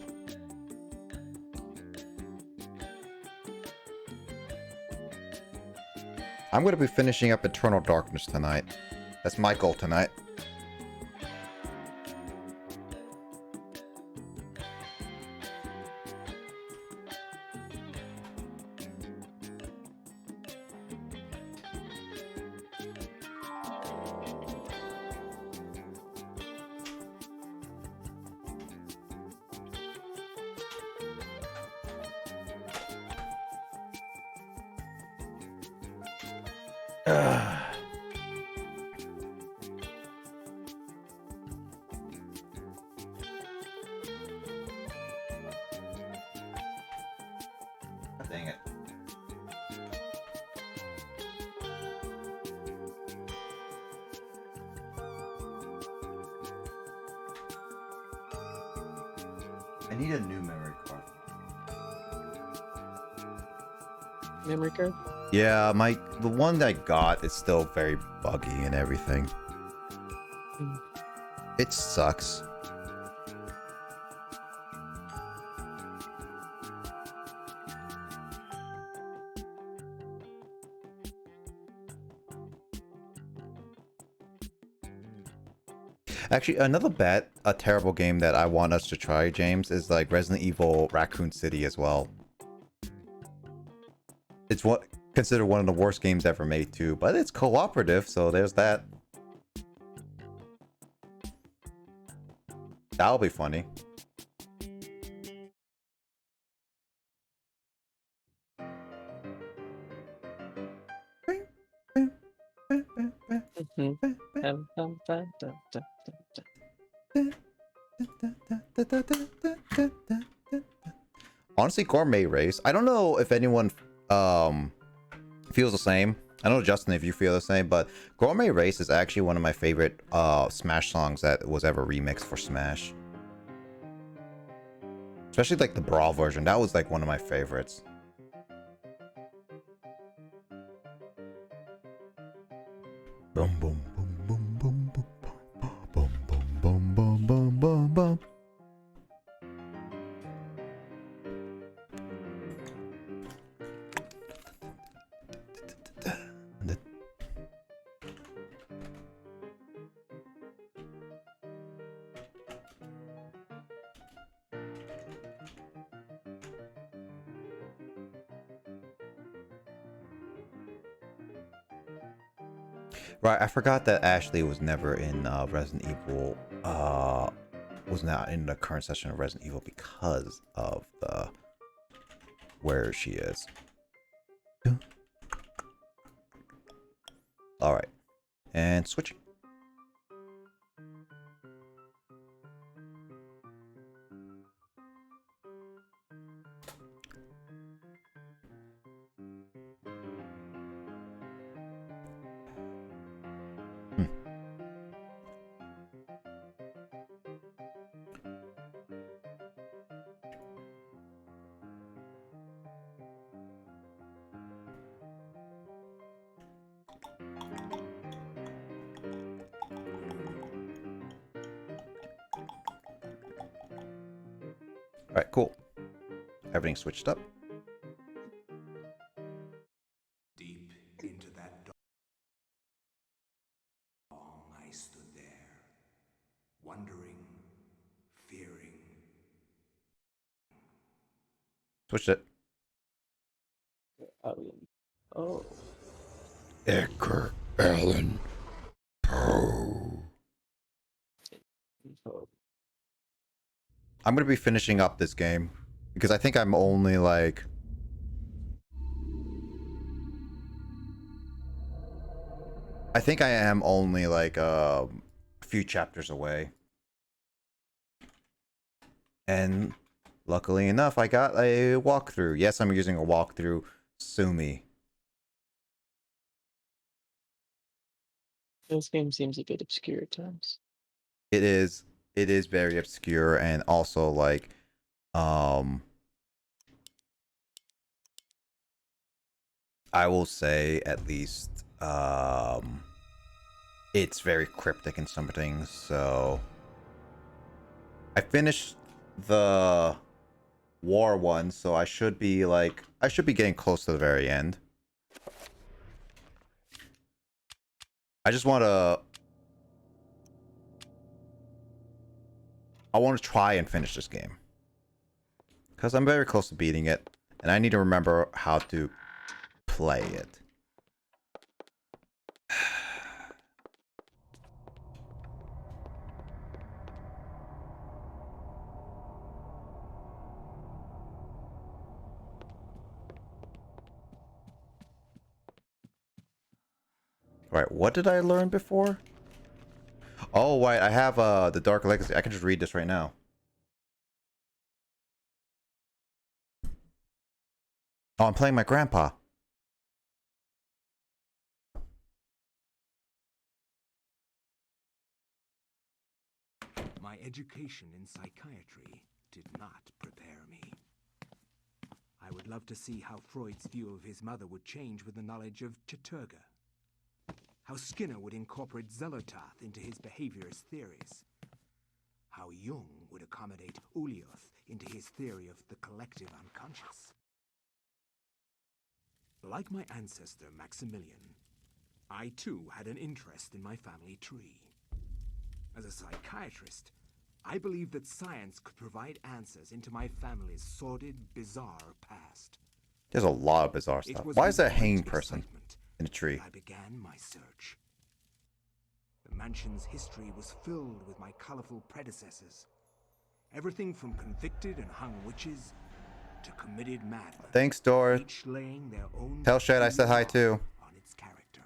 I'm going to be finishing up Eternal Darkness tonight. That's my goal tonight. Dang it. I need a new memory card. Memory card? Yeah, the one that I got is still very buggy and everything. It sucks. Actually, a terrible game that I want us to try, James, is like Resident Evil Raccoon City as well. It's considered one of the worst games ever made too, but it's cooperative, so there's that. That'll be funny. Honestly, Gourmet Race. I don't know if anyone feels the same. I don't know, Justin, if you feel the same, but Gourmet Race is actually one of my favorite Smash songs that was ever remixed for Smash. Especially like the Brawl version. That was like one of my favorites. Boom boom boom boom boom boom boom boom boom boom boom boom. Right, I forgot that Ashley was never in Resident Evil, was not in the current session of Resident Evil because of the where she is. Alright, and switching. Alright, cool. Everything switched up. Deep into that dawn, I stood there, wondering, fearing. Switched it. Oh. Edgar Allan Poe. I'm gonna be finishing up this game because I think I'm only like I think I am only like a few chapters away. And luckily enough, I got a walkthrough. Yes, I'm using a walkthrough. Sue me. This game seems a bit obscure at times. It is very obscure and also like I will say at least it's very cryptic in some things. So I finished the war one, so I should be getting close to the very end. I just want to try and finish this game because I'm very close to beating it, and I need to remember how to play it. Right, what did I learn before? Oh, right, I have the Dark Legacy. I can just read this right now. Oh, I'm playing my grandpa. My education in psychiatry did not prepare me. I would love to see how Freud's view of his mother would change with the knowledge of Chaturga. How Skinner would incorporate Zelotharth into his behaviorist theories. How Jung would accommodate Ulioth into his theory of the collective unconscious. Like my ancestor Maximilian, I too had an interest in my family tree. As a psychiatrist, I believed that science could provide answers into my family's sordid, bizarre past. There's a lot of bizarre stuff. Why is that hanging person in a tree? I began my search. The mansion's history was filled with my colorful predecessors. Everything from convicted and hung witches to committed madmen. Thanks, Dor. Each laying their own Tell Shed I said hi too. on its character.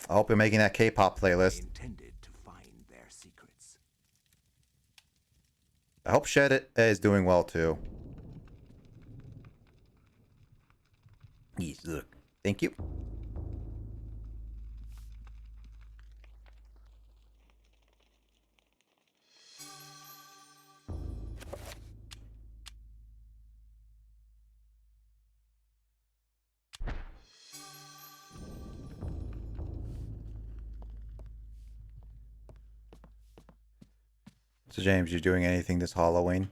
I hope you're making that K-pop I playlist. intended to find their secrets. I hope Shed is doing well too. Yes, look. Thank you. So James, you doing anything this Halloween?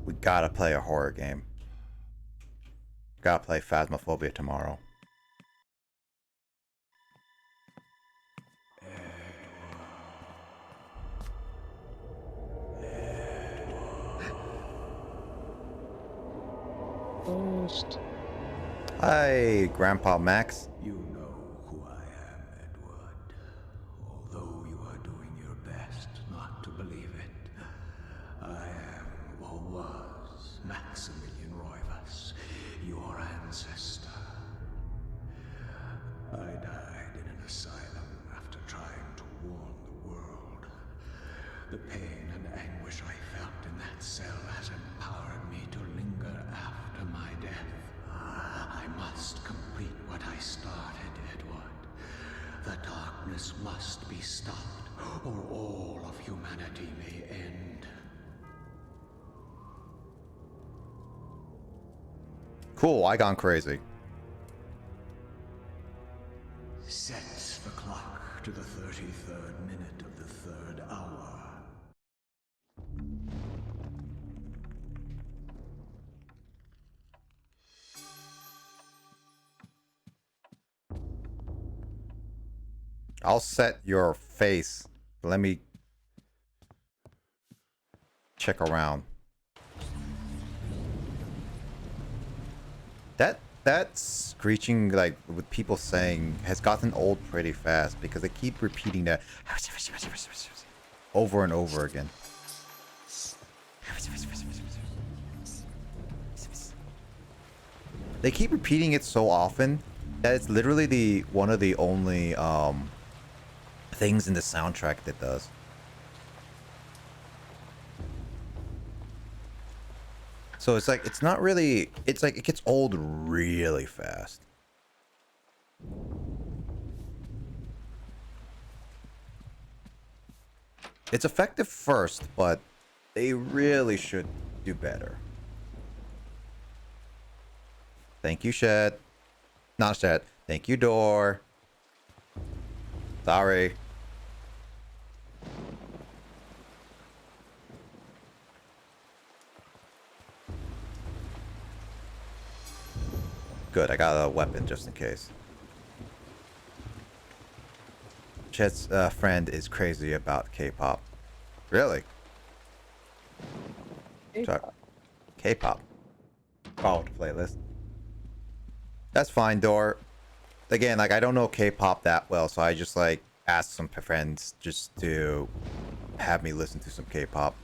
We gotta play a horror game. Gotta play Phasmophobia tomorrow. Ghost. Hi, Grandpa Max. You know who I am, Edward. Although you are doing your best not to believe it, I am, or was, Maximilian Roivas, your ancestor. I died in an asylum after trying to warn the world. The pain and anguish I felt in that cell has empowered me to linger after my death. I must complete what I started, Edward. The darkness must be stopped, or all of humanity may end. Cool, I gone crazy. Sets the clock to the 33rd minute of the 3rd hour. I'll set your face. Let me check around. that screeching, like with people saying, has gotten old pretty fast because they keep repeating that over and over again. They keep repeating it so often that it's literally the one of the only things in the soundtrack that does. So it's like, it's not really, it's like it gets old really fast. It's effective first, but they really should do better. Thank you, Shed. Not Shed. Thank you, Door. Sorry. Good, I got a weapon just in case. Chet's friend is crazy about K-pop. Really? K-pop. Follow the playlist. That's fine, Door. Again, like, I don't know K-pop that well, so I just, like, asked some friends just to have me listen to some K-pop.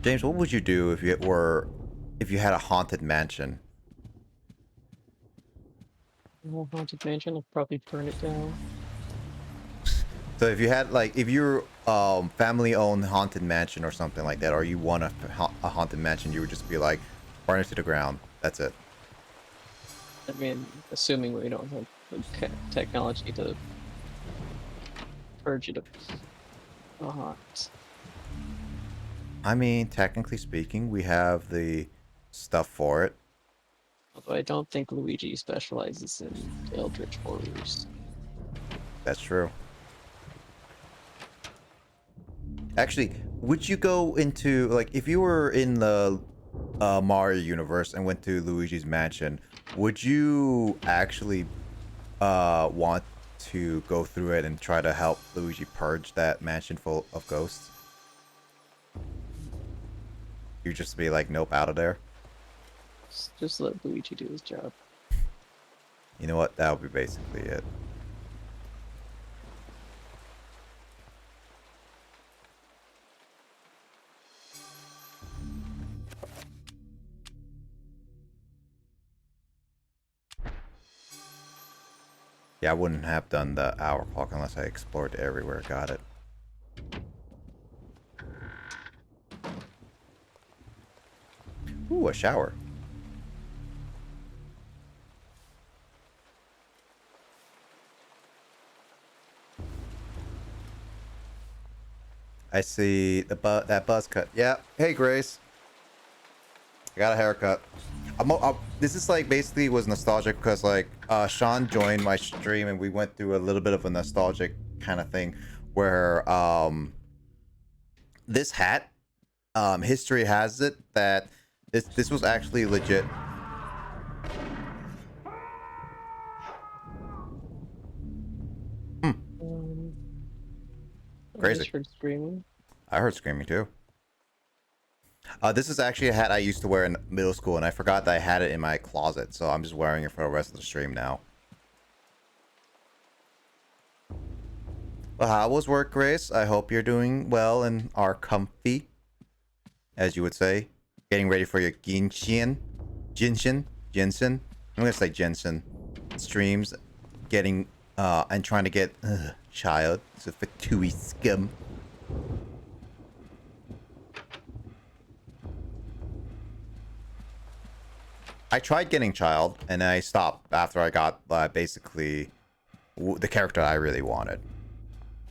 James, what would you do if you had a haunted mansion? Haunted mansion, I'll probably burn it down. So if you had, like, if you're family-owned haunted mansion or something like that, or you want a haunted mansion, you would just be like, burn it to the ground. That's it. I mean, assuming we don't have the technology to purge it of haunt. I mean, technically speaking, we have the stuff for it. Although I don't think Luigi specializes in eldritch horrors. That's true. Actually, would you go into, like, if you were in the Mario universe and went to Luigi's mansion, would you actually want to go through it and try to help Luigi purge that mansion full of ghosts? You just be like, nope, out of there. Just let Luigi do his job. You know what? That would be basically it. Yeah, I wouldn't have done the hour clock unless I explored everywhere. Got it. Ooh, a shower. I see the that buzz cut. Yeah. Hey, Grace. I got a haircut. This is like basically was nostalgic because like Sean joined my stream and we went through a little bit of a nostalgic kind of thing where this hat, history has it that this was actually legit. I Crazy. just heard screaming. I heard screaming too. This is actually a hat I used to wear in middle school, and I forgot that I had it in my closet, so I'm just wearing it for the rest of the stream now. Well, how was work, Grace? I hope you're doing well and are comfy, as you would say. Getting ready for your Genshin. I'm gonna say Jensen. Streams, getting, and trying to get, child. It's a fatui scum. I tried getting child, and I stopped after I got basically the character I really wanted.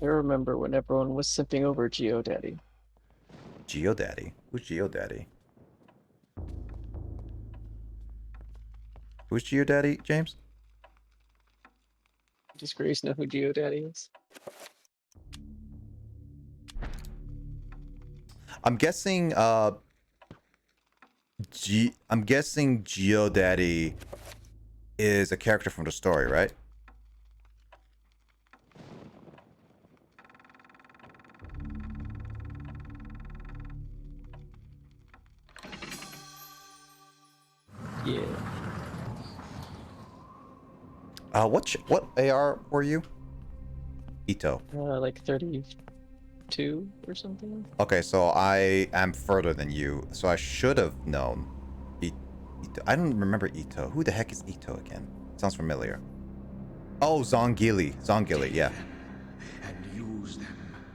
I remember when everyone was simping over GeoDaddy. GeoDaddy? Who's GeoDaddy? Who's GeoDaddy, James? Does Grace know who GeoDaddy is? I'm guessing I'm guessing GeoDaddy is a character from the story, right? Yeah. What AR were you? Ito. Like 32 or something. Okay, so I am further than you, so I should have known. Ito. I don't remember Ito. Who the heck is Ito again? Sounds familiar. Oh, Zongili. Zongili, yeah.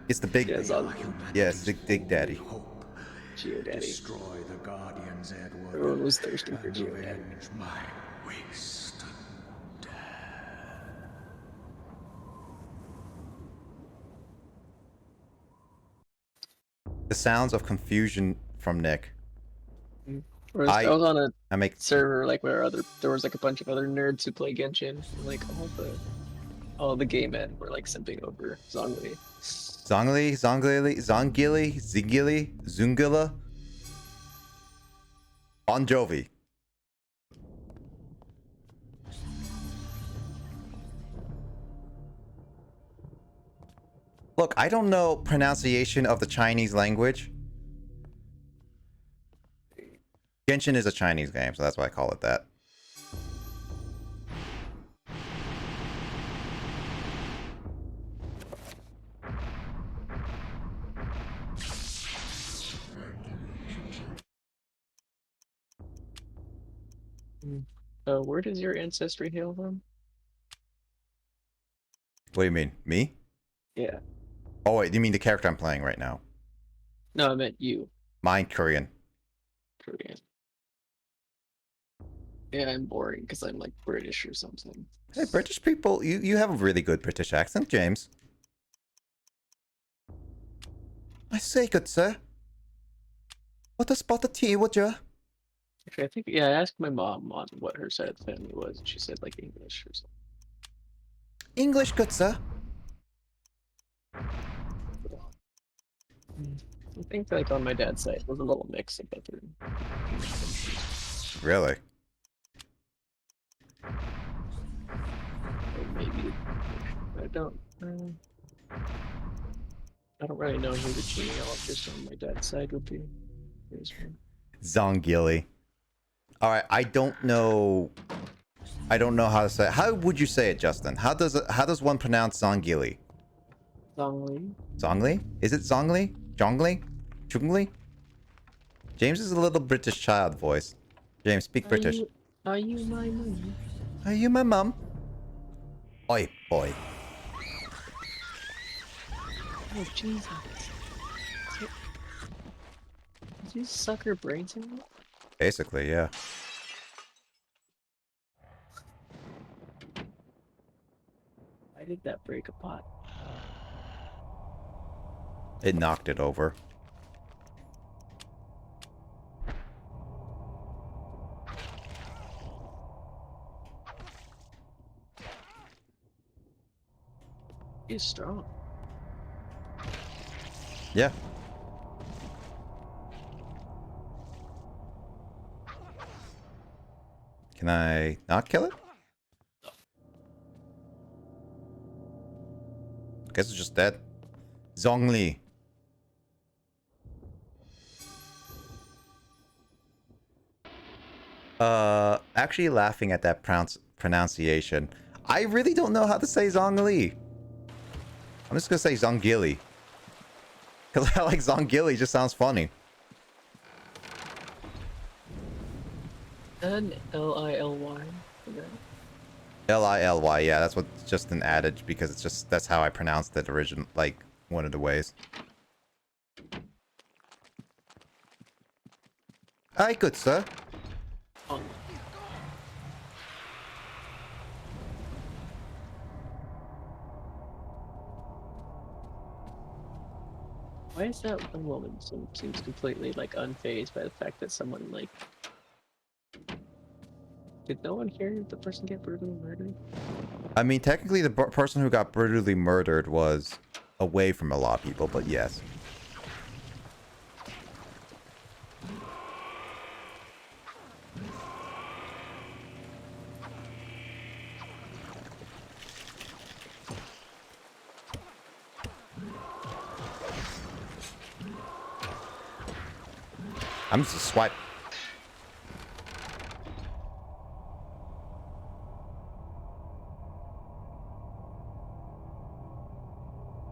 It's the big. Yeah, it's the big daddy. Geo Daddy. Destroy the Guardians, Edward. Everyone was thirsty for and Geo Daddy. avenge my waste. The sounds of confusion from Nick. I was on a I make server like where there was like a bunch of other nerds who play Genshin. And, like all the gay men were like simping over Zhongli. Zongili, Zingili, Zungila, Bon Jovi. Look, I don't know pronunciation of the Chinese language. Genshin is a Chinese game, so that's why I call it that. Where does your ancestry hail from? What do you mean? Me? Yeah. Oh, wait, you mean the character I'm playing right now? No, I meant you. Mine, Korean. Korean. Yeah, I'm boring because I'm like British or something. Hey, British people, you have a really good British accent, James. I say, good sir. What a spot of tea, would you? Actually, I think I asked my mom on what her side of the family was, and she said like English or something. English, good sir. I think like on my dad's side, there's a little mix of both. Really? Or maybe I don't really know who the genealogist on my dad's side would be. Zongili. All right, I don't know how to say it. How would you say it, Justin? How does one pronounce Zongili? Zongli. Zongli? Is it Zongli? Jongli? Chungli? James is a little British child voice. James, speak British. Are you my mum? Are you my mum? Oi, boy. Oh Jesus! Did you suck her brains in? Basically, yeah. Why did that break a pot? It knocked it over. He's strong. Yeah. Can I not kill it? Guess it's just dead. Zhongli. Actually laughing at that pronunciation. I really don't know how to say Zhongli. I'm just gonna say Zongili. Because I like Zongili, just sounds funny. Lily. Lily, yeah, that's what just an adage because it's just that's how I pronounced it originally, like one of the ways. Aye, good sir. Why is that one woman seems completely like unfazed by the fact that someone like did no one hear the person get brutally murdered? I mean, technically the person who got brutally murdered was away from a lot of people, but yes. I'm just a swipe.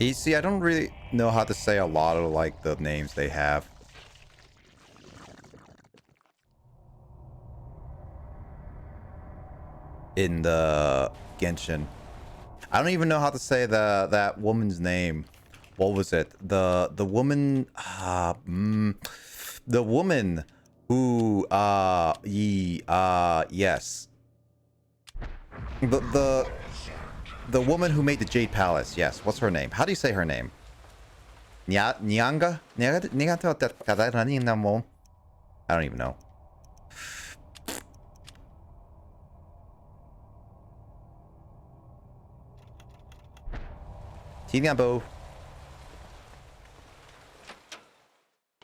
You see, I don't really know how to say a lot of like the names they have. In the Genshin. I don't even know how to say that woman's name. What was it? The woman the woman who yes. The woman who made the Jade Palace. Yes. What's her name? How do you say her name? Nyanga? I don't even know. Tinabo.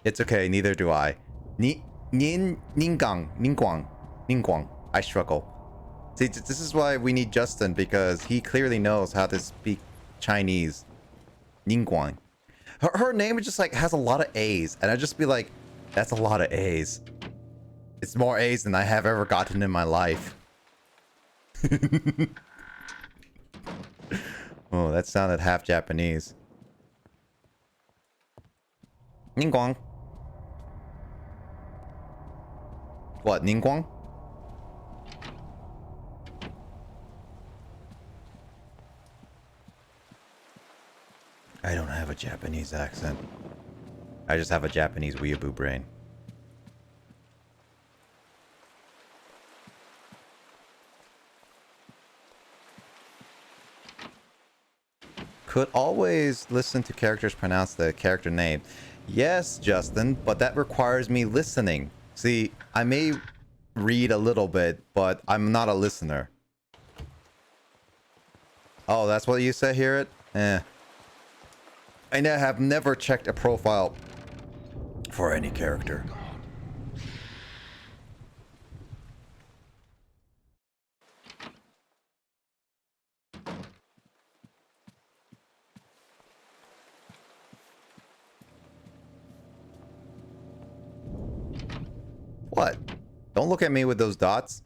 It's okay, neither do I. Ningguang. I struggle. See, this is why we need Justin, because he clearly knows how to speak Chinese. Ningguang. Her name is just like has a lot of A's, and I just be like, that's a lot of A's. It's more A's than I have ever gotten in my life. Oh, that sounded half Japanese. Ningguang. What, Ningguang? I don't have a Japanese accent. I just have a Japanese weeaboo brain. Could always listen to characters pronounce the character name. Yes, Justin, but that requires me listening. See, I may read a little bit, but I'm not a listener. Oh, that's what you say, hear it? Eh. I have never checked a profile for any character. What? Don't look at me with those dots.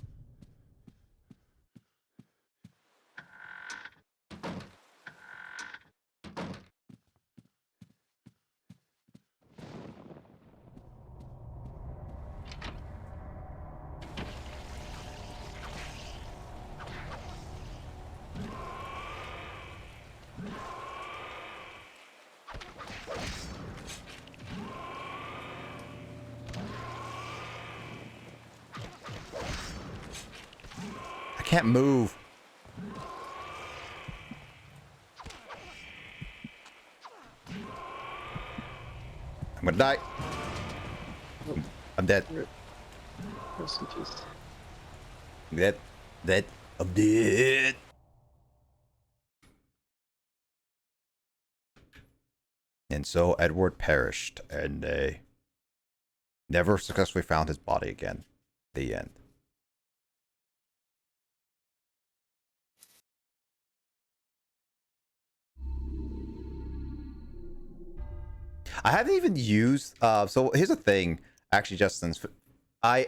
I can't move. I'm gonna die. I'm dead. Rest in peace. Dead. I'm dead. And so Edward perished, and they never successfully found his body again. The end. I haven't even used so here's the thing, actually, Justin. I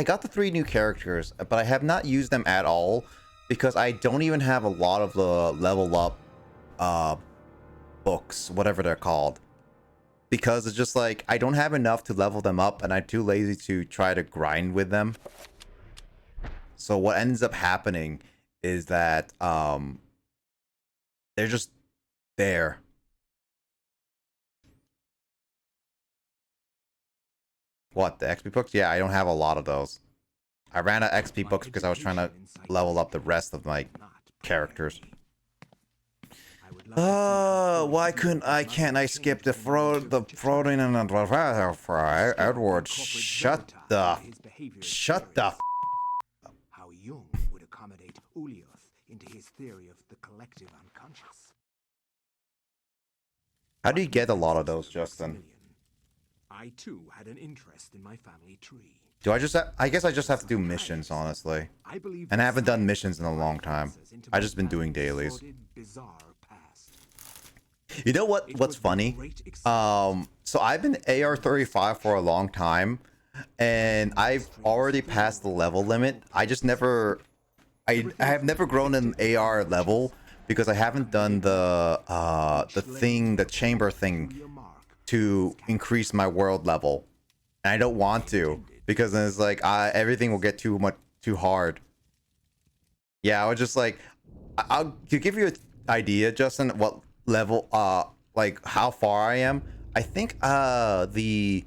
got the 3 new characters, but I have not used them at all because I don't even have a lot of the level up books, whatever they're called. Because it's just like I don't have enough to level them up, and I'm too lazy to try to grind with them. So what ends up happening is that they're just there. What, the XP books? Yeah, I don't have a lot of those. I ran out of XP books because I was trying to level up the rest of my characters. Why can't I skip the floating and the fry? Edward, shut the How Jung would accommodate Ulioth into his theory of the collective unconscious. How do you get a lot of those, Justin? I too had an interest in my family tree. Do I just I guess I just have to do missions, honestly. And I haven't done missions in a long time. I just been doing dailies. You know what's funny? So I've been AR35 for a long time, and I've already passed the level limit. I just never I have never grown an AR level because I haven't done the chamber thing to increase my world level, and I don't want to because then it's like everything will get too hard. Yeah, I was just like, I'll to give you an idea, Justin, what level like how far I am. I think the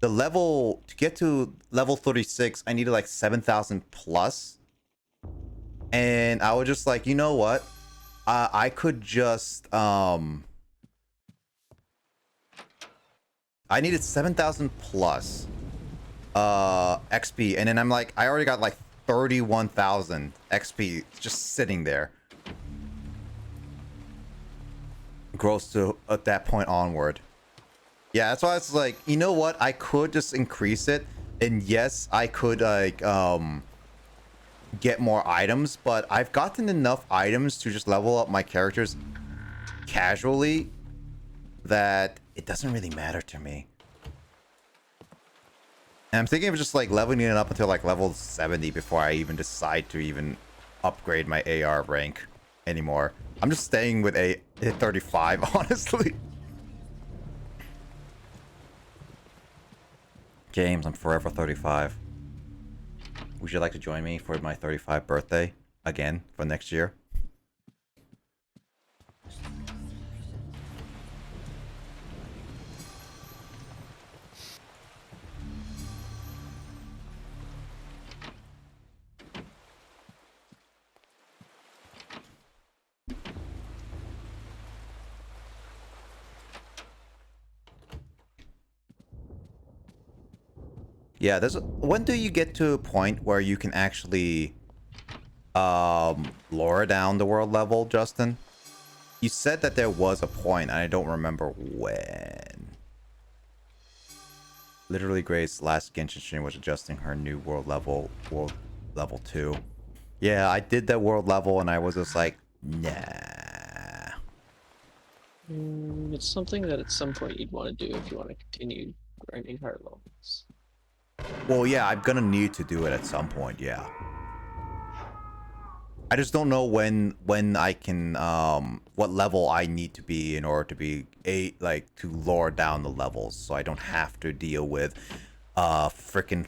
level to get to level 36, I needed like 7,000 plus, and I was just like, you know what, I could just I needed 7,000 plus XP, and then I'm like, I already got like 31,000 XP just sitting there. Gross to at that point onward. Yeah, that's why it's like, you know what, I could just increase it, and yes, I could like get more items, but I've gotten enough items to just level up my characters casually that it doesn't really matter to me. And I'm thinking of just like leveling it up until like level 70 before I even decide to even upgrade my AR rank anymore. I'm just staying with a 35, honestly. James, I'm forever 35. Would you like to join me for my 35 birthday again for next year? Yeah, when do you get to a point where you can actually lower down the world level, Justin? You said that there was a point, and I don't remember when. Literally Grace's last Genshin stream was adjusting her new world level 2. Yeah, I did that world level and I was just like, nah. It's something that at some point you'd want to do if you want to continue grinding higher levels. Well, yeah, I'm gonna need to do it at some point, yeah. I just don't know when I can what level I need to be in order to be to lower down the levels so I don't have to deal with freaking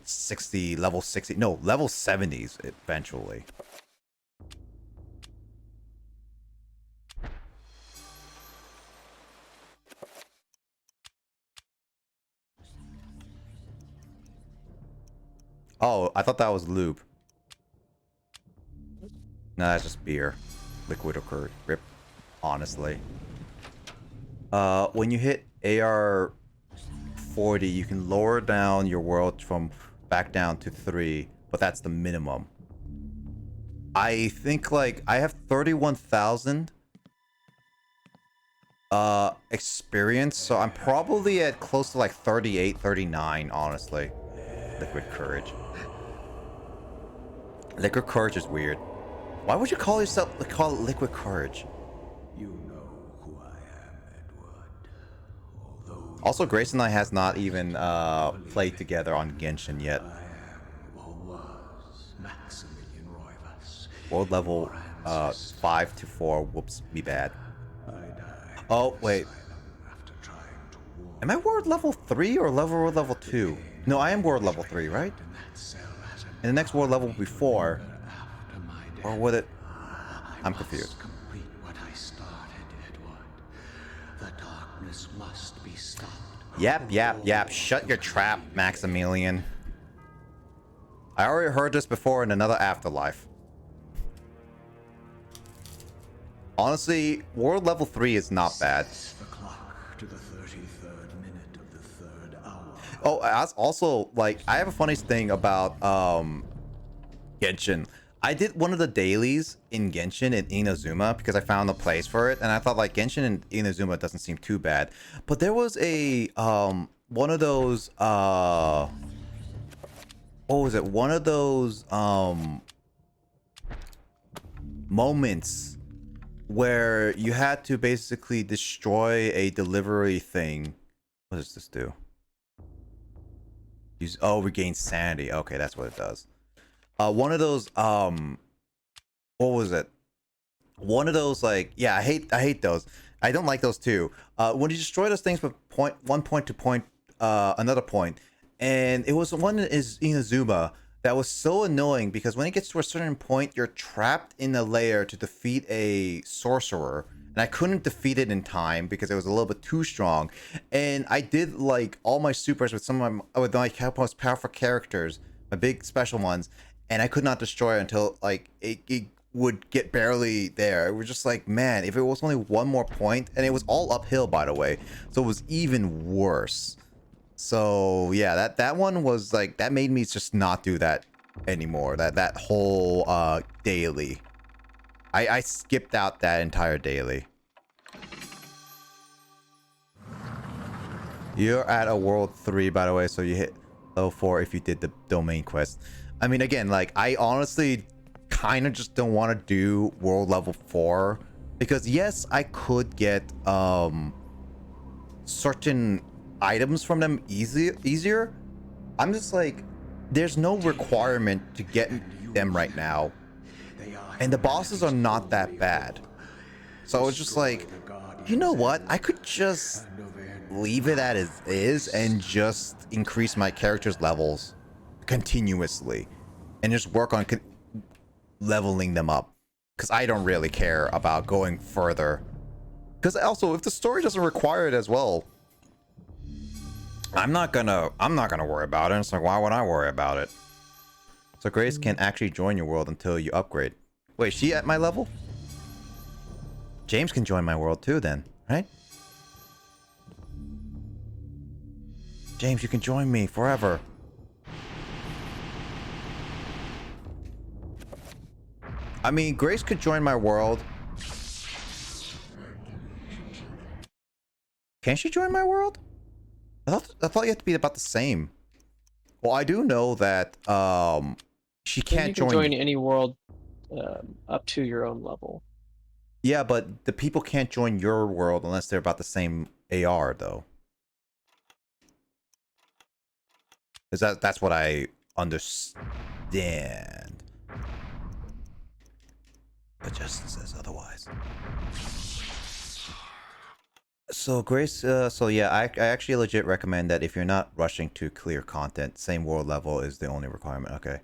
level 70s eventually. Oh, I thought that was lube. No, that's just beer. Liquid or rip, honestly. When you hit AR 40, you can lower down your world from back down to 3, but that's the minimum. I think like I have 31,000 experience, so I'm probably at close to like 38, 39, honestly. Liquid courage. Liquid courage is weird. Why would you call it liquid courage? You know who I am, Edward. Although Also, Grace and I has not even played together on Genshin yet. I am or was Maximilian Roivas. World level 5 to 4. Whoops, me bad. I died Oh wait, after trying to warn am I world level 3 or world level 2? No, I am world level 3, right? in that cell at an And the next world level will be 4, after my death. or would it? I'm must confused. complete what I started, Edward. The darkness must be stopped. Yap. Shut your trap, Maximilian. I already heard this before in another afterlife. Honestly, world level 3 is not bad. The clock to the 33rd minute of the 3rd hour. Oh, also, like, I have a funny thing about Genshin. I did one of the dailies in Genshin in Inazuma because I found a place for it, and I thought like Genshin in Inazuma doesn't seem too bad. But there was a one of those what was it? One of those moments where you had to basically destroy a delivery thing. What does this do? Regain sanity. Okay, that's what it does. One of those what was it? one of those, like, yeah, I hate those. I don't like those too. When you destroy those things from one point to another point, and it was one that is Inazuma that was so annoying because when it gets to a certain point, you're trapped in a layer to defeat a sorcerer, and I couldn't defeat it in time because it was a little bit too strong. And I did like all my supers with some of my most powerful characters, my big special ones, and I could not destroy it until like it would get barely there. It was just like, man, if it was only one more point, and it was all uphill, by the way, so it was even worse. So yeah, that one was like, that made me just not do that anymore. That whole daily. I skipped out that entire daily. You're at a world 3, by the way, so you hit level 4 if you did the domain quest. I mean, again, like, I honestly kind of just don't want to do world level 4 because yes, I could get certain items from them easier. I'm just like, there's no requirement to get them right now, and the bosses are not that bad. So it's just like, you know what, I could just leave it as is and just increase my character's levels continuously and just work on leveling them up, because I don't really care about going further, because also if the story doesn't require it as well, I'm not gonna worry about it. It's like, why would I worry about it? So Grace can actually join your world until you upgrade. Wait, she at my level? James can join my world too then, right? James, you can join me forever. I mean, Grace could join my world. Can she join my world? I thought you had to be about the same. Well, I do know that she can't you can join any world up to your own level. Yeah, but the people can't join your world unless they're about the same AR, though. Is that's what I understand. But Justin says otherwise. So Grace, so yeah, I actually legit recommend that if you're not rushing to clear content, same world level is the only requirement. Okay.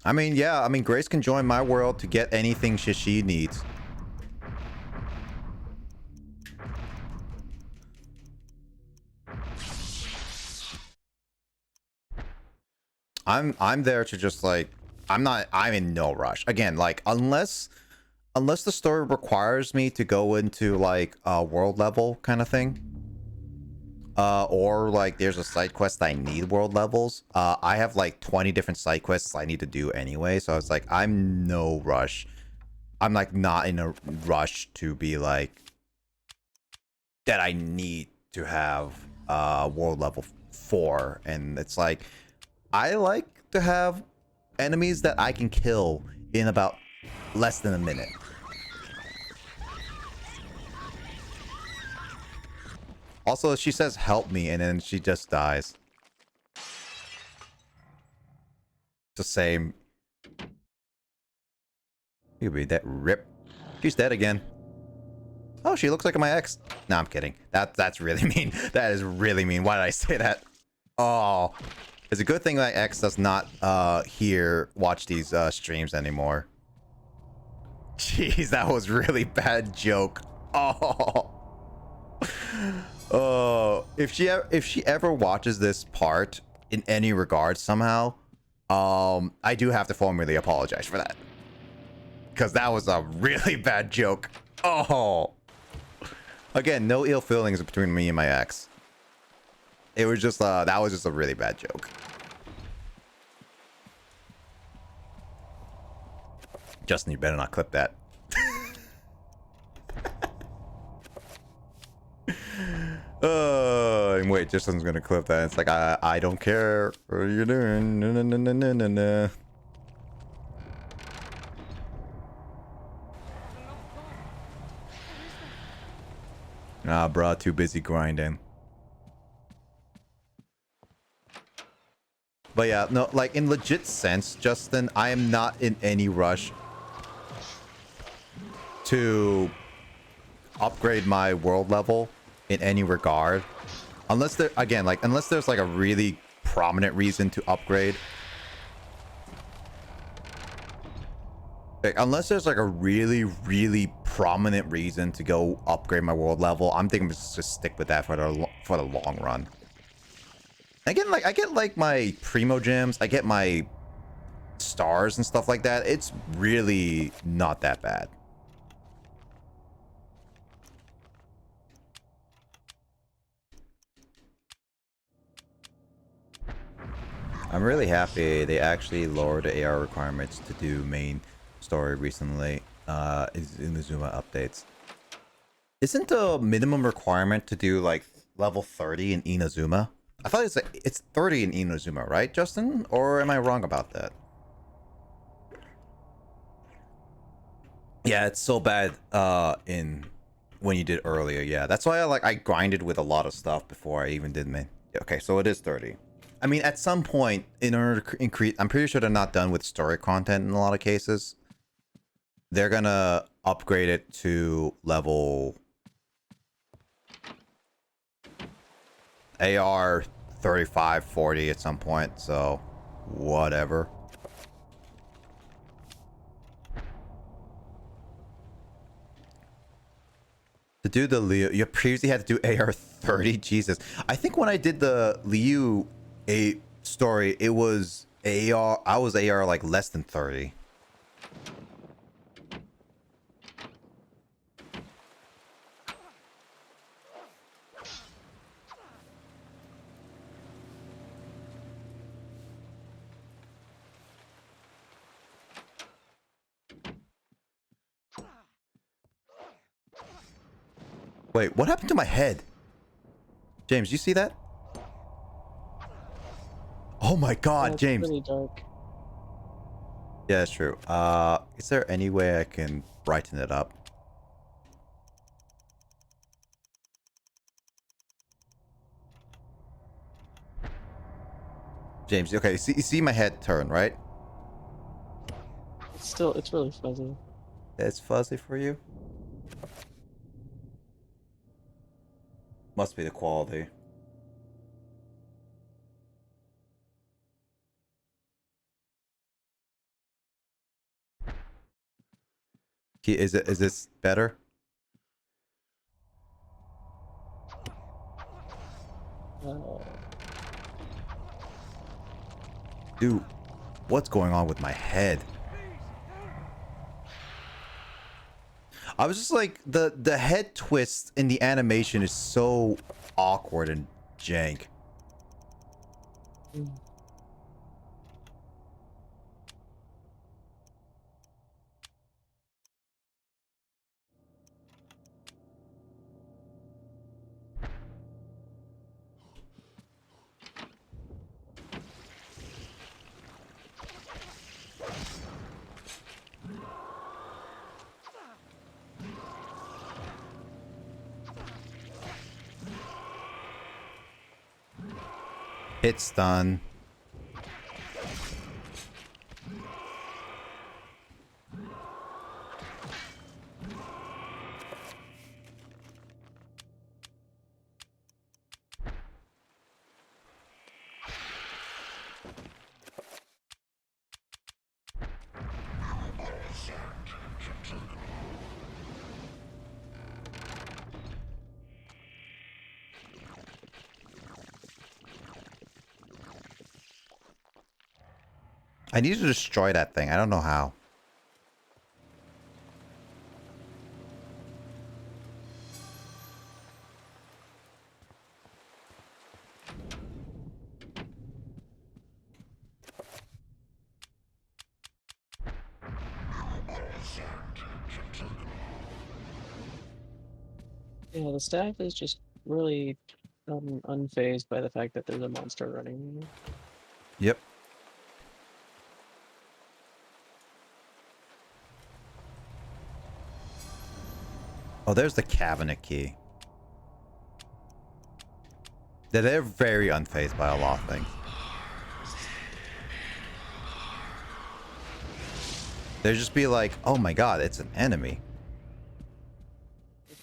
I mean, yeah, I mean, Grace can join my world to get anything she needs. I'm there to just like, I'm in no rush. Again, like, unless the story requires me to go into like a world level kind of thing, or like there's a side quest that I need world levels, I have like 20 different side quests I need to do anyway, so it's like, I'm no rush. I'm like not in a rush to be like that I need to have world level 4. And it's like, I like to have enemies that I can kill in about less than a minute. Also, she says help me and then she just dies. It's the same. You could be that rip. She's dead again. Oh, she looks like my ex. No, I'm kidding. That's really mean. That is really mean. Why did I say that? Oh, it's a good thing my ex does not watch these streams anymore. Jeez, that was really bad joke. Oh. Oh, if she ever watches this part in any regard somehow, I do have to formally apologize for that, because that was a really bad joke. Oh, again, no ill feelings between me and my ex. It was just that was just a really bad joke. Justin, you better not clip that. And wait, Justin's gonna clip that. It's like, I don't care what you're doing. No, no, no, no, no, no, no. Nah, bruh, too busy grinding. But yeah, no, like in legit sense, Justin, I am not in any rush to upgrade my world level in any regard. Unless there, again, like, unless there's like a really prominent reason to upgrade. Like, unless there's like a really, really prominent reason to go upgrade my world level, I'm thinking just stick with that for the long run. Again, like, I get like my primo gems, I get my stars and stuff like that. It's really not that bad. I'm really happy they actually lowered the AR requirements to do main story recently in the Zuma updates. Isn't the minimum requirement to do like level 30 in Inazuma? I thought it's 30 in Inazuma, right, Justin? Or am I wrong about that? Yeah, it's so bad in when you did earlier. Yeah, that's why I grinded with a lot of stuff before I even did main. Okay, so it is 30. I mean, at some point, in order to increase, I'm pretty sure they're not done with story content in a lot of cases. They're gonna upgrade it to level AR 35, 40 at some point, so whatever. To do the Liu, you previously had to do AR 30. Jesus, I think when I did the Liu story, it was AR. I was AR like less than 30. Wait, what happened to my head? James, you see that? Oh my god, it's James. really dark. Yeah, that's true. Is there any way I can brighten it up? James, okay, you see my head turn, right? It's really fuzzy. It's fuzzy for you? Must be the quality. Is this better? Dude, what's going on with my head? I was just like, the head twist in the animation is so awkward and jank. Hit stun. I need to destroy that thing. I don't know how. Yeah, the staff is just really unfazed by the fact that there's a monster running. Yep. Oh, there's the cabinet key. They're very unfazed by a lot of things. They'd just be like, oh my god, it's an enemy.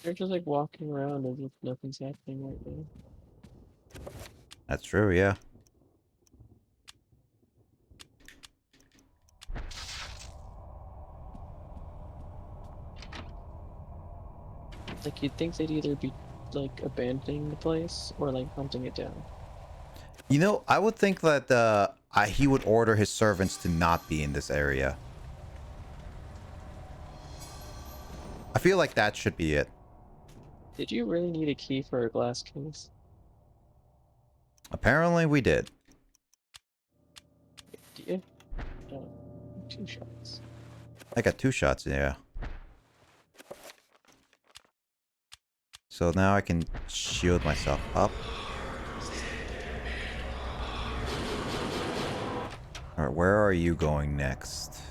They're just like walking around as if nothing's happening right now. That's true, yeah. Like you'd think they'd either be like abandoning the place or like hunting it down. You know, I would think that he would order his servants to not be in this area. I feel like that should be it. Did you really need a key for a glass case? Apparently we did. Do you? No, 2 shots. I got 2 shots, yeah. So now I can shield myself up. Alright, where are you going next?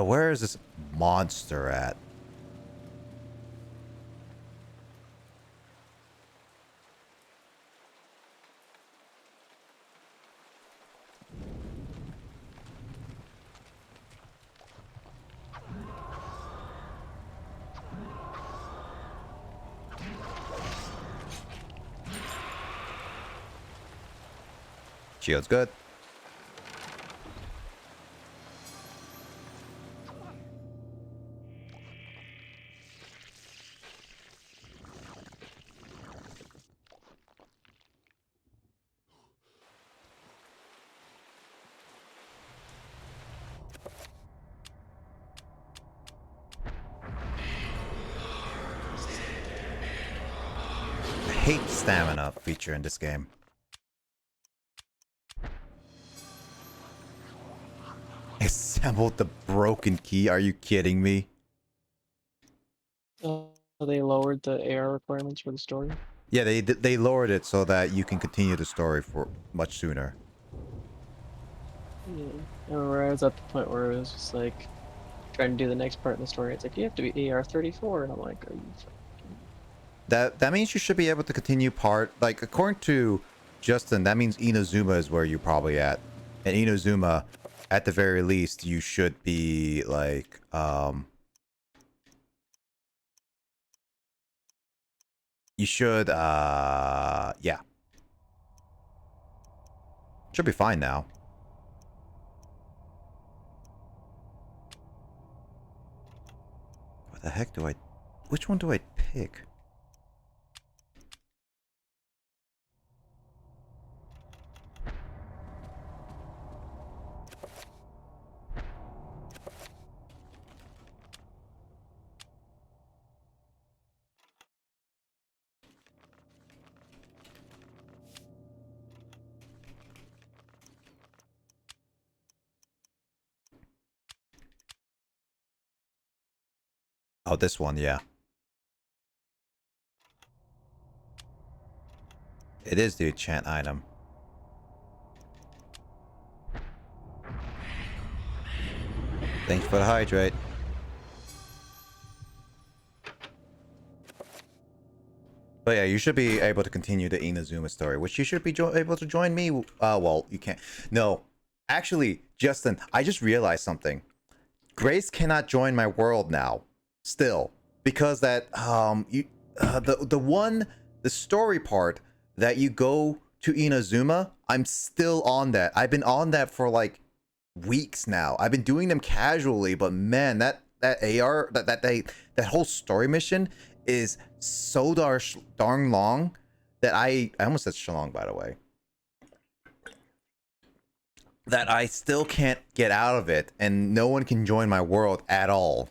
Where is this monster at? Shield's good. I hate the stamina feature in this game. Assembled the broken key? Are you kidding me? They lowered the AR requirements for the story. Yeah, they lowered it so that you can continue the story for much sooner. Yeah. I remember I was at the point where it was just like trying to do the next part in the story. It's like you have to be AR 34, and I'm like, are you? That means you should be able to continue part, like, according to Justin, that means Inazuma is where you're probably at. And Inazuma, at the very least, you should be like you should yeah. Should be fine now. What the heck do I, which one do I pick? Oh, this one, yeah. It is the enchant item. Thanks for the hydrate. But yeah, you should be able to continue the Inazuma story, which you should be able to join me. Well, you can't. No, actually, Justin, I just realized something. Grace cannot join my world now. Still, because that the story part that you go to Inazuma, I'm still on that. I've been on that for like weeks now. I've been doing them casually, but man, that whole story mission is so darn long that I almost said shalong, by the way, that I still can't get out of it, and no one can join my world at all.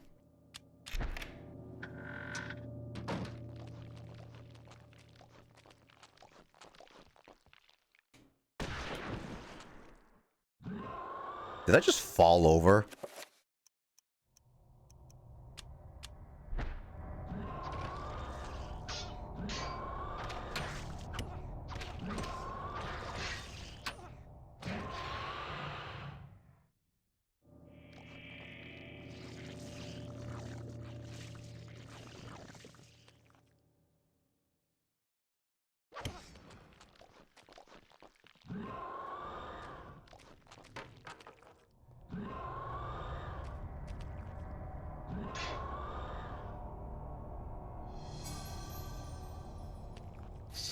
Did I just fall over?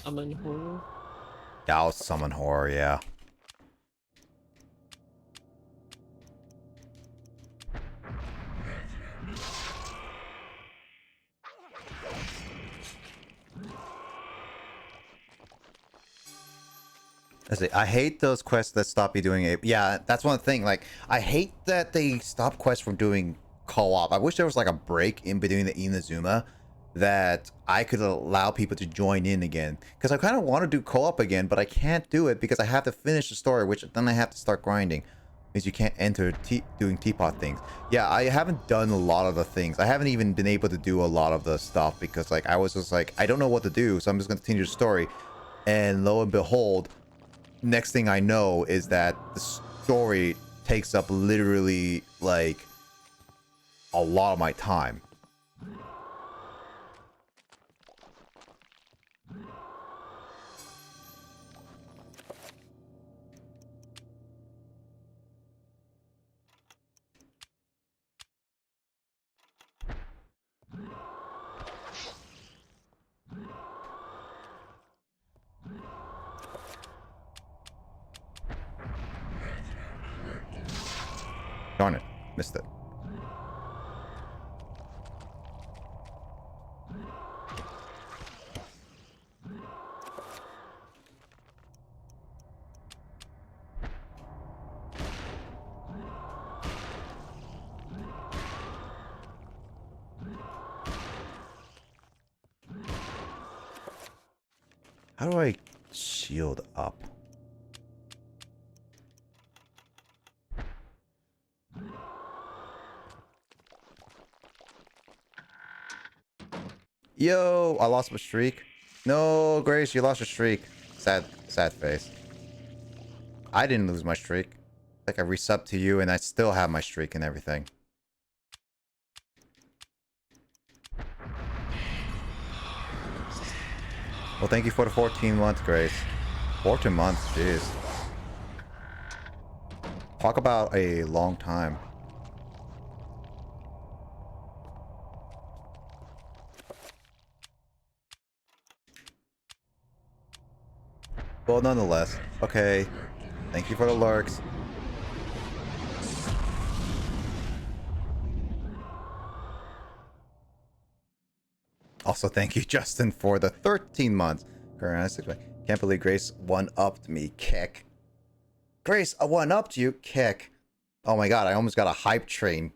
Summon horror. Yeah, I'll summon horror, yeah. I hate those quests that stop you doing it. Yeah, that's one thing. Like, I hate that they stop quests from doing co-op. I wish there was like a break in between the Inazuma that I could allow people to join in again. Because I kind of want to do co-op again, but I can't do it because I have to finish the story, which then I have to start grinding. Means you can't enter doing teapot things. Yeah, I haven't done a lot of the things. I haven't even been able to do a lot of the stuff because like I was just like, I don't know what to do, so I'm just going to continue the story. And lo and behold, next thing I know is that the story takes up literally like a lot of my time. Darn it, missed it. How do I shield up? Yo, I lost my streak. No, Grace, you lost your streak. Sad face. I didn't lose my streak. Like I resubbed to you and I still have my streak and everything. Well, thank you for the 14 months, Grace. 14 months, jeez. Talk about a long time. Well, nonetheless. Okay. Thank you for the lurks. Also, thank you, Justin, for the 13 months. Can't believe Grace one-upped me, kick. Grace, I one-upped you, kick. Oh my god, I almost got a hype train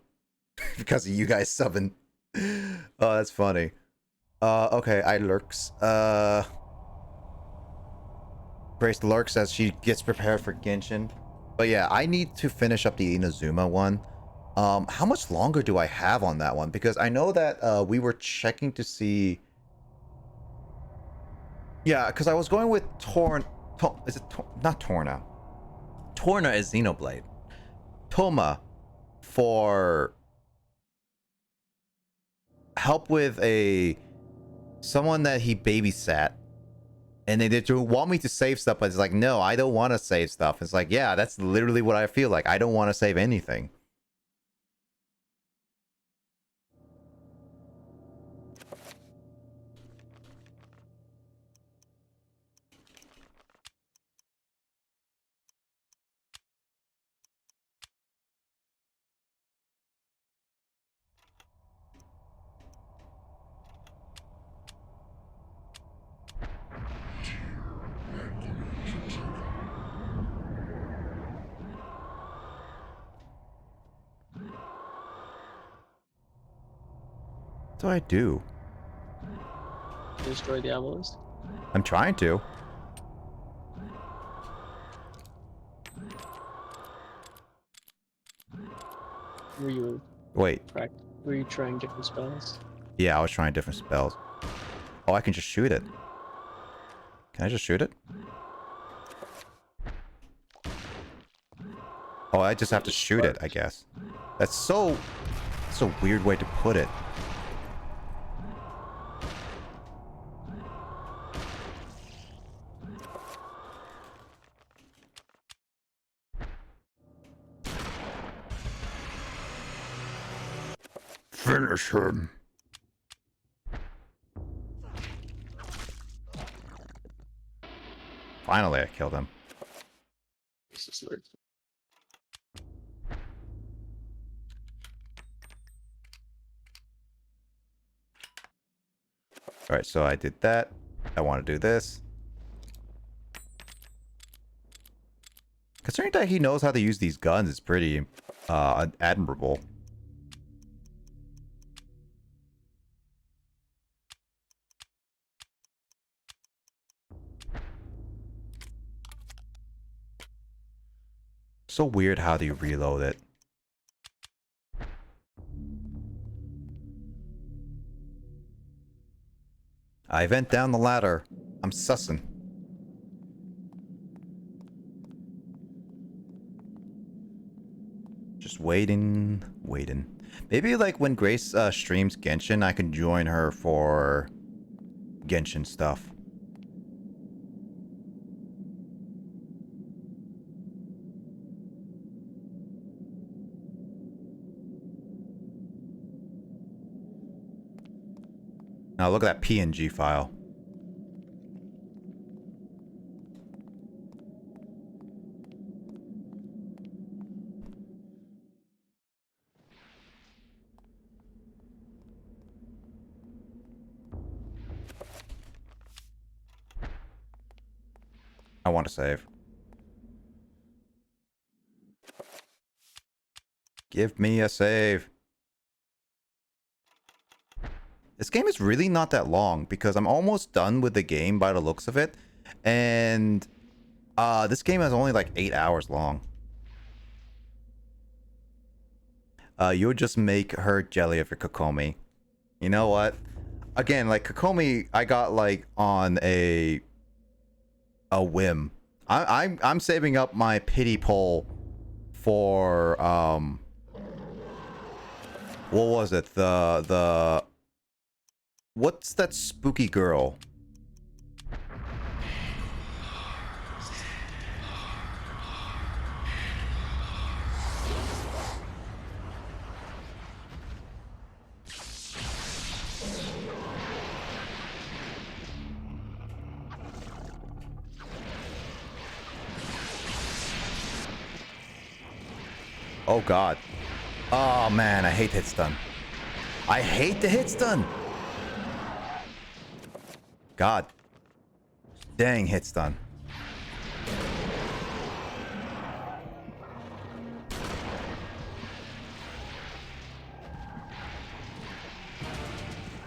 because of you guys subbing. Oh, that's funny. Okay, I lurks. Grace lurks as she gets prepared for Genshin. But yeah, I need to finish up the Inazuma one. How much longer do I have on that one? Because I know that we were checking to see. Yeah, because I was going with is it not Torna? Torna is Xenoblade. Toma for help with someone that he babysat. And they did want me to save stuff, but it's like, no, I don't want to save stuff. It's like, yeah, that's literally what I feel like. I don't want to save anything. What do I do? Destroy the obelisk. I'm trying to. Were you Wait. Were you trying different spells? Yeah, I was trying different spells. Oh, I can just shoot it. Can I just shoot it? Oh, I just have to shoot it, I guess. That's a weird way to put it. Finish him. Finally, I killed him. This is weird. All right, so I did that. I want to do this. Considering that he knows how to use these guns, it's pretty admirable. So weird how do you reload it? I went down the ladder. I'm sussing. Just waiting. Maybe like when Grace streams Genshin, I can join her for Genshin stuff. Now look at that PNG file. I want to save. Give me a save. This game is really not that long because I'm almost done with the game by the looks of it. And this game is only like 8 hours long. You would just make her jelly of your Kokomi. You know what? Again, like Kokomi, I got like on a whim. I'm saving up my pity poll for what was it? The what's that spooky girl? Oh god. Oh man, I hate hit stun. I hate the hit stun. God. Dang hit stun.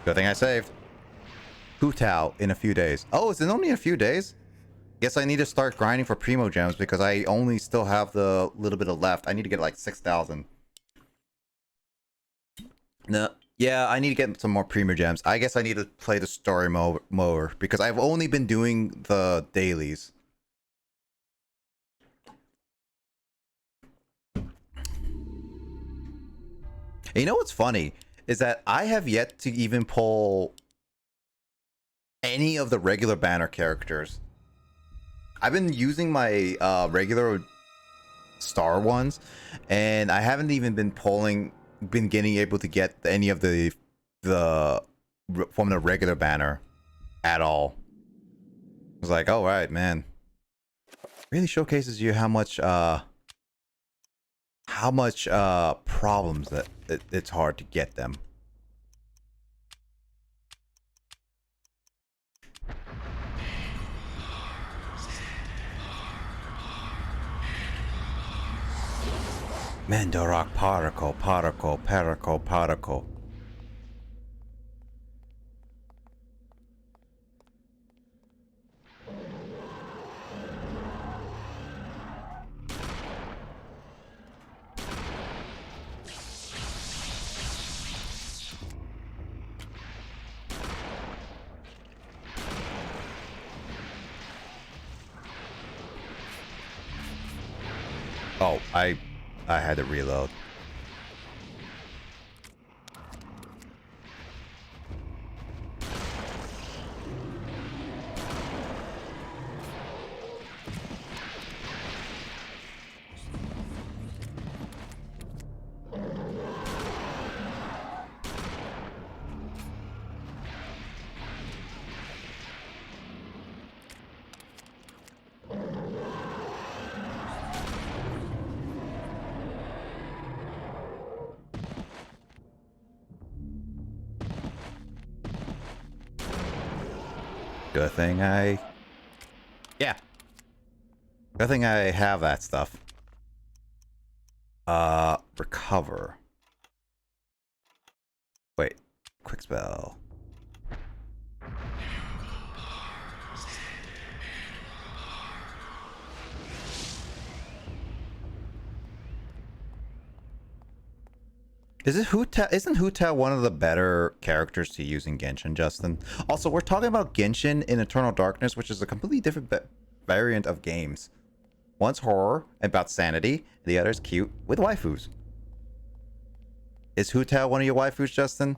Good thing I saved. Hutao in a few days. Oh, is it only a few days? Guess I need to start grinding for Primo Gems because I only still have the little bit of left. I need to get like 6,000. No, yeah, I need to get some more Primo Gems. I guess I need to play the story more because I've only been doing the dailies. And you know what's funny is that I have yet to even pull any of the regular banner characters. I've been using my regular star ones, and I haven't even been getting able to get any of the from the regular banner at all. I was like, oh right, man, really showcases you how much problems that it's hard to get them. Mandorok particle. Oh, I had to reload. Good thing yeah. Good thing I have that stuff. Recover. Wait. Quick spell. Isn't Huta one of the better characters to use in Genshin, Justin? Also, we're talking about Genshin in Eternal Darkness, which is a completely different variant of games. One's horror, about sanity, the other's cute, with waifus. Is Huta one of your waifus, Justin?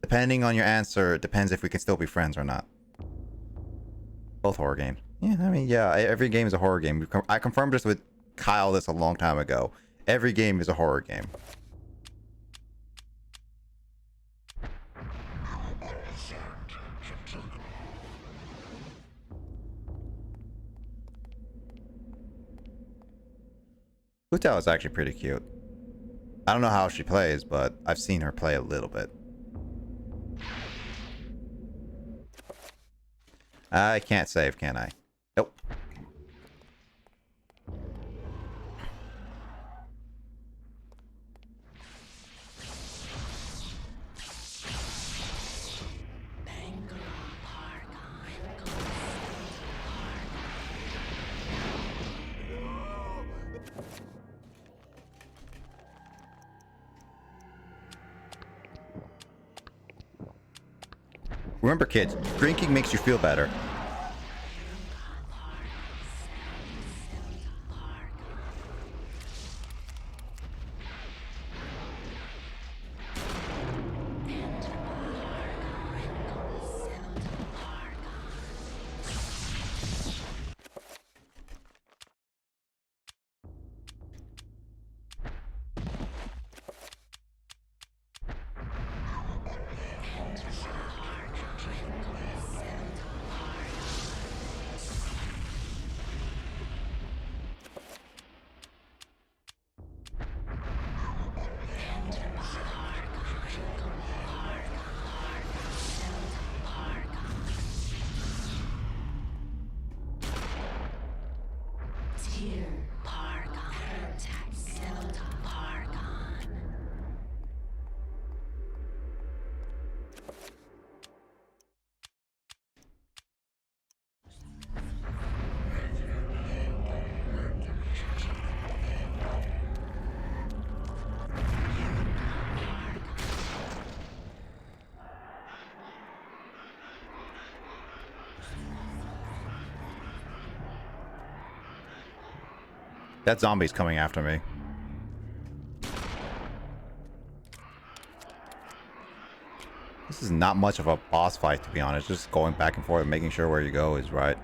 Depending on your answer, it depends if we can still be friends or not. Both horror games. Yeah, I mean, yeah, every game is a horror game. I confirmed this with Kyle this a long time ago. Every game is a horror game. Hutao is actually pretty cute. I don't know how she plays, but I've seen her play a little bit. I can't save, can I? Nope. Remember, kids, drinking makes you feel better. That zombie's coming after me. This is not much of a boss fight, to be honest. Just going back and forth and making sure where you go is right.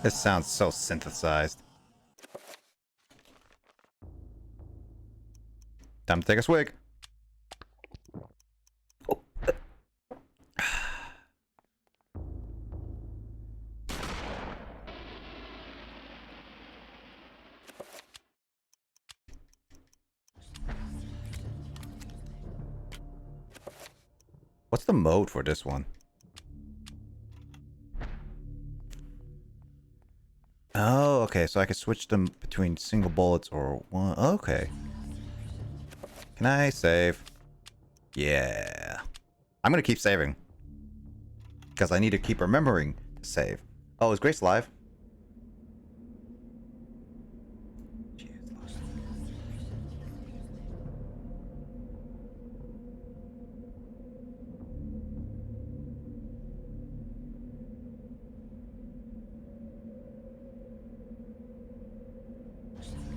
This sounds so synthesized. Time to take a swig. What's the mode for this one? Oh, okay, so I can switch them between single bullets or one. Okay. Can I save? Yeah. I'm gonna keep saving. Because I need to keep remembering to save. Oh, is Grace live?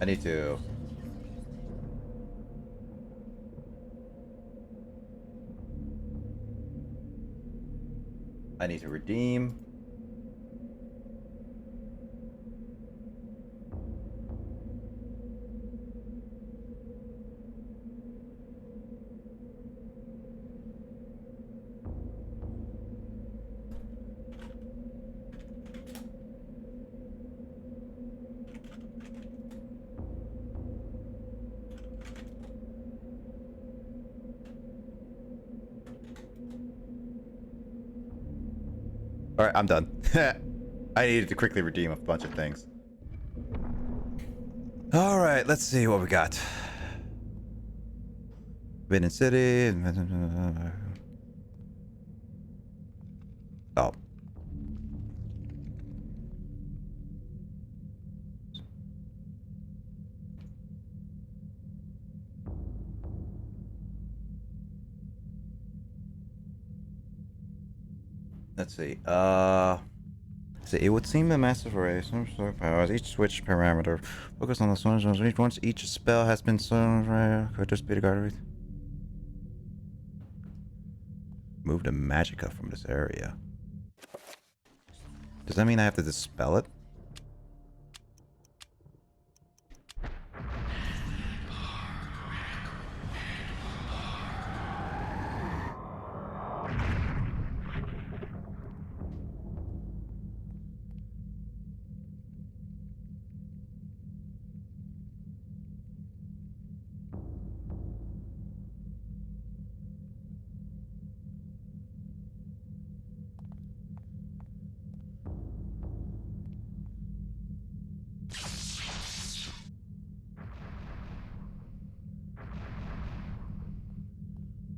I need to... I need to redeem. All right, I'm done. I needed to quickly redeem a bunch of things. All right, let's see what we got. Forbidden City. Oh. Let's see. So it would seem a massive array. Some sort of powers. Each switch parameter. Focus on the sun. Once each spell has been could just be the guard. Move the magicka from this area. Does that mean I have to dispel it?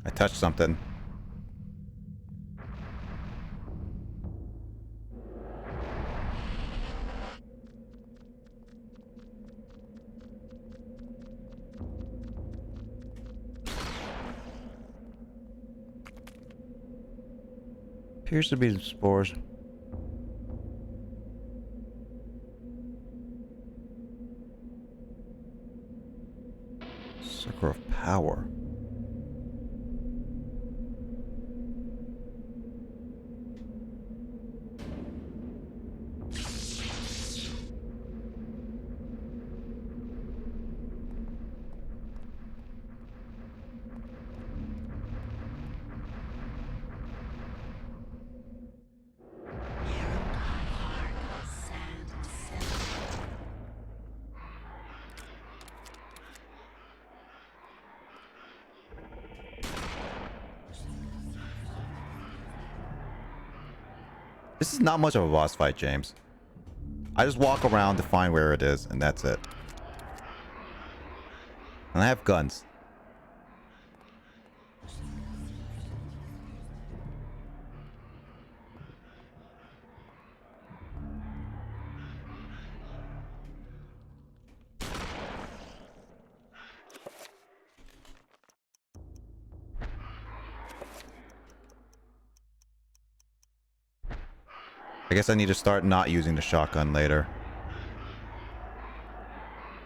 I touched something. Appears to be the spores. Sucker of power. This is not much of a boss fight, James. I just walk around to find where it is, and that's it. And I have guns. I guess I need to start not using the shotgun later.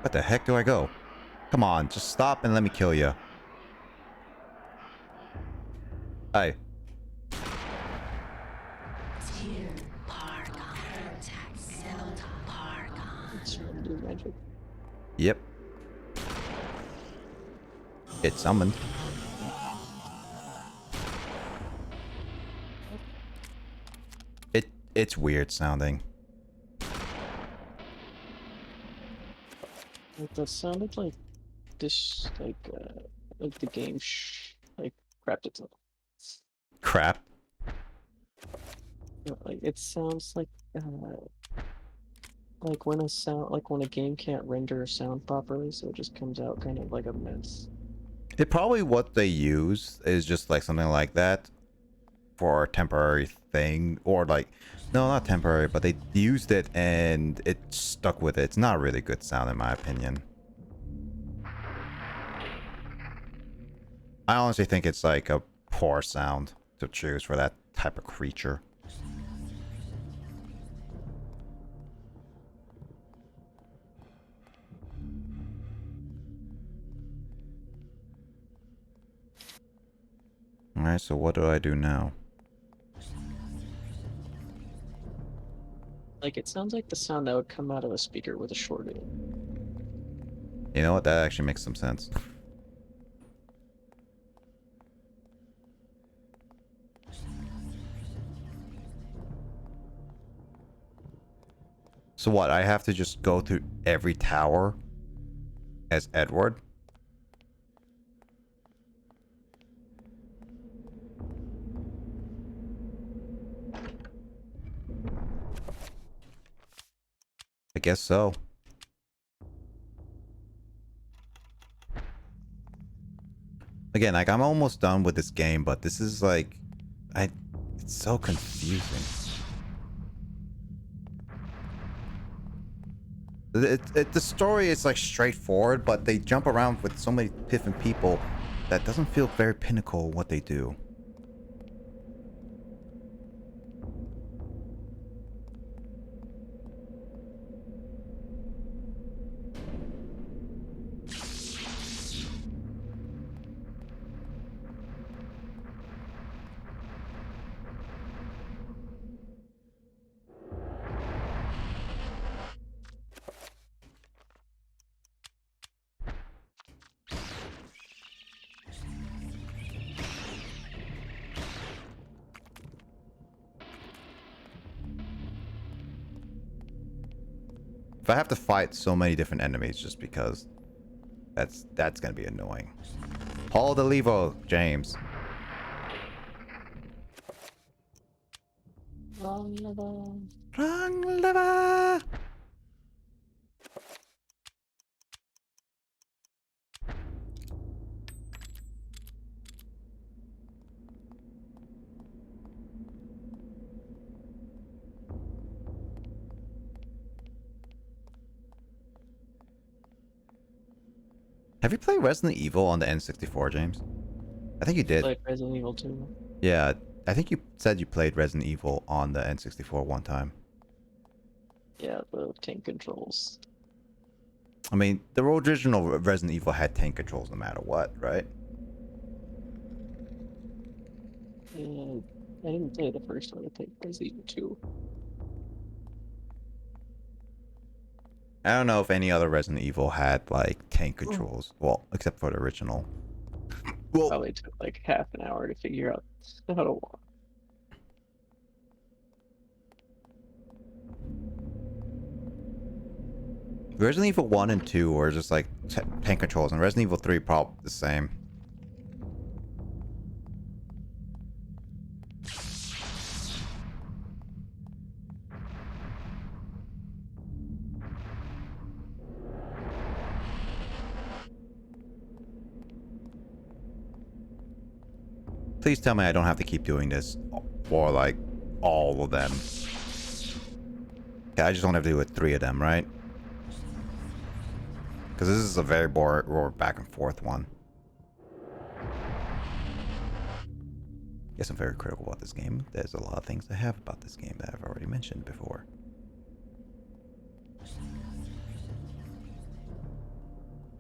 What the heck do I go? Come on, just stop and let me kill you. Hey. Yep. It summoned. It's weird sounding. Like that sounded like this, like the game like crapped itself. Crap. Like it sounds like when a game can't render sound properly, so it just comes out kind of like a mess. It probably what they use is just like something like that for a temporary thing, or like, no, not temporary, but they used it and it stuck with it. It's not really good sound in my opinion. I honestly think it's like a poor sound to choose for that type of creature. Alright, so what do I do now? Like, it sounds like the sound that would come out of a speaker with a short in it. You know what? That actually makes some sense. So what? I have to just go through every tower as Edward? I guess so. Again, like, I'm almost done with this game, but this is like... It's so confusing. The story is like straightforward, but they jump around with so many different people that doesn't feel very pinnacle what they do. If I have to fight so many different enemies just because that's gonna be annoying. Hold the lever, James. Wrong level. Wrong lever. Have you played Resident Evil on the N64, James? I think you did. Like Resident Evil 2. Yeah, I think you said you played Resident Evil on the N64 one time. Yeah, the tank controls. I mean, the original Resident Evil had tank controls no matter what, right? And I didn't play the first one. I played Resident Evil 2. I don't know if any other Resident Evil had, like, tank controls. Well, except for the original. Well, Probably took like half an hour to figure out how to walk. Resident Evil 1 and 2 were just, like, tank controls, and Resident Evil 3 probably the same. Please tell me I don't have to keep doing this for, like, all of them. Okay, I just don't have to do it with 3 of them, right? Because this is a very boring back and forth one. Guess I'm very critical about this game. There's a lot of things I have about this game that I've already mentioned before.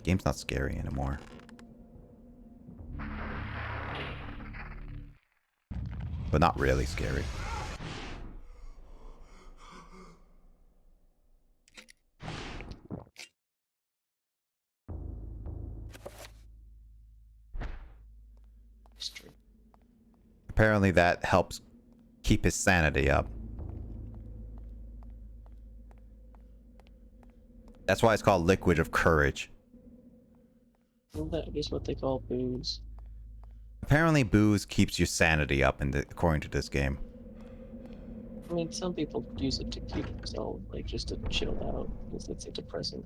Game's not scary anymore. But not really scary. Apparently that helps keep his sanity up. That's why it's called Liquid of Courage. Well, that is what they call booze. Apparently booze keeps your sanity up according to this game. I mean, some people use it to keep themselves, like, just to chill out, because it's a depressant.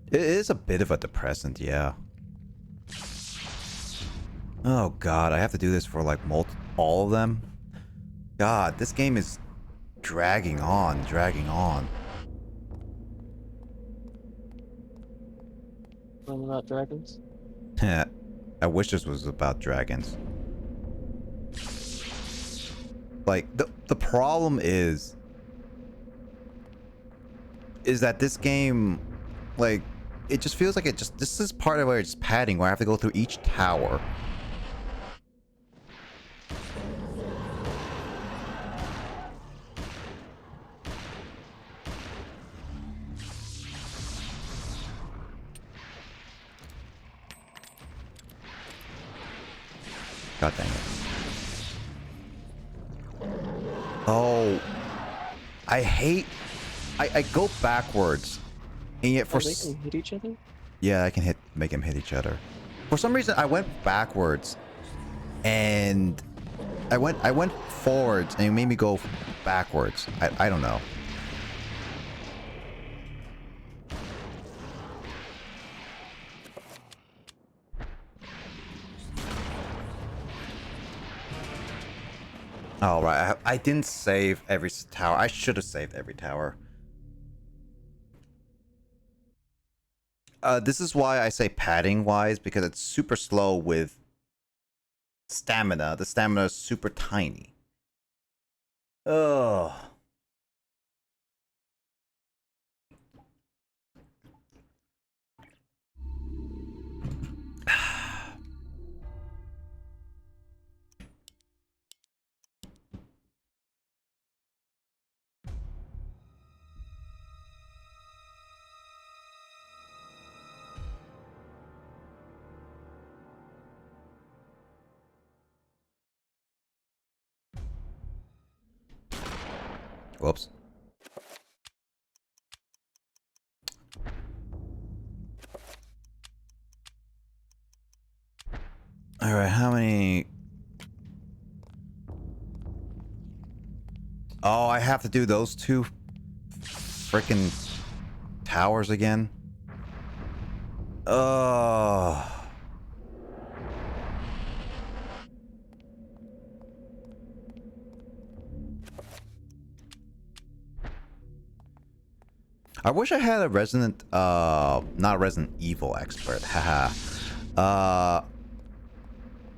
It is a bit of a depressant, yeah. Oh god, I have to do this for like all of them? God, this game is dragging on, dragging on. Something about dragons? I wish this was about dragons. Like, the problem is that this game, like, it just feels like this is part of where it's padding, where I have to go through each tower. God dang it. Oh. I hate... I go backwards. And yet for... They can hit each other? Yeah, I can make him hit each other. For some reason, I went backwards. And... I went forwards and it made me go backwards. I don't know. All right, I didn't save every tower. I should have saved every tower. This is why I say padding wise, because it's super slow with stamina. The stamina is super tiny. Ugh. Whoops. All right, how many? Oh, I have to do those two freaking towers again. Oh. I wish I had a not a Resident Evil expert. Haha.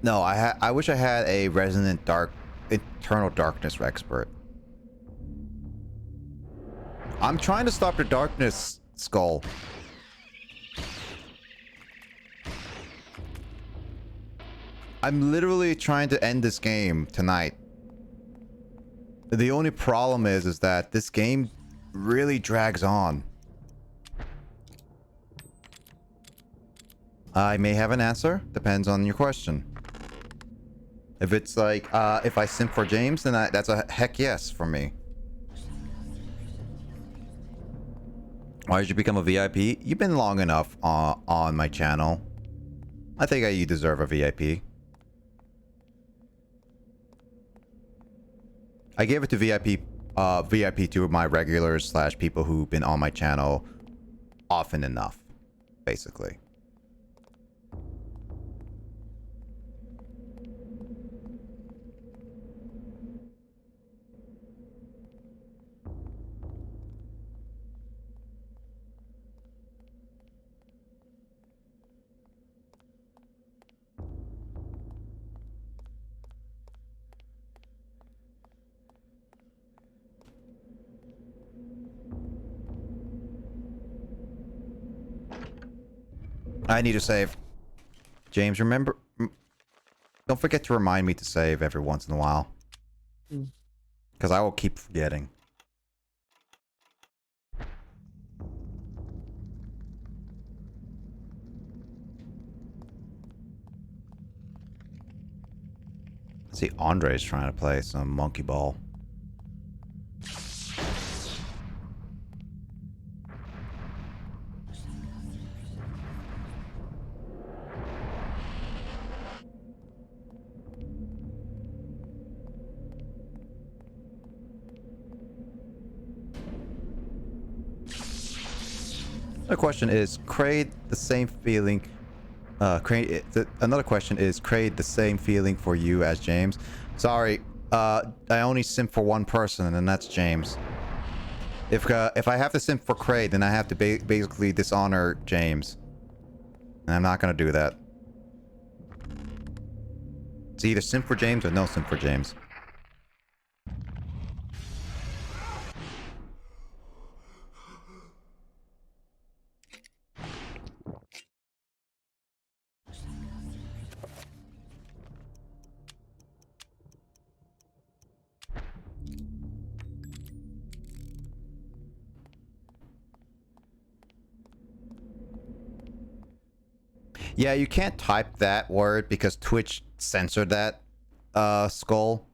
No, I wish I had a Eternal Darkness expert. I'm trying to stop the darkness, Skull. I'm literally trying to end this game tonight. The only problem is that this game really drags on. I may have an answer. Depends on your question. If it's like, if I simp for James, then that's a heck yes for me. Why did you become a VIP? You've been long enough on my channel. I think you deserve a VIP. I gave it to VIP to my regulars / people who've been on my channel often enough, basically. I need to save. James, remember... Don't forget to remind me to save every once in a while. Because I will keep forgetting. See, Andre's trying to play some monkey ball. The question is, Kraid the same feeling? Another question is, Kraid the same feeling for you as James? Sorry, I only simp for one person, and that's James. If I have to simp for Kraid, then I have to basically dishonor James, and I'm not gonna do that. It's either simp for James or no simp for James. Yeah, you can't type that word because Twitch censored that skull.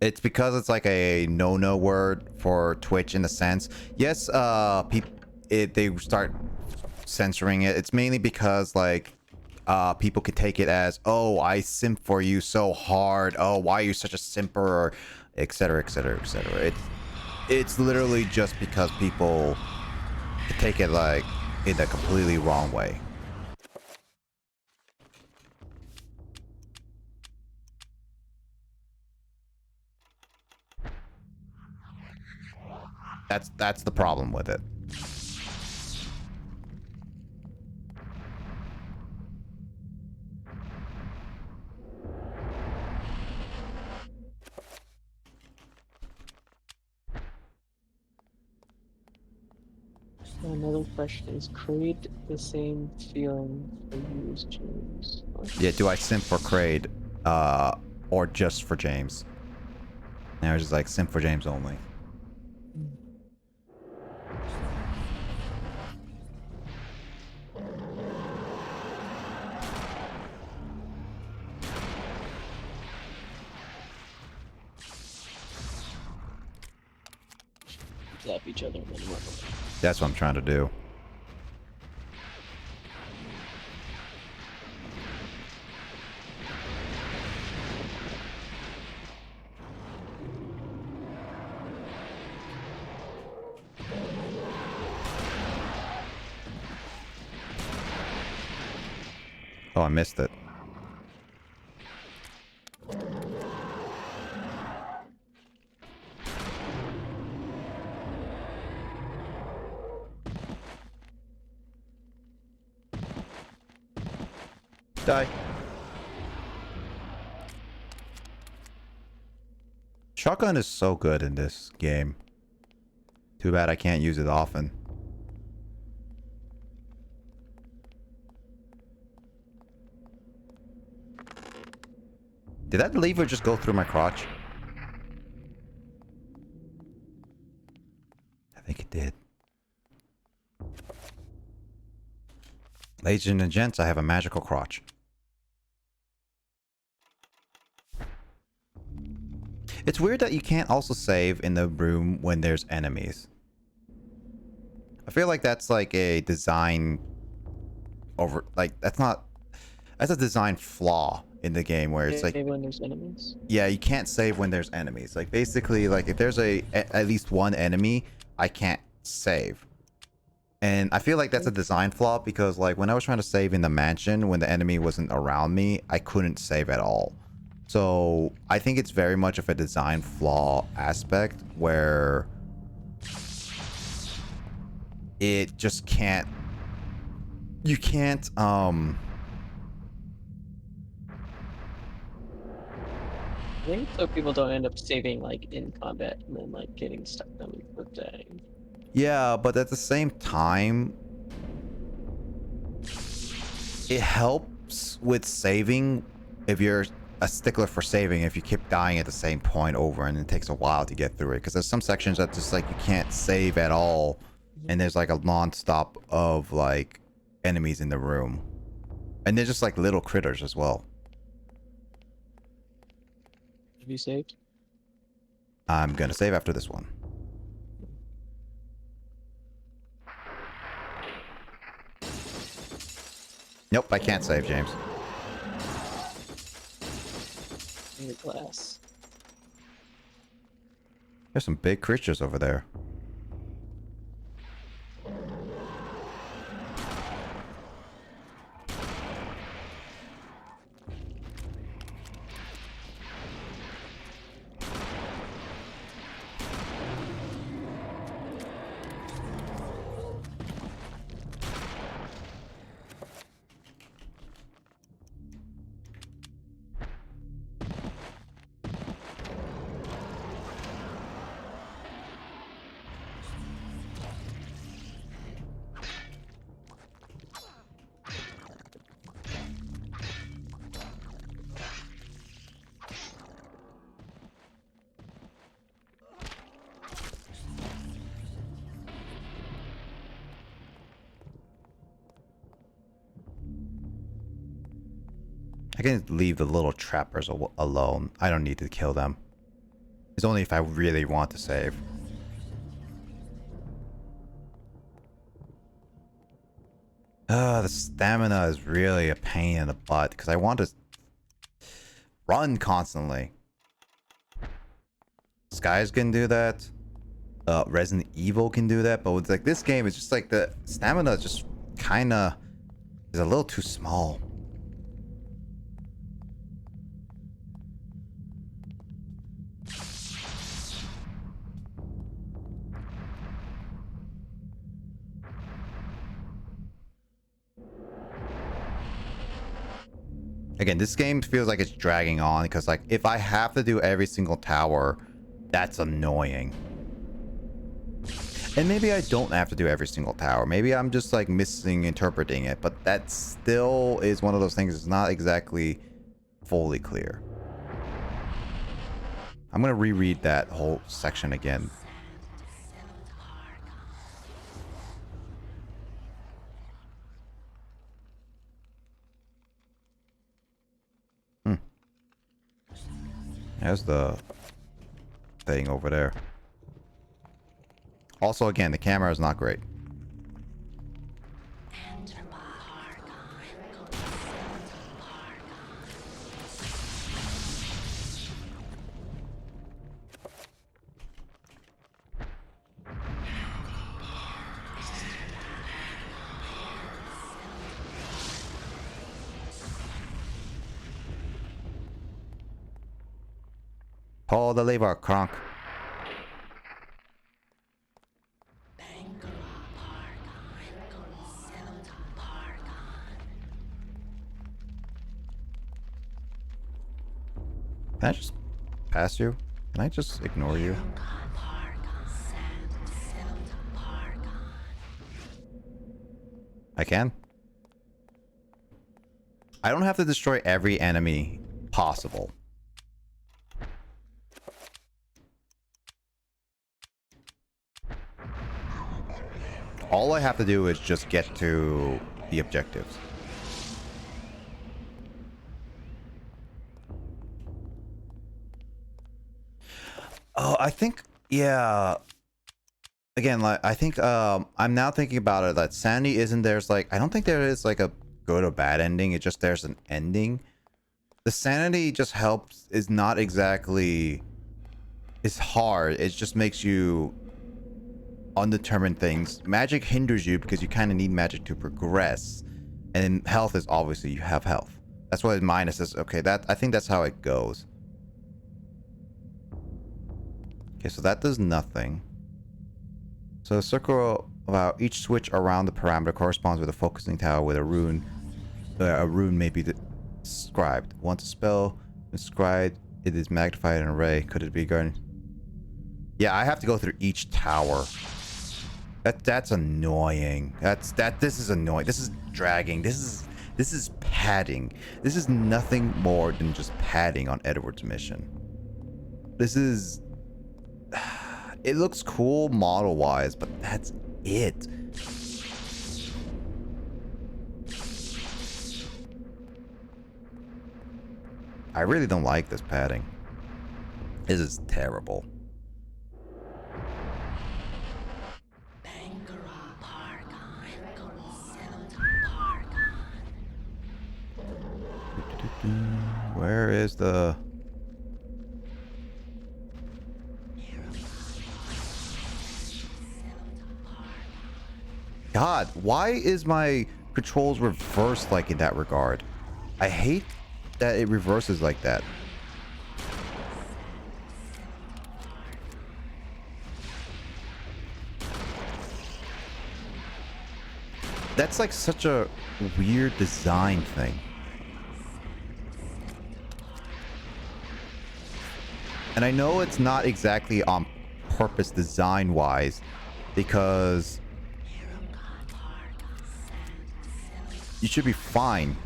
It's because it's like a no-no word for Twitch in a sense. Yes, they start censoring it. It's mainly because like people could take it as, oh, I simp for you so hard. Oh, why are you such a simper? Or etc. etc. etc. It's literally just because people take it like in a completely wrong way. That's the problem with it. So another question is, Creed the same feeling for you as James? Yeah, do I simp for Kraid, or just for James? And I was just like, simp for James only. Zap each other and then run away. That's what I'm trying to do. Oh, I missed it. Die. Shotgun is so good in this game. Too bad I can't use it often. Did that lever just go through my crotch? I think it did. Ladies and gents, I have a magical crotch. It's weird that you can't also save in the room when there's enemies. I feel like that's like a design that's a design flaw in the game where it's like, when there's enemies. yeah, you can't save when there's enemies. Like basically, like if there's at least one enemy, I can't save. And I feel like that's a design flaw because like when I was trying to save in the mansion when the enemy wasn't around me, I couldn't save at all. So I think it's very much of a design flaw aspect where it just can't, you can't, I think so people don't end up saving like in combat and then like getting stuck on the dying. yeah, but at the same time, it helps with saving if you're a stickler for saving if you keep dying at the same point over and it takes a while to get through it because there's some sections that just like you can't save at all and there's like a non-stop of like enemies in the room and they're just like little critters as well. Have you saved? I'm gonna save after this one. Nope, I can't save, James. In your glass. There's some big creatures over there. can leave the little trappers alone. I don't need to kill them. It's only if I really want to save. The stamina is really a pain in the butt because I want to run constantly. Skies can do that. Resident Evil can do that, but with like this game, it's just like the stamina just kind of is a little too small. Again, this game feels like it's dragging on because like if I have to do every single tower, that's annoying. And maybe I don't have to do every single tower. Maybe I'm just like misinterpreting it, but that still is one of those things that's not exactly fully clear. I'm gonna reread that whole section again. There's the thing over there. Also, again, the camera is not great. Pull the lever, Kronk. Can I just pass you? Can I just ignore you? I can? I don't have to destroy every enemy possible. All I have to do is just get to the objectives. Oh, I think, yeah. Again, like I think I'm now thinking about it that Sanity isn't there's like I don't think there is like a good or bad ending. It's just there's an ending. The Sanity just helps is not exactly it's hard. It just makes you undetermined things. Magic hinders you because you kind of need magic to progress. And health is obviously you have health. That's what minus is. Okay, that I think that's how it goes. Okay, so that does nothing. So a circle about each switch around the parameter corresponds with a focusing tower with a rune. A rune may be described. Once a spell inscribed, it is magnified in an array. Could it be guarded? Yeah, I have to go through each tower. That's annoying. This is annoying. This is dragging. This is padding. This is nothing more than just padding on Edward's mission. This is it looks cool model wise, but that's it. I really don't like this padding. This is terrible. Where is the... God, why is my controls reversed like in that regard? I hate that it reverses like that. That's like such a weird design thing. And I know it's not exactly on purpose design-wise, because you should be fine.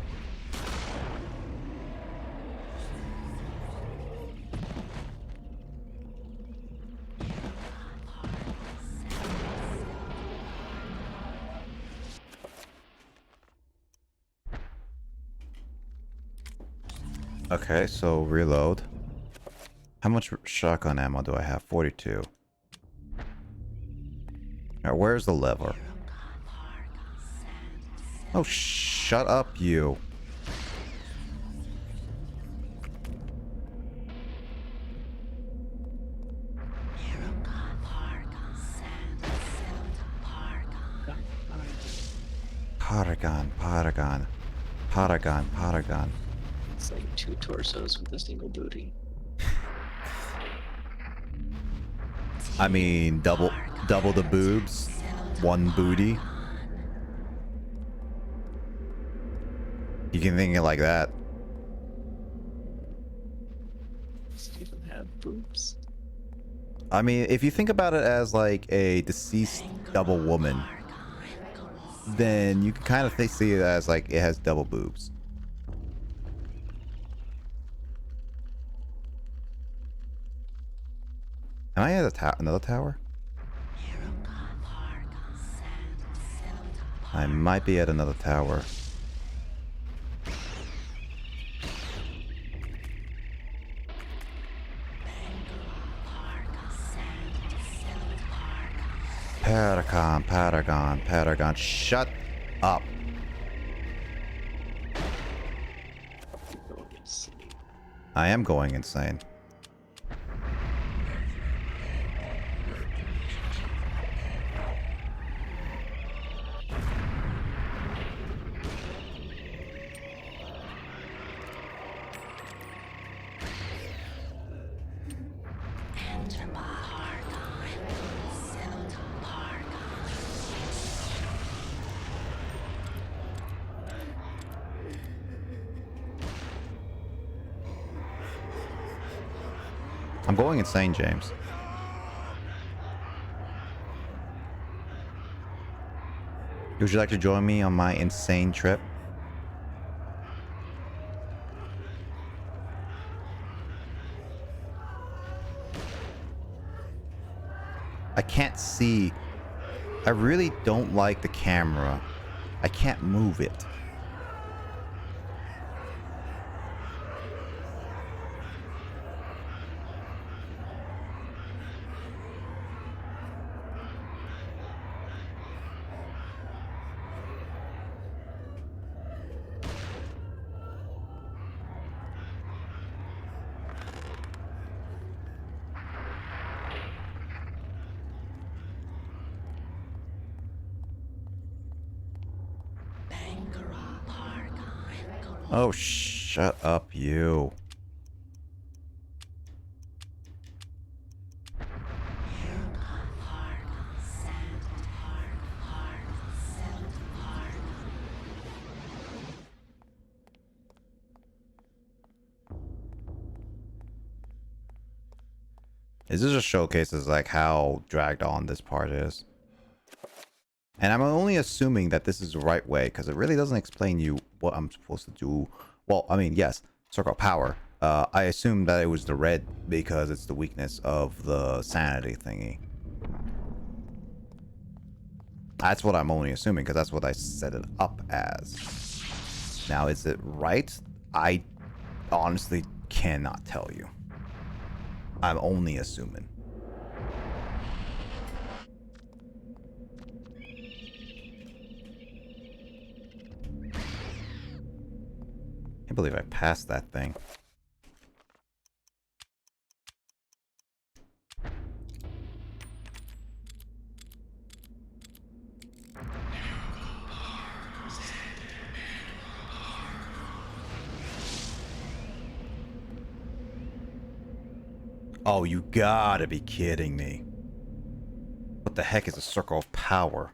Okay, so reload. How much shotgun ammo do I have? 42. Alright, where's the lever? Oh, shut up, you. Paragon, Paragon, Paragon, Paragon. It's like 2 torsos with a single booty. I mean, double the boobs, 1 booty. You can think it like that. Stephen have boobs. I mean, if you think about it as like a deceased double woman, then you can kind of see it as like it has double boobs. Am I at another tower? I might be at another tower. Paragon, Paragon, Paragon. Shut up. I am going insane. I'm going insane, James. Would you like to join me on my insane trip? I can't see. I really don't like the camera. I can't move it. Oh, shut up, you. This just showcases like how dragged on this part is. And I'm only assuming that this is the right way because it really doesn't explain you what I'm supposed to do. Well, I mean, yes, circle of power. I assume that it was the red because it's the weakness of the sanity thingy. That's what I'm only assuming because that's what I set it up as. Now, is it right? I honestly cannot tell you. I'm only assuming. I can't believe I passed that thing. Oh, you gotta be kidding me. What the heck is a circle of power?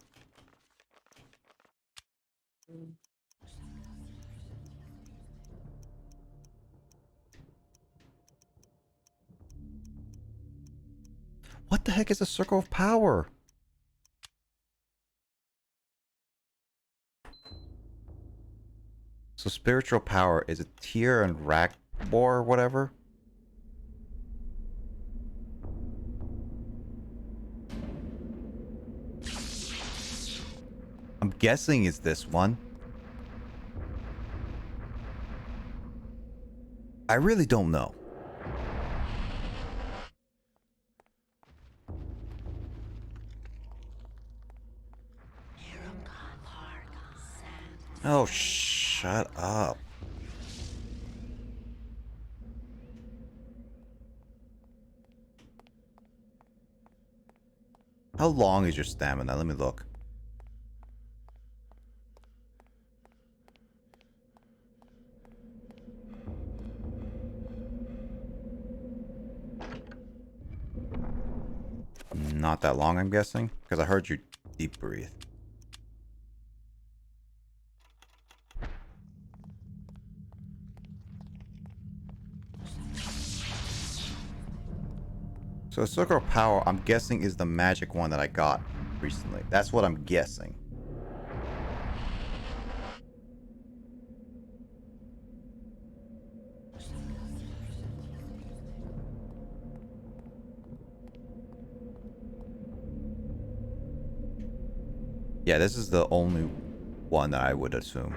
What the heck is a circle of power? So spiritual power is a tier and rack war or whatever? I'm guessing it's this one. I really don't know. Oh, shut up. How long is your stamina? Let me look. Not that long, I'm guessing, because I heard you deep breathe. So Circle of Power, I'm guessing, is the magic one that I got recently. That's what I'm guessing. Yeah, this is the only one that I would assume.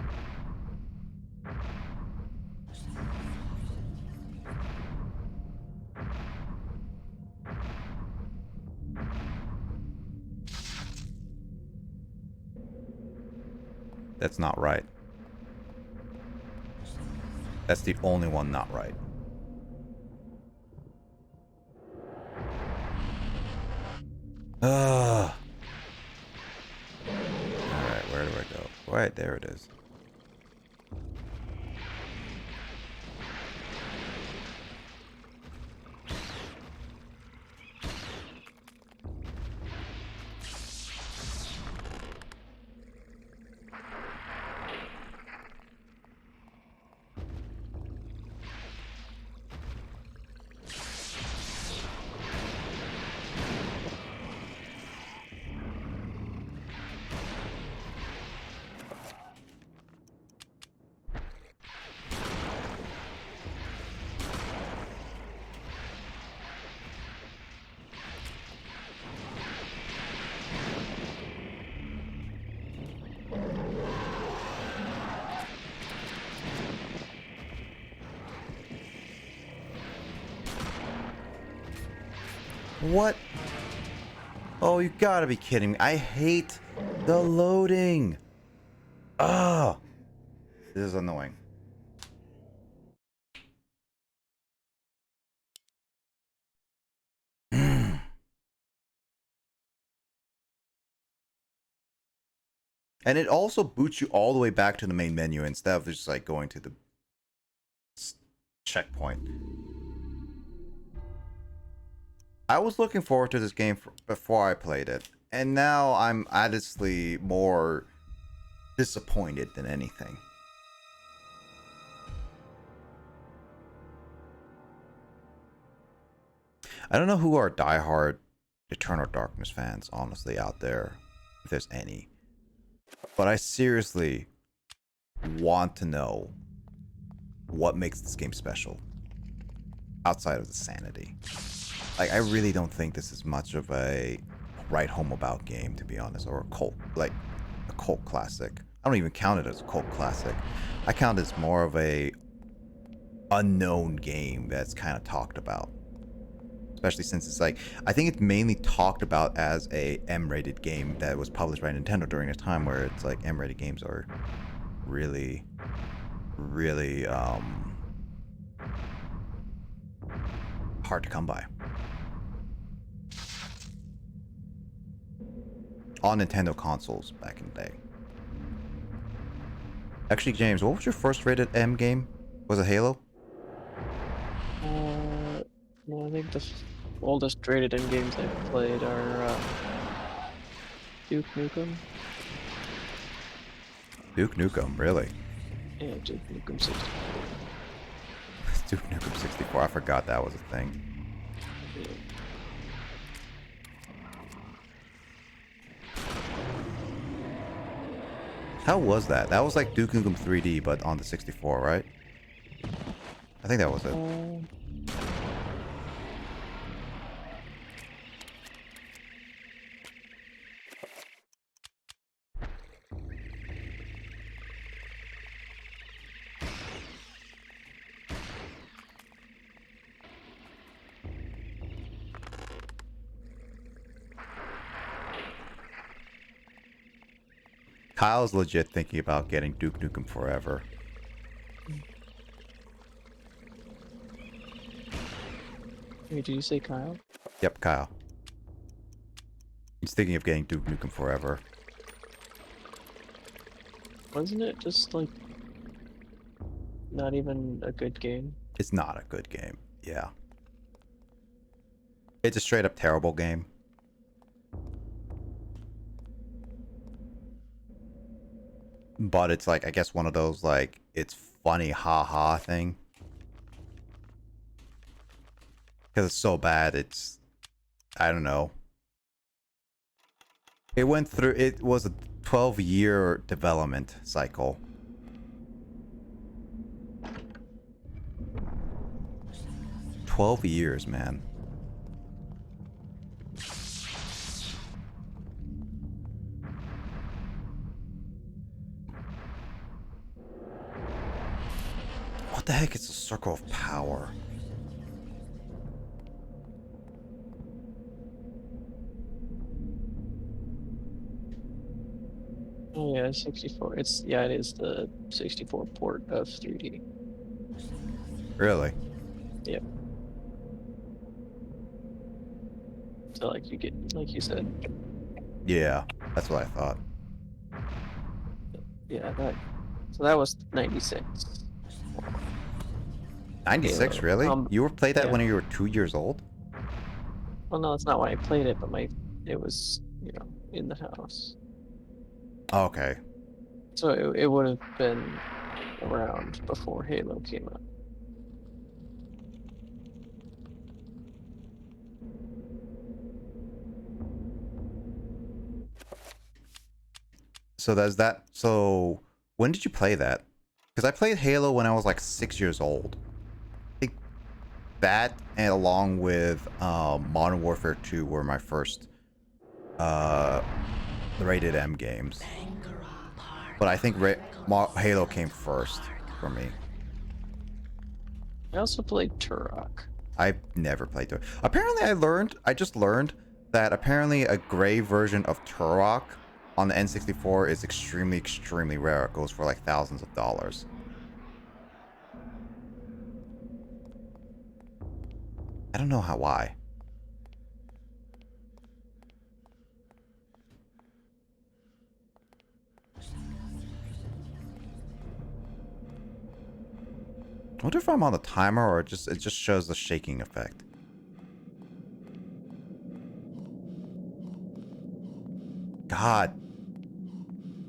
That's not right. That's the only one not right. Alright, where do I go? Right, there it is. What? Oh, you gotta be kidding me. I hate the loading. Ah, this is annoying. And it also boots you all the way back to the main menu instead of just like going to the checkpoint. I was looking forward to this game before I played it, and now I'm honestly more disappointed than anything. I don't know who are diehard Eternal Darkness fans, honestly, out there, if there's any. But I seriously want to know what makes this game special outside of the sanity. Like, I really don't think this is much of a write home about game, to be honest, or a cult, like a cult classic. I don't even count it as a cult classic. I count it as more of a unknown game that's kind of talked about. Especially since it's like, I think it's mainly talked about as a M-rated game that was published by Nintendo during a time where it's like M-rated games are really, really hard to come by. On Nintendo consoles back in the day. Actually, James, what was your first rated M game? Was it Halo? No, I think the oldest rated M games I've played are Duke Nukem. Duke Nukem, really? Yeah, Duke Nukem 64. Duke Nukem 64, I forgot that was a thing. Yeah. How was that? That was like Duke Nukem 3D, but on the 64, right? I think that was it. Kyle's legit thinking about getting Duke Nukem Forever. Wait, did you say Kyle? Yep, Kyle. He's thinking of getting Duke Nukem Forever. Wasn't it just like not even a good game? It's not a good game. Yeah. It's a straight up terrible game. But it's like, I guess one of those like, it's funny haha thing. Because it's so bad, it's, I don't know. It went through, it was a 12-year development cycle. "12 years, man." What the heck is a circle of power? Oh yeah, 64. It's yeah, it is the 64 port of 3D. Really? Yep. So like you get, like you said, Yeah, that's what I thought. yeah, that. So that was 96. 96, Halo. really? You were played that yeah. when you were 2 years old? Well, no, that's not why I played it, but it was, you know, in the house. Okay. So it would have been around before Halo came out. So that's that. So when did you play that? Because I played Halo when I was like 6 years old. I think that, and along with Modern Warfare 2 were my first rated M games. But I think Halo came first for me. I also played Turok. I've never played Turok. Apparently I just learned that apparently a gray version of Turok on the N64 is extremely, extremely rare. It goes for like thousands of dollars. I don't know why. I wonder if I'm on the timer or it just shows the shaking effect. God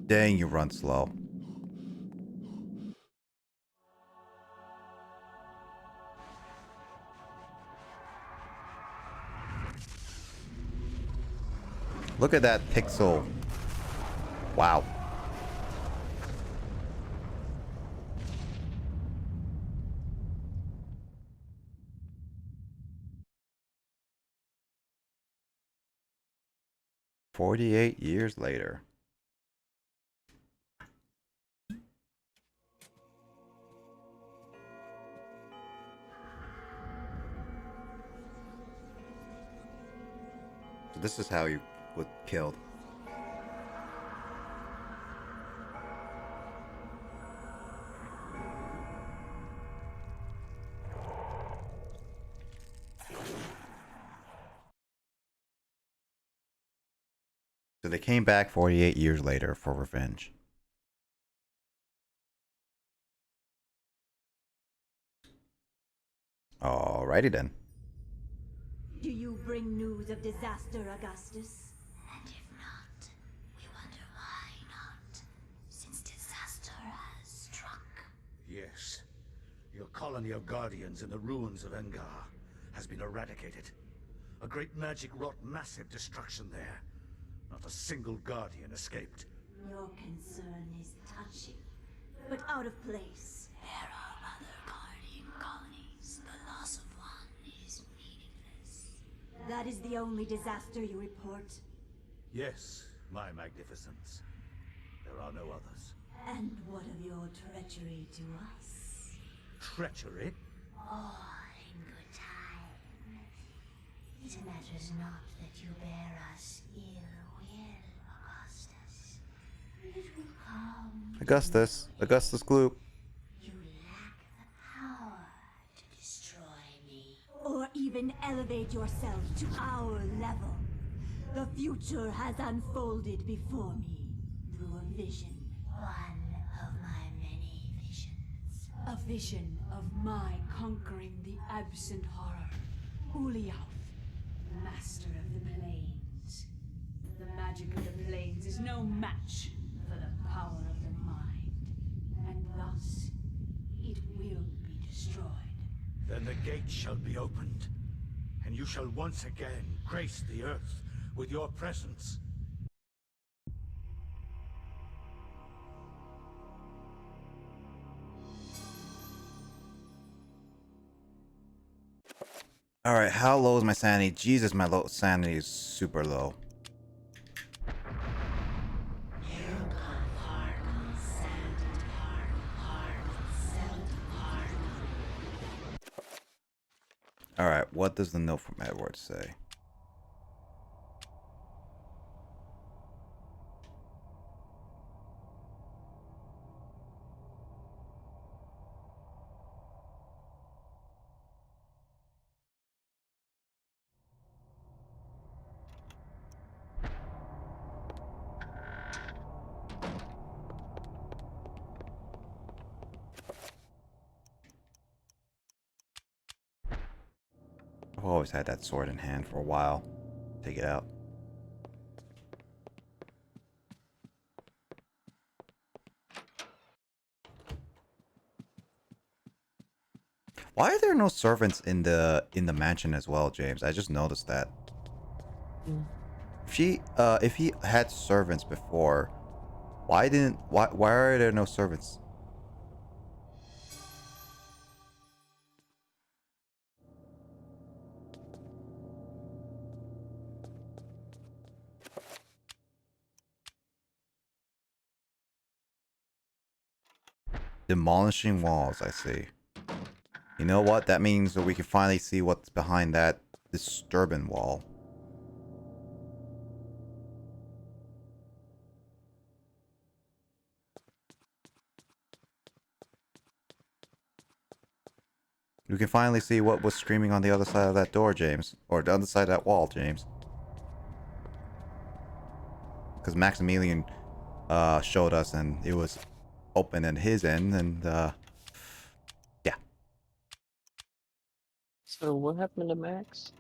dang, you run slow. Look at that pixel. Wow. "48 years later." So this is how you was killed. So they came back 48 years later for revenge. Alrighty then. Do you bring news of disaster, Augustus? And if not, we wonder why not, since disaster has struck. Yes. Your colony of Guardians in the ruins of Engar has been eradicated. A great magic wrought massive destruction there. Not a single Guardian escaped. Your concern is touching, but out of place. There are other Guardian colonies. The loss of one is meaningless. That is the only disaster you report? Yes, my magnificence. There are no others. And what of your treachery to us? Treachery? All in good time. It matters not that you bear us ill will, Augustus. It will come. Augustus Gloop. You lack the power to destroy me. Or even elevate yourself to our level. The future has unfolded before me through a vision. One of my many visions. A vision of my conquering the absent horror. Ulyaoth, master of the plains. The magic of the plains is no match for the power of the mind. And thus, it will be destroyed. Then the gates shall be opened, and you shall once again grace the earth with your presence. All right, how low is my sanity? Jesus, my sanity is super low. All right, what does the note from Edward say? I've always had that sword in hand for a while. Take it out. Why are there no servants in the mansion as well, James? I just noticed that. If he had servants before, why are there no servants? Demolishing walls, I see. You know what? That means that we can finally see what's behind that disturbing wall. We can finally see what was screaming on the other side of that door, James. Or the other side of that wall, James. Because Maximilian showed us and it was open at his end and yeah. So what happened to Max?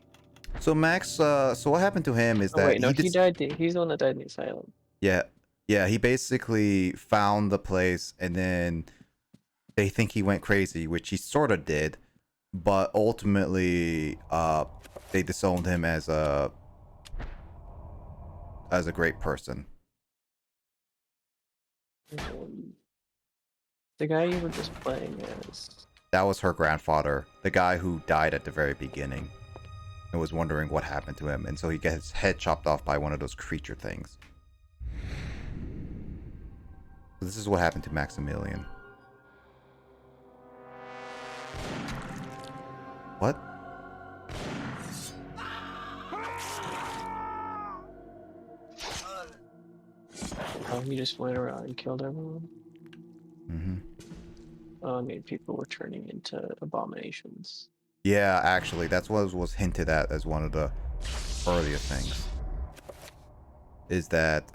So Max, so what happened to him is Oh that wait, no, he he died. He's the one that died in the asylum. Yeah, yeah, he basically found the place and then they think he went crazy, which he sort of did, but ultimately they disowned him as a great person. The guy you were just playing as. That was her grandfather, the guy who died at the very beginning and was wondering what happened to him, and so he gets his head chopped off by one of those creature things. So this is what happened to Maximilian. What? Oh, he just went around and killed everyone. Mm-hmm. Oh, I mean, people were turning into abominations. Yeah, actually, that's what was hinted at as one of the earliest things. Is that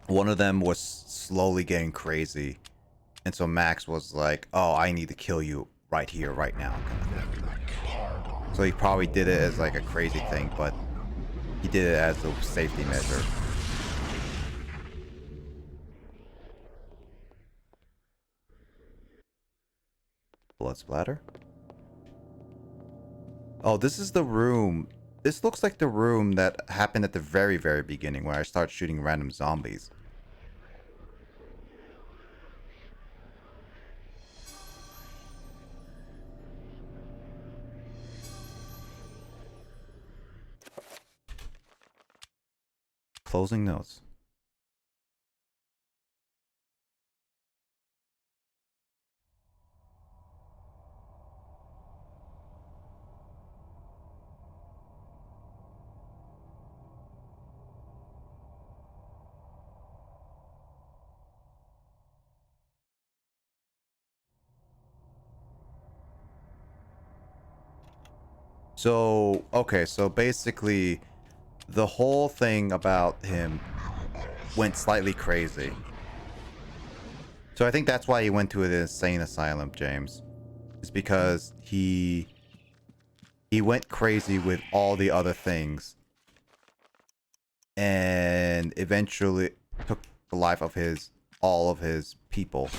one of them was slowly getting crazy, and so Max was like, "Oh, I need to kill you right here, right now." So he probably did it as like a crazy thing, but he did it as a safety measure. Blood splatter. Oh, this is the room. This looks like the room that happened at the very, very beginning where I start shooting random zombies. Closing notes. So, okay, so basically, the whole thing about him went slightly crazy. So I think that's why he went to an insane asylum, James. It's because he went crazy with all the other things. And eventually took the life of all of his people.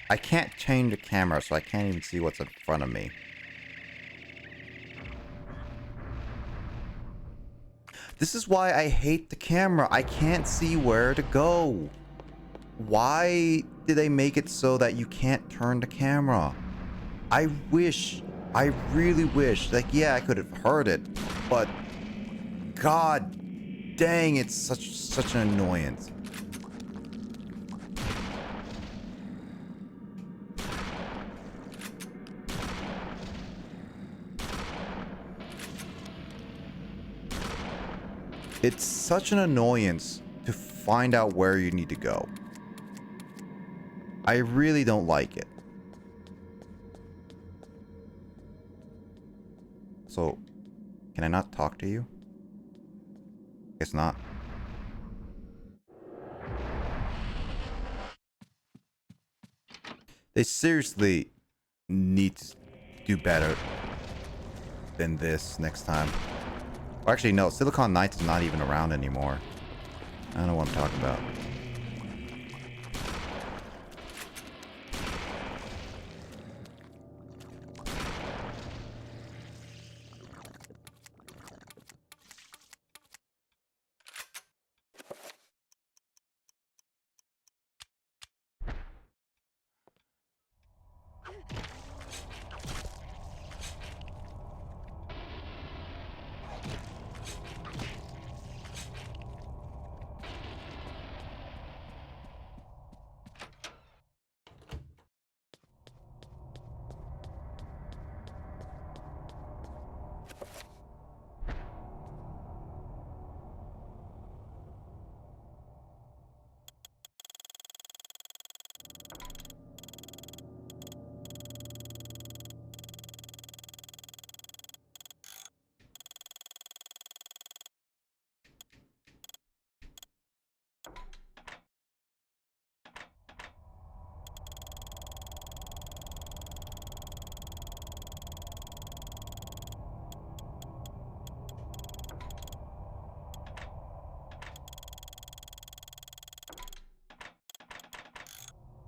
I can't change the camera, so I can't even see what's in front of me. This is why I hate the camera. I can't see where to go. Why did they make it so that you can't turn the camera? I really wish, like, yeah, I could have heard it, but god dang, it's such an annoyance. It's such an annoyance to find out where you need to go. I really don't like it. So, can I not talk to you? Guess not. They seriously need to do better than this next time. Or actually, no, Silicon Knights is not even around anymore. I don't know what I'm talking about.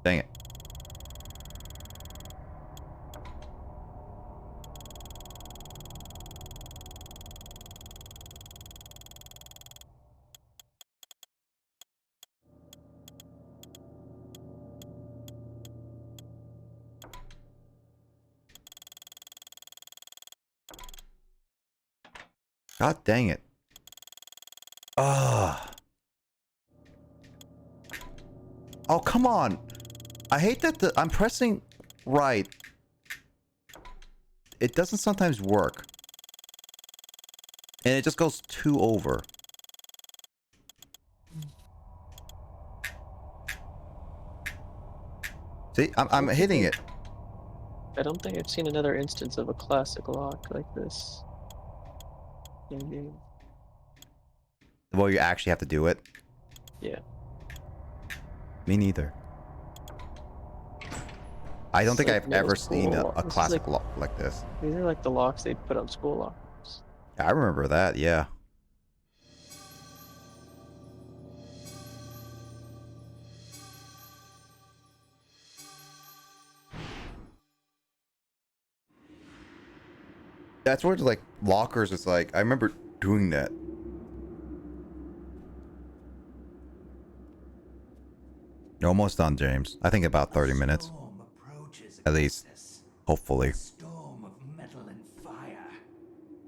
Dang it. God dang it. Ah. Oh, come on. I hate that I'm pressing right. It doesn't sometimes work. And it just goes 2 over. See, I'm hitting it. I don't think I've seen another instance of a classic lock like this. In-game. Well, you actually have to do it. Yeah. Me neither. I don't think Like I've ever middle seen school a lock. This is classic like- lock like this. These are like the locks they put on school lockers. I remember that, yeah. That's where it's like lockers is like, I remember doing that. You're almost done, James. I think about 30 minutes. At least. Hopefully. A storm of metal and fire,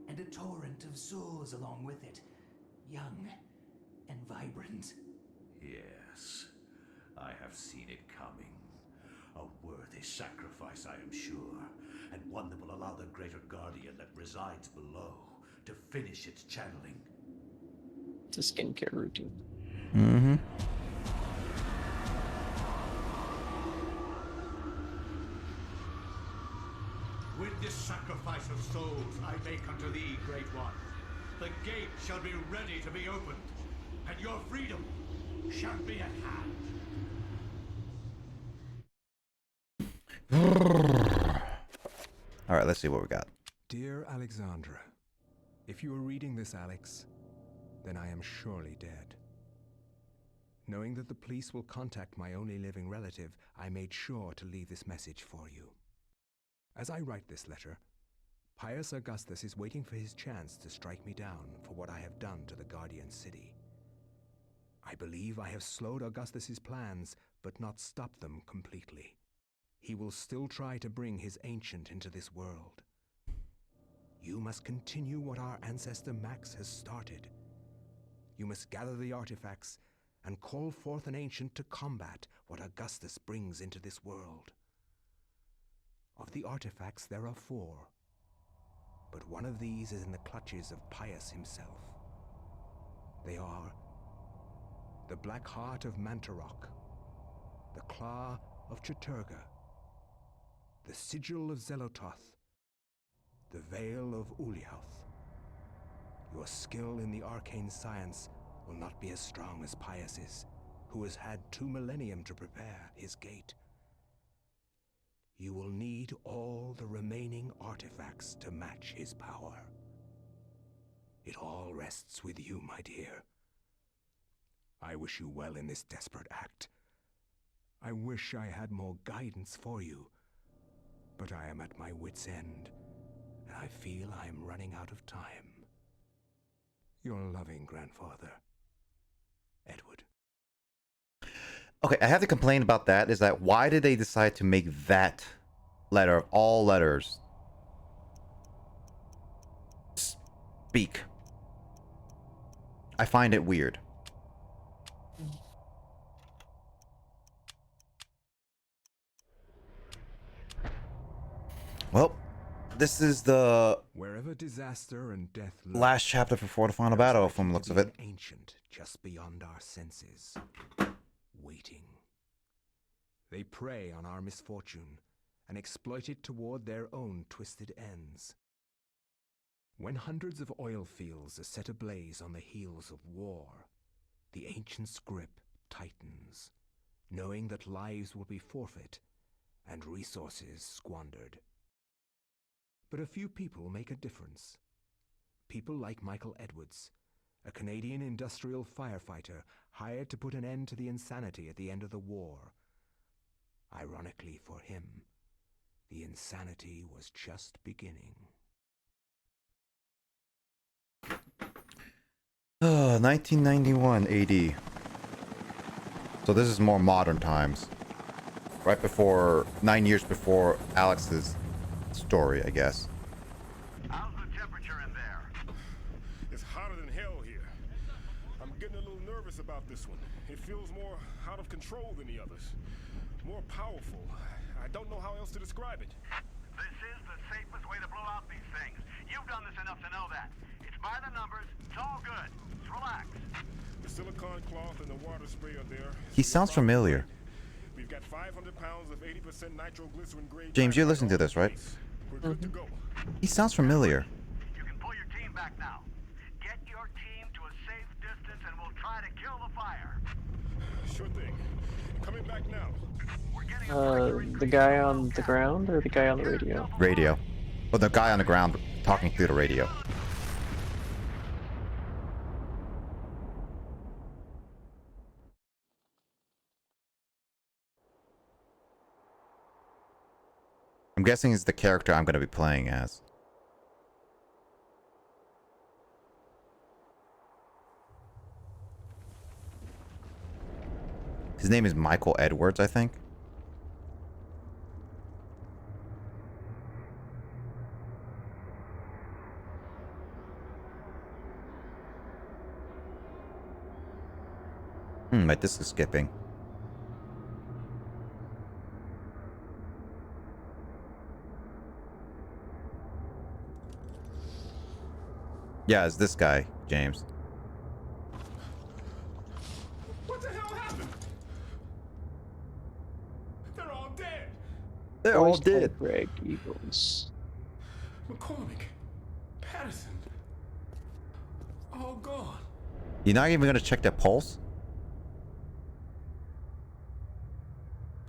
and a torrent of souls along with it, young and vibrant. Yeah. have seen it coming. A worthy sacrifice, I am sure, and one that will allow the greater guardian that resides below to finish its channeling. It's a skincare routine. Mm-hmm. With this sacrifice of souls I make unto thee, Great One, the gate shall be ready to be opened, and your freedom shall be at hand. All right, let's see what we got. Dear Alexandra, if you are reading this, Alex, then I am surely dead. Knowing that the police will contact my only living relative, I made sure to leave this message for you. As I write this letter, Pius Augustus is waiting for his chance to strike me down for what I have done to the Guardian City. I believe I have slowed Augustus's plans, but not stopped them completely. He will still try to bring his ancient into this world. You must continue what our ancestor Max has started. You must gather the artifacts and call forth an ancient to combat what Augustus brings into this world. Of the artifacts, there are 4, but one of these is in the clutches of Pius himself. They are the Black Heart of Mantarok, the Claw of Chaturga, the Sigil of Zelototh, the Veil of Ulyaoth. Your skill in the arcane science will not be as strong as Pius's, who has had 2 millennium to prepare his gate. You will need all the remaining artifacts to match his power. It all rests with you, my dear. I wish you well in this desperate act. I wish I had more guidance for you, but I am at my wit's end, and I feel I am running out of time. Your loving grandfather, Edward. Okay, I have to complain about that. Is that why did they decide to make that letter of all letters speak? I find it weird. Well, this is the Wherever disaster and death last chapter before the final battle, from the looks of it. Ancient, just beyond our senses, waiting. They prey on our misfortune and exploit it toward their own twisted ends. When hundreds of oil fields are set ablaze on the heels of war, the ancient's grip tightens, knowing that lives will be forfeit and resources squandered. But a few people make a difference. People like Michael Edwards, a Canadian industrial firefighter hired to put an end to the insanity at the end of the war. Ironically for him, the insanity was just beginning. 1991 AD. So this is more modern times. Right before, 9 years before Alex's story, I guess. How's the temperature in there? It's hotter than hell here. I'm getting a little nervous about this one. It feels more out of control than the others. More powerful. I don't know how else to describe it. This is the safest way to blow out these things. You've done this enough to know that. It's by the numbers. It's all good. Just relax. The silicone cloth and the water spray are there. He sounds familiar. We've got 500 pounds of 80% nitroglycerin grade. James, you're listening to this, right? We're good to go. He sounds familiar. You can pull your team back now. Get your team to a safe distance and we'll try to kill the fire. Sure thing. Coming back now. The guy on the ground or the guy on the radio? Radio. Well, the guy on the ground talking through the radio. I'm guessing it's the character I'm going to be playing as. His name is Michael Edwards, I think. My disc is skipping. Yeah, it's this guy, James. What the hell happened? They're all dead. They're all Voiced by dead. Greg Eagles. McCormick, Patterson, all gone. You're not even gonna check their pulse?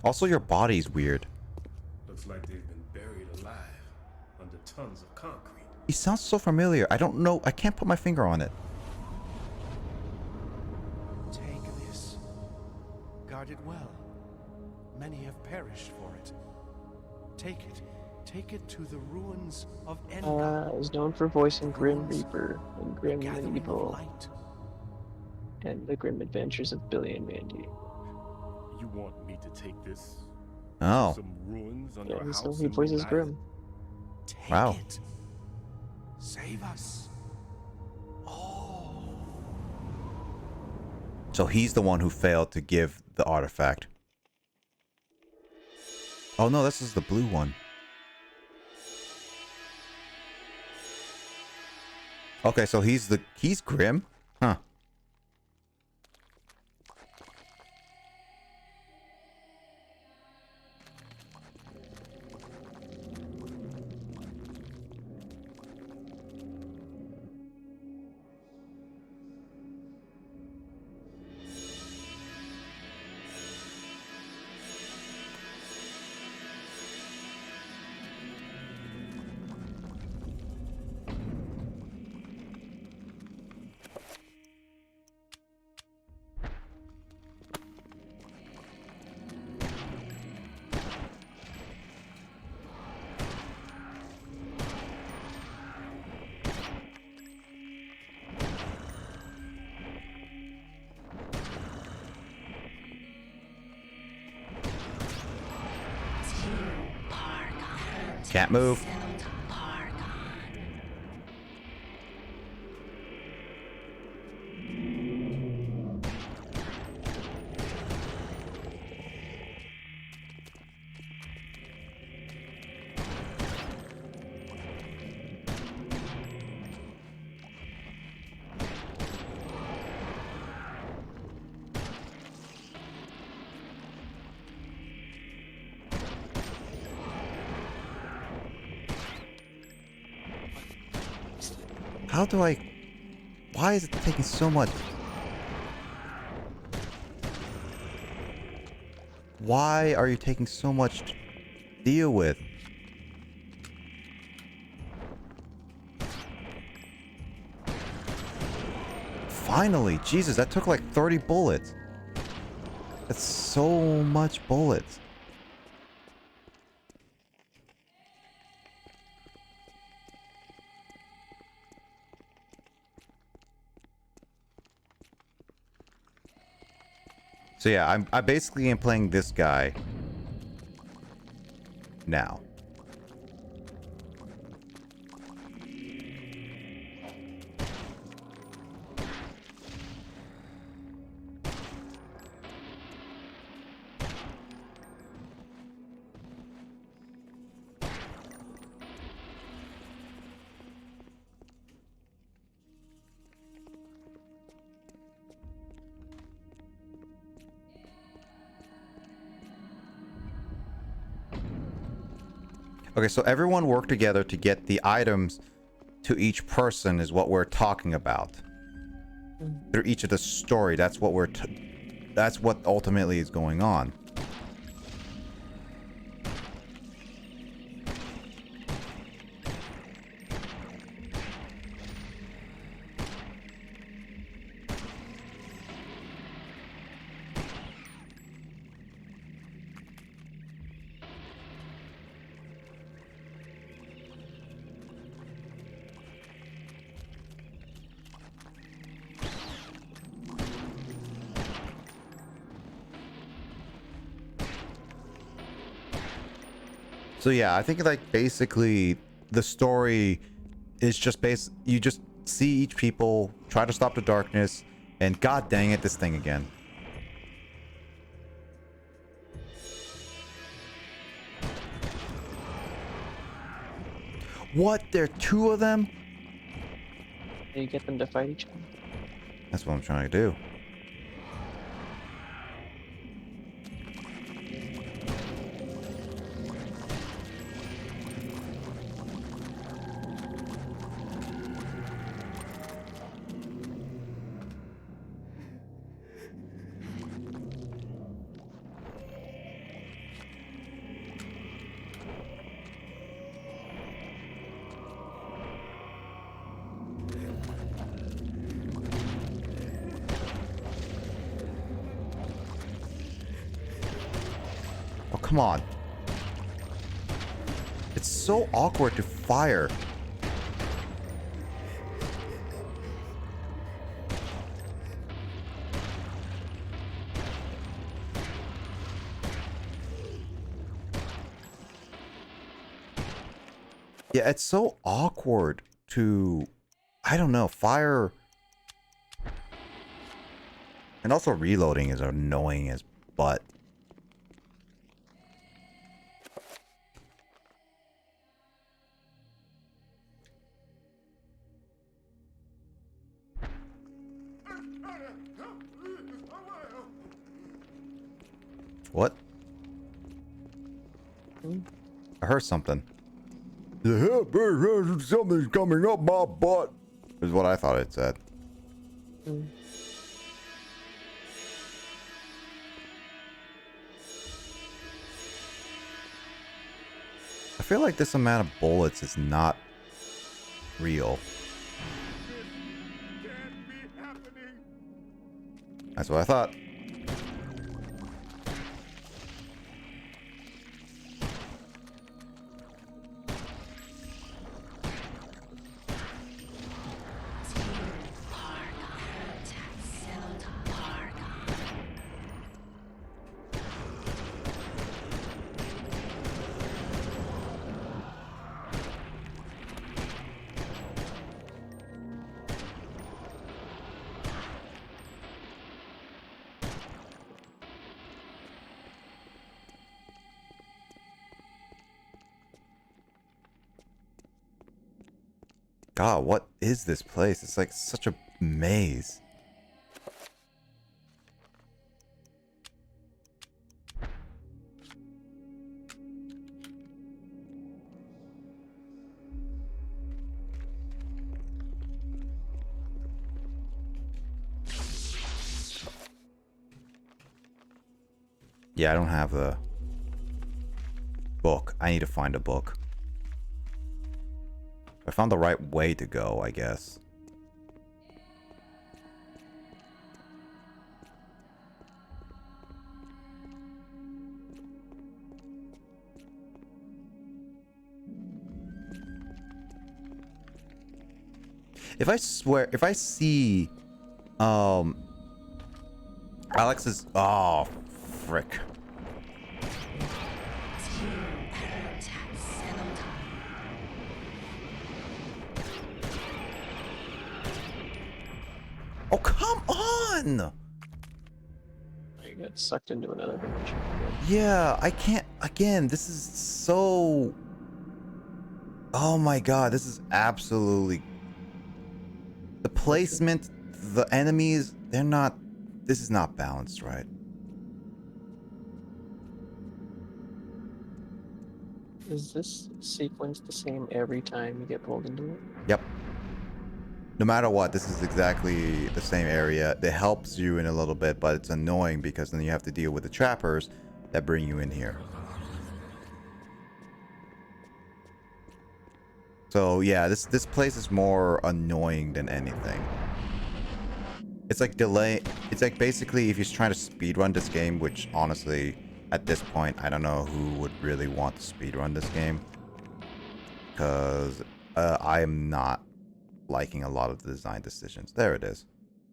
Also, your body's weird. Looks like they've been buried alive under tons of concrete. He sounds so familiar. I don't know. I can't put my finger on it. Take this. Guard it well. Many have perished for it. Take it. Take it to the ruins of Endor. Is known for voicing Grim Reaper and Grim the Gathering of Evil light. and the Grim Adventures of Billy and Mandy. You want me to take this? Oh. Some ruins under a Yeah, so house he in voices Rhode Grim. Island? Take Wow. it. Save us. So he's the one who failed to give the artifact. Oh no, this is the blue one. Okay, so he's Grim? Huh. Can't move. How do I... Why is it taking so much? Why are you taking so much to deal with? Finally! Jesus, that took like 30 bullets. That's so much bullets. So yeah, I basically am playing this guy now. Okay, so everyone worked together to get the items to each person is what we're talking about. Through each of the story, that's what that's what ultimately is going on. So yeah, I think like basically the story is just you just see each people try to stop the darkness, and god dang it, this thing again. What? There are two of them? You get them to fight each other. That's what I'm trying to do. Oh, come on. It's so awkward to fire. Yeah, it's so awkward to, I don't know, fire. And also reloading is annoying as butt. What? I heard something. Something's coming up my butt. Is what I thought it said. I feel like this amount of bullets is not real. That's what I thought. God, what is this place? It's like such a maze. Yeah, I don't have the book. I need to find a book. I found the right way to go, I guess. If I swear, if I see, Alex's, oh, frick. Oh, come on! You got sucked into another dimension. Yeah, I can't, again, this is so, oh my god, this is absolutely, the placement, the enemies, they're not, this is not balanced, right? Is this sequence the same every time you get pulled into it? Yep. No matter what, this is exactly the same area. It helps you in a little bit, but it's annoying because then you have to deal with the trappers that bring you in here. So yeah, this place is more annoying than anything. It's like delay. It's like basically if you're trying to speedrun this game, which honestly, at this point, I don't know who would really want to speedrun this game. Because I am not liking a lot of the design decisions. There it is.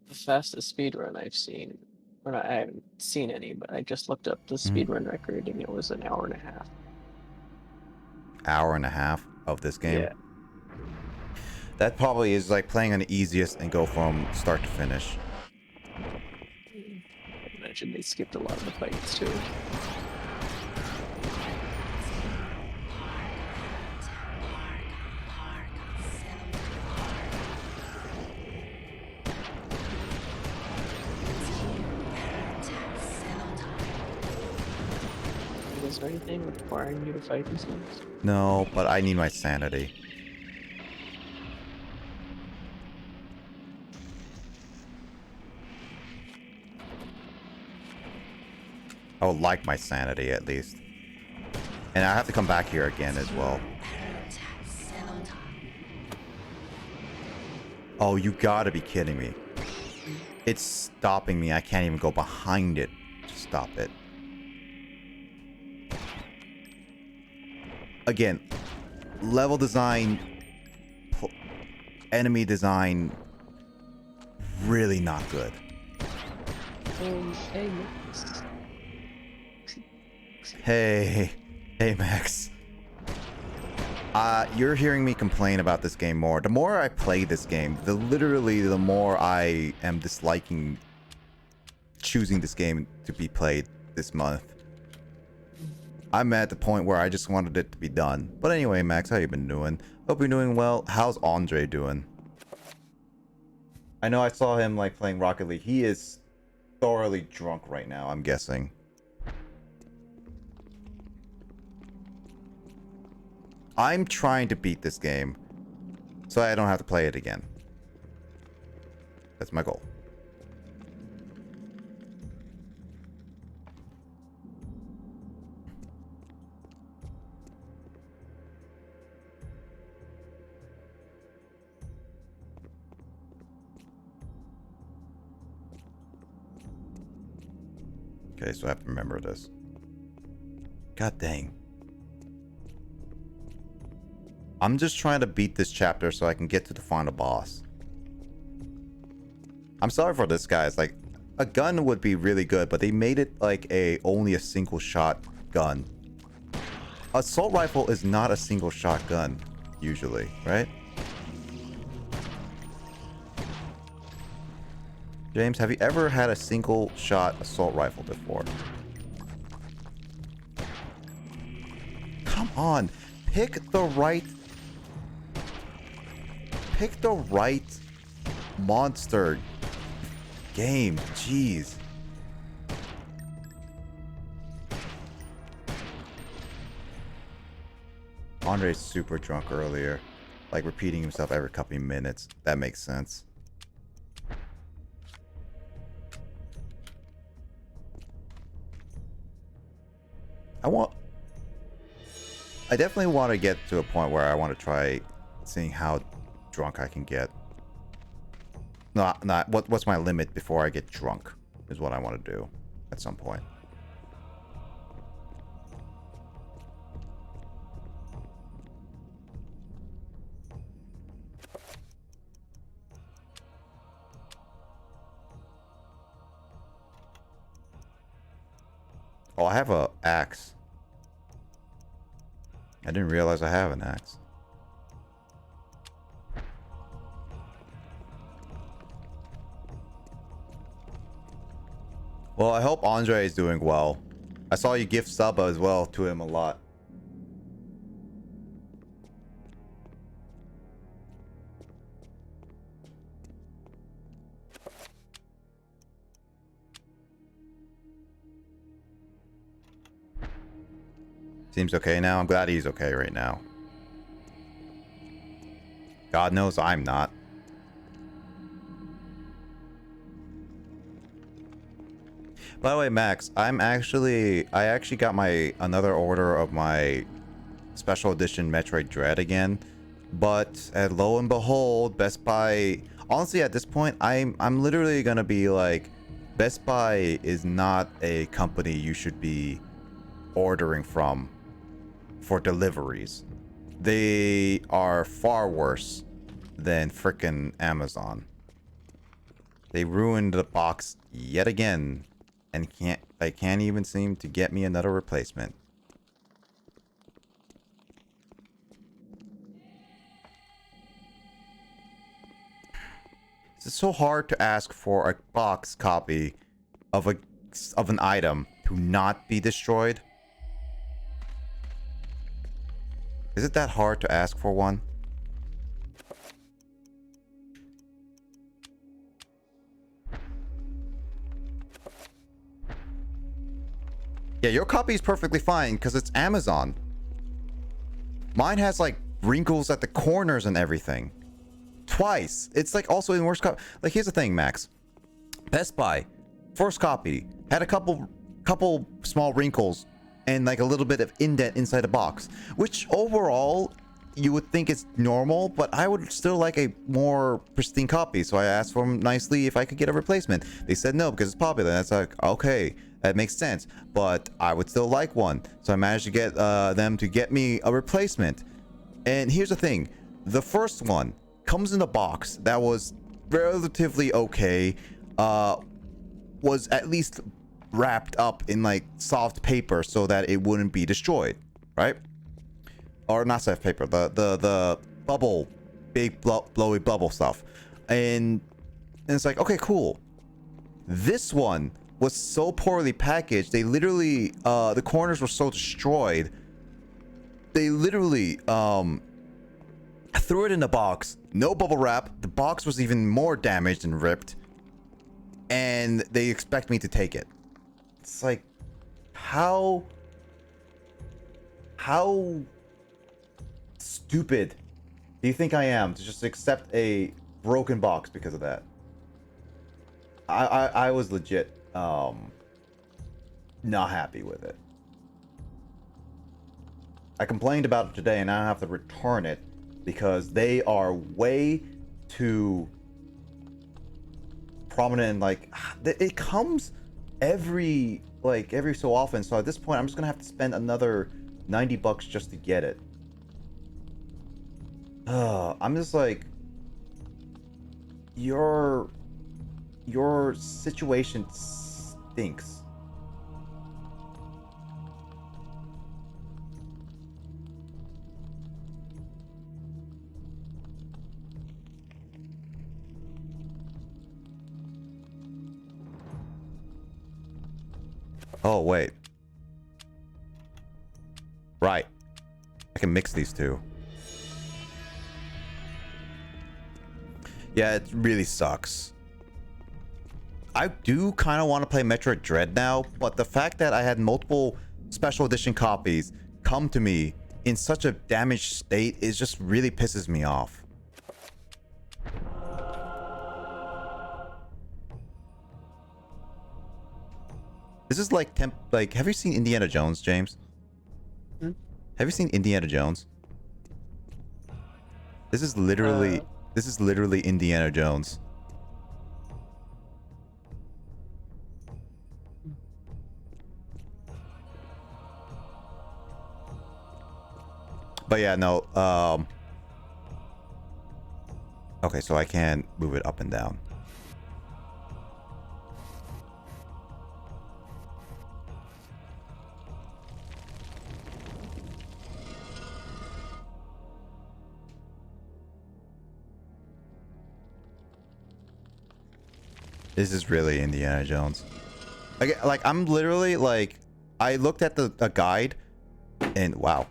The fastest speedrun I've seen, or not, I haven't seen any, but I just looked up the speedrun record and it was an hour and a half. Hour and a half of this game? Yeah. That probably is like playing on the easiest and go from start to finish. I imagine they skipped a lot of the fights too. Is there anything requiring you to fight these things? No, but I need my sanity. I would like my sanity at least. And I have to come back here again as well. Oh, you gotta be kidding me. It's stopping me. I can't even go behind it to stop it. Again, level design, enemy design, really not good. Hey, Max. Hey, Max. You're hearing me complain about this game more. The more I play this game, the more I am disliking choosing this game to be played this month. I'm at the point where I just wanted it to be done. But anyway, Max, how you been doing? Hope you're doing well. How's Andre doing? I know I saw him like playing Rocket League. He is thoroughly drunk right now, I'm guessing. I'm trying to beat this game so I don't have to play it again. That's my goal. Okay, so I have to remember this. God dang. I'm just trying to beat this chapter so I can get to the final boss. I'm sorry for this, guys. Like, a gun would be really good, but they made it like only a single shot gun. Assault rifle is not a single shot gun, usually, right? James, have you ever had a single shot assault rifle before? Come on, pick the right monster game. Jeez. Andre's super drunk earlier, like repeating himself every couple of minutes. That makes sense. I definitely want to get to a point where I want to try seeing how drunk I can get. What's my limit before I get drunk is what I want to do at some point. Oh, I have a axe. I didn't realize I have an axe. Well, I hope Andre is doing well. I saw you gift sub as well to him a lot. Seems okay now. I'm glad he's okay right now. God knows I'm not. By the way, Max, I actually got another order of my special edition Metroid Dread again. But lo and behold, Best Buy, honestly at this point, I'm literally gonna be like, Best Buy is not a company you should be ordering from for deliveries. They are far worse than frickin' Amazon. They ruined the box yet again, and they can't even seem to get me another replacement. It's so hard to ask for a box copy of an item to not be destroyed. Is it that hard to ask for one? Yeah, your copy is perfectly fine because it's Amazon. Mine has like wrinkles at the corners and everything. Twice. It's like also in worse copy. Like here's the thing, Max. Best Buy, first copy, had a couple small wrinkles and like a little bit of indent inside the box, which overall you would think it's normal, but I would still like a more pristine copy. So I asked for them nicely if I could get a replacement. They said no because it's popular. That's like, okay, that makes sense, but I would still like one. So I managed to get them to get me a replacement. And here's the thing, the first one comes in a box that was relatively okay, was at least wrapped up in like soft paper so that it wouldn't be destroyed, right? Or not soft paper, the bubble, big blowy bubble stuff. And it's like, okay, cool. This one was so poorly packaged, they literally the corners were so destroyed, they literally threw it in the box, no bubble wrap, the box was even more damaged and ripped, and they expect me to take it. It's like, how stupid do you think I am to just accept a broken box because of that? I was legit not happy with it. I complained about it today and I have to return it because they are way too prominent. Like, it comes every so often, so at this point I'm just gonna have to spend another $90 just to get it. I'm just like, your situation stinks. Oh, wait. Right. I can mix these two. Yeah, it really sucks. I do kind of want to play Metroid Dread now, but the fact that I had multiple special edition copies come to me in such a damaged state is just really pisses me off. This is like have you seen Indiana Jones, James? Hmm? Have you seen Indiana Jones? This is literally Indiana Jones. But yeah, no, okay, so I can move it up and down. This is really Indiana Jones. Like I'm literally like, I looked at the guide and wow.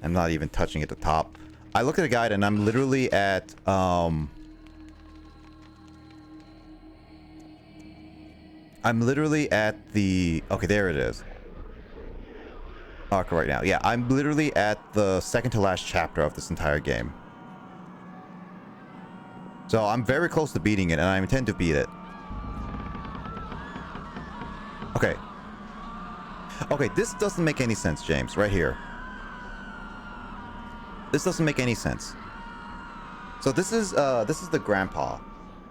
I'm not even touching at the top. I looked at the guide and I'm literally at I'm literally at the, okay, there it is. Okay, right now. Yeah, I'm literally at the second to last chapter of this entire game. So I'm very close to beating it, and I intend to beat it. Okay. Okay, this doesn't make any sense, James, right here. This doesn't make any sense. So this is the grandpa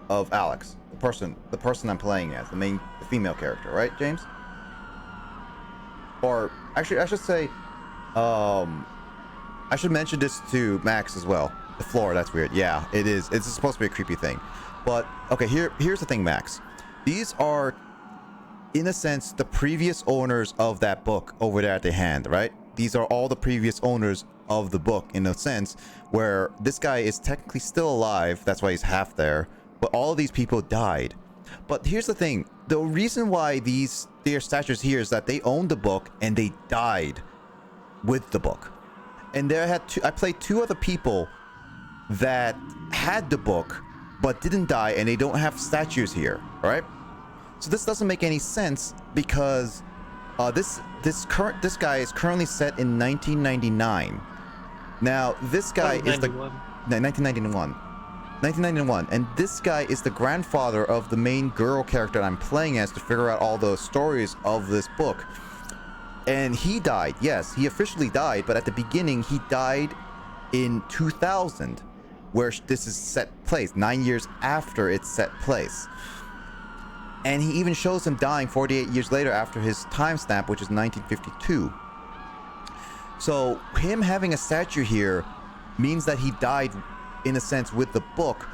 of Alex, the person I'm playing as, the female character, right, James? Or actually, I should say, I should mention this to Max as well. The floor, that's weird. Yeah, it is. It's supposed to be a creepy thing. But, okay, here's the thing, Max. These are, in a sense, the previous owners of that book over there at the hand, right? These are all the previous owners of the book, in a sense, where this guy is technically still alive. That's why he's half there. But all of these people died. But here's the thing. The reason why their statues here is that they owned the book and they died with the book. And I played two other people that had the book but didn't die, and they don't have statues here, all right? So this doesn't make any sense because This guy is currently set in 1999. Now, this guy is the 1991. 1991, and this guy is the grandfather of the main girl character that I'm playing as to figure out all the stories of this book. And he died. Yes, he officially died, but at the beginning he died in 2000, where this is set place 9 years after it's set place. And he even shows him dying 48 years later after his timestamp, which is 1952. So him having a statue here means that he died in a sense with the book,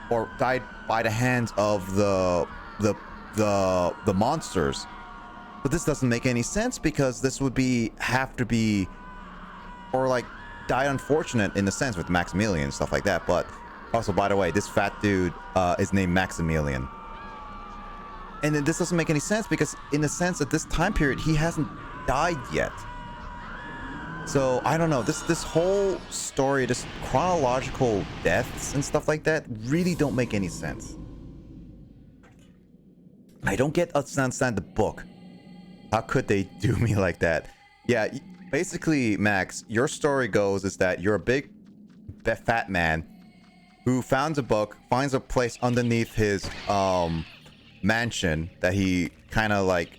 or died by the hands of the monsters. But this doesn't make any sense, because this would have to be, or like died unfortunate in a sense with Maximilian and stuff like that. But also, by the way, this fat dude is named Maximilian. And then this doesn't make any sense, because in the sense at this time period he hasn't died yet. So I don't know, this whole story, this chronological deaths and stuff like that really don't make any sense. I don't understand the book. How could they do me like that? Yeah, basically, Max, your story goes is that you're a big fat man who finds a book, finds a place underneath his mansion that he kind of like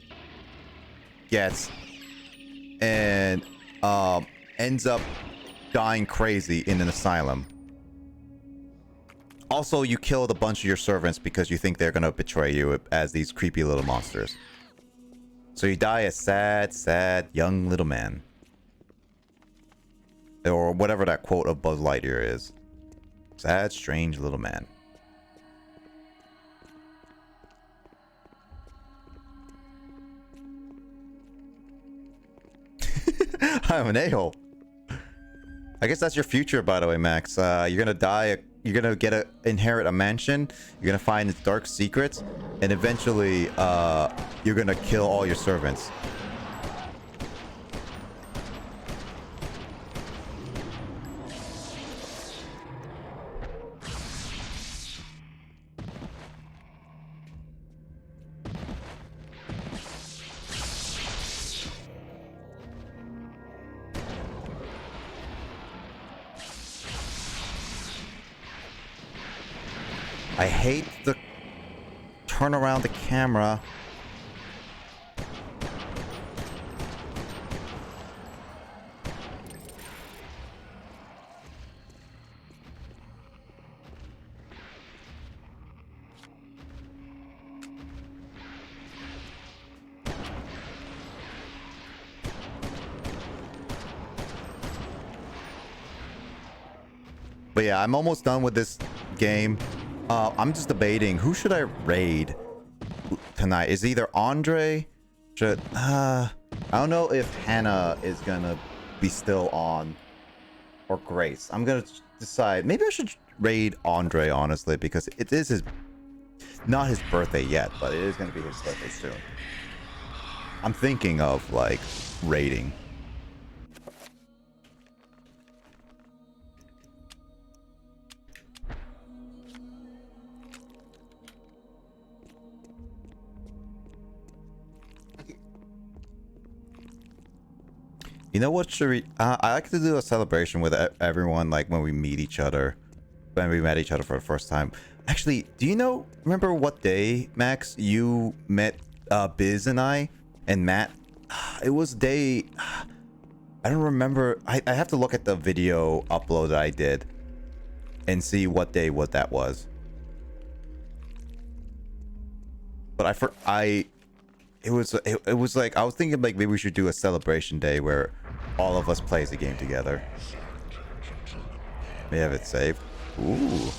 gets, and ends up dying crazy in an asylum. Also, you killed a bunch of your servants because you think they're gonna betray you as these creepy little monsters. So you die a sad, sad young little man. Or whatever that quote of Buzz Lightyear is. Sad, strange little man. I'm an a-hole. I guess that's your future, by the way, Max. You're gonna die. You're gonna inherit a mansion. You're gonna find its dark secrets, and eventually, you're gonna kill all your servants. I hate the turn around the camera. But yeah, I'm almost done with this game. I'm just debating who should I raid tonight. Is either Andre I don't know if Hannah is gonna be still on, or Grace. I'm gonna decide. Maybe I should raid Andre, honestly, because it is not his birthday yet, but it is gonna be his birthday soon. I'm thinking of like raiding. You know what, should we... I like to do a celebration with everyone, like, when we meet each other. When we met each other for the first time. Actually, do you know... Remember what day, Max, you met Biz and I? And Matt? It was day... I don't remember... I have to look at the video upload that I did. And see what day that was. But it was like, I was thinking like maybe we should do a celebration day where all of us plays a game together. We have it saved. Ooh.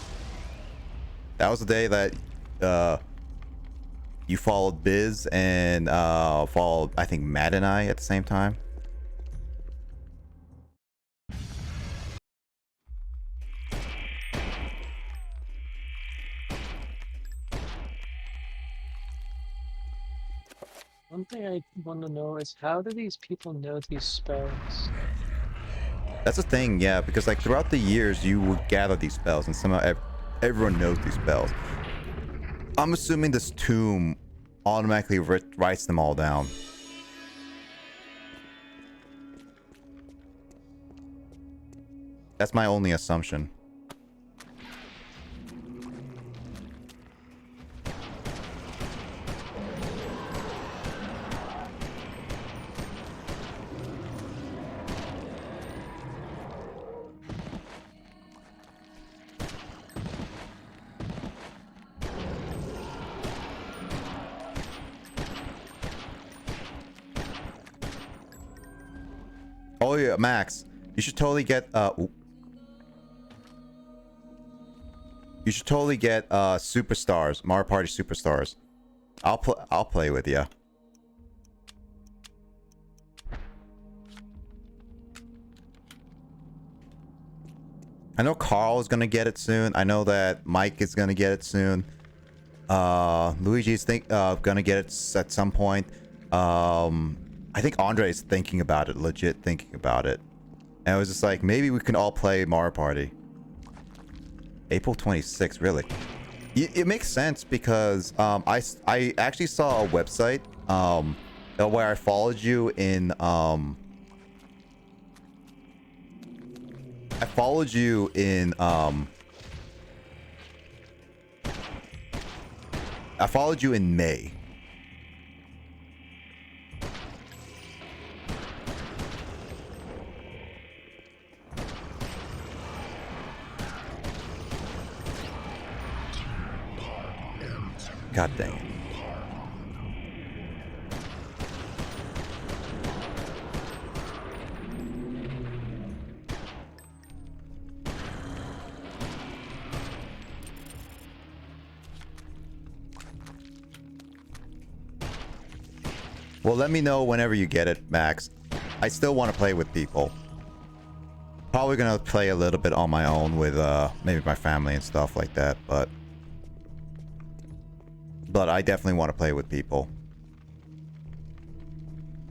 That was the day that you followed Biz and followed, I think, Matt and I at the same time. One thing I want to know is, how do these people know these spells? That's the thing, yeah, because like throughout the years you would gather these spells and somehow everyone knows these spells. I'm assuming this tomb automatically writes them all down. That's my only assumption. Oh yeah, Max, you should totally get you should totally get Superstars, Mario Party Superstars. I'll play with you. I know Carl is gonna get it soon. I know that Mike is gonna get it soon. Luigi's gonna get it at some point. I think Andre is thinking about it, legit thinking about it. And I was just like, maybe we can all play Mario Party. April 26th, really? It makes sense because I actually saw a website where I followed you in I followed you in May. God dang it. Well, let me know whenever you get it, Max. I still want to play with people. Probably gonna play a little bit on my own with maybe my family and stuff like that, but I definitely want to play with people.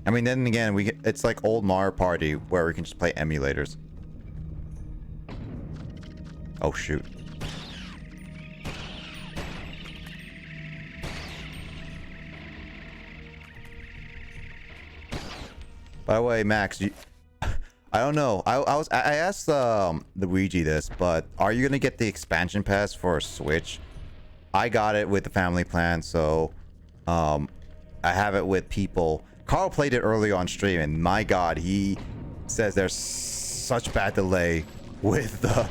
I mean, then again, it's like old Mario Party where we can just play emulators. Oh shoot. By the way, Max, I don't know. I asked Luigi this, but are you gonna get the expansion pass for Switch? I got it with the family plan, so I have it with people. Carl played it early on stream, and my god, he says there's such bad delay with the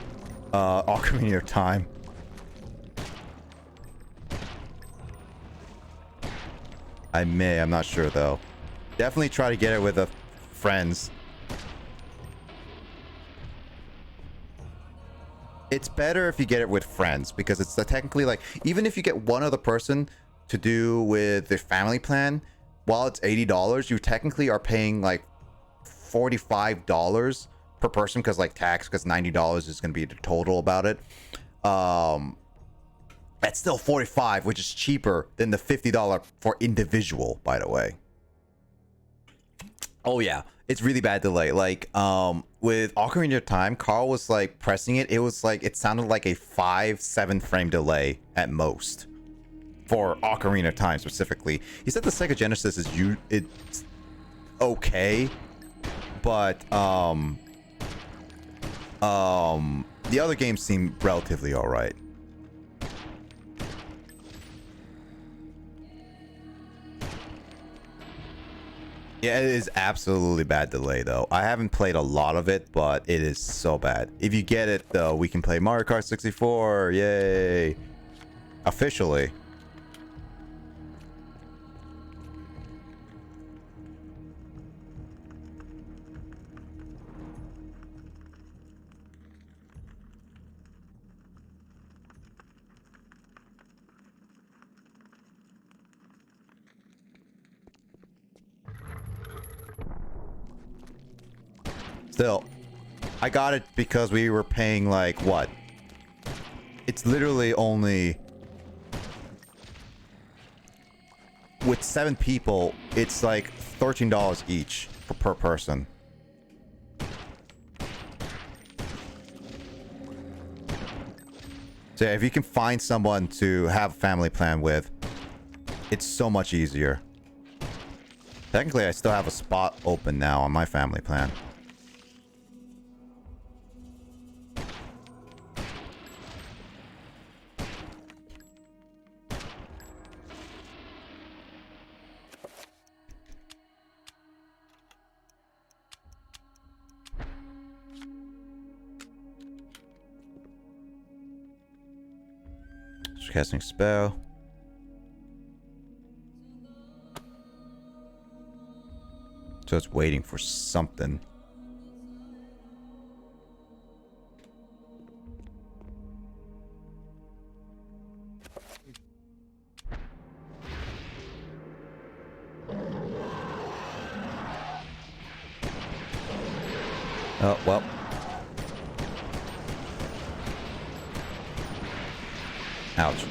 Ocarina of Time. I'm not sure though. Definitely try to get it with the friends. It's better if you get it with friends because it's technically like, even if you get one other person to do with the family plan, while it's $80, you technically are paying like $45 per person because like tax, because $90 is going to be the total about it. That's still $45, which is cheaper than the $50 for individual, by the way. Oh yeah, it's really bad delay. Like with Ocarina of Time, Carl was like pressing it. It was like, it sounded like a 5-7 frame delay at most for Ocarina of Time specifically. He said the Sega Genesis is it's okay, but the other games seem relatively all right. Yeah, it is absolutely bad delay though. I haven't played a lot of it, but it is so bad. If you get it though, we can play Mario Kart 64. Yay. Officially. Still, I got it because we were paying like what? It's literally only with 7 people, it's like $13 each per person. So yeah, if you can find someone to have a family plan with, it's so much easier. Technically, I still have a spot open now on my family plan. Casting spell. So it's waiting for something. Oh, well. Ouch.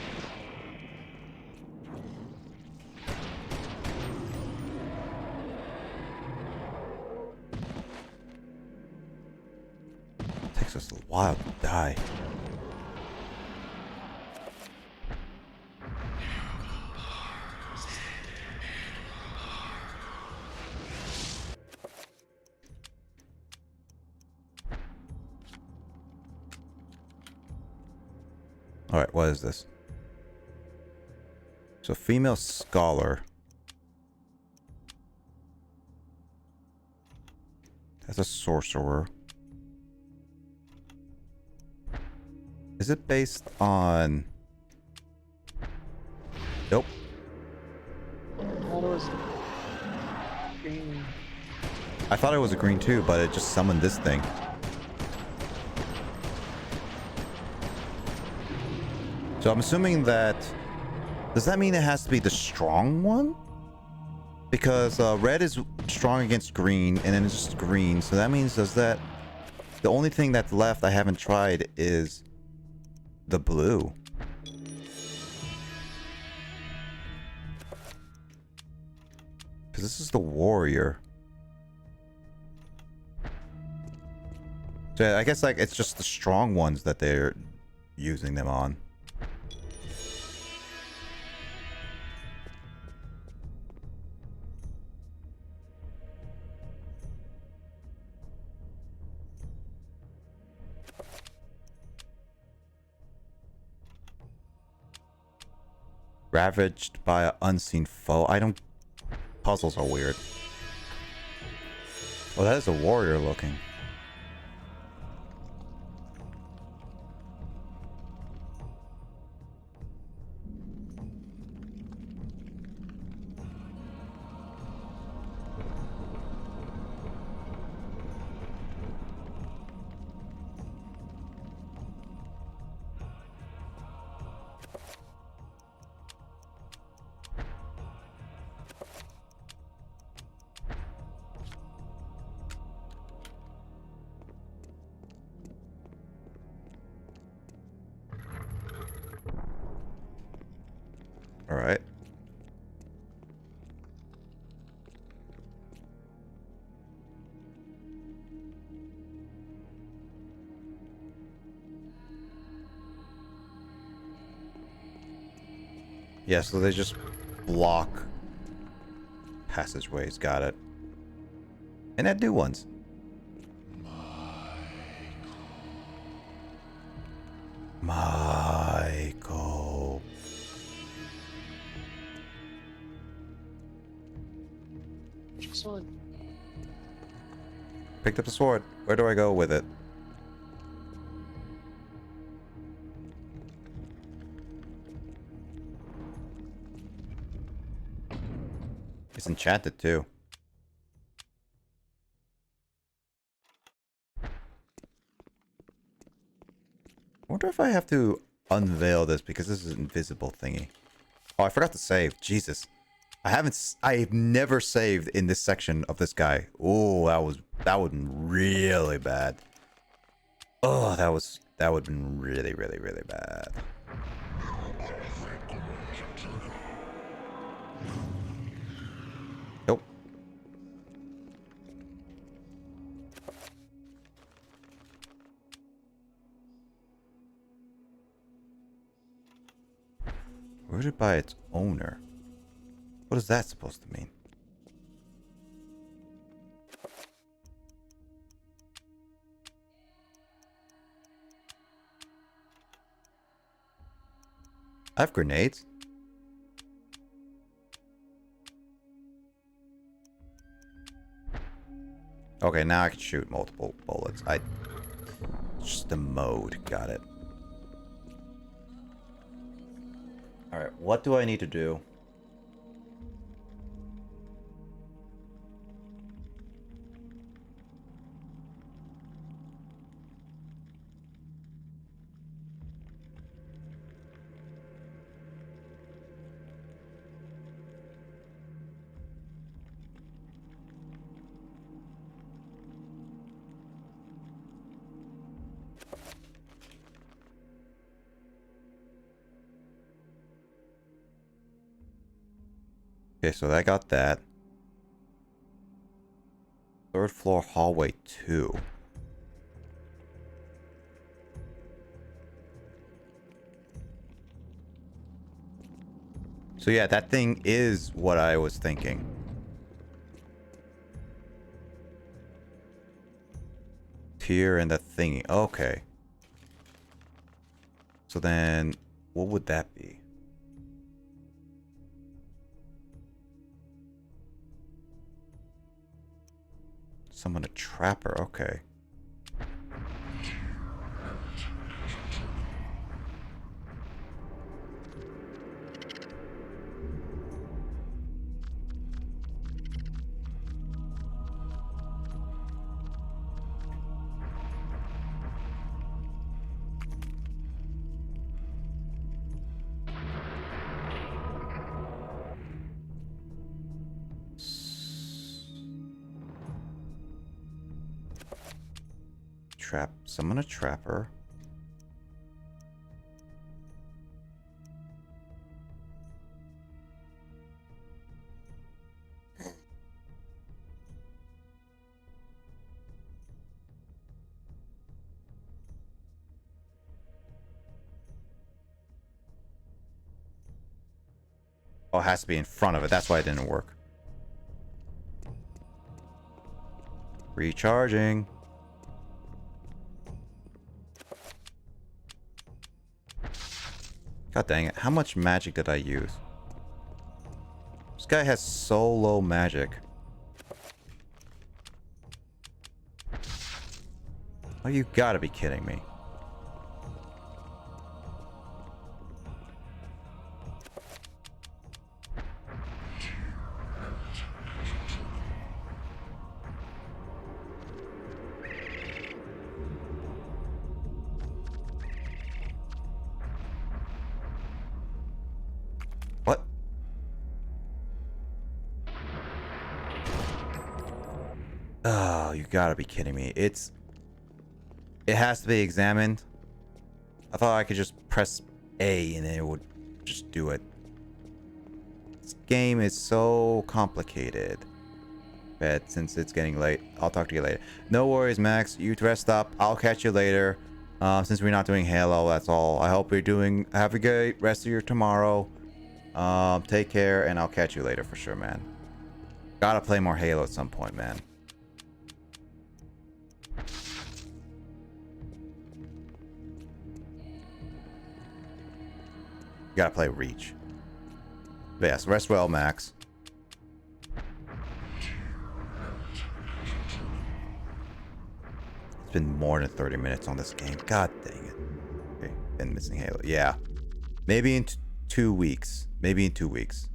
Takes us a while to die. Alright, what is this? So, female scholar. That's a sorcerer. Is it based on... Nope. I thought it was a green too, but it just summoned this thing. So I'm assuming that... Does that mean it has to be the strong one? Because red is strong against green, and then it's just green. So that means does that... The only thing that's left I haven't tried is the blue. Because this is the warrior. So yeah, I guess like it's just the strong ones that they're using them on. Ravaged by an unseen foe. I don't... Puzzles are weird. Well, that is a warrior looking. Alright. Yeah, so they just block passageways. Got it. And add new ones. Michael. Sword. Picked up the sword. Where do I go with it? It's enchanted too. I wonder if I have to unveil this because this is an invisible thingy. Oh, I forgot to save. Jesus. I've never saved in this section of this guy. Oh, that would have been really bad. Oh, that would have been really, really, really bad. Nope. Ordered by its owner. What is that supposed to mean? I have grenades. Okay, now I can shoot multiple bullets. Just the mode. Got it. Alright, what do I need to do? Okay, so I got that. Third floor hallway 2. So yeah, that thing is what I was thinking. Tier and the thingy. Okay. So then, what would that be? Summon a trapper, okay. Summon a trapper. Oh, it has to be in front of it. That's why it didn't work. Recharging. God dang it. How much magic did I use? This guy has so low magic. Oh, you gotta be kidding me. What? Oh, you gotta be kidding me. It has to be examined. I thought I could just press A and it would just do it. This game is so complicated. But since it's getting late, I'll talk to you later. No worries, Max. You rest up. I'll catch you later. Since we're not doing Halo, that's all. I hope you're have a great rest of your tomorrow. Take care, and I'll catch you later for sure, man. Gotta play more Halo at some point, man. Gotta play Reach. But yes, rest well, Max. It's been more than 30 minutes on this game. God dang it. Okay, been missing Halo. Yeah. Maybe in 2 weeks. Maybe in 2 weeks.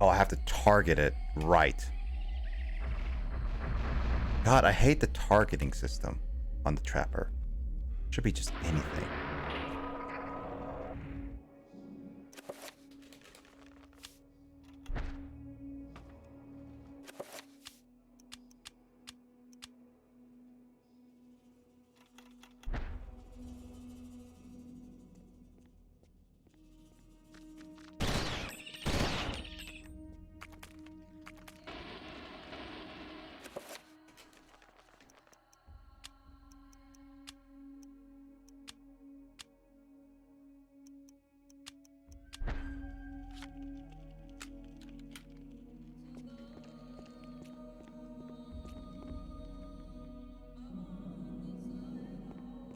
Oh, I have to target it. Right. God, I hate the targeting system on the trapper. Should be just anything.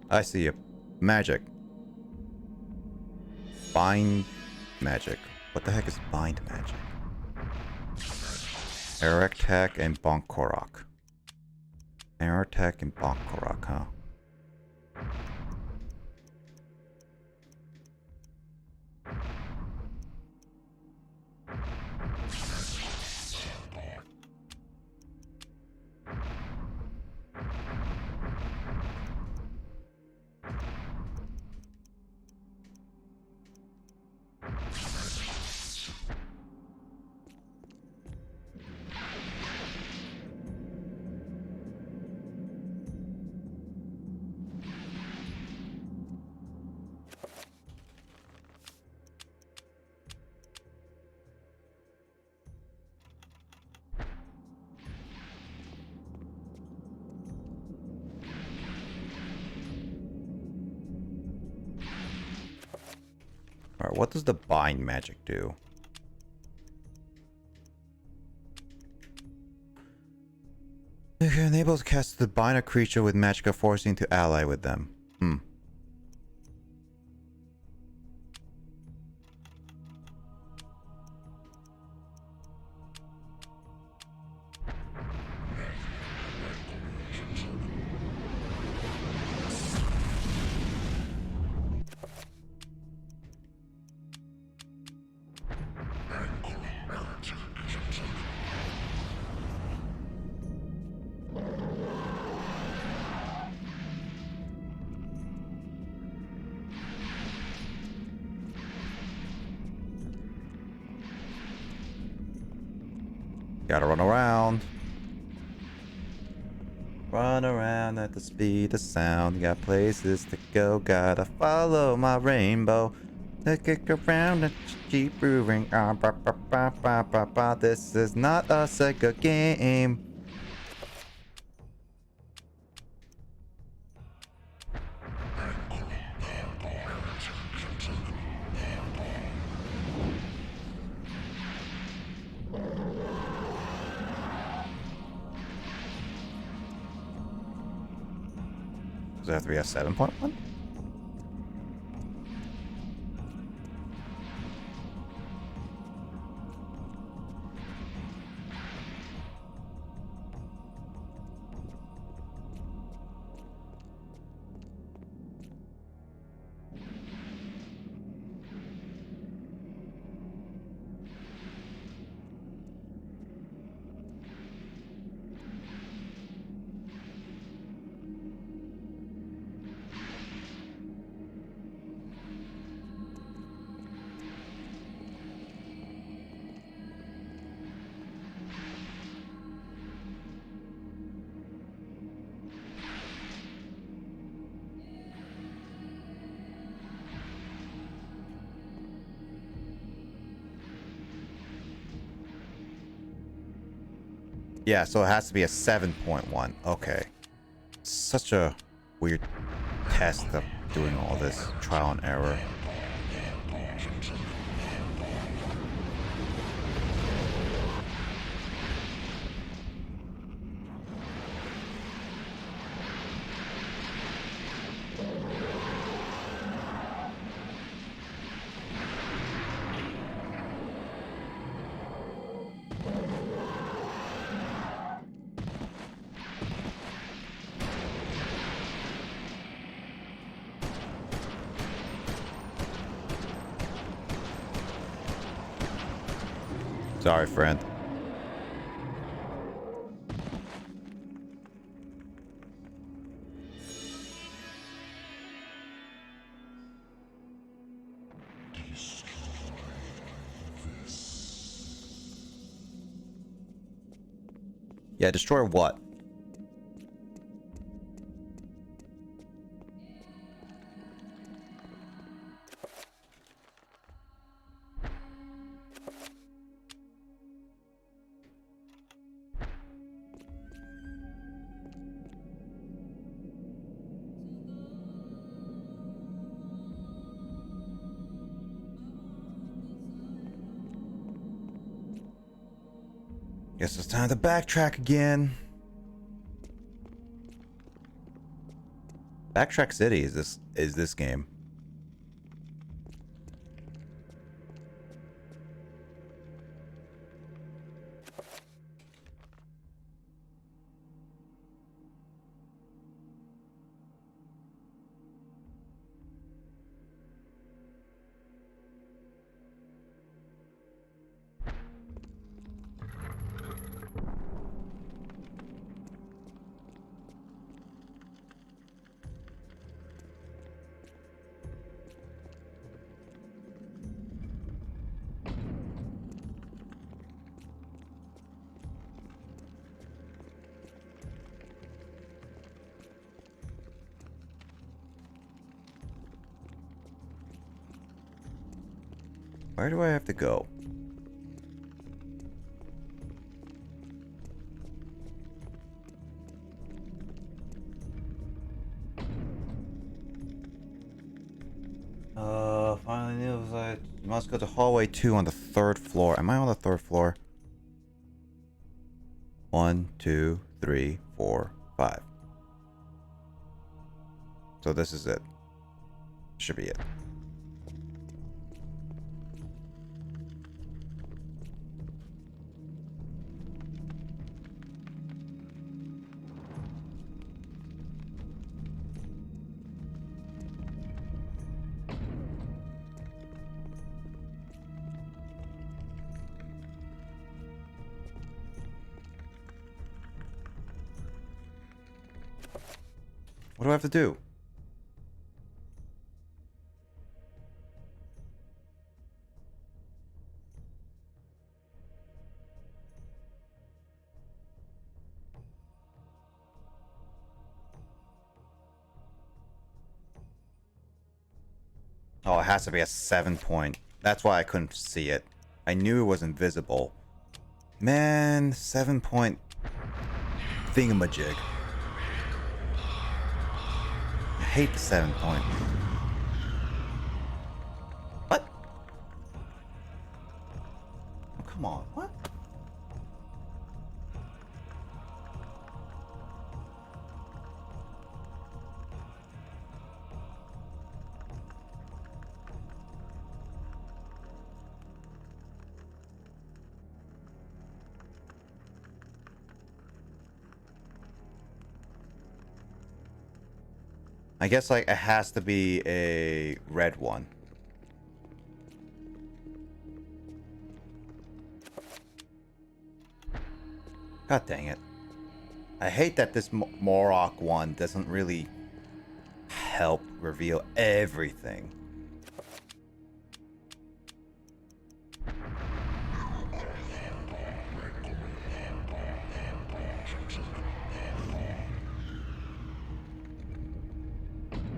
I see you. Magic. Bind magic. What the heck is bind magic? Erektek and Bonkorok. Erektek and Bonkorok, huh? Alright, what does the bind magic do? It enables cast to bind a creature with magic forcing to ally with them. Gotta run around. Run around at the speed of sound. Got places to go. Gotta follow my rainbow. Take it around and keep moving. This is not a Sega game. Does it have to be a 7.1? Yeah, so it has to be a 7.1. Okay. Such a weird test of doing all this trial and error. Sorry, friend. Yeah, destroy what? Guess it's time to backtrack again. Backtrack City is this game. Where do I have to go? Finally, you must go to hallway 2 on the 3rd floor. Am I on the 3rd floor? 1, 2, 3, 4, 5. So this is it. Should be it. What do I have to do? Oh, it has to be a 7 point. That's why I couldn't see it. I knew it was invisible. Man, 7 point thingamajig. I hate the 7 point. What? Oh, come on. What? I guess like it has to be a red one. God dang it. I hate that this Morok one doesn't really help reveal everything.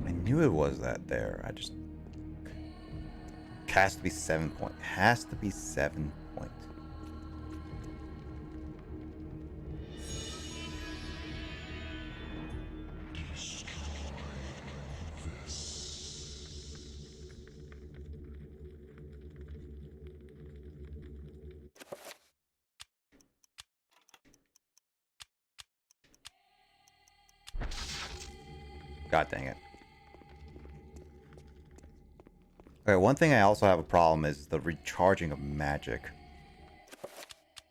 I knew it was that there. I just... Has to be 7 point. Has to be 7 point. God dang it. Okay, one thing I also have a problem is the recharging of magic.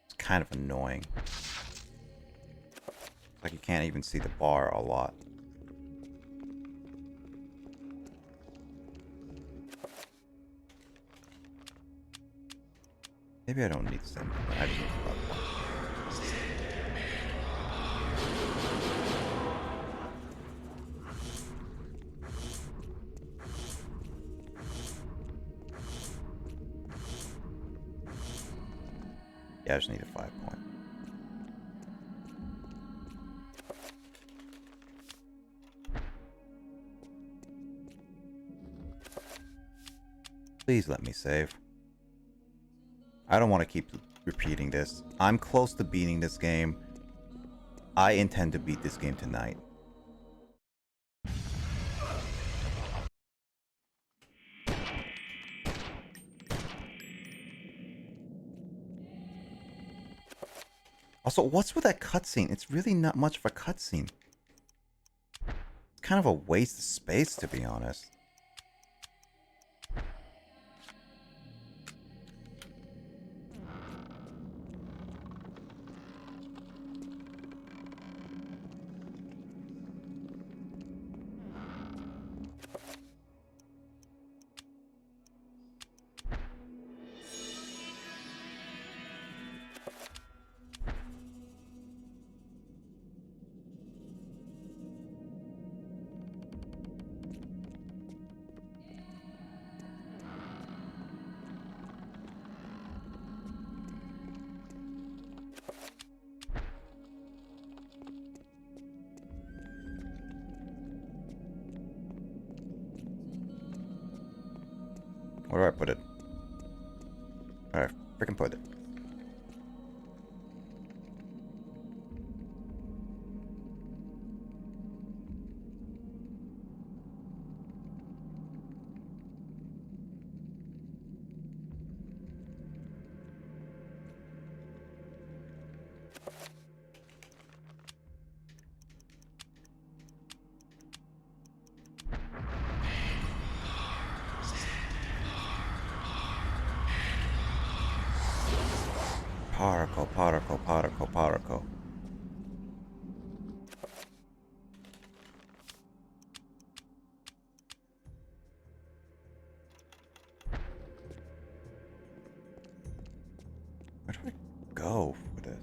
It's kind of annoying. Like you can't even see the bar a lot. Maybe I don't need to send. I just need to love. Yeah, I just need a 5 point. Please let me save. I don't want to keep repeating this. I'm close to beating this game. I intend to beat this game tonight. Also, what's with that cutscene? It's really not much of a cutscene. It's kind of a waste of space, to be honest. Where do I put it? Alright, freaking put it. Particle. Where do I go for this?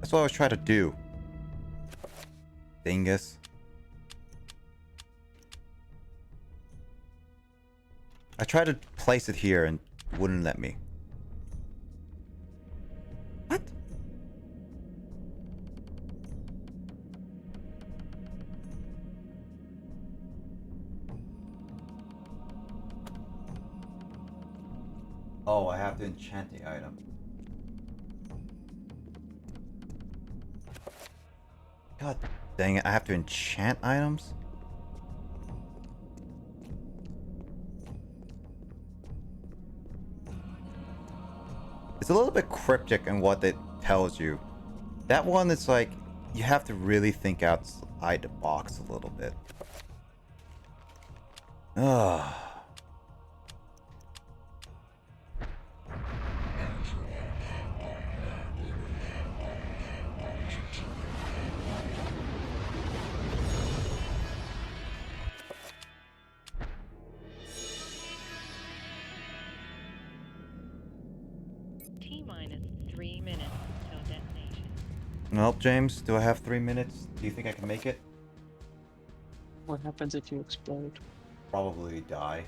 That's what I was trying to do. Dingus. I tried to place it here and it wouldn't let me. What? Oh, I have to enchant the item. God dang it, I have to enchant items? It's a little bit cryptic in what it tells you. That one, it's like, you have to really think outside the box a little bit. Ugh. T-minus 3 minutes till detonation. Well, James, do I have 3 minutes? Do you think I can make it? What happens if you explode? Probably die.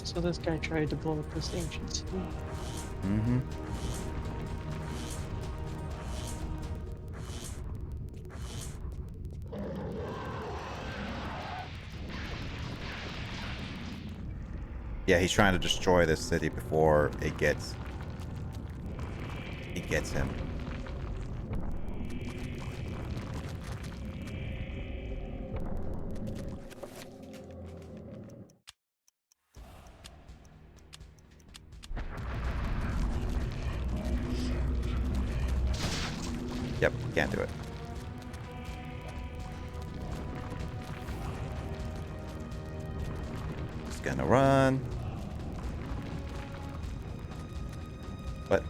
So this guy tried to blow up this ancient city. Mm-hmm. Yeah, he's trying to destroy this city before it gets him. Yep, can't do it. Just gonna run. What?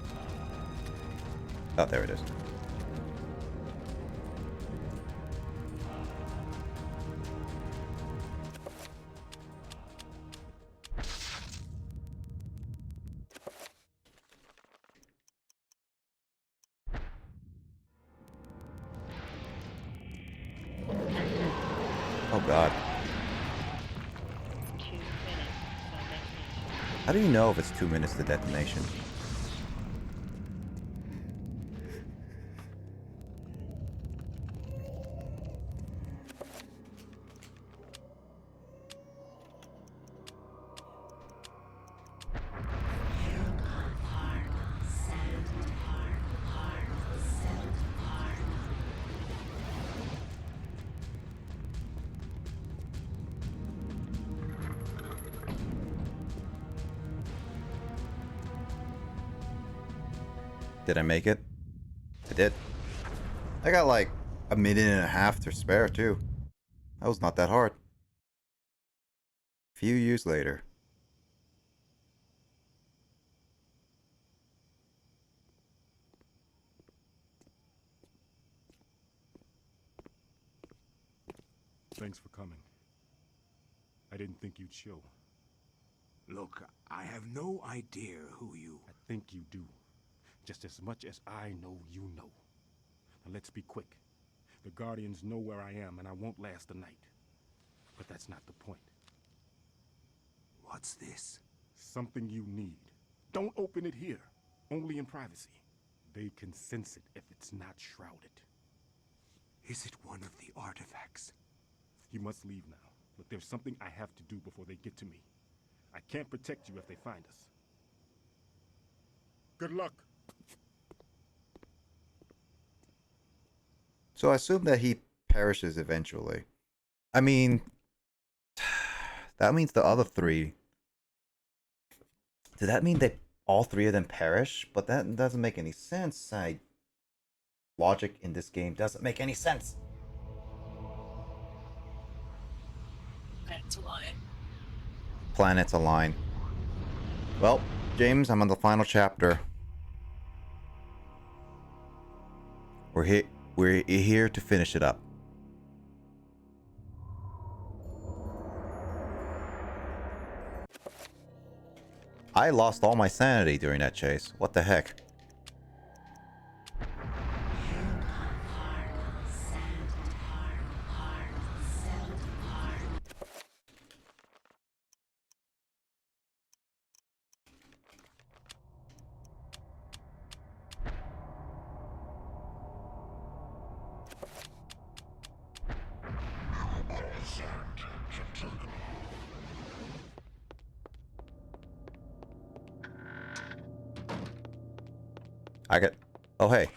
Oh, there it is. Oh god. 2 minutes till detonation. How do you know if it's 2 minutes to detonation? Did I make it? I did. I got like a minute and a half to spare too. That was not that hard. A few years later. Thanks for coming. I didn't think you'd show. Look, I have no idea who you... I think you do. Just as much as I know you know. Now let's be quick. The Guardians know where I am, and I won't last the night. But that's not the point. What's this? Something you need. Don't open it here. Only in privacy. They can sense it if it's not shrouded. Is it one of the artifacts? You must leave now. Look, there's something I have to do before they get to me. I can't protect you if they find us. Good luck. So I assume that he perishes eventually. I mean, that means the other three. Does that mean that all three of them perish? But that doesn't make any sense. Logic in this game doesn't make any sense. Planets align. Planets align. Well, James, I'm on the final chapter. We're here to finish it up. I lost all my sanity during that chase. What the heck? I got... Oh, hey.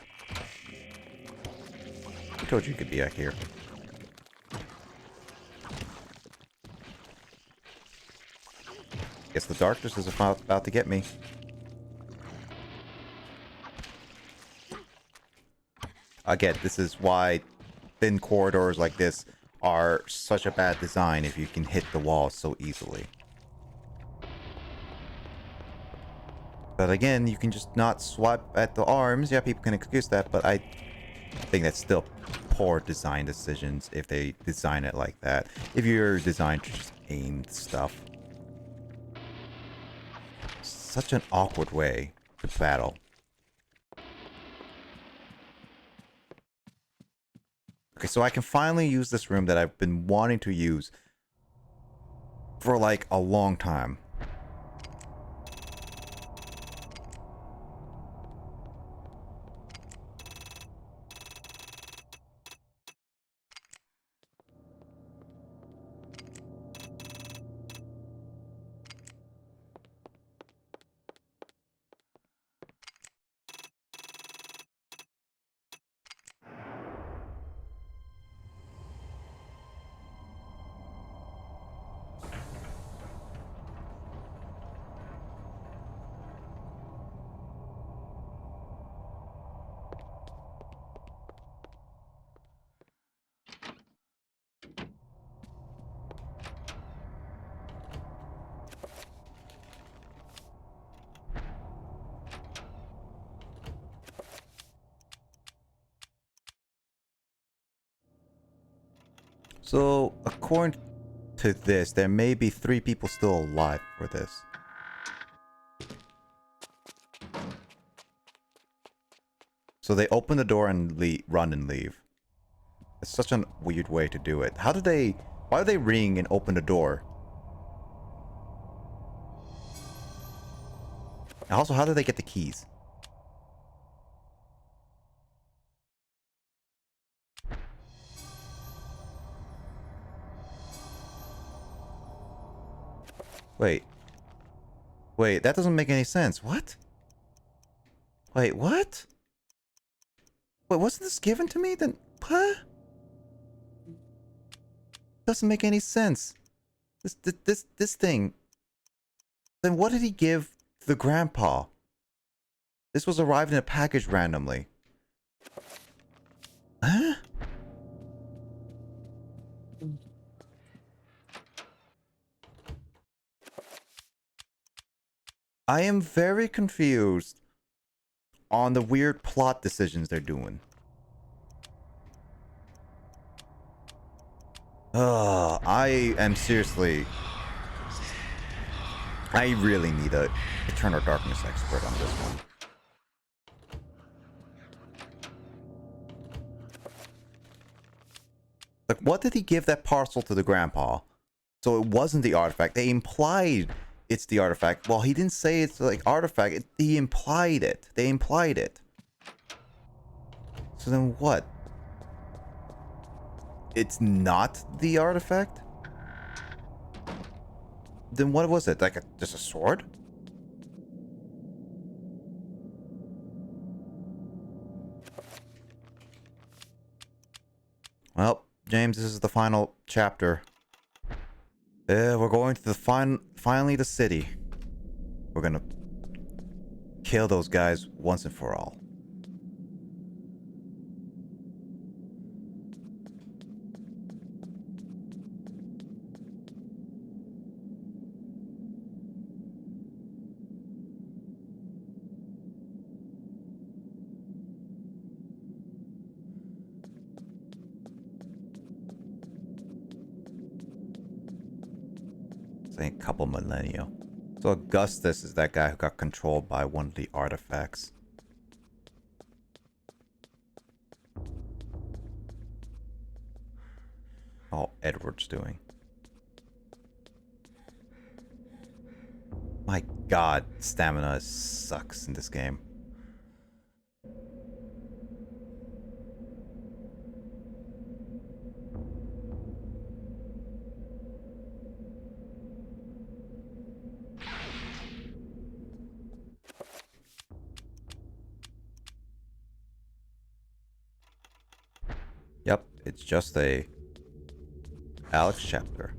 Who told you you could be back here? Guess the darkness is about to get me. Again, this is why thin corridors like this are such a bad design if you can hit the wall so easily. But again, you can just not swipe at the arms. Yeah, people can excuse that, but I think that's still poor design decisions if they design it like that. If you're designed to just aim stuff. Such an awkward way to battle. Okay, so I can finally use this room that I've been wanting to use for like a long time. So, according to this, there may be 3 people still alive for this. So they open the door and run and leave. It's such a weird way to do it. Why do they ring and open the door? And also, how do they get the keys? Wait, that doesn't make any sense. What? Wait, what? Wait, wasn't this given to me? Then, what? Doesn't make any sense. This thing. Then what did he give the grandpa? This was arrived in a package randomly. Huh? I am very confused on the weird plot decisions they're doing. I am seriously... I really need a Eternal Darkness expert on this one. Like, what did he give that parcel to the grandpa? So it wasn't the artifact. They implied it's the artifact. Well, he didn't say it's like artifact. He implied it. They implied it. So then what? It's not the artifact? Then what was it? Like just a sword? Well, James, this is the final chapter. We're going to the finally the city. We're gonna kill those guys once and for all. A couple millennia. So Augustus is that guy who got controlled by one of the artifacts. Oh, Edward's doing. My god, stamina sucks in this game. Yep, it's just a Alex chapter.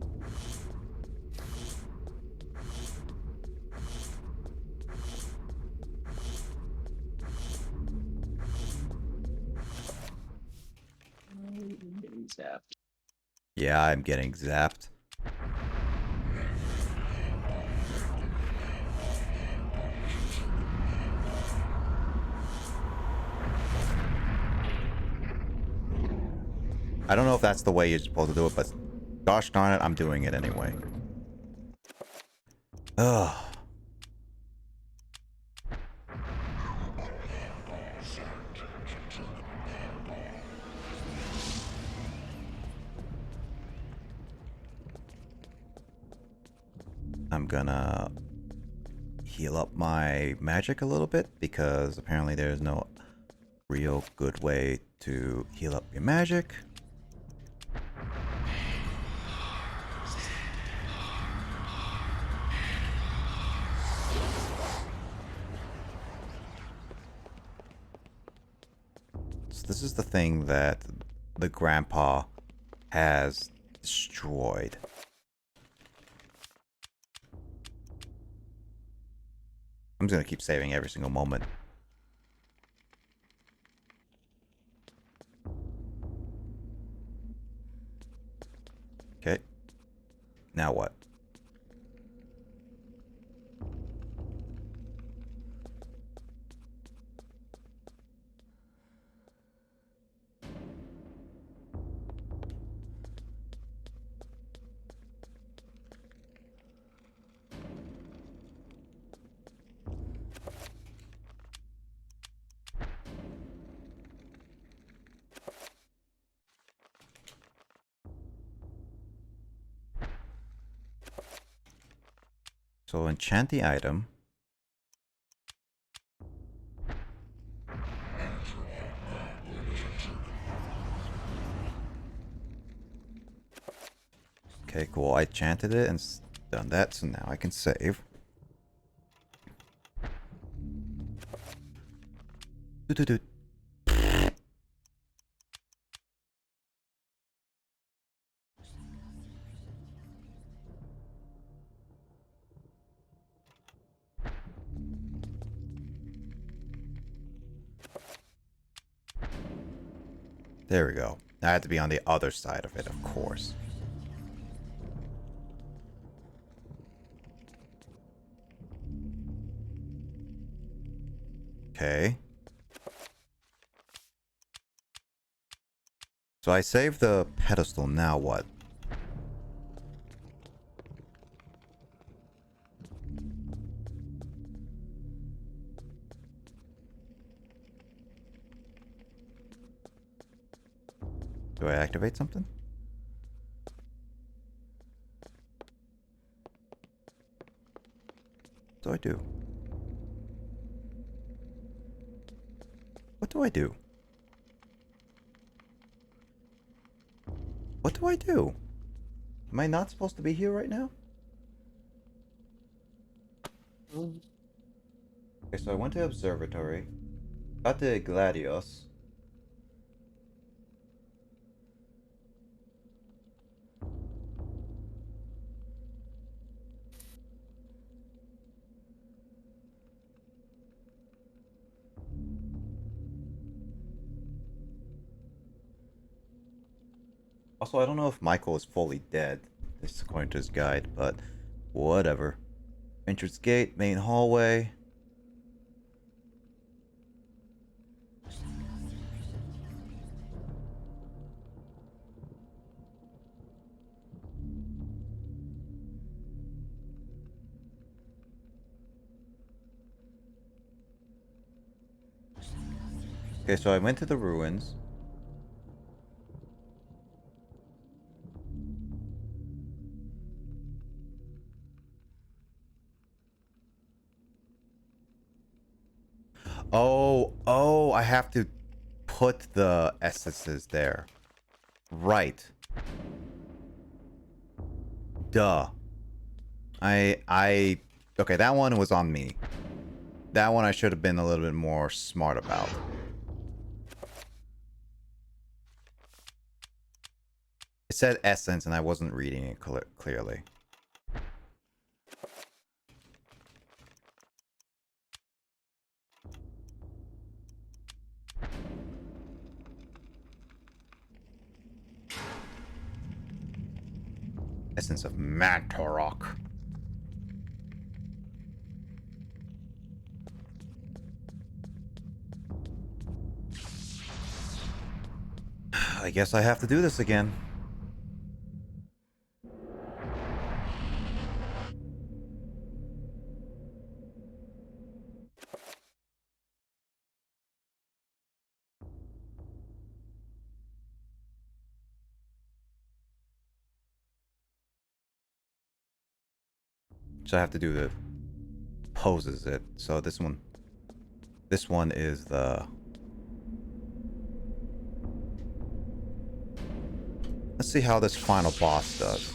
Getting zapped. Yeah, I'm getting zapped. I don't know if that's the way you're supposed to do it, but gosh darn it, I'm doing it anyway. Ugh. I'm gonna heal up my magic a little bit because apparently there's no real good way to heal up your magic. So this is the thing that the grandpa has destroyed. I'm just gonna keep saving every single moment. Okay. Now what? So enchant the item. Okay, cool. I enchanted it and done that, so now I can save. Doo-doo-doo. There we go. I had to be on the other side of it, of course. Okay. So I saved the pedestal, now what? Do I activate something? What do I do? What do I do? What do I do? Am I not supposed to be here right now? Okay, so I went to observatory. Got to Gladius. Also, I don't know if Michael is fully dead. This is according to his guide, but whatever. Entrance gate, main hallway. Okay, so I went to the ruins. Oh, I have to put the essences there. Right. Duh. Okay, that one was on me. That one I should have been a little bit more smart about. It said essence and I wasn't reading it clearly. Essence of Mantorok. I guess I have to do this again. So I have to do the poses it. So this one is the... Let's see how this final boss does.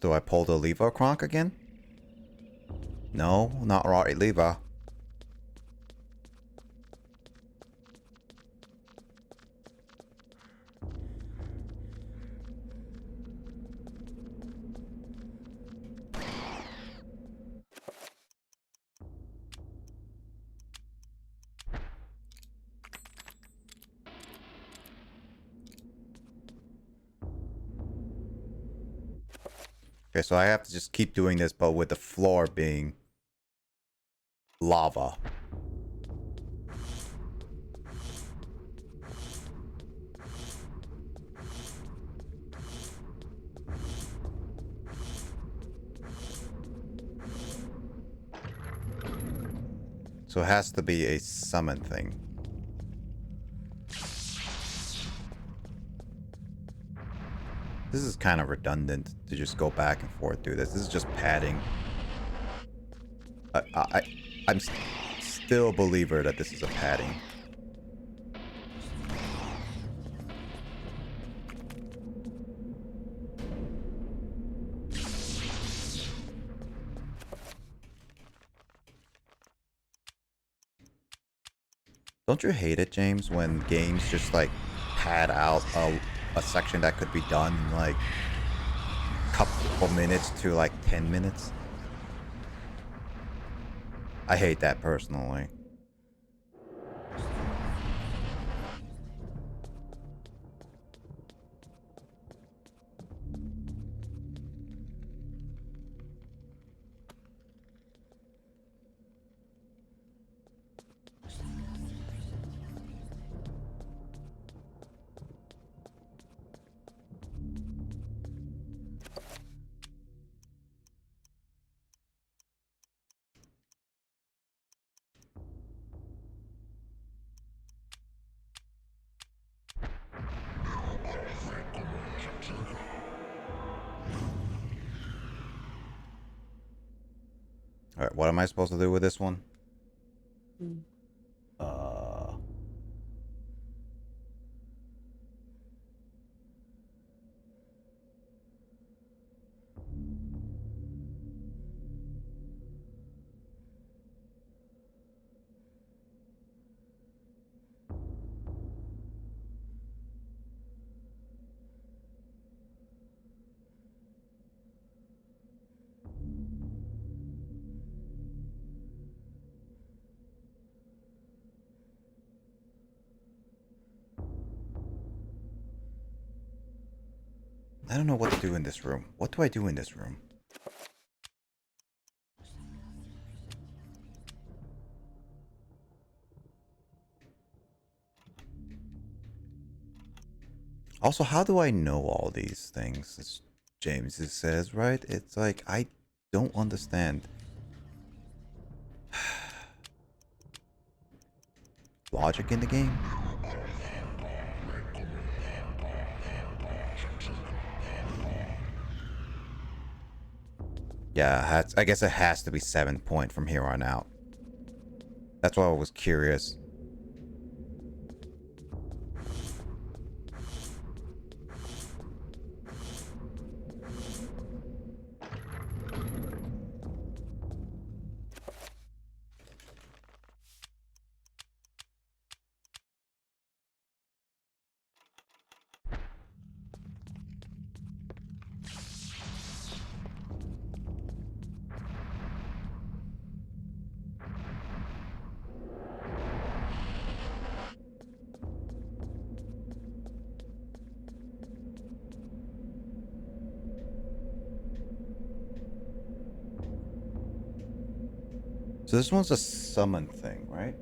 Do I pull the lever cronk again? No, not right lever. Okay, so I have to just keep doing this, but with the floor being lava. So it has to be a summon thing. This is kind of redundant to just go back and forth do this. This is just padding. I'm still a believer that this is a padding. Don't you hate it, James, when games just like pad out a section that could be done in like a couple minutes to like 10 minutes? I hate that personally. Alright, what am I supposed to do with this one? I don't know what to do in this room. What do I do in this room? Also, how do I know all these things? As James says, right? It's like, I don't understand. Logic in the game? Yeah, I guess it has to be 7 point from here on out. That's why I was curious. So this one's a summon thing, right?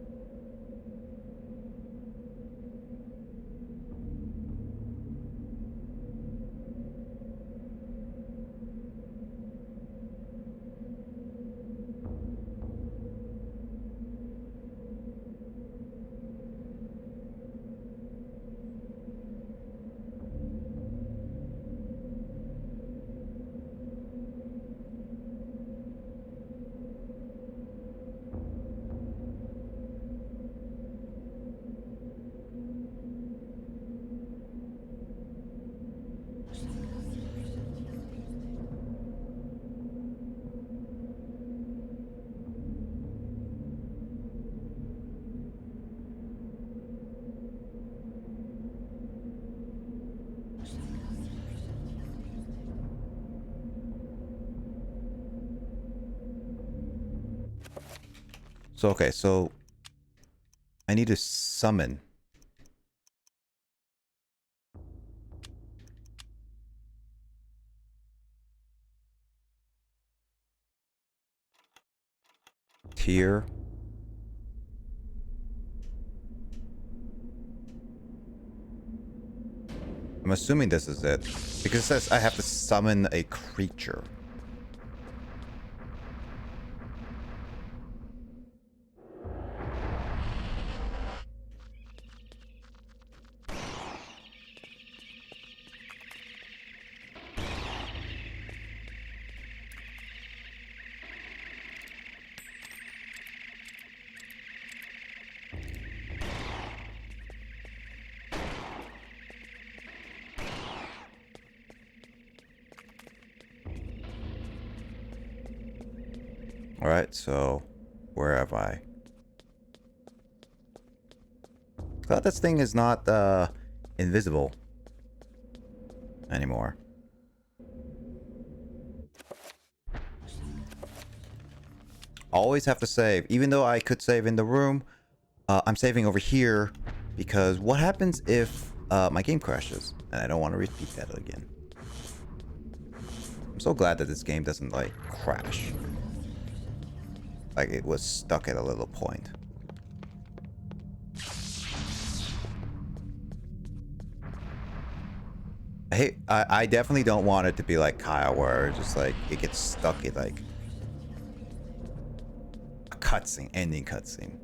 So, okay, so I need to summon. Tier. I'm assuming this is it. Because it says I have to summon a creature. Alright, so where have I? Glad this thing is not invisible anymore. Always have to save. Even though I could save in the room, I'm saving over here because what happens if my game crashes? And I don't want to repeat that again. I'm so glad that this game doesn't, like, crash. Like, it was stuck at a little point. I definitely don't want it to be like Kyle, where it's just, like, it gets stuck in, like, a cutscene, ending cutscene.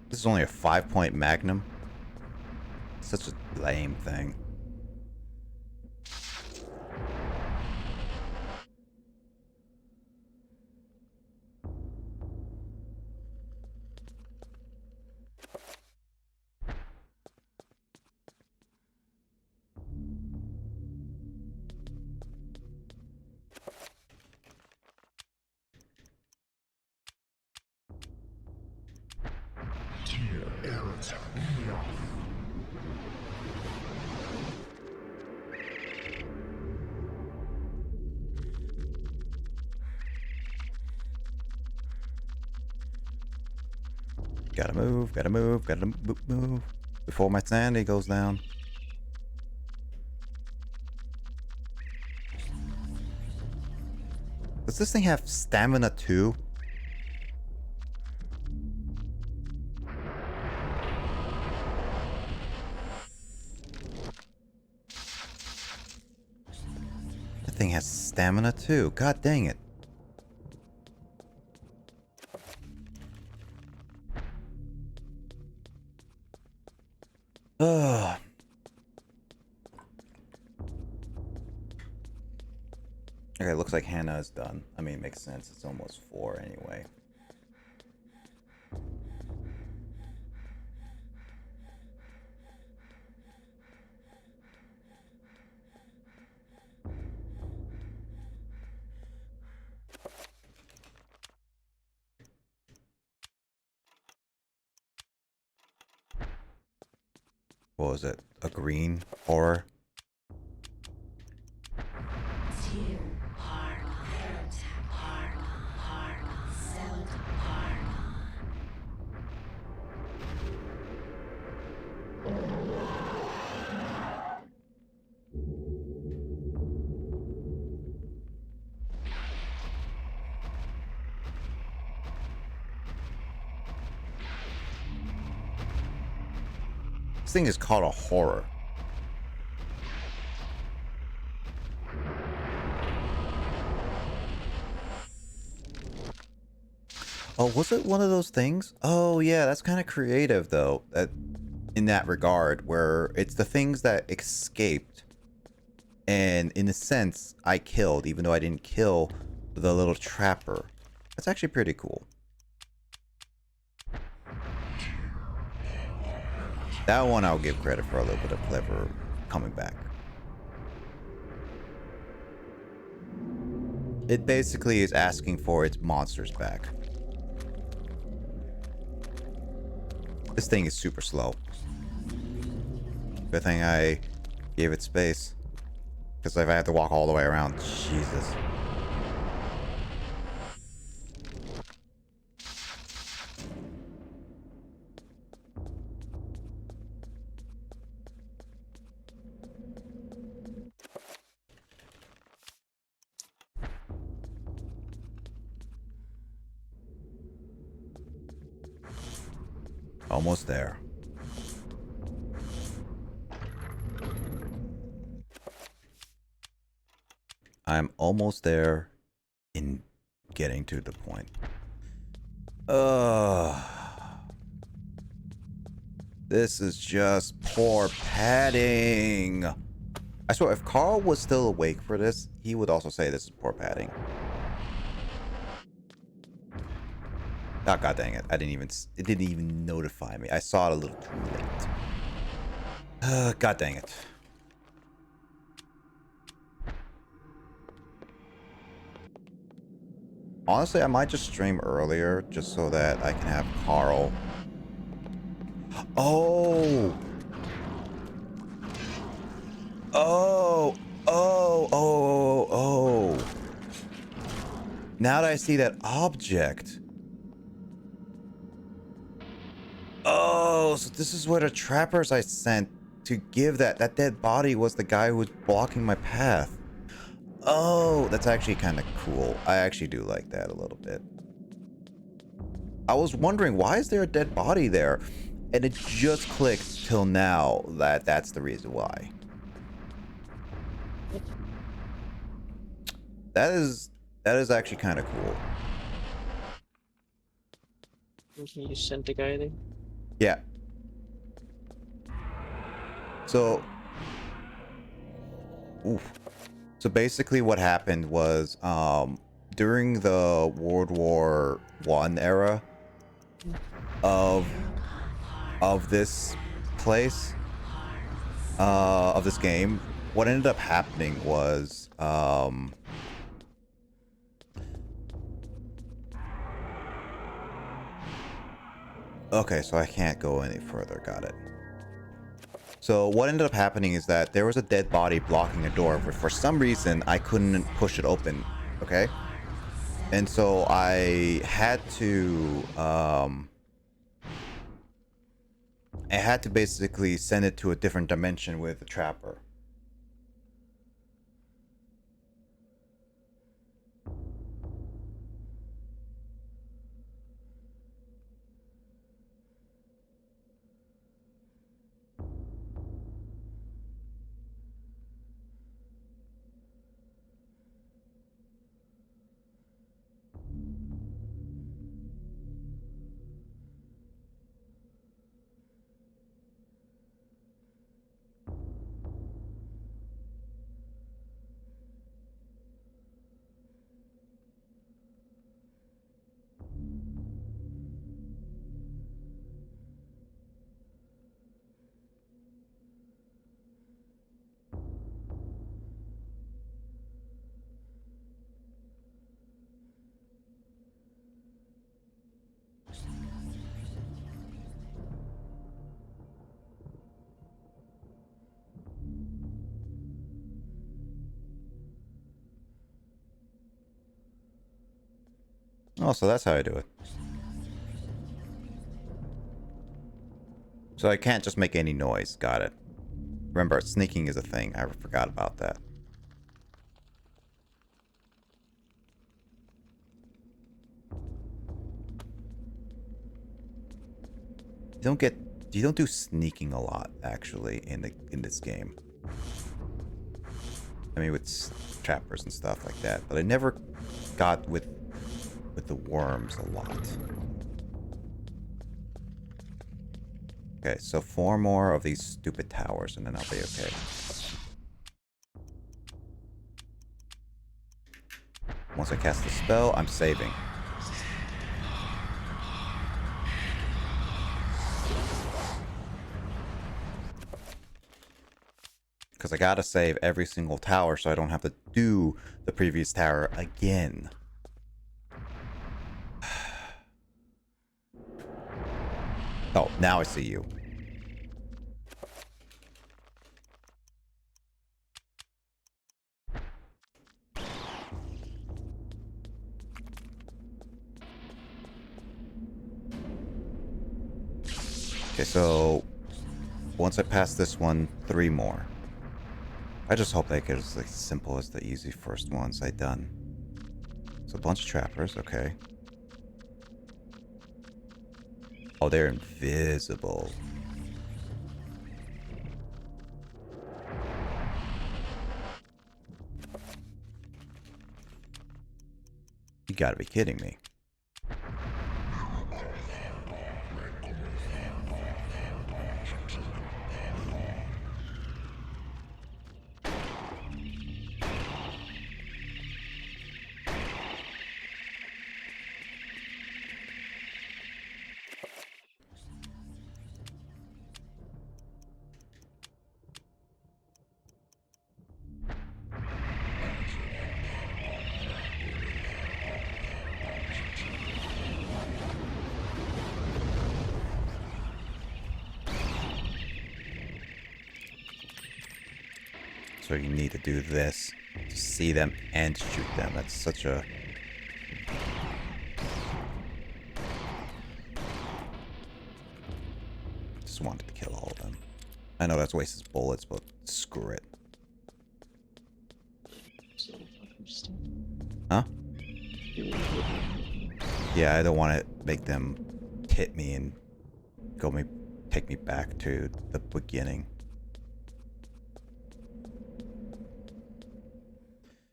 This is only a 5-point magnum. Such a lame thing. Gotta move, gotta move, gotta move before my sanity goes down. Does this thing have stamina too? That thing has stamina too. God dang it. Ugh. Okay, looks like Hannah is done. I mean, it makes sense. It's almost 4 anyway. What was it? A green horror? This thing is called a horror. Oh, was it one of those things? Oh, yeah, that's kind of creative, though, in that regard, where it's the things that escaped, and in a sense, I killed, even though I didn't kill the little trapper. That's actually pretty cool. That one I'll give credit for a little bit of clever coming back. It basically is asking for its monsters back. This thing is super slow. Good thing I gave it space. Because if I have to walk all the way around, Jesus. Almost there. I'm almost there in getting to the point. This is just poor padding. I swear, if Carl was still awake for this, he would also say this is poor padding. Oh, god dang it. It didn't even notify me. I saw it a little too late. God dang it. Honestly, I might just stream earlier just so that I can have Carl. Oh! Oh! Oh! Oh! Oh! Now that I see that object. Oh, so this is where the trappers I sent to give that dead body was the guy who was blocking my path. Oh, that's actually kind of cool. I actually do like that a little bit. I was wondering, why is there a dead body there? And it just clicked till now that that's the reason why. That is actually kind of cool. You sent a guy there? Yeah. So, oof. So basically what happened was, during the World War I era of this place, of this game, what ended up happening was, okay, so I can't go any further, got it. So what ended up happening is that there was a dead body blocking a door, but for some reason I couldn't push it open, okay? And so I had to basically send it to a different dimension with the trapper. Oh, so that's how I do it. So I can't just make any noise. Got it. Remember, sneaking is a thing. I forgot about that. You don't do sneaking a lot, actually, in this game. I mean, with trappers and stuff like that, but I never got with the worms a lot. Okay, so 4 more of these stupid towers and then I'll be okay. Once I cast the spell, I'm saving. Because I gotta save every single tower so I don't have to do the previous tower again. Oh, now I see you. Okay, so once I pass this one, 3 more. I just hope they get as like, simple as the easy first ones I done. So a bunch of trappers, okay. Oh, they're invisible. You gotta be kidding me. So you need to do this to see them and shoot them. That's such a... Just wanted to kill all of them. I know that's wasted bullets, but screw it. Huh? Yeah, I don't want to make them hit me and take me back to the beginning.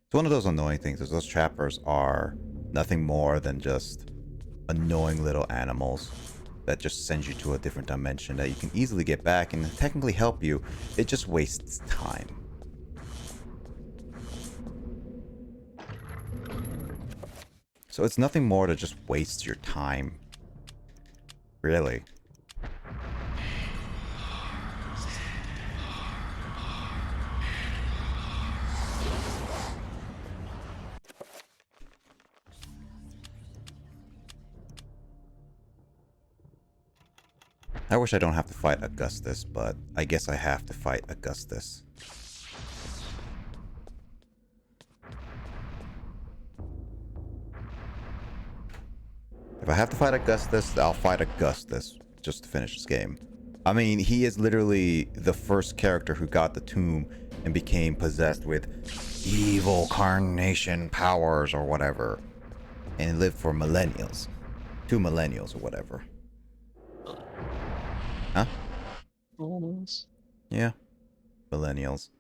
It's one of those annoying things, is those trappers are nothing more than just annoying little animals that just send you to a different dimension that you can easily get back and technically help you. It just wastes time. So it's nothing more to just waste your time. Really. I wish I don't have to fight Augustus, but I guess I have to fight Augustus. If I have to fight Augustus, I'll fight Augustus just to finish this game. I mean, he is literally the first character who got the tomb and became possessed with evil carnation powers or whatever. And lived for millennials. 2 millennials or whatever. Huh? Almost. Yeah. Millennials.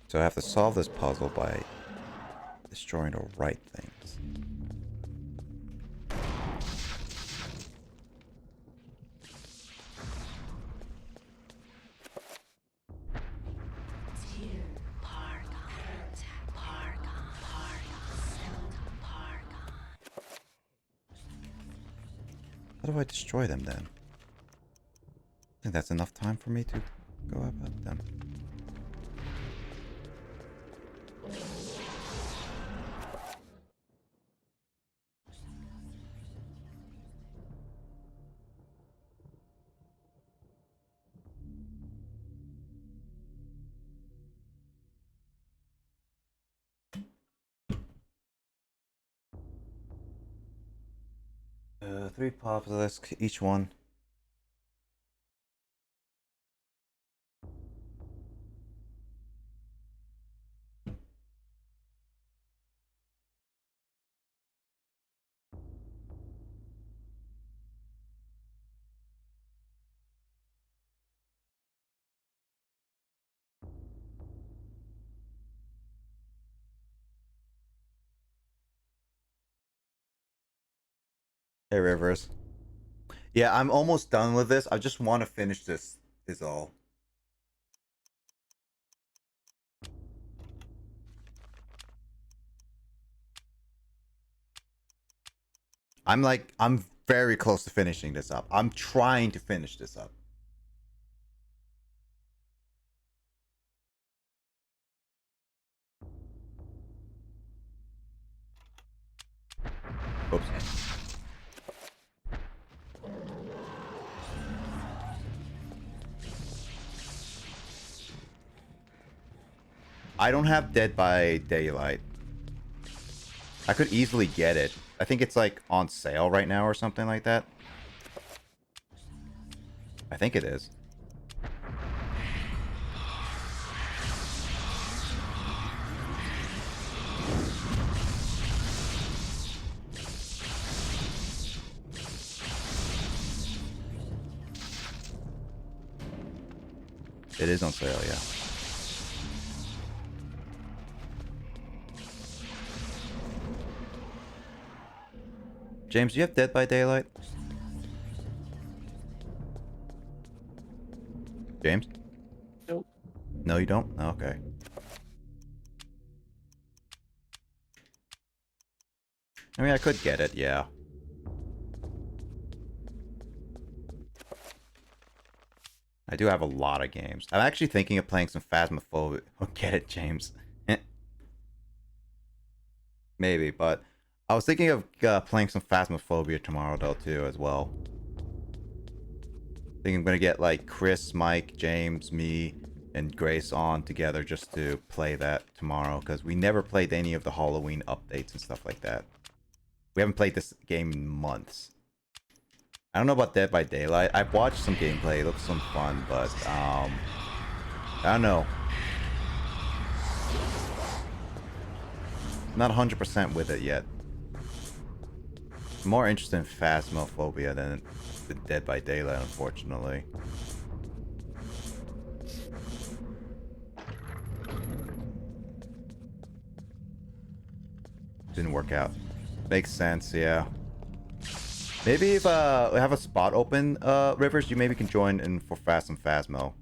So I have to solve this puzzle by destroying the right things. How do I destroy them then? I think that's enough time for me to go about them. Three pops, let's each one. Hey, Rivers. Yeah, I'm almost done with this. I just want to finish this, is all. I'm very close to finishing this up. I'm trying to finish this up. Oops. I don't have Dead by Daylight. I could easily get it. I think it's like on sale right now or something like that. I think it is. It is on sale, yeah. James, do you have Dead by Daylight? James? Nope. No, you don't? Okay. I mean, I could get it, yeah. I do have a lot of games. I'm actually thinking of playing some Phasmophobia. Oh, get it, James. Maybe, but I was thinking of playing some Phasmophobia tomorrow, though, too, as well. I think I'm gonna get, like, Chris, Mike, James, me, and Grace on together just to play that tomorrow, because we never played any of the Halloween updates and stuff like that. We haven't played this game in months. I don't know about Dead by Daylight. I've watched some gameplay. It looks some fun, but I don't know. Not 100% with it yet. I'm more interested in Phasmophobia than the Dead by Daylight, unfortunately. Didn't work out. Makes sense, yeah. Maybe if we have a spot open, Rivers, you maybe can join in for Fast and Phasmo.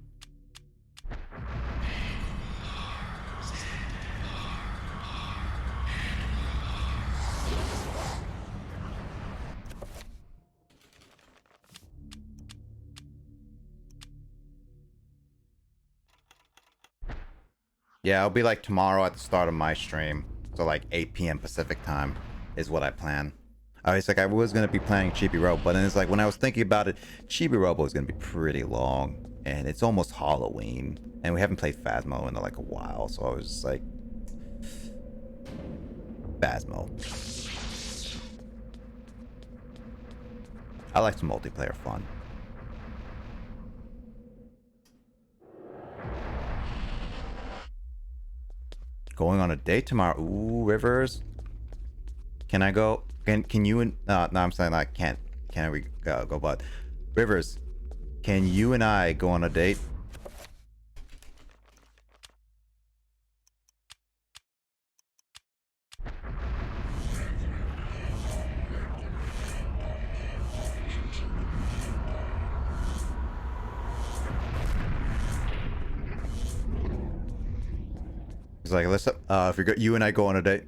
Yeah, it'll be like tomorrow at the start of my stream. So like 8 p.m. Pacific time is what I plan. I was like, I was going to be playing Chibi Robo, but then it's like when I was thinking about it, Chibi Robo is going to be pretty long. And it's almost Halloween. And we haven't played Phasmo in like a while. So I was just like, Phasmo. I like some multiplayer fun. Going on a date tomorrow. Ooh, Rivers. Can I go? Can you and no, I'm saying I can't. Can we go? But Rivers, can you and I go on a date? He's like, let's if you and I go on a date,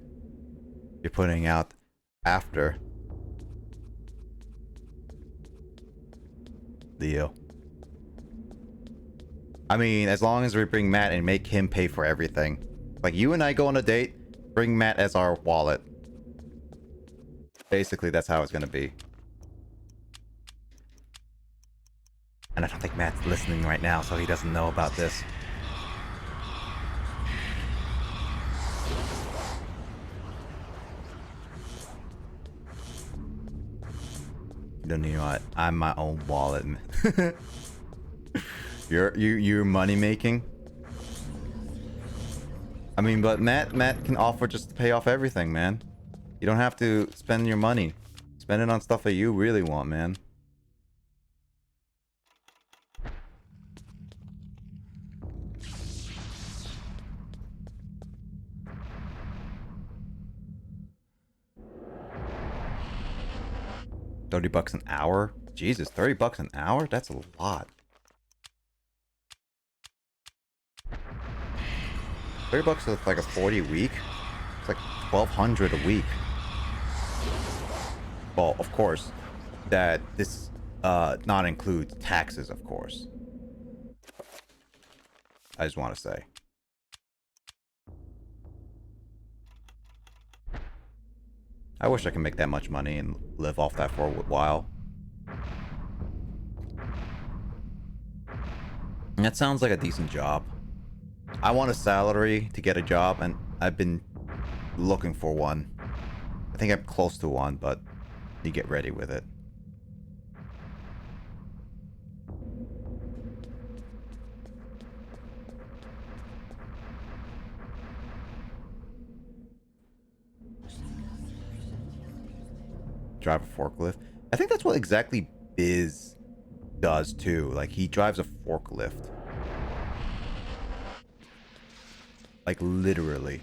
you're putting out after Leo. I mean, as long as we bring Matt and make him pay for everything. Like, you and I go on a date, bring Matt as our wallet. Basically, that's how it's gonna be. And I don't think Matt's listening right now, so he doesn't know about this. You don't need what? I'm my own wallet. You're money making. I mean, but Matt can offer just to pay off everything, man. You don't have to spend your money. Spend it on stuff that you really want, man. $30 an hour? Jesus, $30 an hour? That's a lot. $30 is like a 40 a week. It's like $1,200 a week. Well, of course, that this not includes taxes, of course. I just want to say. I wish I could make that much money and live off that for a while. And that sounds like a decent job. I want a salary to get a job, and I've been looking for one. I think I'm close to one, but you get ready with it. Drive a forklift. I think that's what exactly Biz does too. Like, he drives a forklift. Like, literally.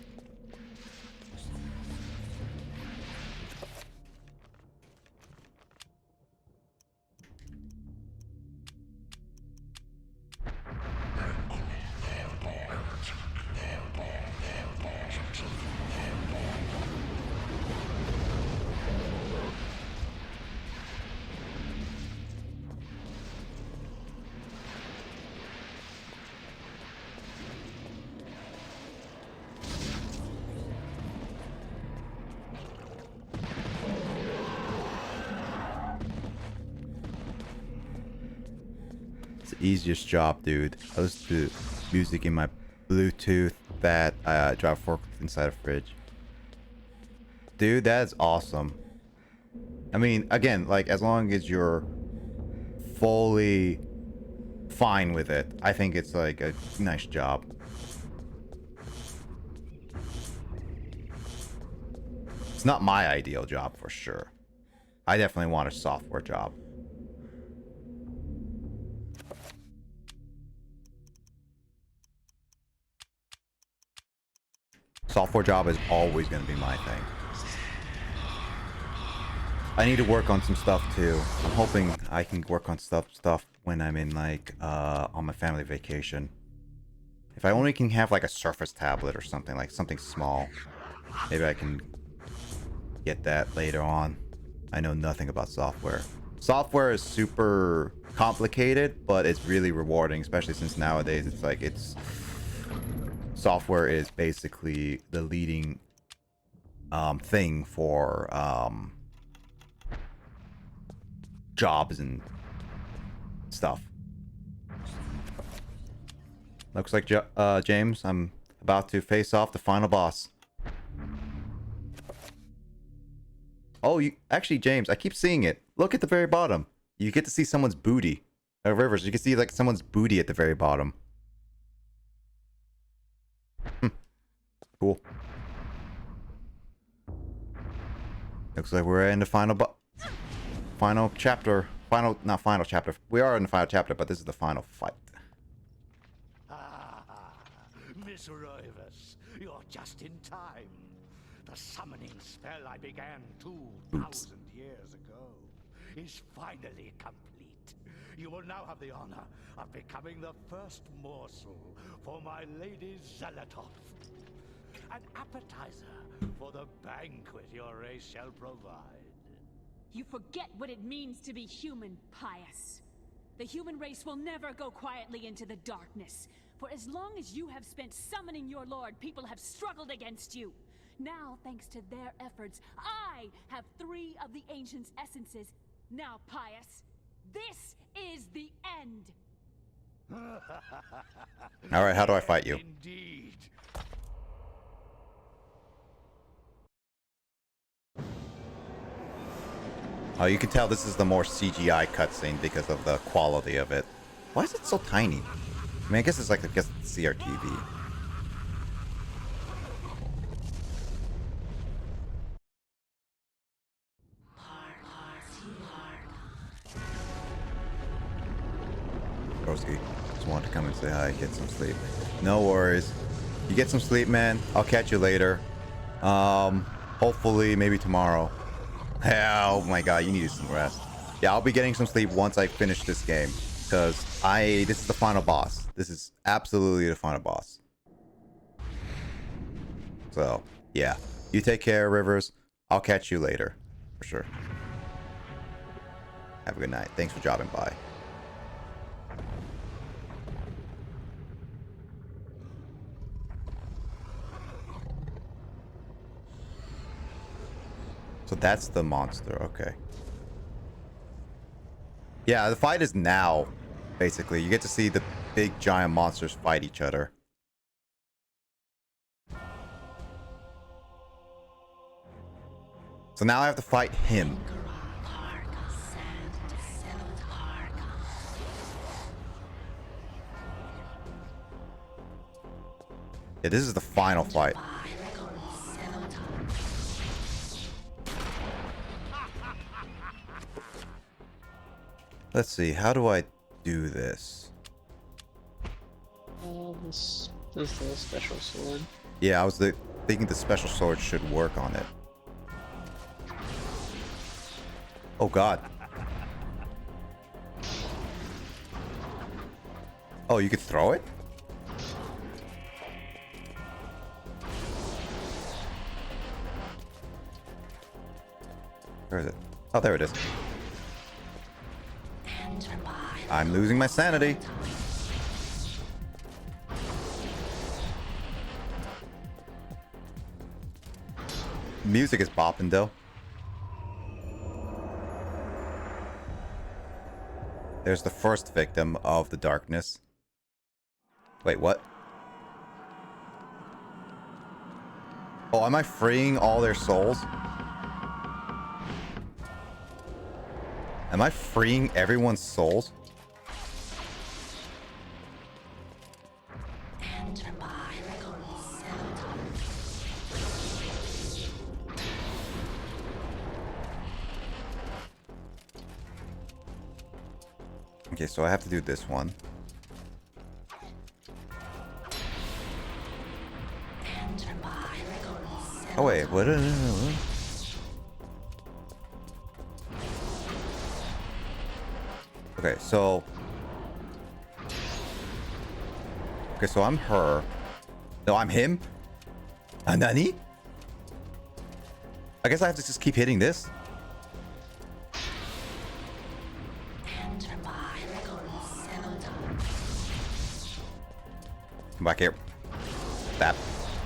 Easiest job, dude. I listen to music in my Bluetooth that drive a forklift inside a fridge. Dude, that's awesome. I mean, again, like, as long as you're fully fine with it, I think it's like a nice job. It's not my ideal job for sure. I definitely want a software job. Software job is always going to be my thing. I need to work on some stuff too. I'm hoping I can work on stuff when I'm in like on my family vacation. If I only can have like a Surface tablet or something, like something small, maybe I can get that later on. I know nothing about software. Software is super complicated, but it's really rewarding, especially since nowadays it's like software is basically the leading thing for jobs and stuff. Looks like James, I'm about to face off the final boss. Oh, actually, James, I keep seeing it. Look at the very bottom. You get to see someone's booty. Rivers, you can see like someone's booty at the very bottom. Cool. Looks like we're in the final chapter. Not final chapter. We are in the final chapter, but this is the final fight. Miss Rivers, you're just in time. The summoning spell I began 2,000 years ago is finally complete. You will now have the honor of becoming the first morsel for my Lady Zelototh. An appetizer for the banquet your race shall provide. You forget what it means to be human, Pious. The human race will never go quietly into the darkness. For as long as you have spent summoning your lord, people have struggled against you. Now, thanks to their efforts, I have 3 of the Ancient's essences. Now, Pious, this is the end. Alright, how do I fight you? Indeed. Oh, you can tell this is the more CGI cutscene because of the quality of it. Why is it so tiny? I mean, I guess it's like because it's CRTV. Broski, just wanted to come and say hi, get some sleep. No worries. You get some sleep, man. I'll catch you later. Hopefully, maybe tomorrow. Oh my god, you need some rest. Yeah, I'll be getting some sleep once I finish this game. Because this is the final boss. This is absolutely the final boss. So, yeah. You take care, Rivers. I'll catch you later. For sure. Have a good night. Thanks for dropping by. So that's the monster, okay. Yeah, the fight is now, basically. You get to see the big giant monsters fight each other. So now I have to fight him. Yeah, this is the final fight. Let's see, how do I do this? This is the special sword. Yeah, I was thinking the special sword should work on it. Oh god. Oh, you could throw it? Where is it? Oh, there it is. I'm losing my sanity. Music is bopping though. There's the first victim of the darkness. Wait, what? Oh, am I freeing all their souls? Am I freeing everyone's souls? Okay, so I have to do this one. Oh wait, what? Okay, so... Okay, so I'm her. No, I'm him? Nani? I guess I have to just keep hitting this. Come back here. Stab.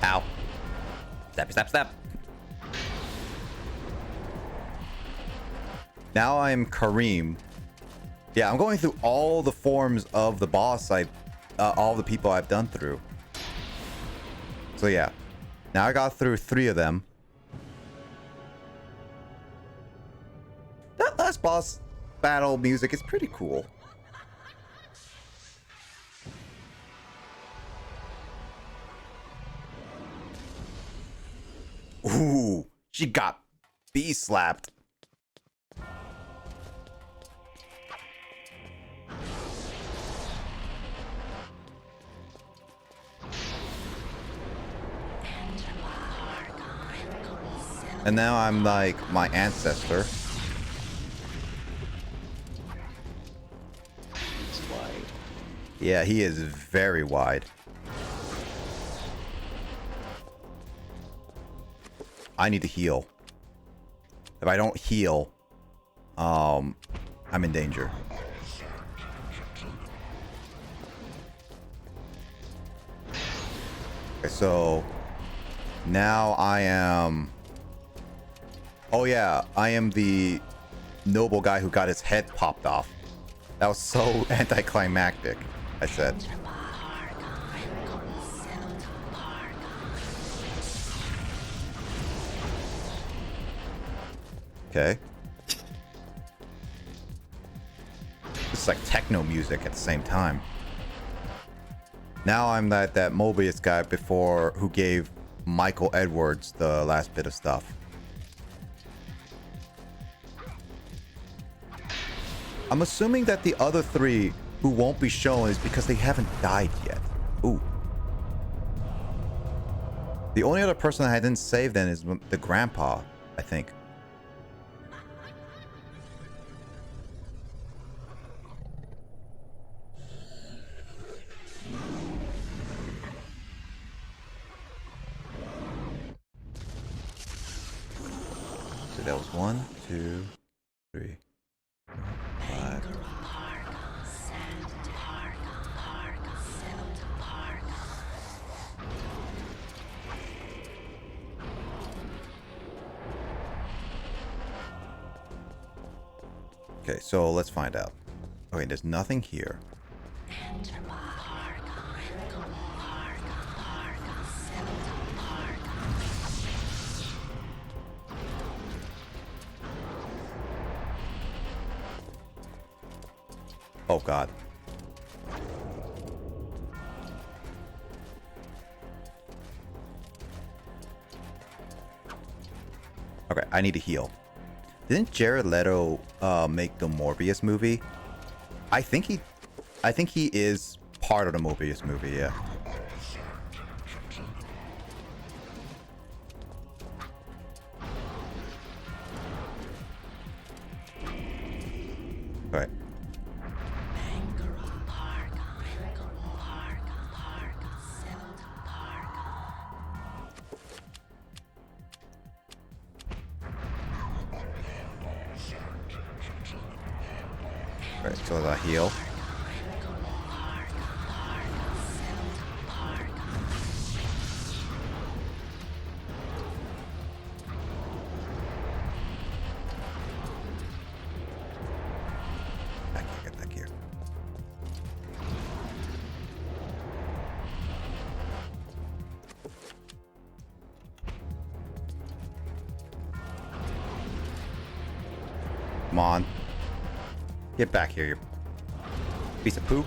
Ow. Stab, stab, stab. Now I'm Kareem. Yeah, I'm going through all the forms of the boss all the people I've done through. So yeah. Now I got through 3 of them. That last boss battle music is pretty cool. Ooh, she got B-slapped. And now I'm like my ancestor. He's wide. Yeah, he is very wide. I need to heal. If I don't heal, I'm in danger. Okay, so now I am... Oh yeah, I am the noble guy who got his head popped off. That was so anticlimactic, I said. Okay. This is like techno music at the same time. Now I'm that Mobius guy before who gave Michael Edwards the last bit of stuff. I'm assuming that the other 3 who won't be shown is because they haven't died yet. Ooh. The only other person I didn't save then is the grandpa, I think. So that was 1, 2, 3, 5. Okay, so let's find out. Okay, there's nothing here. Oh god. Okay, I need to heal. Didn't Jared Leto make the Morbius movie? I think he is part of the Morbius movie, yeah. Alright. Alright, so I heal. Back here, get back here. Come on. Get back here, you piece of poop.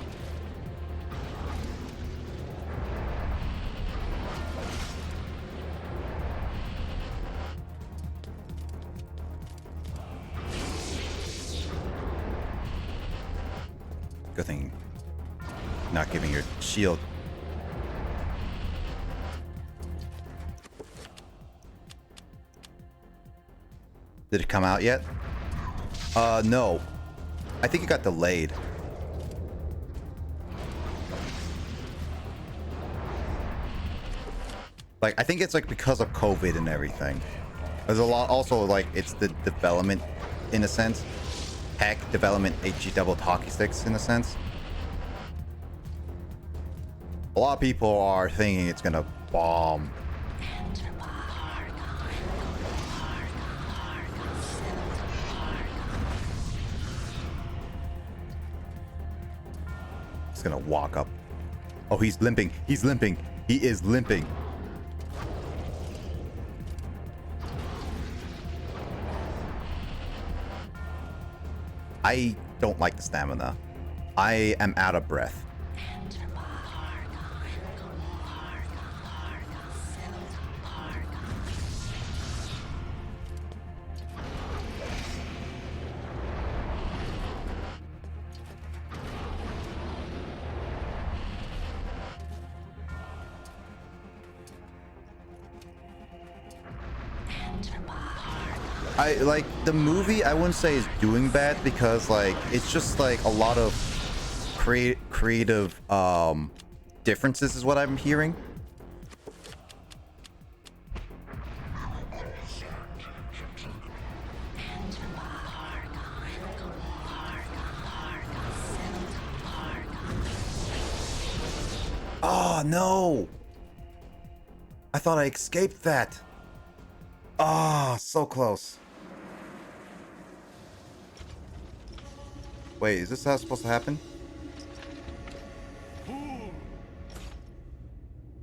Good thing not giving your shield. Did it come out yet? No. I think it got delayed. Like, I think it's like because of COVID and everything. There's a lot, also like it's the development in a sense. Heck, development HG doubled hockey sticks in a sense. A lot of people are thinking it's gonna bomb. He's gonna walk up. Oh, he's limping. He's limping. He is limping. I don't like the stamina. I am out of breath. I like the movie. I wouldn't say is doing bad because like it's just like a lot of creative differences is what I'm hearing. Oh no! I thought I escaped that. Ah, so close. Wait, is this how it's supposed to happen? Fool!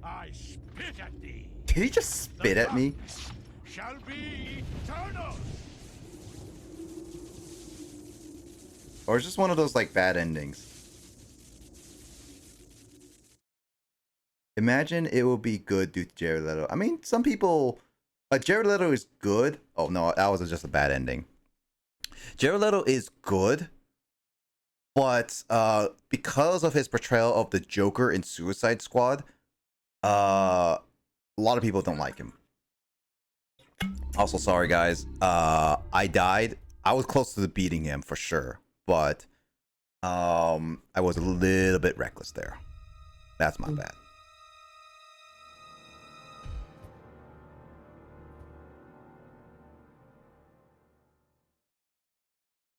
I spit at thee. Did he just spit at me? Shall be eternal. Or is this one of those like bad endings? Imagine it will be good due to Jared Leto. I mean, some people... Jared Leto is good. Oh no, that was just a bad ending. Jared Leto is good. But because of his portrayal of the Joker in Suicide Squad, a lot of people don't like him. Also, sorry guys, I died. I was close to beating him for sure, but I was a little bit reckless there. That's my bad.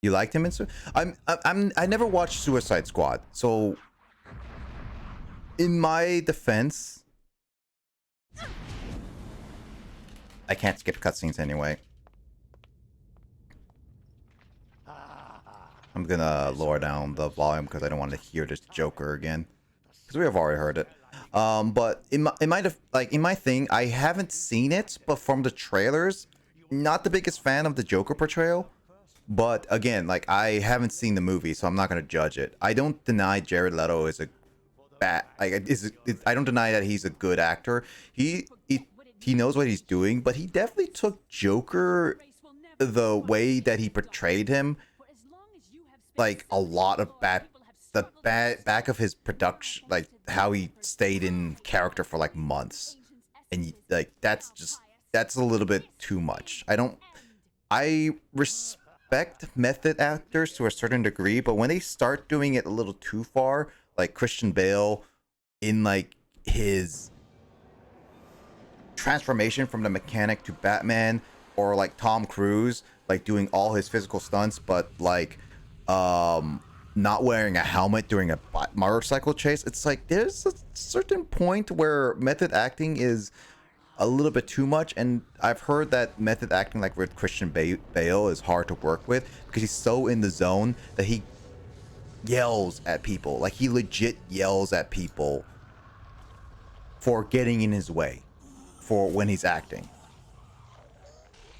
You liked him in I never watched Suicide Squad, so in my defense, I can't skip cutscenes anyway. I'm gonna lower down the volume because I don't want to hear this Joker again, because we have already heard it. But in my thing, I haven't seen it, but from the trailers, not the biggest fan of the Joker portrayal. But again, like I haven't seen the movie, so I'm not gonna judge it. I don't deny Jared Leto is a bad. I don't deny that he's a good actor. He knows what he's doing, but he definitely took Joker, the way that he portrayed him, like a lot of back of his production, like how he stayed in character for like months, and like that's a little bit too much. I respect method actors to a certain degree, but when they start doing it a little too far, like Christian Bale in like his transformation from the mechanic to Batman, or like Tom Cruise like doing all his physical stunts but like not wearing a helmet during a motorcycle chase, it's like there's a certain point where method acting is a little bit too much, and I've heard that method acting like with Christian Bale is hard to work with because he's so in the zone that he yells at people. Like he legit yells at people for getting in his way for when he's acting.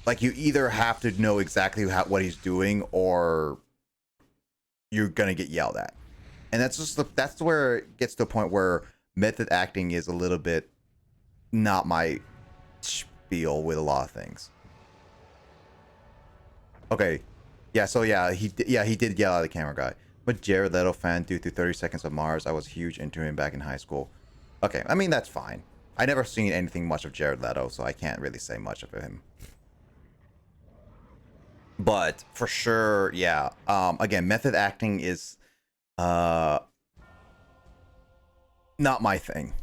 Like, you either have to know exactly what he's doing, or you're gonna get yelled at. And that's where it gets to a point where method acting is a little bit not my spiel with a lot of things. Okay, yeah. So yeah, he did yell at the camera guy. But Jared Leto fan due to 30 Seconds of Mars. I was huge into him back in high school. Okay, I mean that's fine. I never seen anything much of Jared Leto, so I can't really say much of him. But for sure, yeah. Again, method acting is not my thing.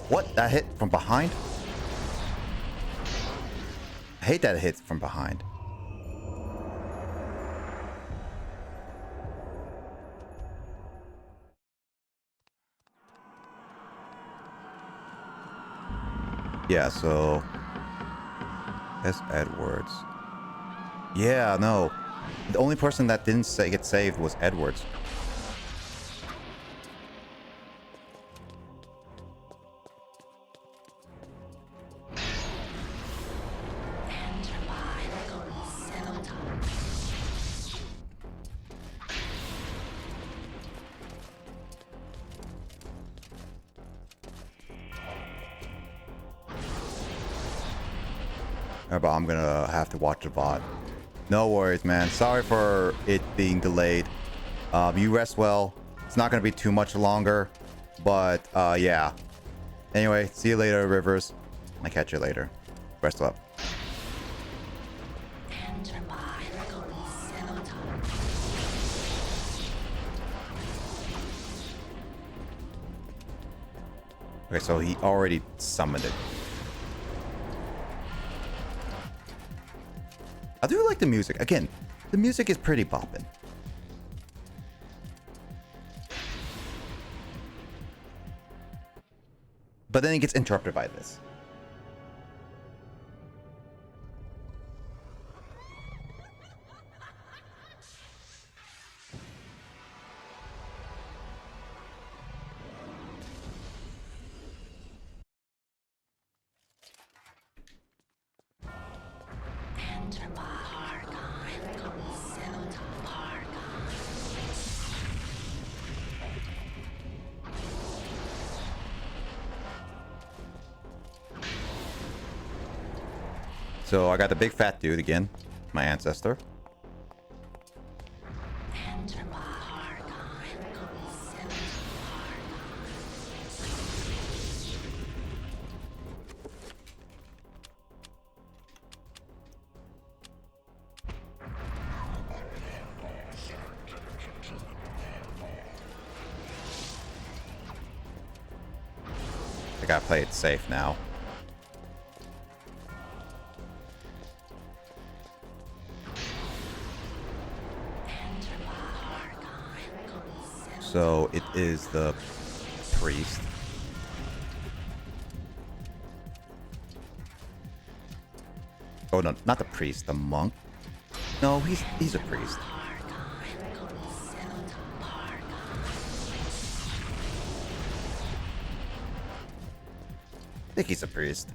What? That hit from behind? I hate that it hits from behind. Yeah, so that's Edwards. Yeah, no. The only person that didn't get saved was Edwards. But I'm gonna have to watch the VOD. No worries, man. Sorry for it being delayed. You rest well. It's not gonna be too much longer, but yeah. Anyway, see you later, Rivers. I'll catch you later. Rest up. Okay, so he already summoned it. I do like the music. Again, the music is pretty bopping. But then it gets interrupted by this. So I got the big fat dude again, my ancestor. I gotta play it safe now. So it is the priest. Oh no, not the priest, the monk. No, he's a priest. I think he's a priest.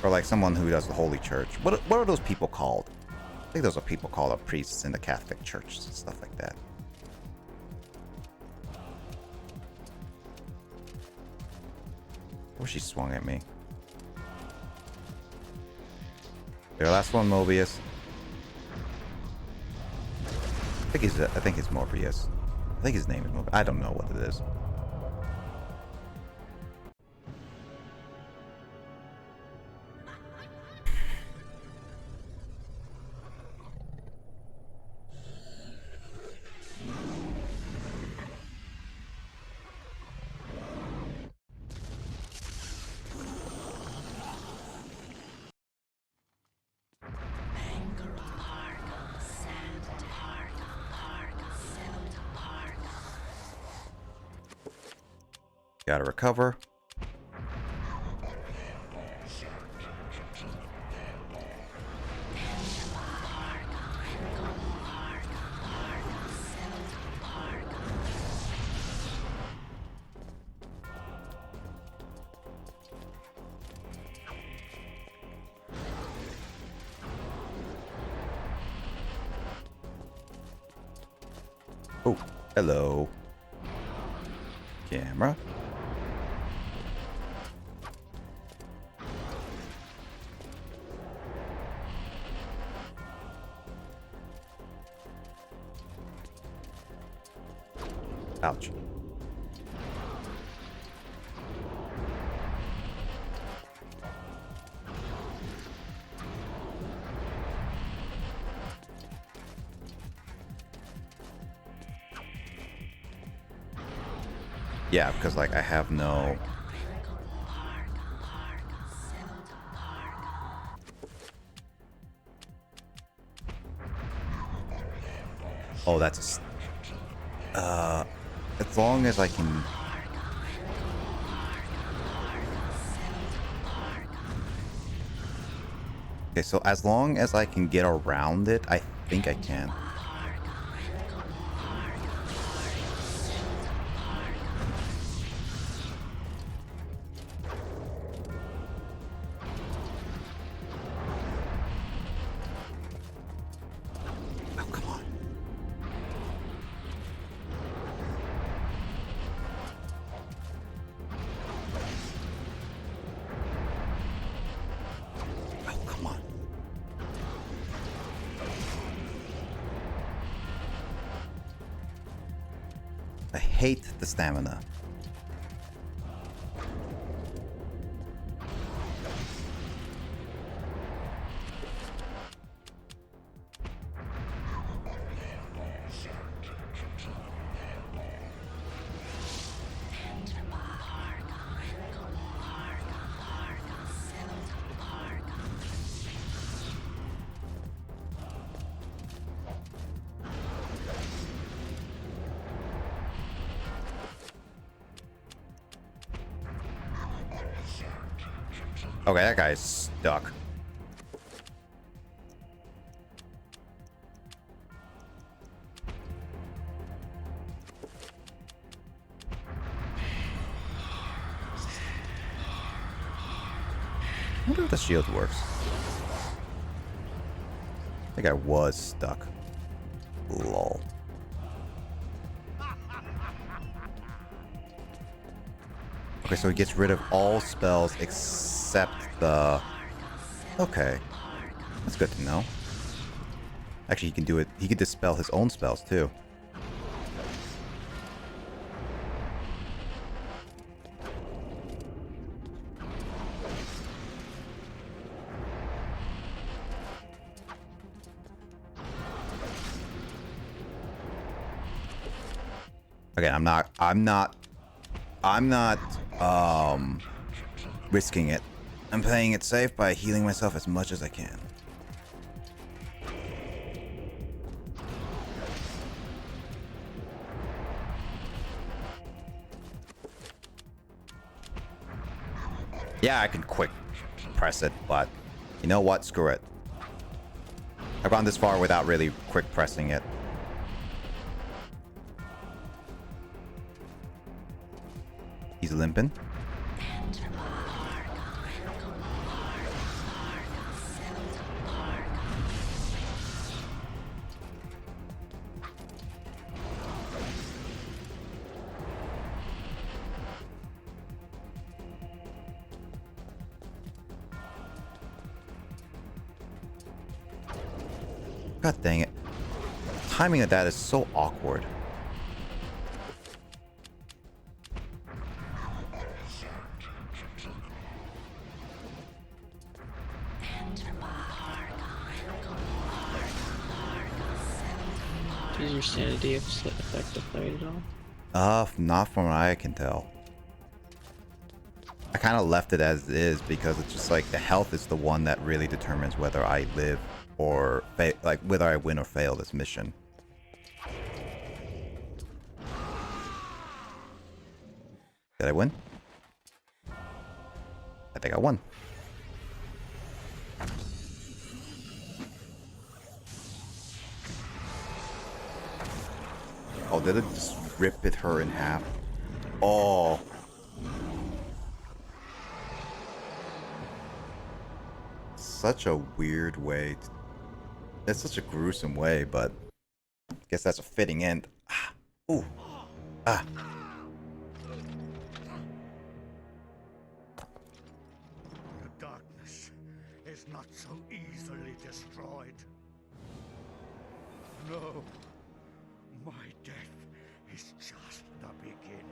Or like someone who does the Holy Church. What are those people called? I think those are people called priests in the Catholic Church and stuff like that. Oh, she swung at me. Your last one, Mobius. I think it's Morbius. I think his name is Mobius. I don't know what it is. Gotta recover. Oh, hello. Camera. Ouch. Yeah, because like I have no... Oh, that's a... as long as I can... Okay, so as long as I can get around it, I think I can. I hate the stamina. Okay, that guy's stuck. I wonder if the shield works. I think I was stuck. Lol. Okay, so he gets rid of all spells except the... Okay. That's good to know. Actually, he can do it. He can dispel his own spells, too. Okay, I'm not risking it. I'm playing it safe by healing myself as much as I can. Yeah, I can quick press it, but you know what? Screw it. I've gone this far without really quick pressing it. He's limping. God dang it. Timing of that is so awkward. Does your sanity affect the fight at all? Not from what I can tell. I kind of left it as is because it's just like the health is the one that really determines whether I live or like whether I win or fail this mission. Did I win? I think I won. Oh, did it just rip her in half? Oh. Such a weird way. That's such a gruesome way, but I guess that's a fitting end. Ah. Ooh. Ah. The darkness is not so easily destroyed. No. My death is just the beginning.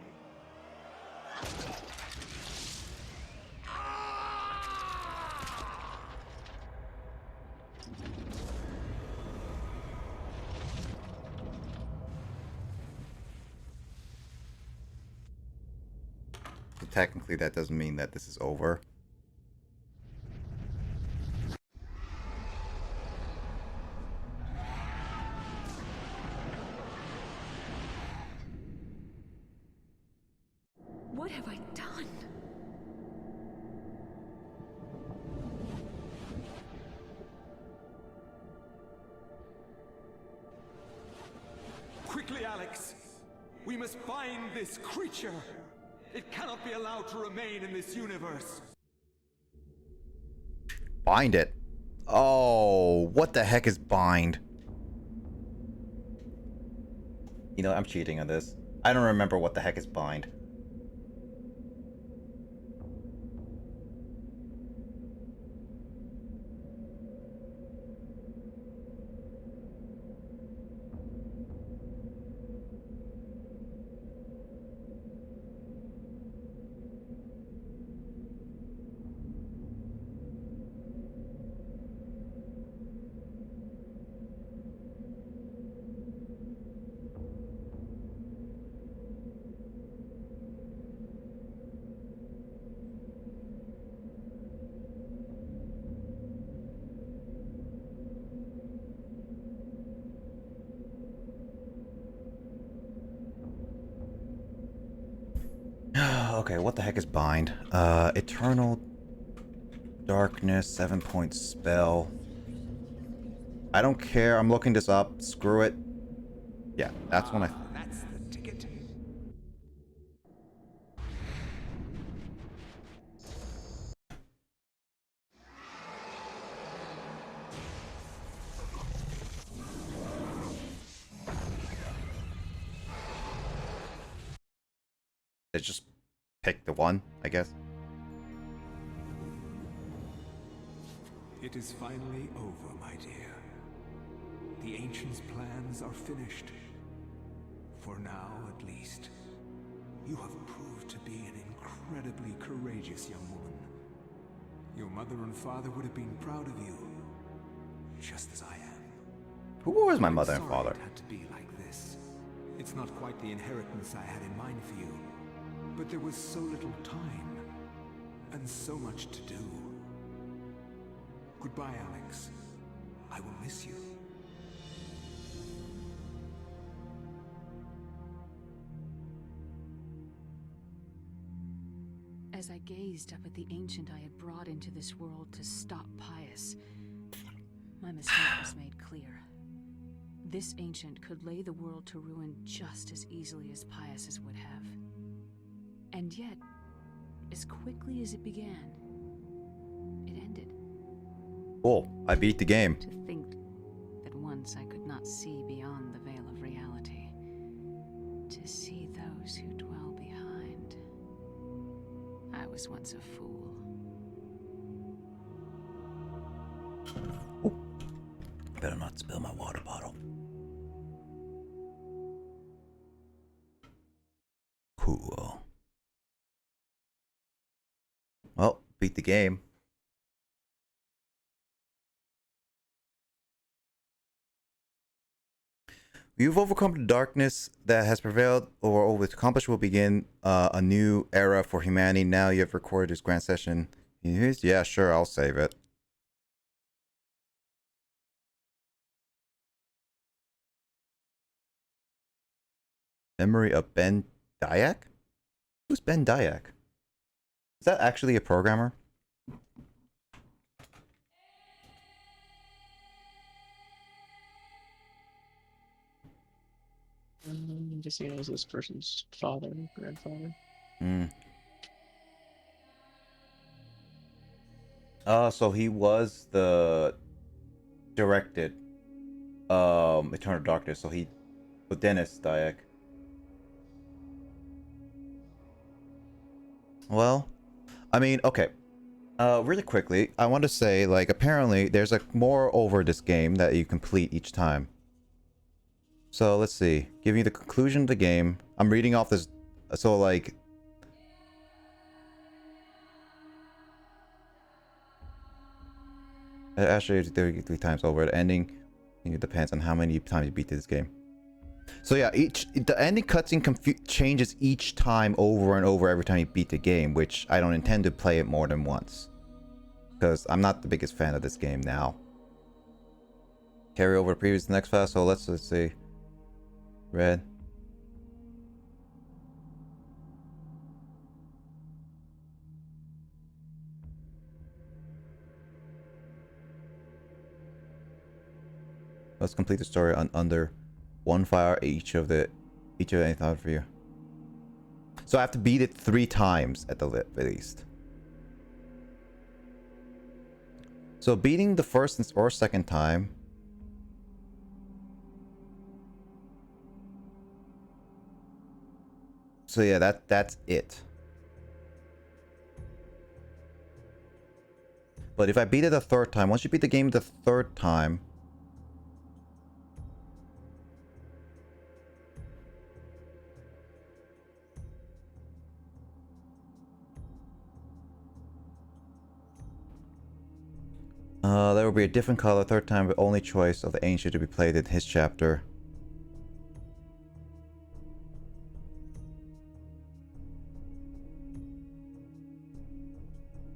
So technically that doesn't mean that this is over. What have I done? Quickly, Alex! We must find this creature! It cannot be allowed to remain in this universe! Bind it. Oh, what the heck is bind? You know, I'm cheating on this. I don't remember what the heck is bind. Okay, what the heck is bind? Eternal darkness, 7-point spell. I don't care. I'm looking this up. Screw it. Yeah, that's when I... That's the ticket. I just pick the one, I guess. It is finally over, my dear. The Ancients' plans are finished. For now, at least. You have proved to be an incredibly courageous young woman. Your mother and father would have been proud of you, just as I am. Who was my I'm mother and sorry father? It had to be like this. It's not quite the inheritance I had in mind for you, but there was so little time, and so much to do. Goodbye, Alex. I will miss you. As I gazed up at the ancient I had brought into this world to stop Pius, my mistake was made clear. This ancient could lay the world to ruin just as easily as Pius's would have. And yet, as quickly as it began, it ended. Cool. I beat the game. To think that once I could not see beyond the veil of reality, to see those who dwell behind. I was once a fool. Better not spill my water bottle. Cool. Well, beat the game. You've overcome the darkness that has prevailed or accomplished will begin a new era for humanity. Now you have recorded this grand session. Yeah, sure, I'll save it. Memory of Ben Dyack? Who's Ben Dyack? Is that actually a programmer? Just seeing as this person's father, grandfather. So he was the directed Eternal Darkness, so he with Dennis Dyack. Well, I mean, okay. Really quickly, I want to say, like, apparently there's a more over this game that you complete each time. So let's see. Give you the conclusion of the game. I'm reading off this. So like, actually 33 times over. The ending, it depends on how many times you beat this game. So yeah, the ending cutscene changes each time over and over every time you beat the game, which I don't intend to play it more than once, because I'm not the biggest fan of this game now. Carry over the previous next fast. So let's see. Red. Let's complete the story on under 1 fire each of any thought for you. So I have to beat it 3 times at the least. So beating the first or second time. So yeah, that's it. But if I beat it a 3rd time, once you beat the game the 3rd time, there will be a different color 3rd time, but only choice of the ancient to be played in his chapter.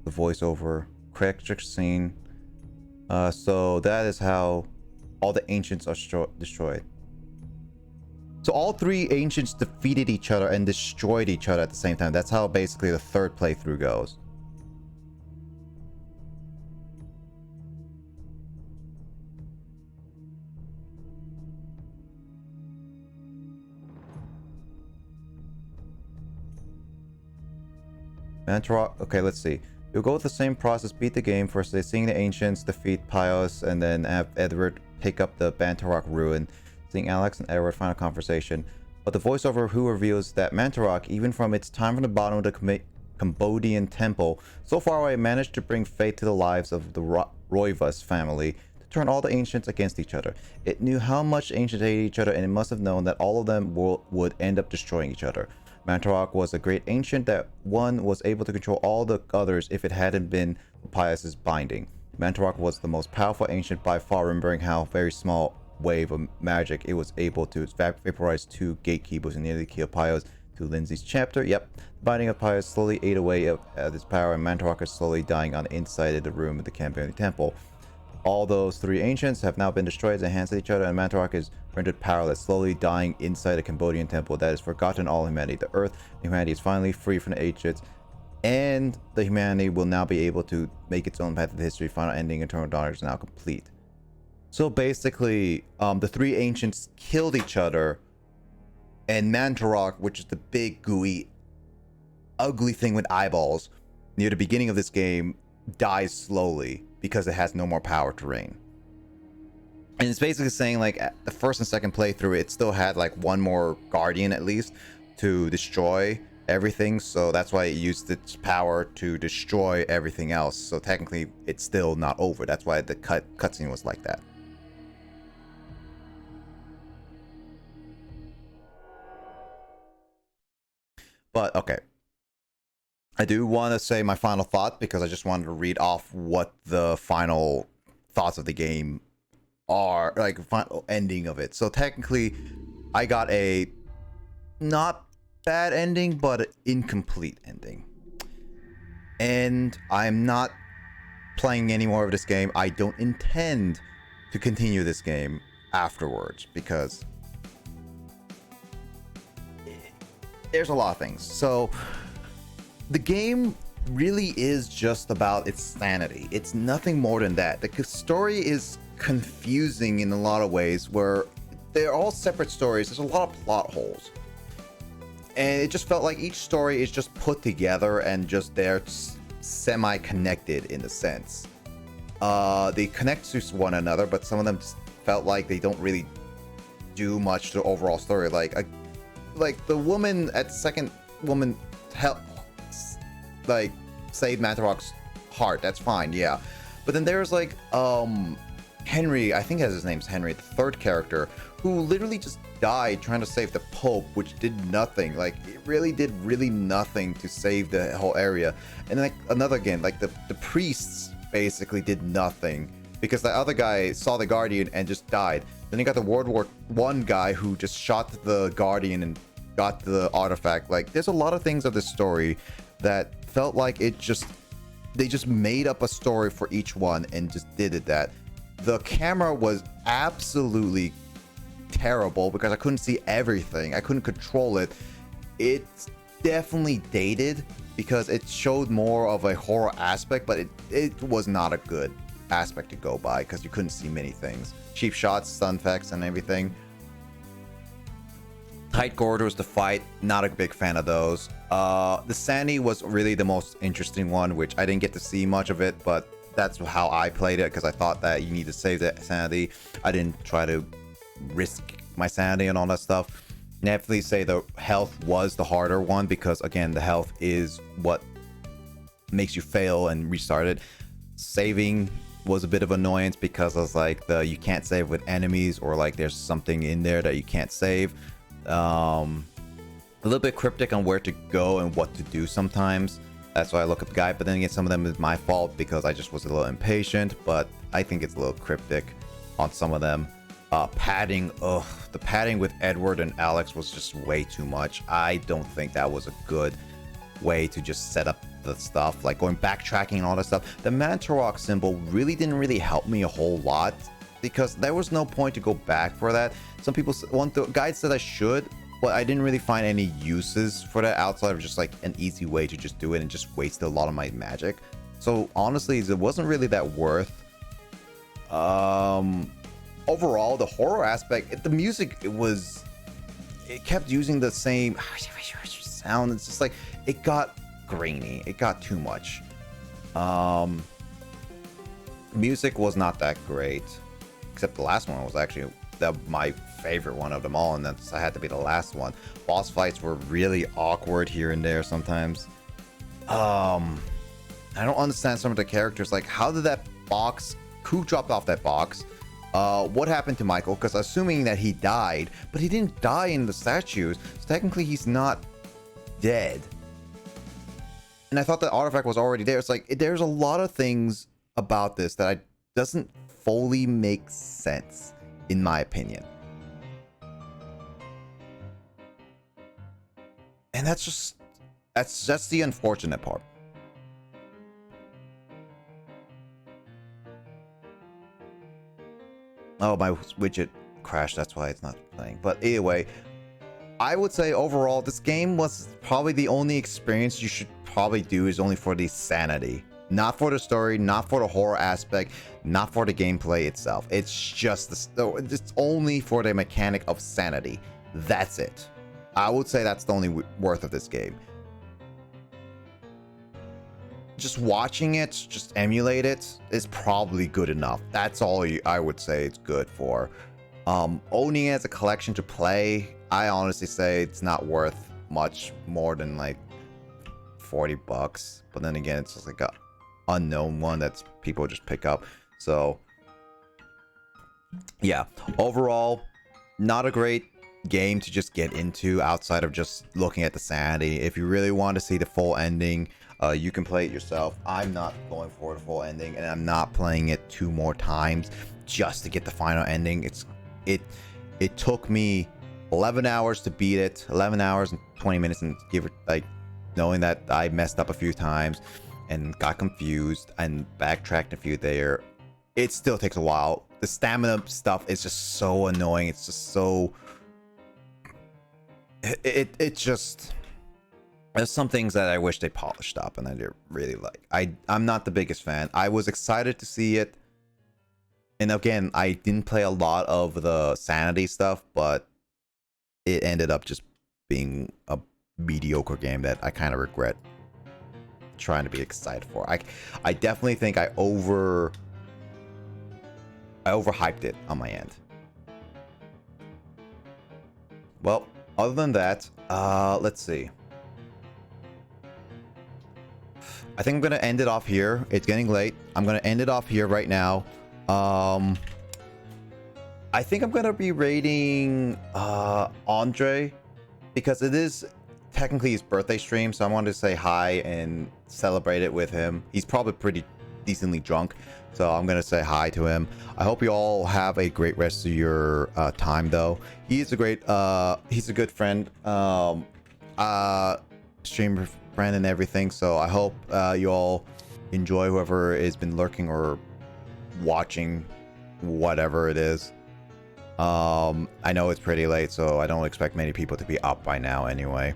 The voiceover, correct scene. So that is how all the ancients are destroyed. So all 3 ancients defeated each other and destroyed each other at the same time. That's how basically the 3rd playthrough goes. Mantarok. Okay, let's see. You'll go with the same process, beat the game first, seeing the ancients defeat Pios, and then have Edward pick up the Mantarok ruin, seeing Alex and Edward final conversation. But the voiceover who reveals that Mantarok, even from its time from the bottom of the Cambodian temple, so far away, managed to bring fate to the lives of the Roivas family, to turn all the ancients against each other. It knew how much ancients hated each other, and it must have known that all of them would end up destroying each other. Mantarok was a great ancient that one was able to control all the others if it hadn't been for Pius's binding. Mantarok was the most powerful ancient by far, remembering how very small wave of magic it was able to vaporize 2 gatekeepers and nearly kill Pius to Lindsay's chapter. Yep, the binding of Pius slowly ate away at his power, and Mantarok is slowly dying on the inside of the room of the Cambodian temple. All those 3 ancients have now been destroyed as they hands each other, and Mantarok is rendered powerless, slowly dying inside a Cambodian temple that has forgotten all humanity. The Earth, humanity is finally free from the ancients, and the humanity will now be able to make its own path of history. Final ending, Eternal Dawn is now complete. So basically, the 3 ancients killed each other, and Mantarok, which is the big, gooey, ugly thing with eyeballs, near the beginning of this game, dies slowly because it has no more power to reign. And it's basically saying, like, at the 1st and 2nd playthrough, it still had like 1 more guardian at least to destroy everything, so that's why it used its power to destroy everything else. So technically it's still not over. That's why the cutscene was like that. But okay, I do want to say my final thought, because I just wanted to read off what the final thoughts of the game are, like final ending of it. So technically I got a not bad ending, but an incomplete ending, and I'm not playing any more of this game. I don't intend to continue this game afterwards, because there's a lot of things. So the game really is just about its sanity. It's nothing more than that. The story is confusing in a lot of ways, where they're all separate stories. There's a lot of plot holes, and it just felt like each story is just put together and just they're semi-connected in a sense. They connect to one another, but some of them felt like they don't really do much to the overall story. Like the woman at the second woman like saved Mantarok's heart. That's fine, yeah. But then there's like Henry, I think his name's Henry, the third character, who literally just died trying to save the Pope, which did nothing. Like, it really did nothing to save the whole area. And like another again, like the priests basically did nothing because the other guy saw the Guardian and just died. Then you got the World War I guy who just shot the Guardian and got the artifact. Like, there's a lot of things of this story that felt like they just made up a story for each one and just did it that. The camera was absolutely terrible because I couldn't see everything. I couldn't control it. It's definitely dated because it showed more of a horror aspect, but it was not a good aspect to go by because you couldn't see many things. Cheap shots, stun effects, and everything. Tight corridors to fight, not a big fan of those. The Sanity was really the most interesting one, which I didn't get to see much of it, but that's how I played it because I thought that you need to save the sanity. I didn't try to risk my sanity and all that stuff. Definitely say the health was the harder one because, again, the health is what makes you fail and restart it. Saving was a bit of annoyance because I was like, you can't save with enemies, or like there's something in there that you can't save. A little bit cryptic on where to go and what to do sometimes. That's why I look at the guide, but then again, some of them is my fault because I just was a little impatient, but I think it's a little cryptic on some of them. Padding, the padding with Edward and Alex was just way too much. I don't think that was a good way to just set up the stuff, like going backtracking and all that stuff. The Mantarok symbol really didn't really help me a whole lot because there was no point to go back for that. Some people, the guide said I should, but I didn't really find any uses for that outside of just like an easy way to just do it and just wasted a lot of my magic. So honestly, it wasn't really that worth. Overall, the horror aspect, the music, it kept using the same sound. It's just like, it got grainy. It got too much. Music was not that great, except the last one was actually my favorite one of them all, and that had to be the last one. Boss fights were really awkward here and there sometimes. I don't understand some of the characters. Like, how did that box, who dropped off that box? What happened to Michael? Because assuming that he died, but he didn't die in the statues, so technically he's not dead. And I thought the artifact was already there. It's like, there's a lot of things about this that doesn't fully make sense, in my opinion. And that's the unfortunate part. Oh, my widget crashed, that's why it's not playing. But anyway, I would say overall, this game was probably the only experience you should probably do is only for the sanity. Not for the story, not for the horror aspect, not for the gameplay itself. It's just it's only for the mechanic of sanity. That's it. I would say that's the only worth of this game. Just watching it, just emulate it, is probably good enough. That's all I would say it's good for. Owning it as a collection to play, I honestly say it's not worth much more than like $40. But then again, it's just like a unknown one that people just pick up. So yeah, overall, not a great game to just get into outside of just looking at the sanity. If you really want to see the full ending, you can play it yourself. I'm not going for the full ending, and I'm not playing it 2 more times just to get the final ending. It took me 11 hours to beat it, 11 hours and 20 minutes, and give it, like, knowing that I messed up a few times and got confused and backtracked a few there. It still takes a while. The stamina stuff is just so annoying. It's just so... It just... there's some things that I wish they polished up, and I didn't really like. I'm not the biggest fan. I was excited to see it, and again, I didn't play a lot of the Sanity stuff, but it ended up just being a mediocre game that I kind of regret trying to be excited for. I definitely think I overhyped it on my end. Well, other than that, let's see. I think I'm gonna end it off here. It's getting late. I'm gonna end it off here right now. I think I'm gonna be rating Andre, because it is technically his birthday stream, so I wanted to say hi and celebrate it with him. He's probably pretty decently drunk, so I'm gonna say hi to him. I hope you all have a great rest of your time, though. He's a good friend, streamer friend and everything, so I hope you all enjoy, whoever has been lurking or watching whatever it is. I know it's pretty late, so I don't expect many people to be up by now anyway.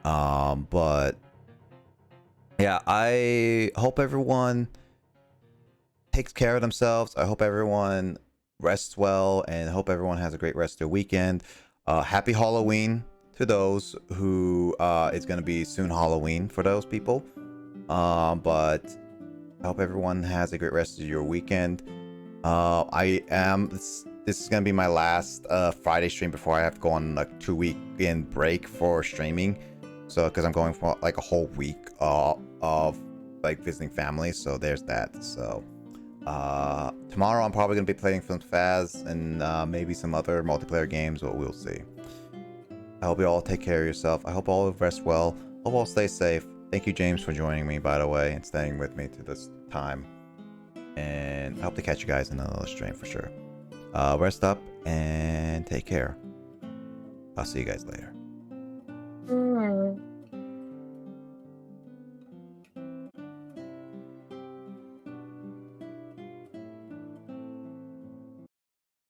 But yeah, I hope everyone takes care of themselves. I hope everyone rests well, and hope everyone has a great rest of their weekend. Happy Halloween to those who it's going to be soon Halloween for those people. But I hope everyone has a great rest of your weekend. This is going to be my last Friday stream before I have to go on like 2-week break for streaming. So, because I'm going for like a whole week of like visiting family, so there's that. So, tomorrow I'm probably gonna be playing some Faz and maybe some other multiplayer games, but we'll see. I hope you all take care of yourself. I hope all rest well. Hope all stay safe. Thank you, James, for joining me, by the way, and staying with me to this time. And I hope to catch you guys in another stream for sure. Rest up and take care. I'll see you guys later.